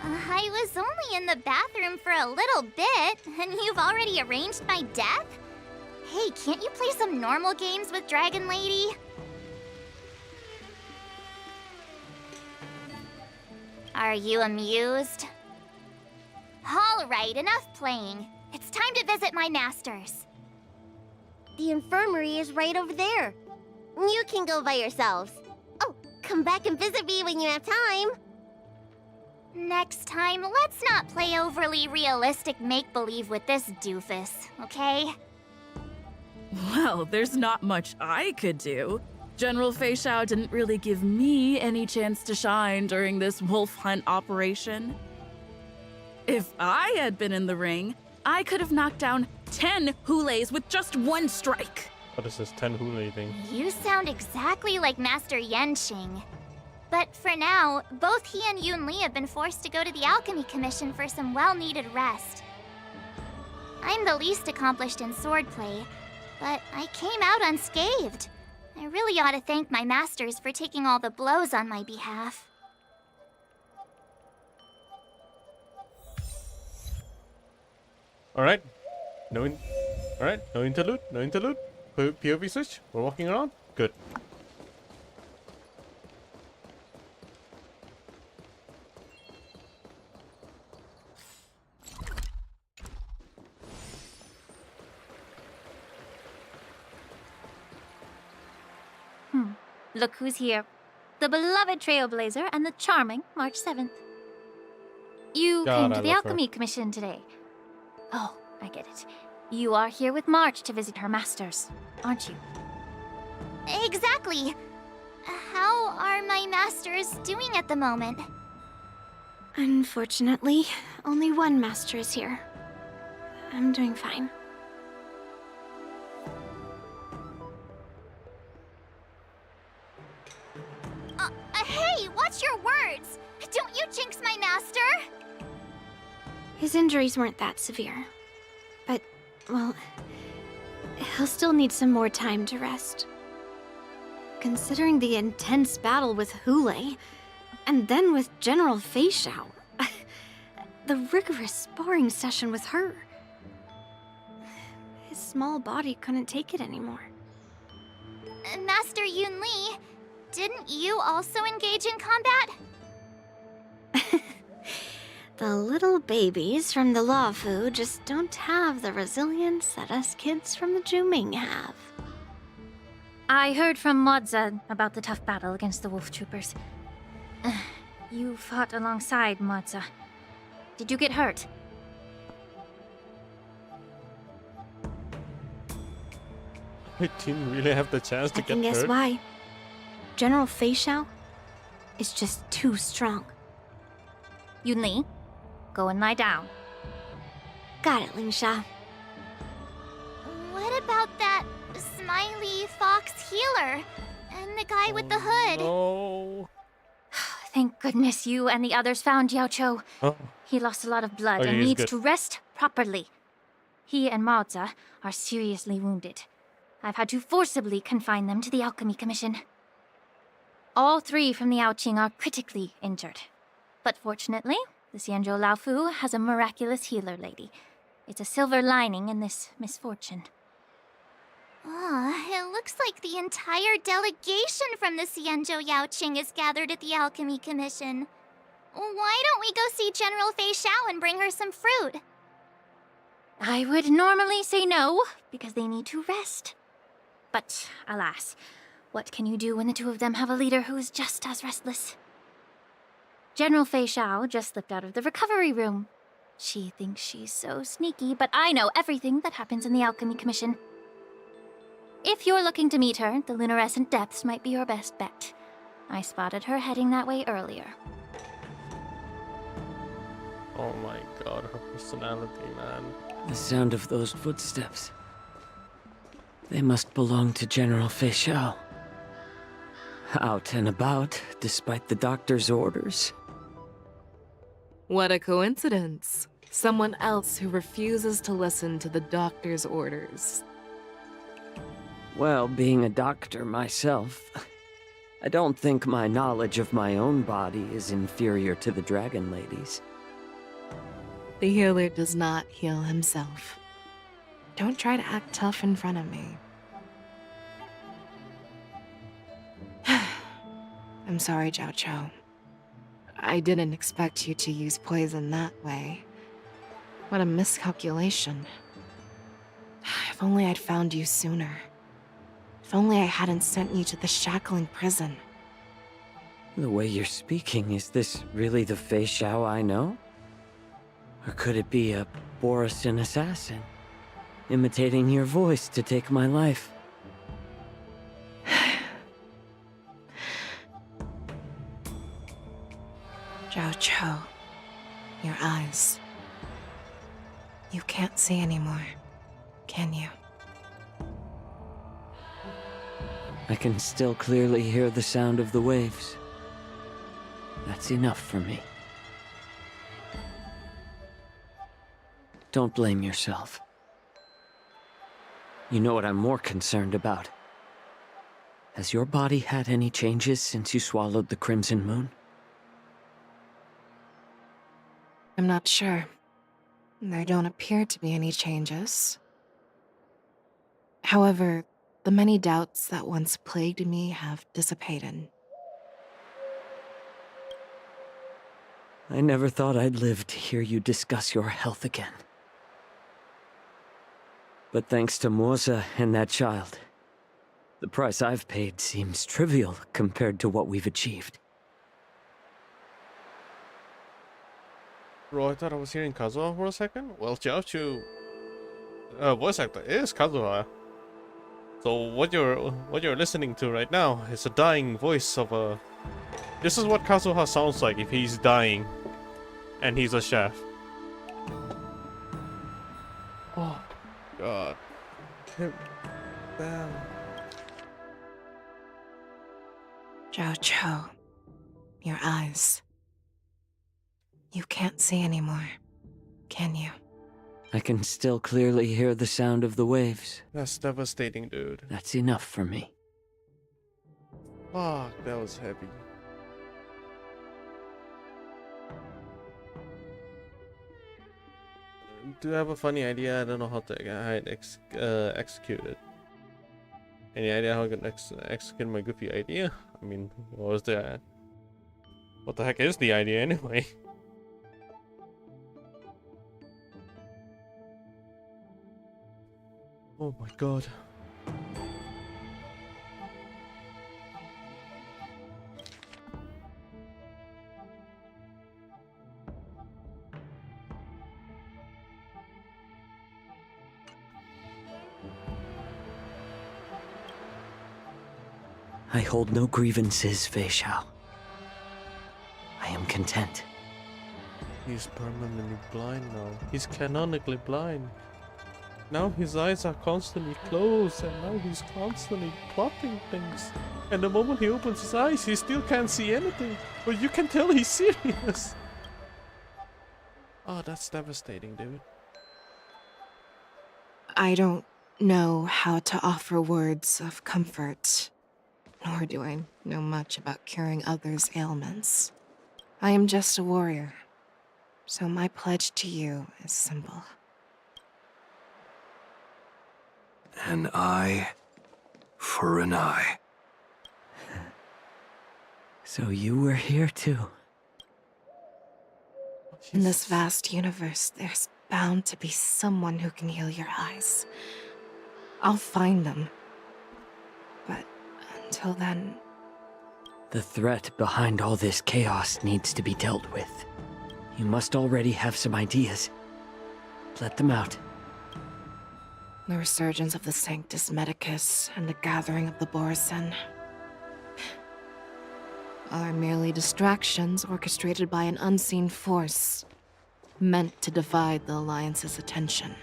I was only in the bathroom for a little bit, and you've already arranged my death? Hey, can't you play some normal games with Dragon Lady? Are you amused? All right, enough playing. It's time to visit my masters. The infirmary is right over there. You can go by yourselves. Oh, come back and visit me when you have time. Next time, let's not play overly realistic make-believe with this doofus, okay? Well, there's not much I could do. General Fei Xiao didn't really give me any chance to shine during this wolf hunt operation. If I had been in the ring, I could have knocked down 10 Hules with just one strike. What is this 10 Hule thing? You sound exactly like Master Yenqing. But for now, both he and Yun Li have been forced to go to the Alchemy Commission for some well-needed rest. I'm the least accomplished in swordplay, but I came out unscathed. I really ought to thank my masters for taking all the blows on my behalf. Alright. Alright, no interlude, no interlude. POV switch, we're walking around. Good. Look who's here. The beloved Trailblazer and the charming March 7th. You came to the Alchemy Commission today. Oh, I get it. You are here with March to visit her masters, aren't you? Exactly. How are my masters doing at the moment? Unfortunately, only one master is here. I'm doing fine. Hey, watch your words! Don't you jinx my master! His injuries weren't that severe. But, well, he'll still need some more time to rest. Considering the intense battle with Hule, and then with General Feixiao, the rigorous sparring session with her. His small body couldn't take it anymore. Master Yun Li, didn't you also engage in combat? The little babies from the Luofu just don't have the resilience that us kids from the Zhuming have. I heard from Modza about the tough battle against the wolf troopers. You fought alongside Modza. Did you get hurt? I didn't really have the chance to I can get guess hurt. why. General Feixiao is just too strong. Yun Li, go and lie down. Got it, LINGSHA. What about that smiley fox healer? And the guy with the hood? Oh. Thank goodness you and the others found Yao Cho. Oh. He lost a lot of blood and he's needs good. to rest properly. He and Maoza are seriously wounded. I've had to forcibly confine them to the Alchemy Commission. All three from the Yaoqing are critically injured. But fortunately, the Xianzhou Laofu has a miraculous healer lady. It's a silver lining in this misfortune. It looks like the entire delegation from the Xianzhou Yaoqing is gathered at the Alchemy Commission. Why don't we go see General Feixiao and bring her some fruit? I would normally say no, because they need to rest. But alas, what can you do when the two of them have a leader who is just as restless? General Feixiao just slipped out of the recovery room. She thinks she's so sneaky, but I know everything that happens in the Alchemy Commission. If you're looking to meet her, the luminescent depths might be your best bet. I spotted her heading that way earlier. Oh my god, her personality, man. The sound of those footsteps. They must belong to General Feixiao. Out and about, despite the doctor's orders. What a coincidence. Someone else who refuses to listen to the doctor's orders. Well, being a doctor myself, I don't think my knowledge of my own body is inferior to the Dragon Lady's. The healer does not heal himself. Don't try to act tough in front of me. I'm sorry, Zhao Cho. I didn't expect you to use poison that way. What a miscalculation. If only I'd found you sooner. If only I hadn't sent you to the shackling prison. The way you're speaking, is this really the Feixiao I know? Or could it be a Borisin assassin, imitating your voice to take my life? Zhao Cho, your eyes. You can't see anymore, can you? I can still clearly hear the sound of the waves. That's enough for me. Don't blame yourself. You know what I'm more concerned about? Has your body had any changes since you swallowed the Crimson Moon? I'm not sure. There don't appear to be any changes. However, the many doubts that once plagued me have dissipated. I never thought I'd live to hear you discuss your health again. But thanks to Morza and that child, the price I've paid seems trivial compared to what we've achieved. Bro, I thought I was hearing Kazuha for a second. Well, Jiaochu, voice actor is Kazuha. So what you're listening to right now is a dying voice of a. This is what Kazuha sounds like if he's dying, and he's a chef. Oh God. Damn. Jojo, your eyes. You can't see anymore, can you? I can still clearly hear the sound of the waves. That's devastating, dude. That's enough for me. Fuck, that was heavy. Do you have a funny idea? I don't know how to execute it. Any idea how I can execute my goofy idea? I mean, what the heck is the idea anyway? Oh my God. I hold no grievances, Fei Xiao. I am content. He's permanently blind now. He's canonically blind. Now his eyes are constantly closed, and now he's constantly plotting things. And the moment he opens his eyes, he still can't see anything. But you can tell he's serious. Oh, that's devastating, dude. I don't know how to offer words of comfort, nor do I know much about curing others' ailments. I am just a warrior, so my pledge to you is simple. An eye for an eye. So you were here too. In this vast universe, there's bound to be someone who can heal your eyes. I'll find them. But until then... The threat behind all this chaos needs to be dealt with. You must already have some ideas. Let them out. The resurgence of the Sanctus Medicus and the gathering of the Borisin are merely distractions orchestrated by an unseen force, meant to divide the Alliance's attention.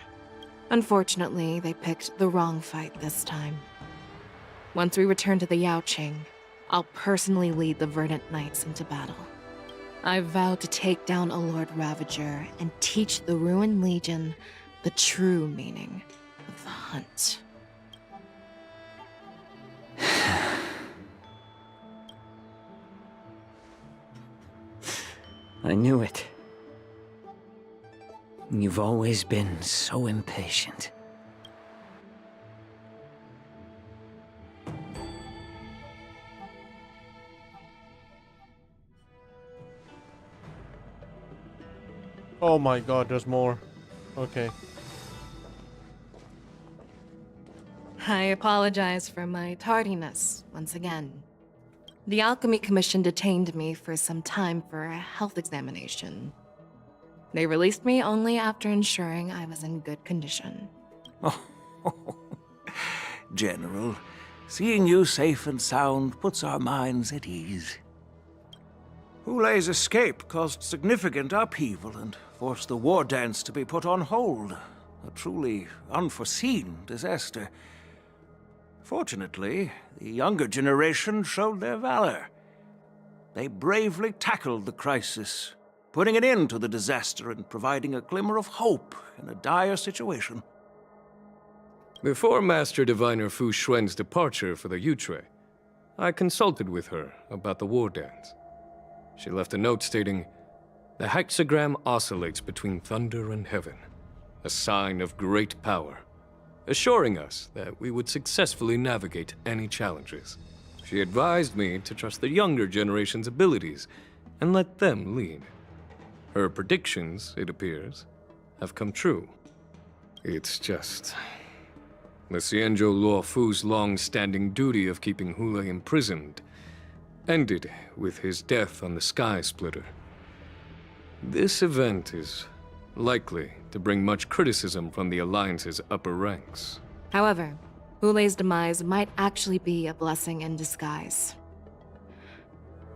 Unfortunately, they picked the wrong fight this time. Once we return to the Yaoqing, I'll personally lead the Verdant Knights into battle. I vow to take down a Lord Ravager and teach the Ruined Legion the true meaning of the hunt. I knew it. You've always been so impatient. Oh my God, there's more. Okay. I apologize for my tardiness once again. The Alchemy Commission detained me for some time for a health examination. They released me only after ensuring I was in good condition. General, seeing you safe and sound puts our minds at ease. Hulei's escape caused significant upheaval and forced the war dance to be put on hold. A truly unforeseen disaster. Fortunately, the younger generation showed their valor. They bravely tackled the crisis, putting an end to the disaster and providing a glimmer of hope in a dire situation. Before Master Diviner Fu Xuan's departure for the Yutre, I consulted with her about the war dance. She left a note stating, "The hexagram oscillates between thunder and heaven, a sign of great power," assuring us that we would successfully navigate any challenges. She advised me to trust the younger generation's abilities and let them lead. Her predictions, it appears, have come true. It's just... the Xianzhou Luofu's long-standing duty of keeping Hule imprisoned ended with his death on the Sky Splitter. This event is likely to bring much criticism from the Alliance's upper ranks. However, Hule's demise might actually be a blessing in disguise.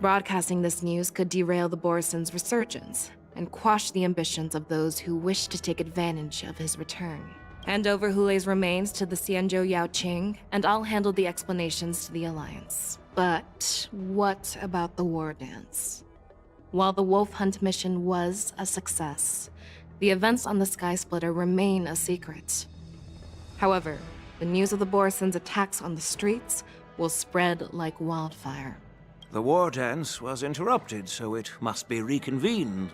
Broadcasting this news could derail the Borison's resurgence and quash the ambitions of those who wish to take advantage of his return. Hand over Hule's remains to the Xianzhou Yaoqing, and I'll handle the explanations to the Alliance. But what about the war dance? While the Wolf Hunt mission was a success, the events on the Sky Splitter remain a secret. However, the news of the Borison's attacks on the streets will spread like wildfire. The war dance was interrupted, so it must be reconvened.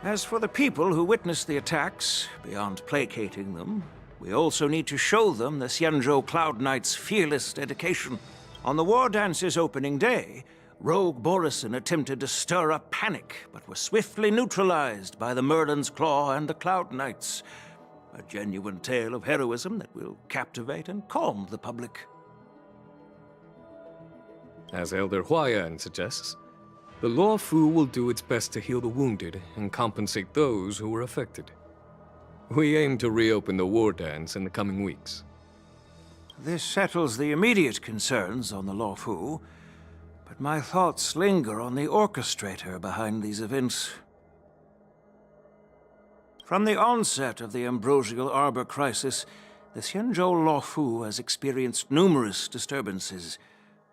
As for the people who witnessed the attacks, beyond placating them, we also need to show them the Xianzhou Cloud Knight's fearless dedication. On the war dance's opening day, rogue Borison attempted to stir up panic, but was swiftly neutralized by the Merlin's Claw and the Cloud Knights. A genuine tale of heroism that will captivate and calm the public. As Elder Huayan suggests, the Luofu will do its best to heal the wounded and compensate those who were affected. We aim to reopen the war dance in the coming weeks. This settles the immediate concerns on the Luofu, but my thoughts linger on the orchestrator behind these events. From the onset of the Ambrosial Arbor crisis, the Xianzhou Luofu has experienced numerous disturbances,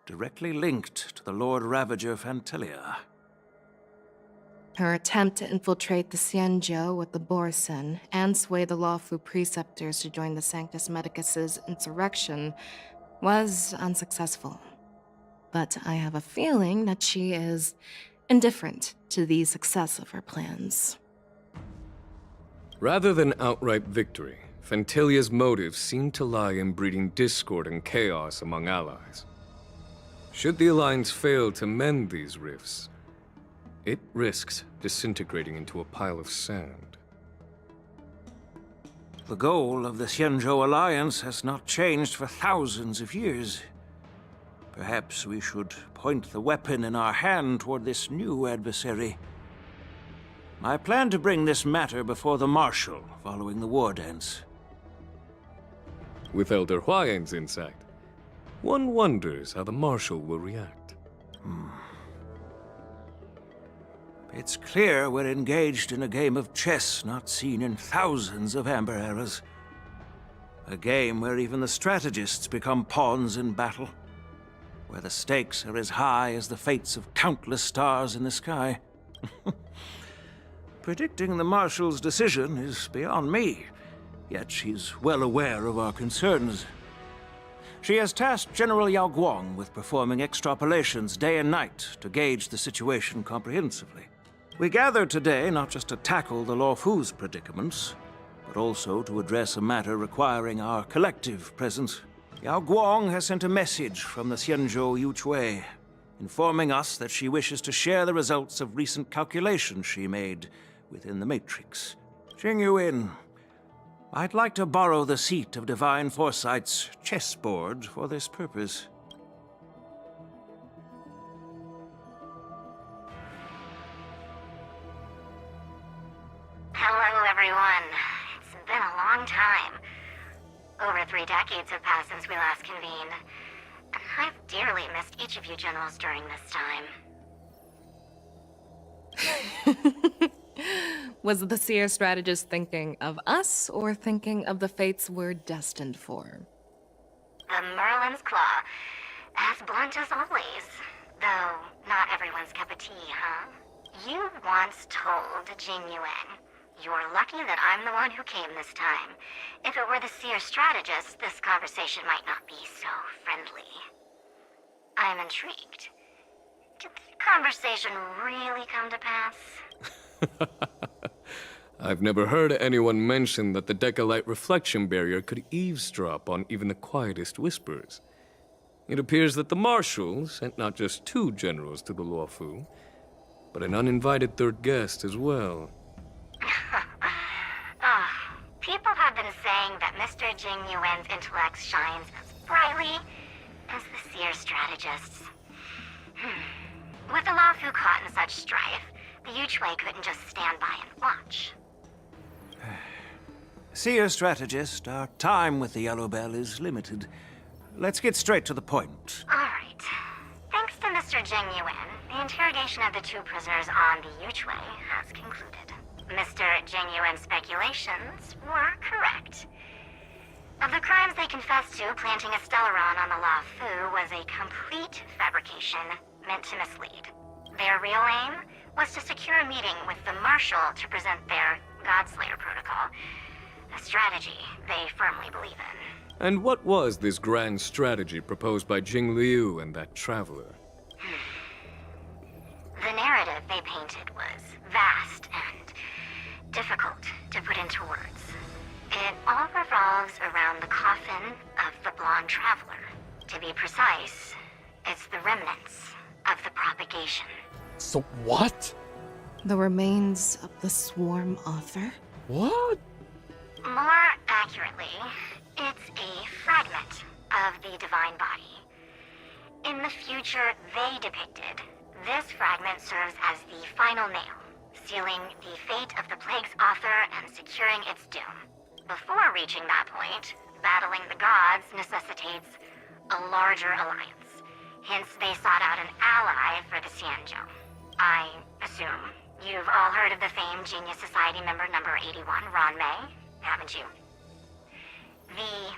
directly linked to the Lord Ravager Fantelia. Her attempt to infiltrate the Xianzhou with the Borison and sway the Luofu preceptors to join the Sanctus Medicus's insurrection was unsuccessful. But I have a feeling that she is indifferent to the success of her plans. Rather than outright victory, Fantelia's motives seem to lie in breeding discord and chaos among allies. Should the Alliance fail to mend these rifts, it risks disintegrating into a pile of sand. The goal of the Xianzhou Alliance has not changed for thousands of years. Perhaps we should point the weapon in our hand toward this new adversary. I plan to bring this matter before the Marshal following the war dance. With Elder Huayan's insight, one wonders how the Marshal will react. It's clear we're engaged in a game of chess not seen in thousands of Amber eras. A game where even the strategists become pawns in battle. Where the stakes are as high as the fates of countless stars in the sky. Predicting the Marshal's decision is beyond me, yet she's well aware of our concerns. She has tasked General Yao Guang with performing extrapolations day and night to gauge the situation comprehensively. We gathered today not just to tackle the Luofu's predicaments, but also to address a matter requiring our collective presence. Yao Guang has sent a message from the Xianzhou Yuchui, informing us that she wishes to share the results of recent calculations she made within the Matrix. Jing Yuan, I'd like to borrow the seat of Divine Foresight's chessboard for this purpose. Hello, everyone. It's been a long time. Over 3 decades have passed since we last convened. And I've dearly missed each of you generals during this time. Was the Seer strategist thinking of us or thinking of the fates we're destined for? The Merlin's Claw. As blunt as always. Though not everyone's cup of tea, huh? You once told Jing Yuan, You're lucky that I'm the one who came this time. If it were the seer strategist, this conversation might not be so friendly. I'm intrigued. Did the conversation really come to pass? I've never heard anyone mention that the Decalite reflection barrier could eavesdrop on even the quietest whispers. It appears that the Marshal sent not just 2 generals to the Luofu, but an uninvited 3rd guest as well. People have been saying that Mr. Jing Yuan's intellect shines as brightly as the seer strategist's. With the Luofu caught in such strife, the Yuchui couldn't just stand by and watch. Seer strategist, our time with the Yellow Bell is limited. Let's get straight to the point. All right. Thanks to Mr. Jing Yuan, the interrogation of the 2 prisoners on the Yuchui has concluded. Mr. Jing Yuan's speculations were correct. Of the crimes they confessed to, planting a Stellaron on the Luofu was a complete fabrication meant to mislead. Their real aim was to secure a meeting with the Marshal to present their Godslayer protocol, a strategy they firmly believe in. And what was this grand strategy proposed by Jing Liu and that traveler? The narrative they painted was vast and difficult to put into words. It all revolves around the coffin of the blonde traveler. To be precise, it's the remnants of the propagation. So what? The remains of the swarm author? What? More accurately, it's a fragment of the divine body. In the future they depicted, this fragment serves as the final nail, sealing the fate of the plague's author and securing its doom. Before reaching that point, battling the gods necessitates a larger alliance. Hence, they sought out an ally for the Xianzhou. I assume you've all heard of the famed Genius Society member number 81, Ron Mei, haven't you? The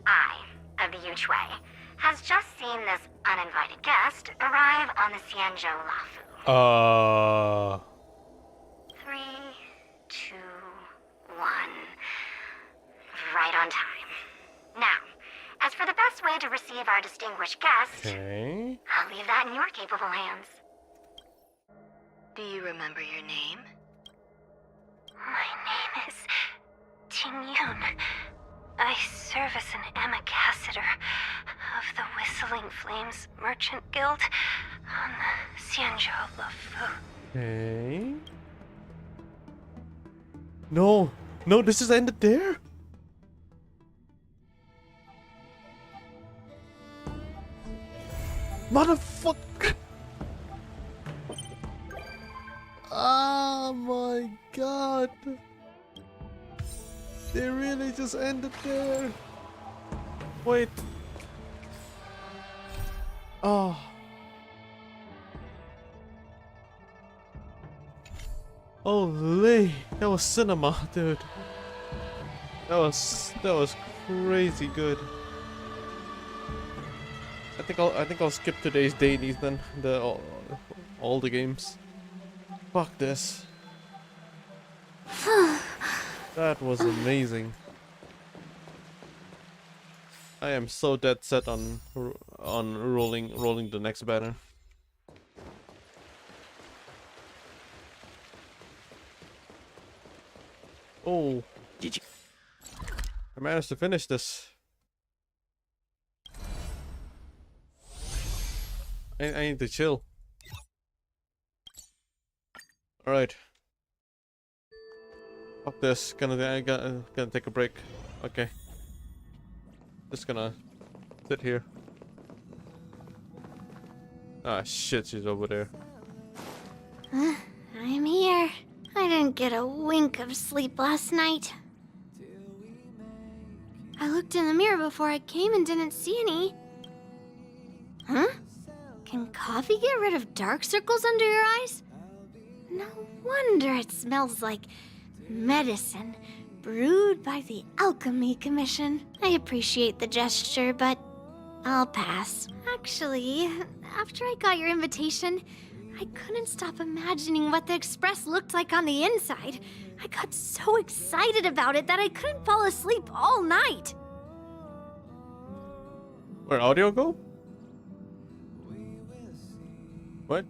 Eye of the Yuchui has just seen this uninvited guest arrive on the Xianzhou Luofu. 3, 2, 1. Right on time. Now, as for the best way to receive our distinguished guest, Okay. I'll leave that in your capable hands. Do you remember your name? My name is Ting Yun. I serve as an ambassador of the Whistling Flames Merchant Guild on the Xianzhou Luofu. Okay. No, this is ended there. Motherfucker! Oh my god! They really just ended there. Wait. Oh. Holy, that was cinema, dude. That was crazy good. I think I'll skip today's dailies then. All the games. Fuck this. That was amazing. I am so dead set on rolling the next banner. Oh, did you? I managed to finish this. I need to chill. All right. Fuck this. Gonna take a break. Okay. Just gonna sit here. Ah shit, she's over there. I'm here. I didn't get a wink of sleep last night. I looked in the mirror before I came and didn't see any. Huh? Can coffee get rid of dark circles under your eyes? No wonder it smells like medicine brewed by the Alchemy Commission. I appreciate the gesture, but I'll pass. Actually, after I got your invitation, I couldn't stop imagining what the Express looked like on the inside. I got so excited about it that I couldn't fall asleep all night. Where audio go? What?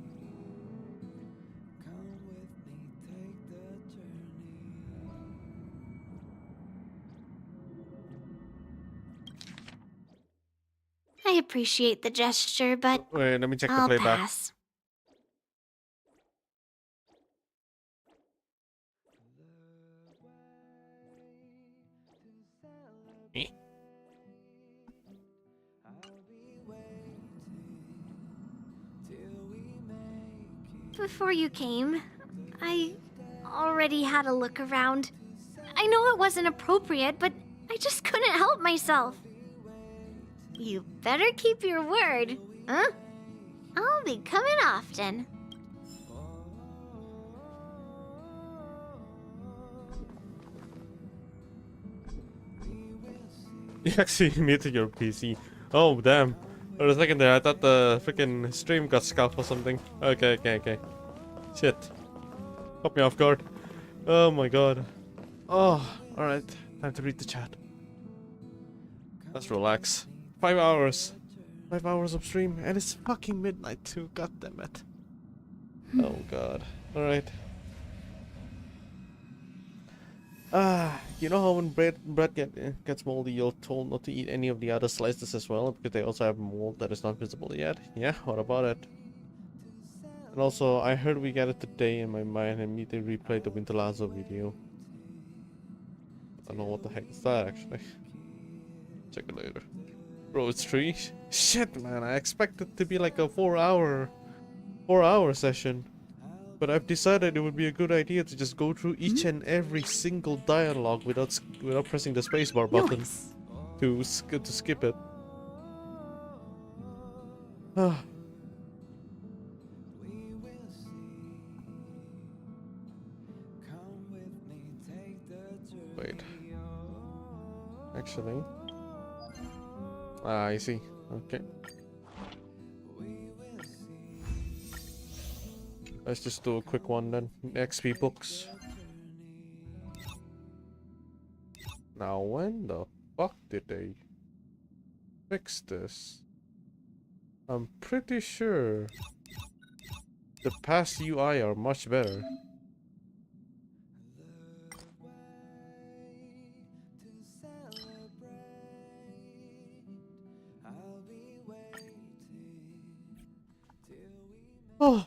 I appreciate the gesture, but Wait, let me check the I'll playback. pass. Before you came, I already had a look around. I know it wasn't appropriate, but I just couldn't help myself. You better keep your word, huh? I'll be coming often. You actually muted your PC. Oh, damn. For a second there, I thought the freaking stream got scalped or something. Okay. Shit. Caught me off guard. Oh my god. Oh, alright. Time to read the chat. Let's relax. 5 hours. 5 hours of stream, and it's fucking midnight too. God damn it. Oh god. Alright. You know how when bread gets moldy, you're told not to eat any of the other slices as well because they also have mold that is not visible yet? Yeah, what about it? And also, I heard we got it today in my mind and immediately replayed the Winter Lazo video. I don't know what the heck is that actually. Check it later. Bro, it's 3? Shit, man, I expect it to be like a 4 hour session. But I've decided it would be a good idea to just go through each and every single dialogue without pressing the spacebar button to skip it. Wait. Actually. I see. Okay. Let's just do a quick one then. XP books. Now when the fuck did they fix this? I'm pretty sure the past UI are much better. Oh.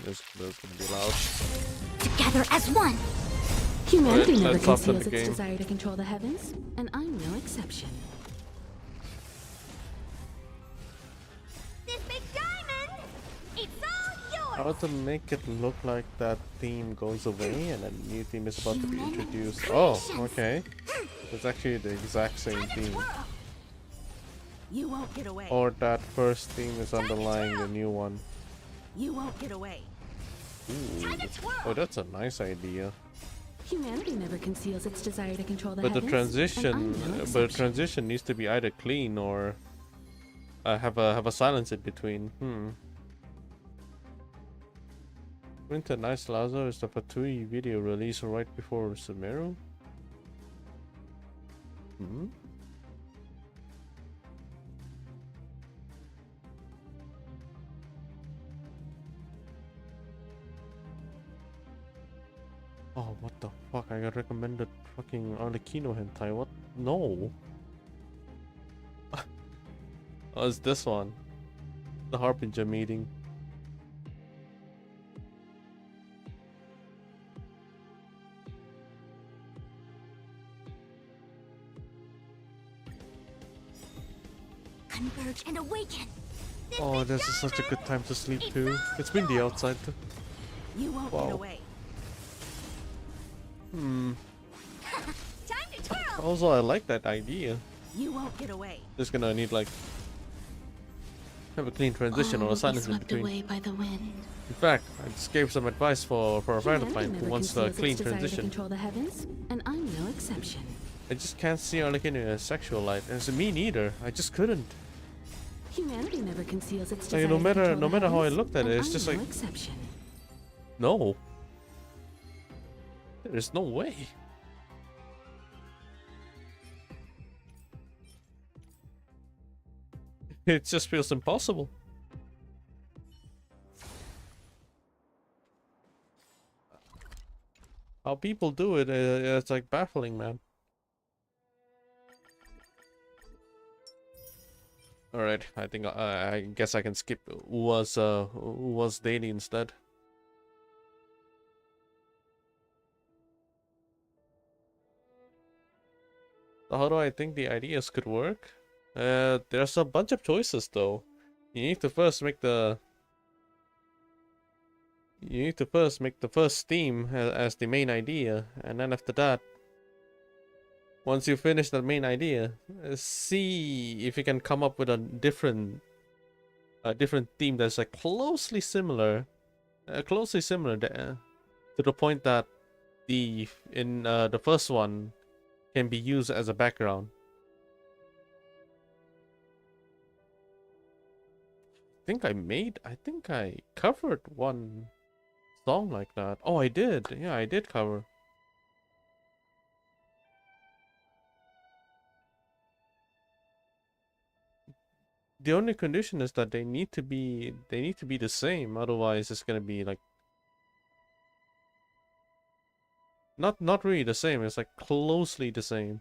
This is gonna be loud. Together as one. Humanity Right, never let's up to conceals the its game. desire to control the heavens, and I'm no exception. This big diamond, it's all yours. How to make it look like that theme goes away and a new theme is about to be introduced. Oh, okay. It's actually the exact same theme. You won't get away. Or that first theme is underlying the new one. You won't get away. Ooh. Oh, that's a nice idea. Humanity never conceals its desire to control the But the heavens, and I'm transition, no but the exception. transition needs to be either clean or have a silence in between. Winter Nice Lazo is the Fatui video released right before Sumeru. Oh, what the fuck? I got recommended fucking Arlecchino hentai. What? No. Oh, it's this one. The Harbinger meeting. Converge and awaken. Oh, this is such a good time to sleep too. It's windy outside too. You won't get away. Also, I like that idea. You won't get away. Just gonna need like have a clean transition or a silence in swept between. away by the wind. In fact, I just gave some advice for a friend of mine who wants a clean To transition. control the heavens, and I'm no exception. I just can't see her like in a sexual light, and it's me neither. I just couldn't. Humanity never conceals its Like, desire no to matter control the how I heavens, looked at it, and it's I'm just no like exception. no. There's no way. It just feels impossible. How people do it, it's like baffling, man. Alright, I think I guess I can skip was daily instead. So how do I think the ideas could work? There's a bunch of choices though. You need to first make the first theme as the main idea, and then after that, once you finish that main idea, see if you can come up with a different theme that's like closely similar to the point that the first one can be used as a background. I think I covered one song like that. Oh, I did. Yeah, I did cover. The only condition is that they need to be the same. Otherwise, it's gonna be like not really the same. It's like closely the same.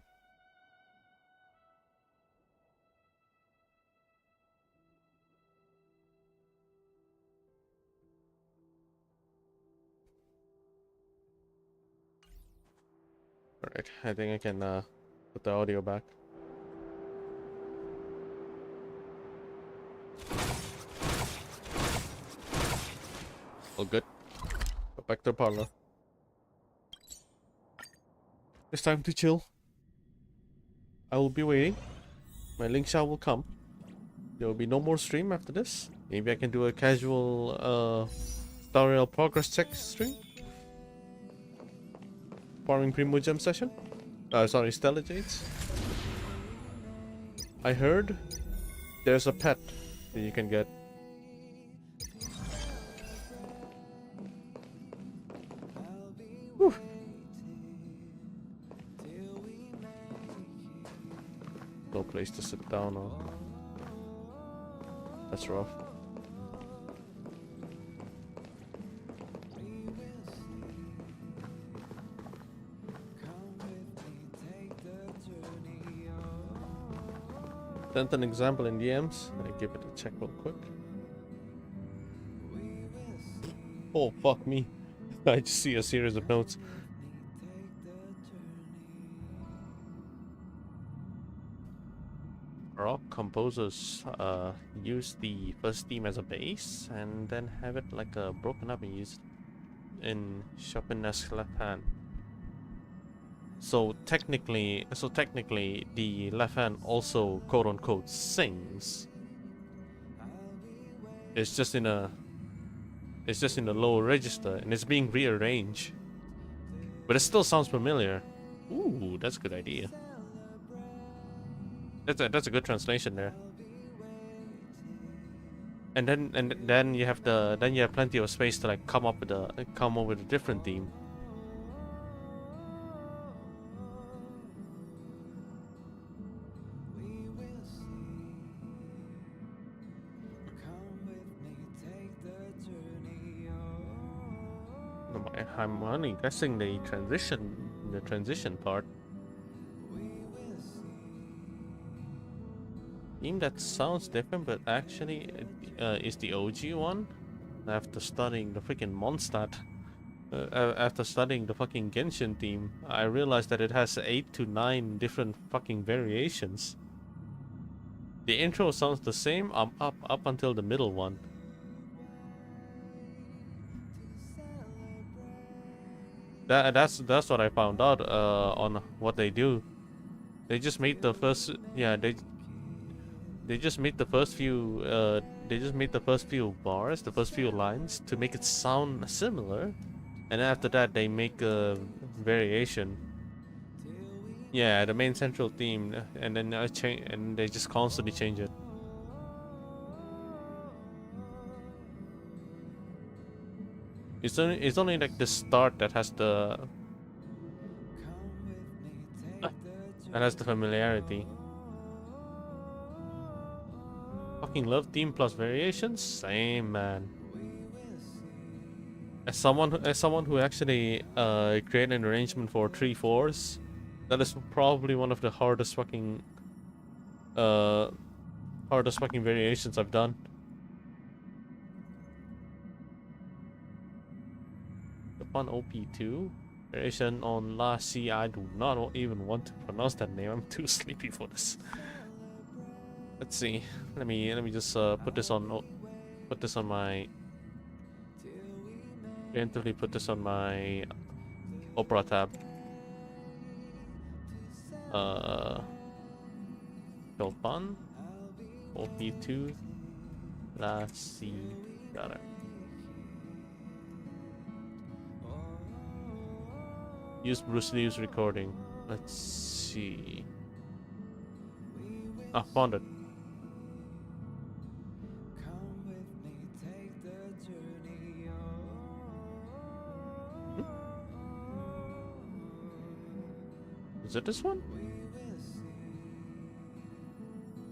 Alright, I think I can put the audio back. All good. Go back to the parlor. It's time to chill. I will be waiting. My LINGSHA will come. There will be no more stream after this. Maybe I can do a casual tutorial progress check stream. Farming Primo Gem session. Sorry, Stella Jades. I heard there's a pet that you can get. Whew. No place to sit down on. That's rough. Sent an example in DMs. I give it a check real quick. Oh fuck me. I just see a series of notes. Rock composers use the first theme as a base and then have it like broken up and used in Chopin's left hand. So technically the left hand also quote unquote sings. It's just in a low register and it's being rearranged. But it still sounds familiar. Ooh, that's a good idea. That's a good translation there. And then you have plenty of space to like come up with a different theme. I'm only guessing the transition part. Theme that sounds different, but actually is the OG one. After studying the freaking Mondstadt, after studying the fucking Genshin theme, I realized that it has 8 to 9 different fucking variations. The intro sounds the same up until the middle one. That's what I found out on what they do. They just made the first, yeah, they just made the first few bars, the first few lines to make it sound similar, and after that they make a variation. Yeah, the main central theme, and then and they just constantly change it. It's only like the start that has the familiarity. Fucking love theme plus variations, same man. As someone who actually created an arrangement for 3/4, that is probably one of the hardest fucking variations I've done. The fun OP2 variation on La C. I do not even want to pronounce that name. I'm too sleepy for this. Let's see. Let me just put this on my preemptively put this on my Opera tab. Still fun. OP2 La C. Got it. Use Bruce Lee's recording. Let's see. Ah, found it. Is it this one?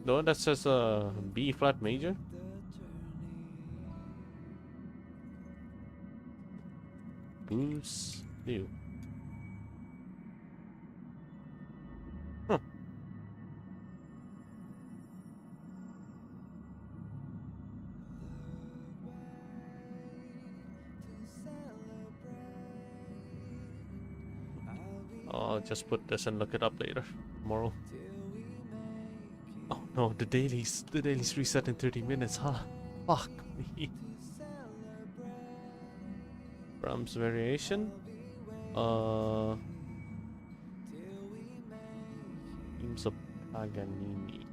The one that says B flat major? Bruce Lee. Huh. I'll just put this and look it up later, tomorrow. Oh no, the dailies reset in 30 minutes, huh? Fuck me. Brahms variation. Themes of Paganini.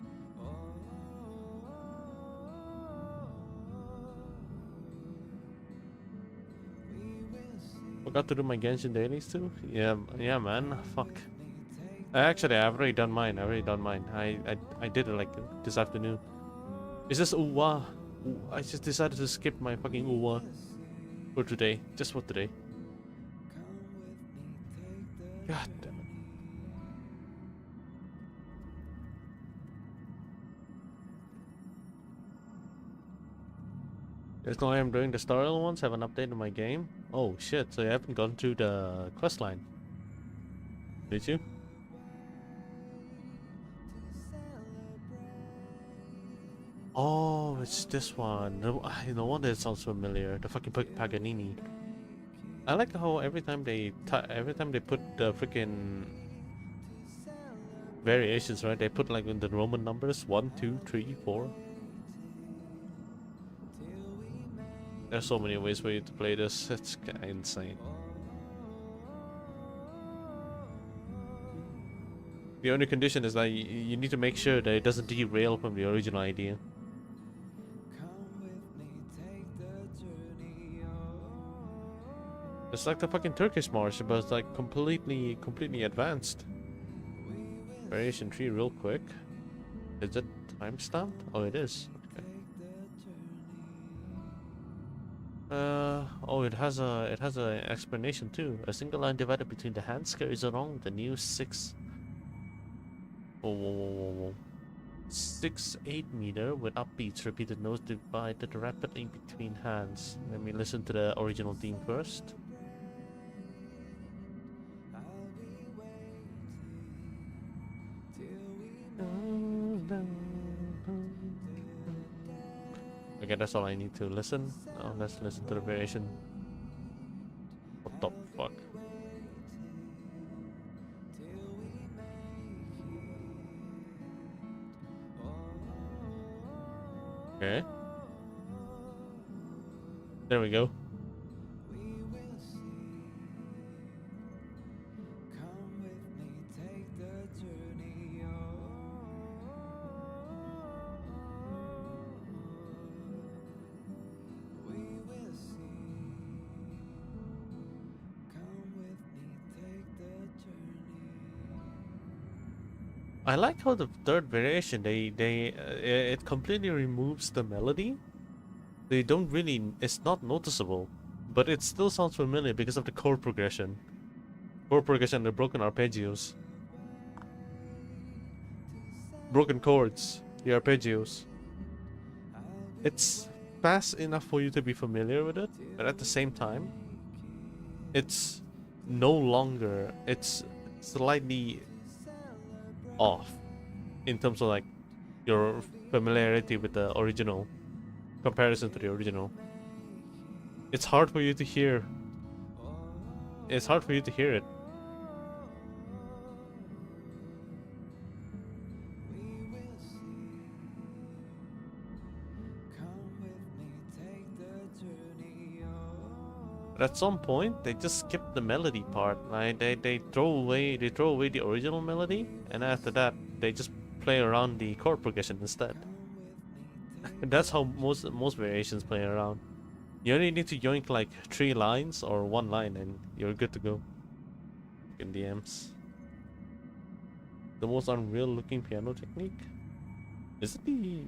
Forgot to do my Genshin dailies too? Yeah, man. Fuck. Actually, I've already done mine. I did it like this afternoon. It's just Uwa. I just decided to skip my fucking Uwa for today. Just for today. God damn it. There's no way I'm doing the storyline ones. Haven't updated my game. Oh shit! So you haven't gone through the quest line, did you? Oh, it's this one. No wonder it sounds familiar. The fucking Paganini. I like how every time they put the freaking variations, right? They put like in the Roman numbers 1, 2, 3, 4. There's so many ways for you to play this. It's kinda insane. The only condition is that you need to make sure that it doesn't derail from the original idea. It's like the fucking Turkish march, but it's like completely advanced. Variation 3 real quick. Is it timestamped? Oh, it is. Okay. Oh, it has a explanation too. A single line divided between the hands carries along the new 6. Whoa. 6-8 meter with upbeats repeated notes divided rapidly between hands. Let me listen to the original theme first. Okay, that's all I need to listen. Now let's listen to the variation. What the fuck? Okay. There we go. I like how the third variation it completely removes the melody. They don't really, it's not noticeable, but it still sounds familiar because of the chord progression. Chord progression and the broken arpeggios. Broken chords, the arpeggios. It's fast enough for you to be familiar with it, but at the same time, it's no longer, it's slightly off in terms of like your familiarity with the original comparison to the original. It's hard for you to hear. It's hard for you to hear it. But at some point, they just skip the melody part. Like they throw away the original melody, and after that, they just play around the chord progression instead. And that's how most variations play around. You only need to yoink like 3 lines or 1 line, and you're good to go. In the M's. The most unreal looking piano technique. Is it the?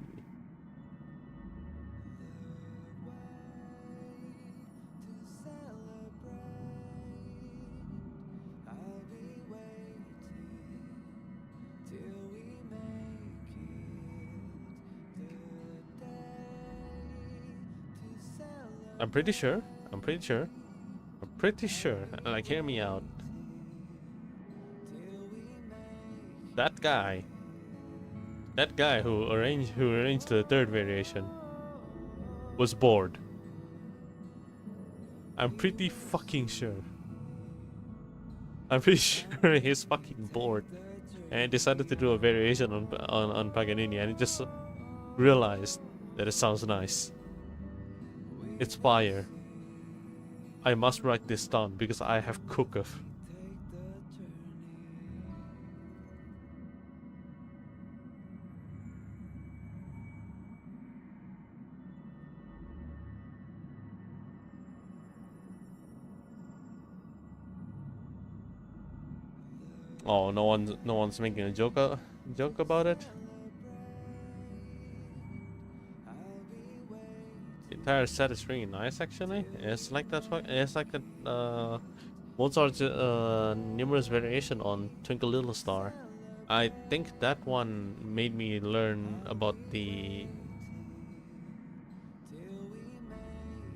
I'm pretty sure. Like, hear me out. That guy who arranged the third variation was bored. I'm pretty fucking sure. I'm pretty sure he's fucking bored, and decided to do a variation on Paganini, and he just realized that it sounds nice. It's fire. I must write this down because I have cooked. Oh, no one's making a joke about it. The entire set is really nice, actually. It's like that. It's like a Mozart's numerous variation on Twinkle Little Star. I think that one made me learn about the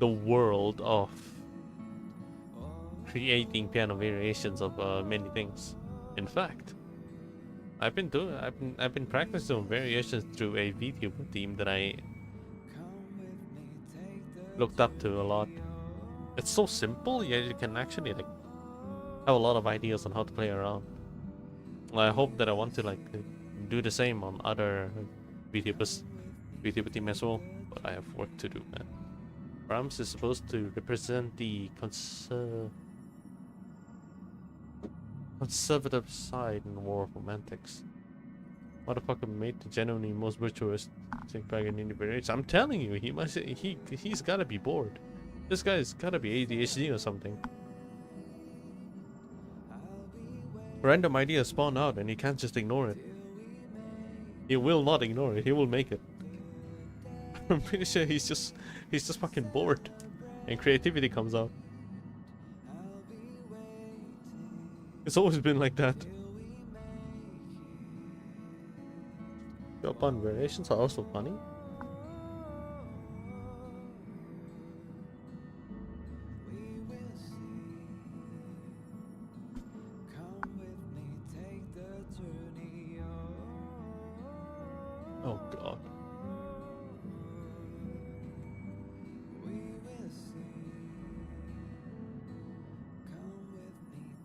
world of creating piano variations of many things. In fact, I've been practicing variations through a VTuber team that I looked up to a lot. It's so simple, yet you can actually like have a lot of ideas on how to play around. I hope that I want to like do the same on other VTuber team as well, but I have work to do, man. Brahms is supposed to represent the conservative side in the War of Romantics. Motherfucker made the genuinely most virtuous Paganini variation. I'm telling you, he's gotta be bored. This guy's gotta be ADHD or something. Random ideas spawn out and he can't just ignore it. He will not ignore it, he will make it. I'm pretty sure he's just fucking bored and creativity comes out. It's always been like that. Chopin variations are also funny. Oh god.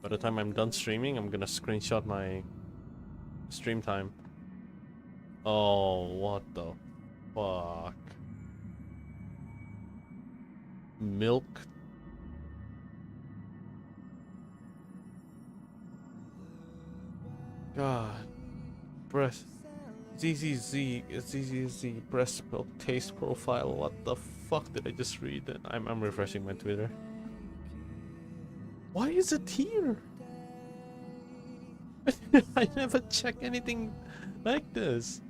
By the time I'm done streaming, I'm gonna screenshot my stream time. Oh, what the fuck? Milk? God. Breast. ZZZ breast milk taste profile. What the fuck did I just read? I'm refreshing my Twitter. Why is it here? I never check anything like this.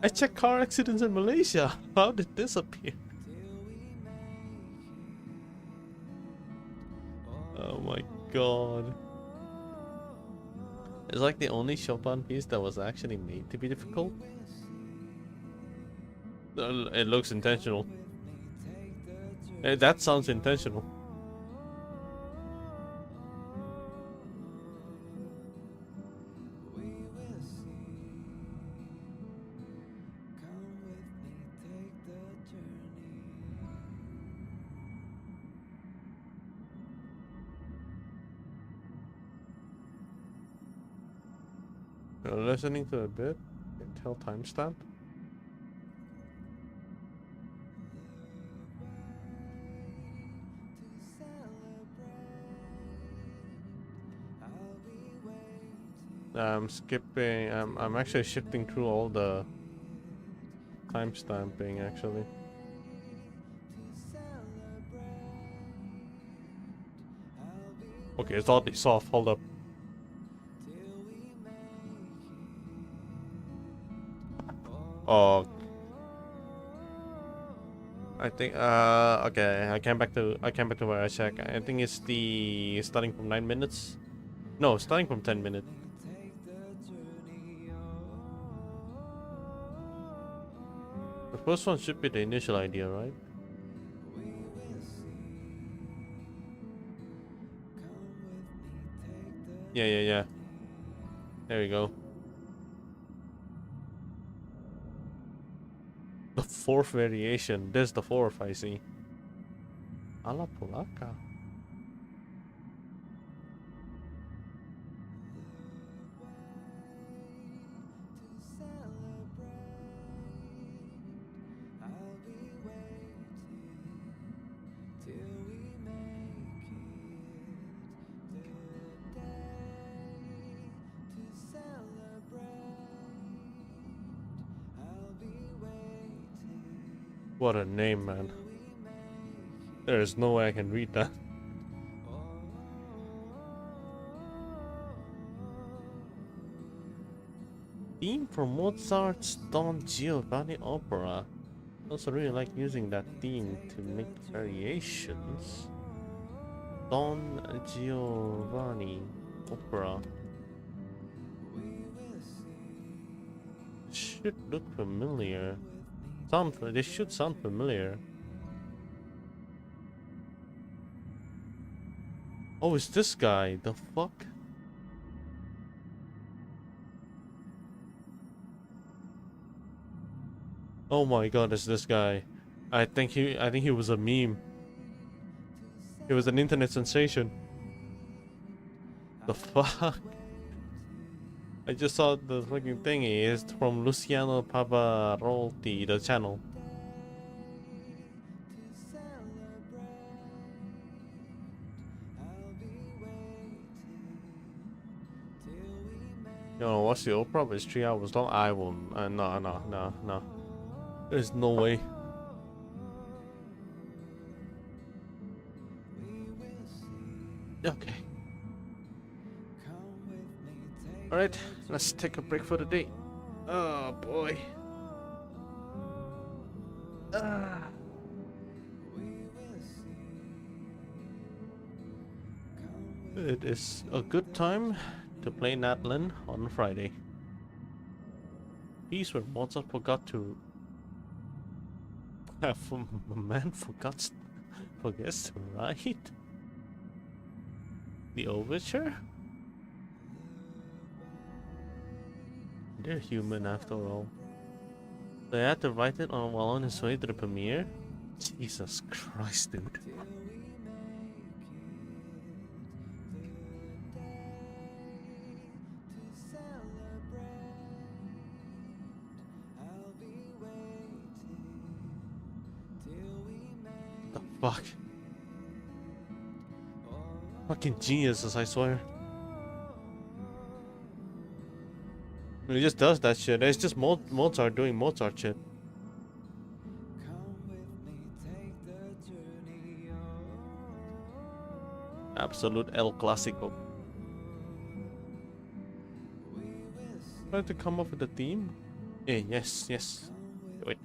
I check car accidents in Malaysia. How did this appear? Oh my god. It's like the only Chopin piece that was actually made to be difficult. It looks intentional. That sounds intentional. Listening to a bit, tell timestamp. I'm skipping. I'm actually shifting through all the timestamping actually. Okay, it's oddly soft. Hold up. Oh, I think okay, I came back to where I check. I think it's the starting from 9 minutes. No, starting from 10 minutes. The first one should be the initial idea, right? Yeah. There we go. The fourth variation. There's the fourth, I see. A la Polaka. What a name, man. There is no way I can read that. Theme from Mozart's Don Giovanni opera. I also really like using that theme to make variations. Don Giovanni opera. Should look familiar. This should sound familiar. Oh, it's this guy. The fuck? Oh my god, it's this guy. I think he was a meme. He was an internet sensation. The fuck? I just saw the fucking thingy. It's from Luciano Pavarotti, the channel. You know, watch the opera, but it's 3 hours long. I won't. No. There's no way. Okay. Alright, let's take a break for the day. Oh boy. It is a good time to play Natlan on Friday. Piece where Mozart forgets to write the overture. They're human after all. They had to write it while on his way to the premiere? Jesus Christ, dude. The fuck? Fucking geniuses, I swear. He just does that shit. It's just Mozart doing Mozart shit. Absolute El Clásico. Try to come up with a theme. Yes. Wait.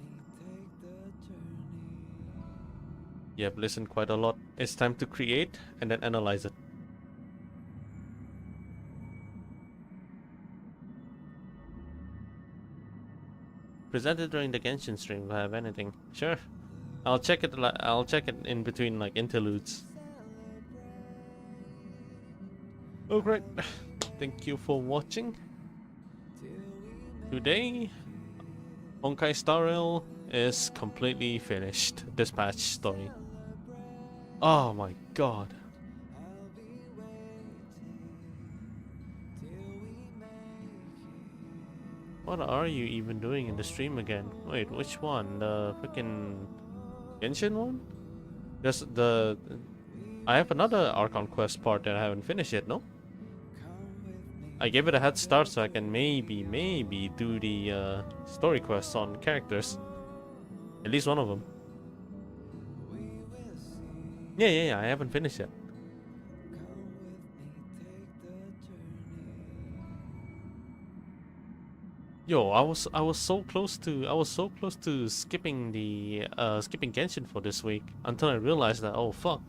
Yep, listened quite a lot. It's time to create and then analyze it. Presented during the Genshin stream. If I have anything, sure. I'll check it. I'll check it in between like interludes. Oh great! Thank you for watching. Today, Honkai Star Rail is completely finished. Dispatch story. Oh my god. What are you even doing in the stream again? Wait, which one? The freaking Genshin one? Just the... I have another Archon quest part that I haven't finished yet, no? I gave it a head start so I can maybe do the story quests on characters. At least one of them. Yeah, I haven't finished yet. Yo, I was so close to skipping the skipping Genshin for this week until I realized that, oh fuck,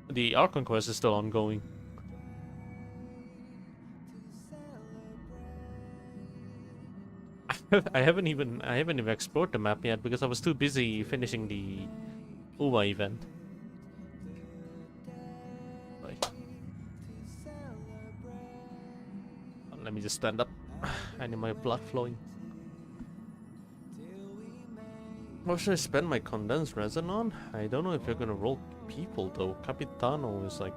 the Archon quest is still ongoing. I haven't even explored the map yet because I was too busy finishing the UWA event. Right. Let me just stand up. I need my blood flowing. What should I spend my condensed resin on? I don't know if you're gonna roll people though. Capitano is like...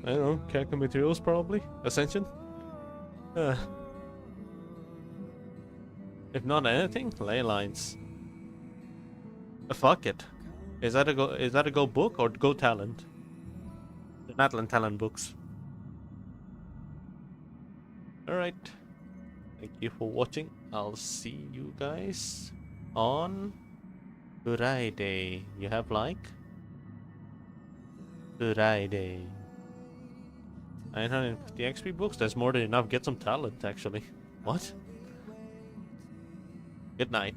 I don't know, character materials probably? Ascension? If not anything, ley lines. Fuck it. Is that a go book or go talent? The Natlan talent books. Alright. Thank you for watching. I'll see you guys on Friday. You have like? Friday. 950 XP books? That's more than enough. Get some talent actually. What? Good night.